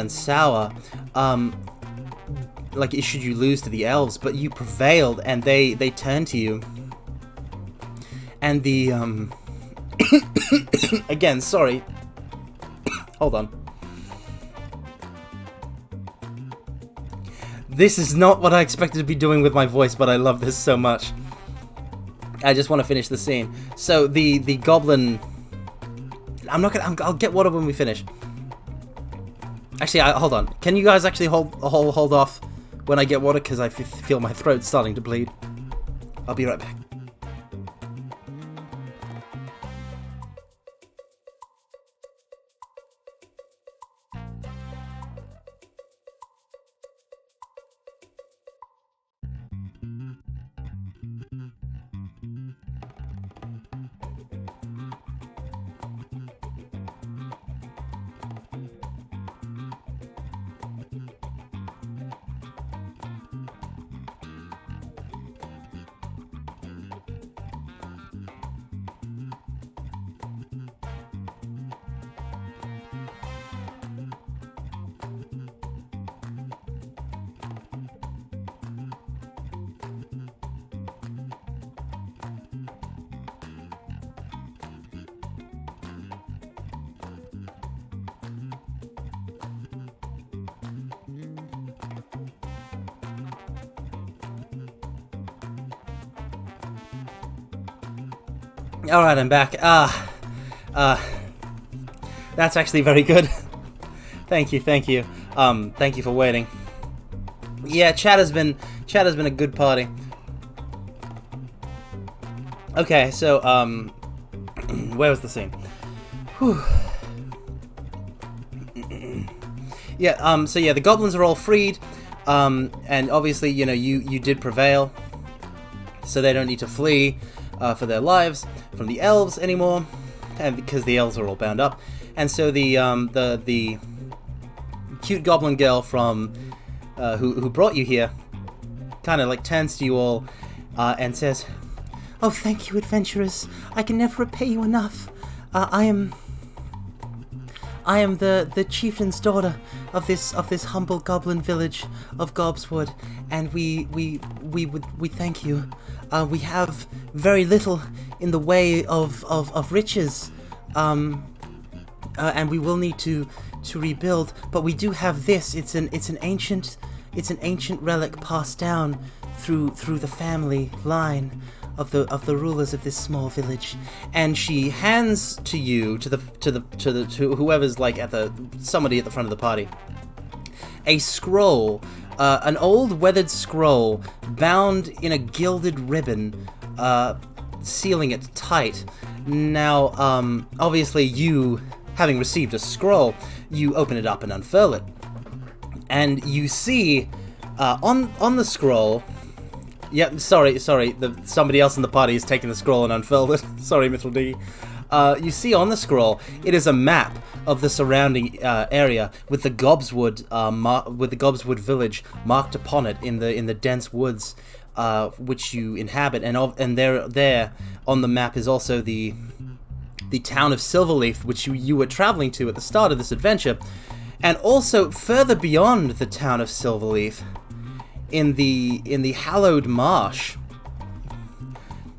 sour. Like, should you lose to the elves, but you prevailed, and they turn to you, and the again, sorry. Hold on. This is not what I expected to be doing with my voice, but I love this so much. I just want to finish the scene. So the goblin. I'll get water when we finish. Actually, hold on. Can you guys actually hold off when I get water, because I feel my throat starting to bleed. I'll be right back. Alright, I'm back. That's actually very good. Thank you. Thank you for waiting. Yeah, chat has been a good party. Okay, so, where was the scene? Whew. Yeah, so yeah, the goblins are all freed, and obviously, you know, you did prevail, so they don't need to flee for their lives from the elves anymore, and because the elves are all bound up, and so the cute goblin girl from who brought you here kind of like turns to you all and says, "Oh, thank you, adventurers. I can never repay you enough. I am the chieftain's daughter of this humble goblin village of Gobswood, and we thank you. We have very little in the way of riches, and we will need to rebuild. But we do have this. It's an ancient relic passed down through the family line of the rulers of this small village." And she hands to you, to whoever's like somebody at the front of the party, a scroll, an old weathered scroll bound in a gilded ribbon, sealing it tight. Now, obviously, you having received a scroll, you open it up and unfurl it, and you see on the scroll. Yep, sorry. Somebody else in the party has taken the scroll and unfurled it. Sorry, Mithril D. You see on the scroll, it is a map of the surrounding area with the Gobswood, village marked upon it in the dense woods which you inhabit, and there on the map is also the town of Silverleaf, which you were traveling to at the start of this adventure, and also further beyond the town of Silverleaf, in the hallowed marsh,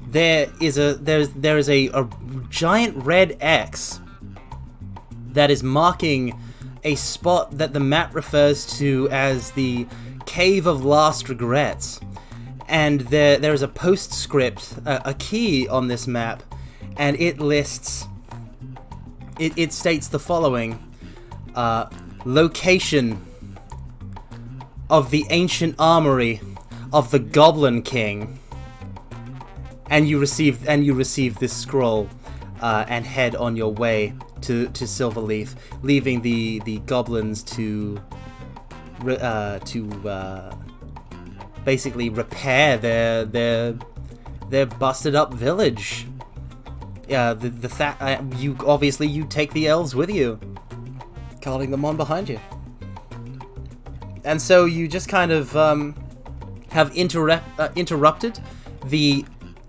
there is a giant red X that is marking a spot that the map refers to as the Cave of Last Regrets, and there is a postscript, a key on this map, and it lists. It states the following: location of the ancient armory of the Goblin King. And you receive this scroll and head on your way to Silverleaf, leaving the goblins to basically repair their busted up village. You take the elves with you, calling them on behind you. And so you just kind of have interrupted the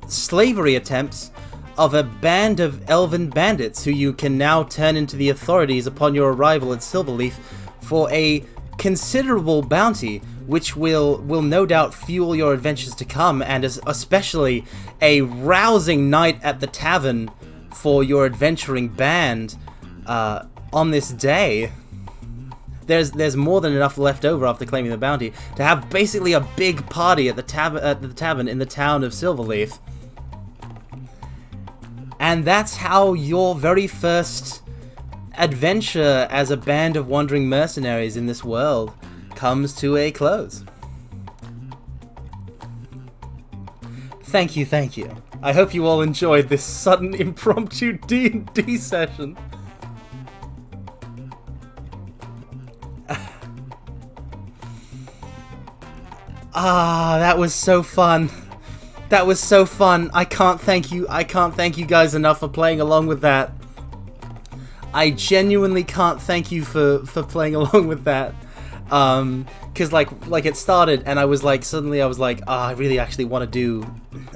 slavery attempts of a band of elven bandits who you can now turn into the authorities upon your arrival at Silverleaf for a considerable bounty, which will no doubt fuel your adventures to come, and especially a rousing night at the tavern for your adventuring band on this day. There's more than enough left over after claiming the bounty to have basically a big party at the tavern in the town of Silverleaf. And that's how your very first adventure as a band of wandering mercenaries in this world comes to a close. Thank you. I hope you all enjoyed this sudden impromptu D&D session. That was so fun. I can't thank you guys enough for playing along with that. I genuinely can't thank you for playing along with that. Cause like it started and I was like, I really actually want to do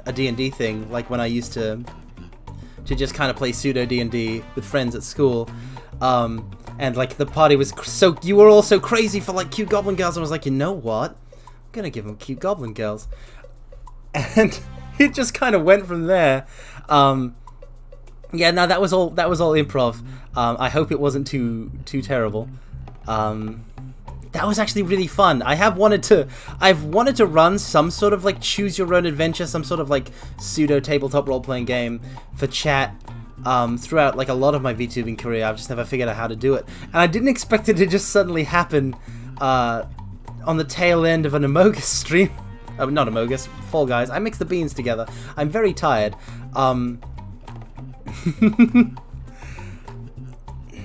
a D&D thing, like when I used to just kind of play pseudo D&D with friends at school. And like the party was you were all so crazy for like cute goblin girls. I was like, you know what? I'm gonna give them cute goblin girls. And it just kind of went from there. Yeah, no, that was all improv. I hope it wasn't too terrible. that was actually really fun. I've wanted to run some sort of like choose your own adventure, some sort of like pseudo tabletop role-playing game for chat throughout like a lot of my VTubing career. I've just never figured out how to do it, and I didn't expect it to just suddenly happen on the tail end of an Amogus stream. Not Amogus, Fall Guys. I mixed the beans together. I'm very tired.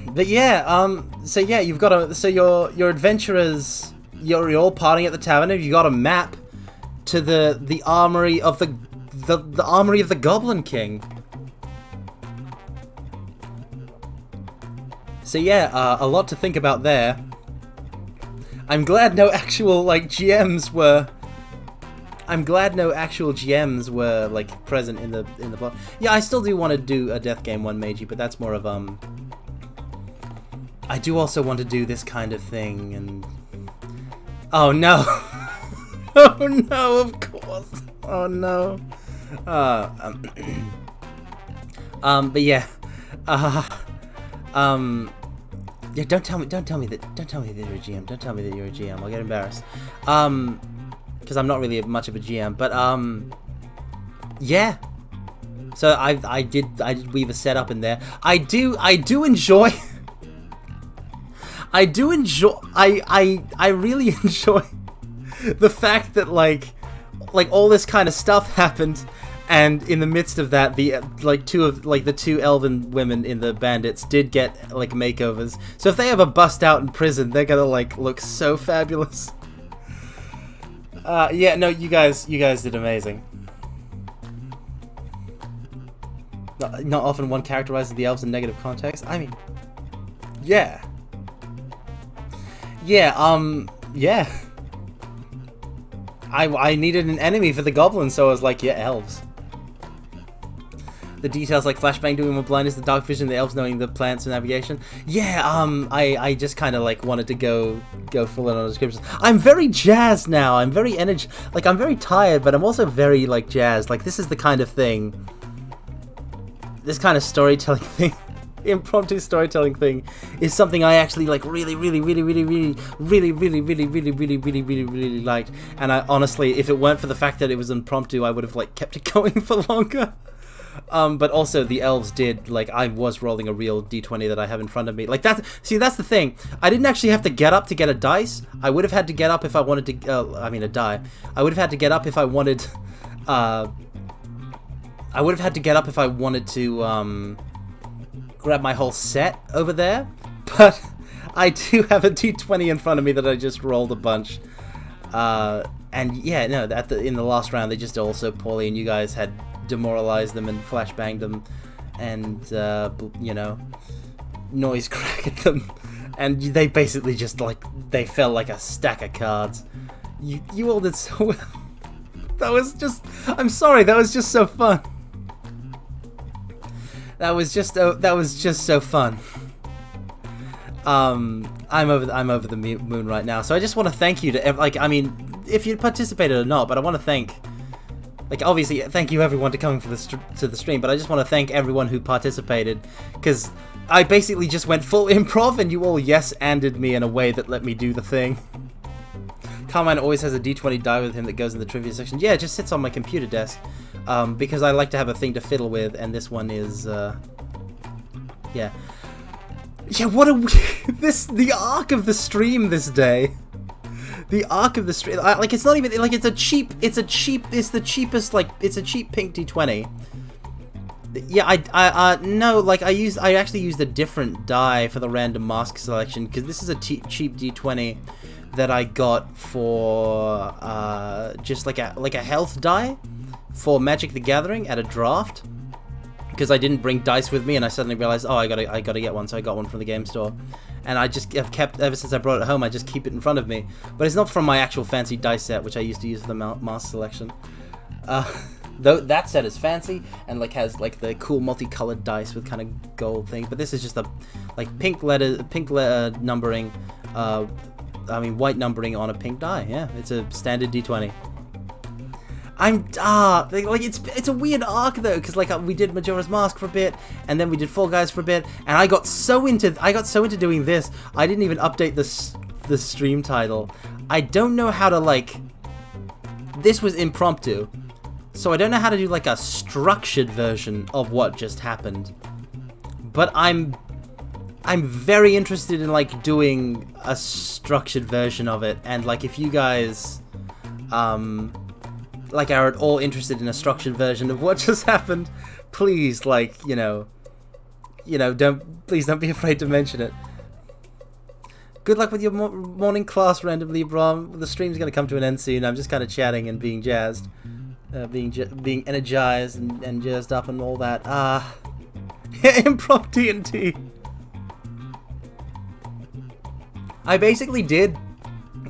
But yeah, so yeah, you've got a, so your adventurers, you're all partying at the tavern, and you got a map to the armory of the armory of the Goblin King. So yeah, a lot to think about there. I'm glad no actual like GMs were. I'm glad no actual GMs were like present in the plot. Yeah, I still do want to do a Death Game 1 Meiji, but that's more of I do also want to do this kind of thing, and oh no, oh no, of course, oh no, but yeah, yeah, don't tell me that you're a GM. Don't tell me that you're a GM. I'll get embarrassed. Because I'm not really much of a GM. But yeah. So I did weave a setup in there. I do enjoy. I really enjoy the fact that like all this kind of stuff happened. And in the midst of that, the two elven women in the bandits did get like makeovers. So if they ever bust out in prison, they're gonna like look so fabulous. Yeah, no, you guys did amazing. Not often one characterizes the elves in negative context. I mean, yeah, yeah. I needed an enemy for the goblins, so I was like, yeah, elves. The details like flashbang doing with blindness, the dark vision, the elves knowing the plants and navigation. Yeah, I just kind of like wanted to go full in on descriptions. I'm very jazzed now. I'm very like I'm very tired, but I'm also very like jazzed. Like this is the kind of thing, this kind of storytelling thing, impromptu storytelling thing, is something I actually like really liked. And I honestly, if it weren't for the fact that it was impromptu, I would have like kept it going for longer. But also the elves did, like, I was rolling a real d20 that I have in front of me. Like, that's the thing. I didn't actually have to get up to get a dice. I would have had to get up if I wanted to, a die. I would have had to get up if I wanted, I would have had to get up if I wanted to, grab my whole set over there. But I do have a d20 in front of me that I just rolled a bunch. And yeah, no, in the last round, they just did all so poorly, and you guys had demoralized them and flashbanged them and you know, noise cracked them, and they basically just like they fell like a stack of cards. You all did so well. That was just, I'm sorry, that was just so fun. That was just so fun. I'm over the moon right now. So I just want to thank you to like, I mean, if you participated or not, but I want to thank, like, obviously, thank you everyone to coming to the stream, but I just want to thank everyone who participated, because I basically just went full improv, and you all yes-anded me in a way that let me do the thing. Carmine always has a d20 die with him that goes in the trivia section. Yeah, it just sits on my computer desk, because I like to have a thing to fiddle with, and this one is, yeah. Yeah, what a the arc of the stream this day. The arc of the stream, like, it's not even like it's the cheapest, like, it's a cheap pink d20. Yeah, no, like I actually used a different die for the random mask selection, because this is a cheap d20 that I got for just like a health die for Magic the Gathering at a draft. Because I didn't bring dice with me, and I suddenly realized, oh, I gotta get one, so I got one from the game store, and I just have kept, ever since I brought it home, I just keep it in front of me. But it's not from my actual fancy dice set, which I used to use for the mask selection. Though that set is fancy and like has like the cool multicolored dice with kind of gold thing. But this is just a like pink letter numbering, I mean white numbering on a pink die. Yeah, it's a standard d20. Like it's a weird arc though, because like we did Majora's Mask for a bit, and then we did Fall Guys for a bit, and I got so into doing this, I didn't even update this the stream title. I don't know how to, like... This was impromptu. So I don't know how to do, like, a structured version of what just happened. But I'm very interested in, like, doing a structured version of it. And, like, if you guys, like, are at all interested in a structured version of what just happened, please, like, please don't be afraid to mention it. Good luck with your morning class randomly, bro. The stream's gonna come to an end soon. I'm just kind of chatting and being jazzed. Being energized and jazzed up and all that. Improv D&D. I basically did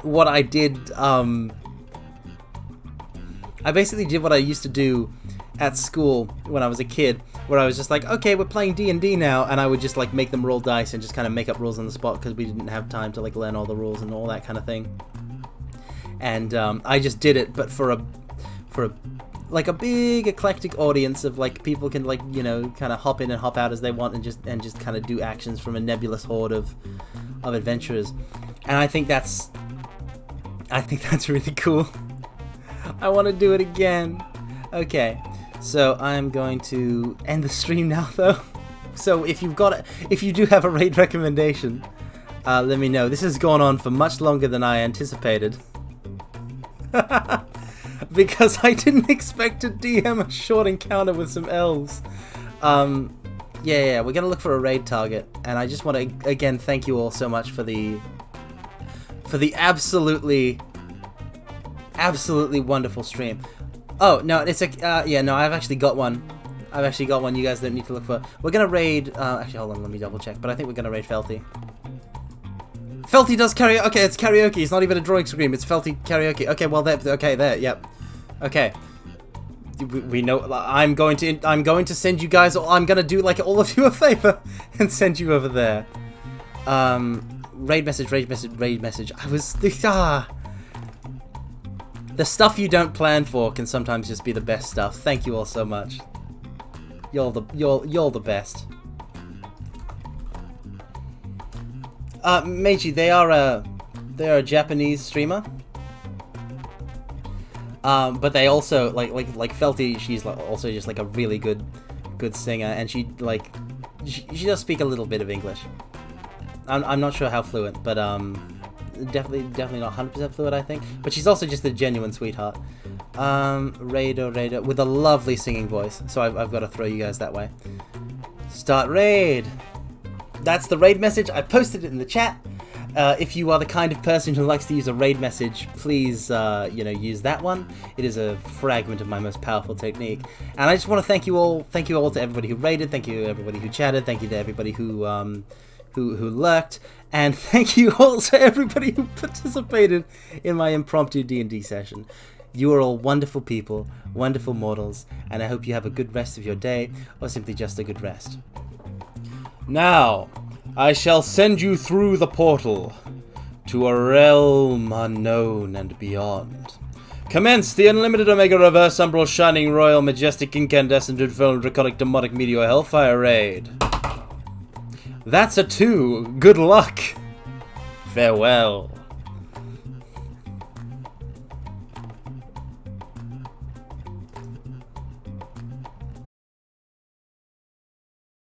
what I did, I basically did what I used to do at school when I was a kid, where I was just like, okay, we're playing D&D now, and I would just, like, make them roll dice and just kind of make up rules on the spot, because we didn't have time to, like, learn all the rules and all that kind of thing. And, I just did it, but for a like, a big eclectic audience of, like, people can, like, kind of hop in and hop out as they want and just kind of do actions from a nebulous horde of adventurers. And I think that's really cool. I want to do it again. Okay, so I'm going to end the stream now, though. So if you do have a raid recommendation, let me know. This has gone on for much longer than I anticipated. Because I didn't expect to DM a short encounter with some elves. Yeah, we're gonna look for a raid target, and I just want to again thank you all so much for the absolutely wonderful stream. Oh no, it's a yeah, no, I've actually got one. You guys don't need to look for. We're gonna raid. Actually, hold on, let me double check. But I think we're gonna raid Felty. Felty does karaoke. Okay, it's karaoke. It's not even a drawing screen. It's Felty karaoke. Okay, well there. Okay, there. Yep. Okay. We know. I'm going to send you guys. I'm gonna do like all of you a favor and send you over there. Raid message. I was the stuff you don't plan for can sometimes just be the best stuff. Thank you all so much. You're the best. Meiji, they are a Japanese streamer. But they also like Felty. She's also just like a really good singer, and she does speak a little bit of English. I'm not sure how fluent, but definitely not 100% fluent, I think. But she's also just a genuine sweetheart. Raider with a lovely singing voice. So I've got to throw you guys that way. Start raid. That's the raid message. I posted it in the chat. If you are the kind of person who likes to use a raid message, please, use that one. It is a fragment of my most powerful technique. And I just want to thank you all. Thank you all to everybody who raided. Thank you to everybody who chatted. Thank you to everybody who lurked. And thank you all to everybody who participated in my impromptu D&D session. You are all wonderful people, wonderful mortals, and I hope you have a good rest of your day, or simply just a good rest. Now, I shall send you through the portal to a realm unknown and beyond. Commence the unlimited Omega Reverse Umbral Shining Royal Majestic Incandescent Infernal Draconic Demonic Meteor Hellfire Raid. That's a 2. Good luck. Farewell.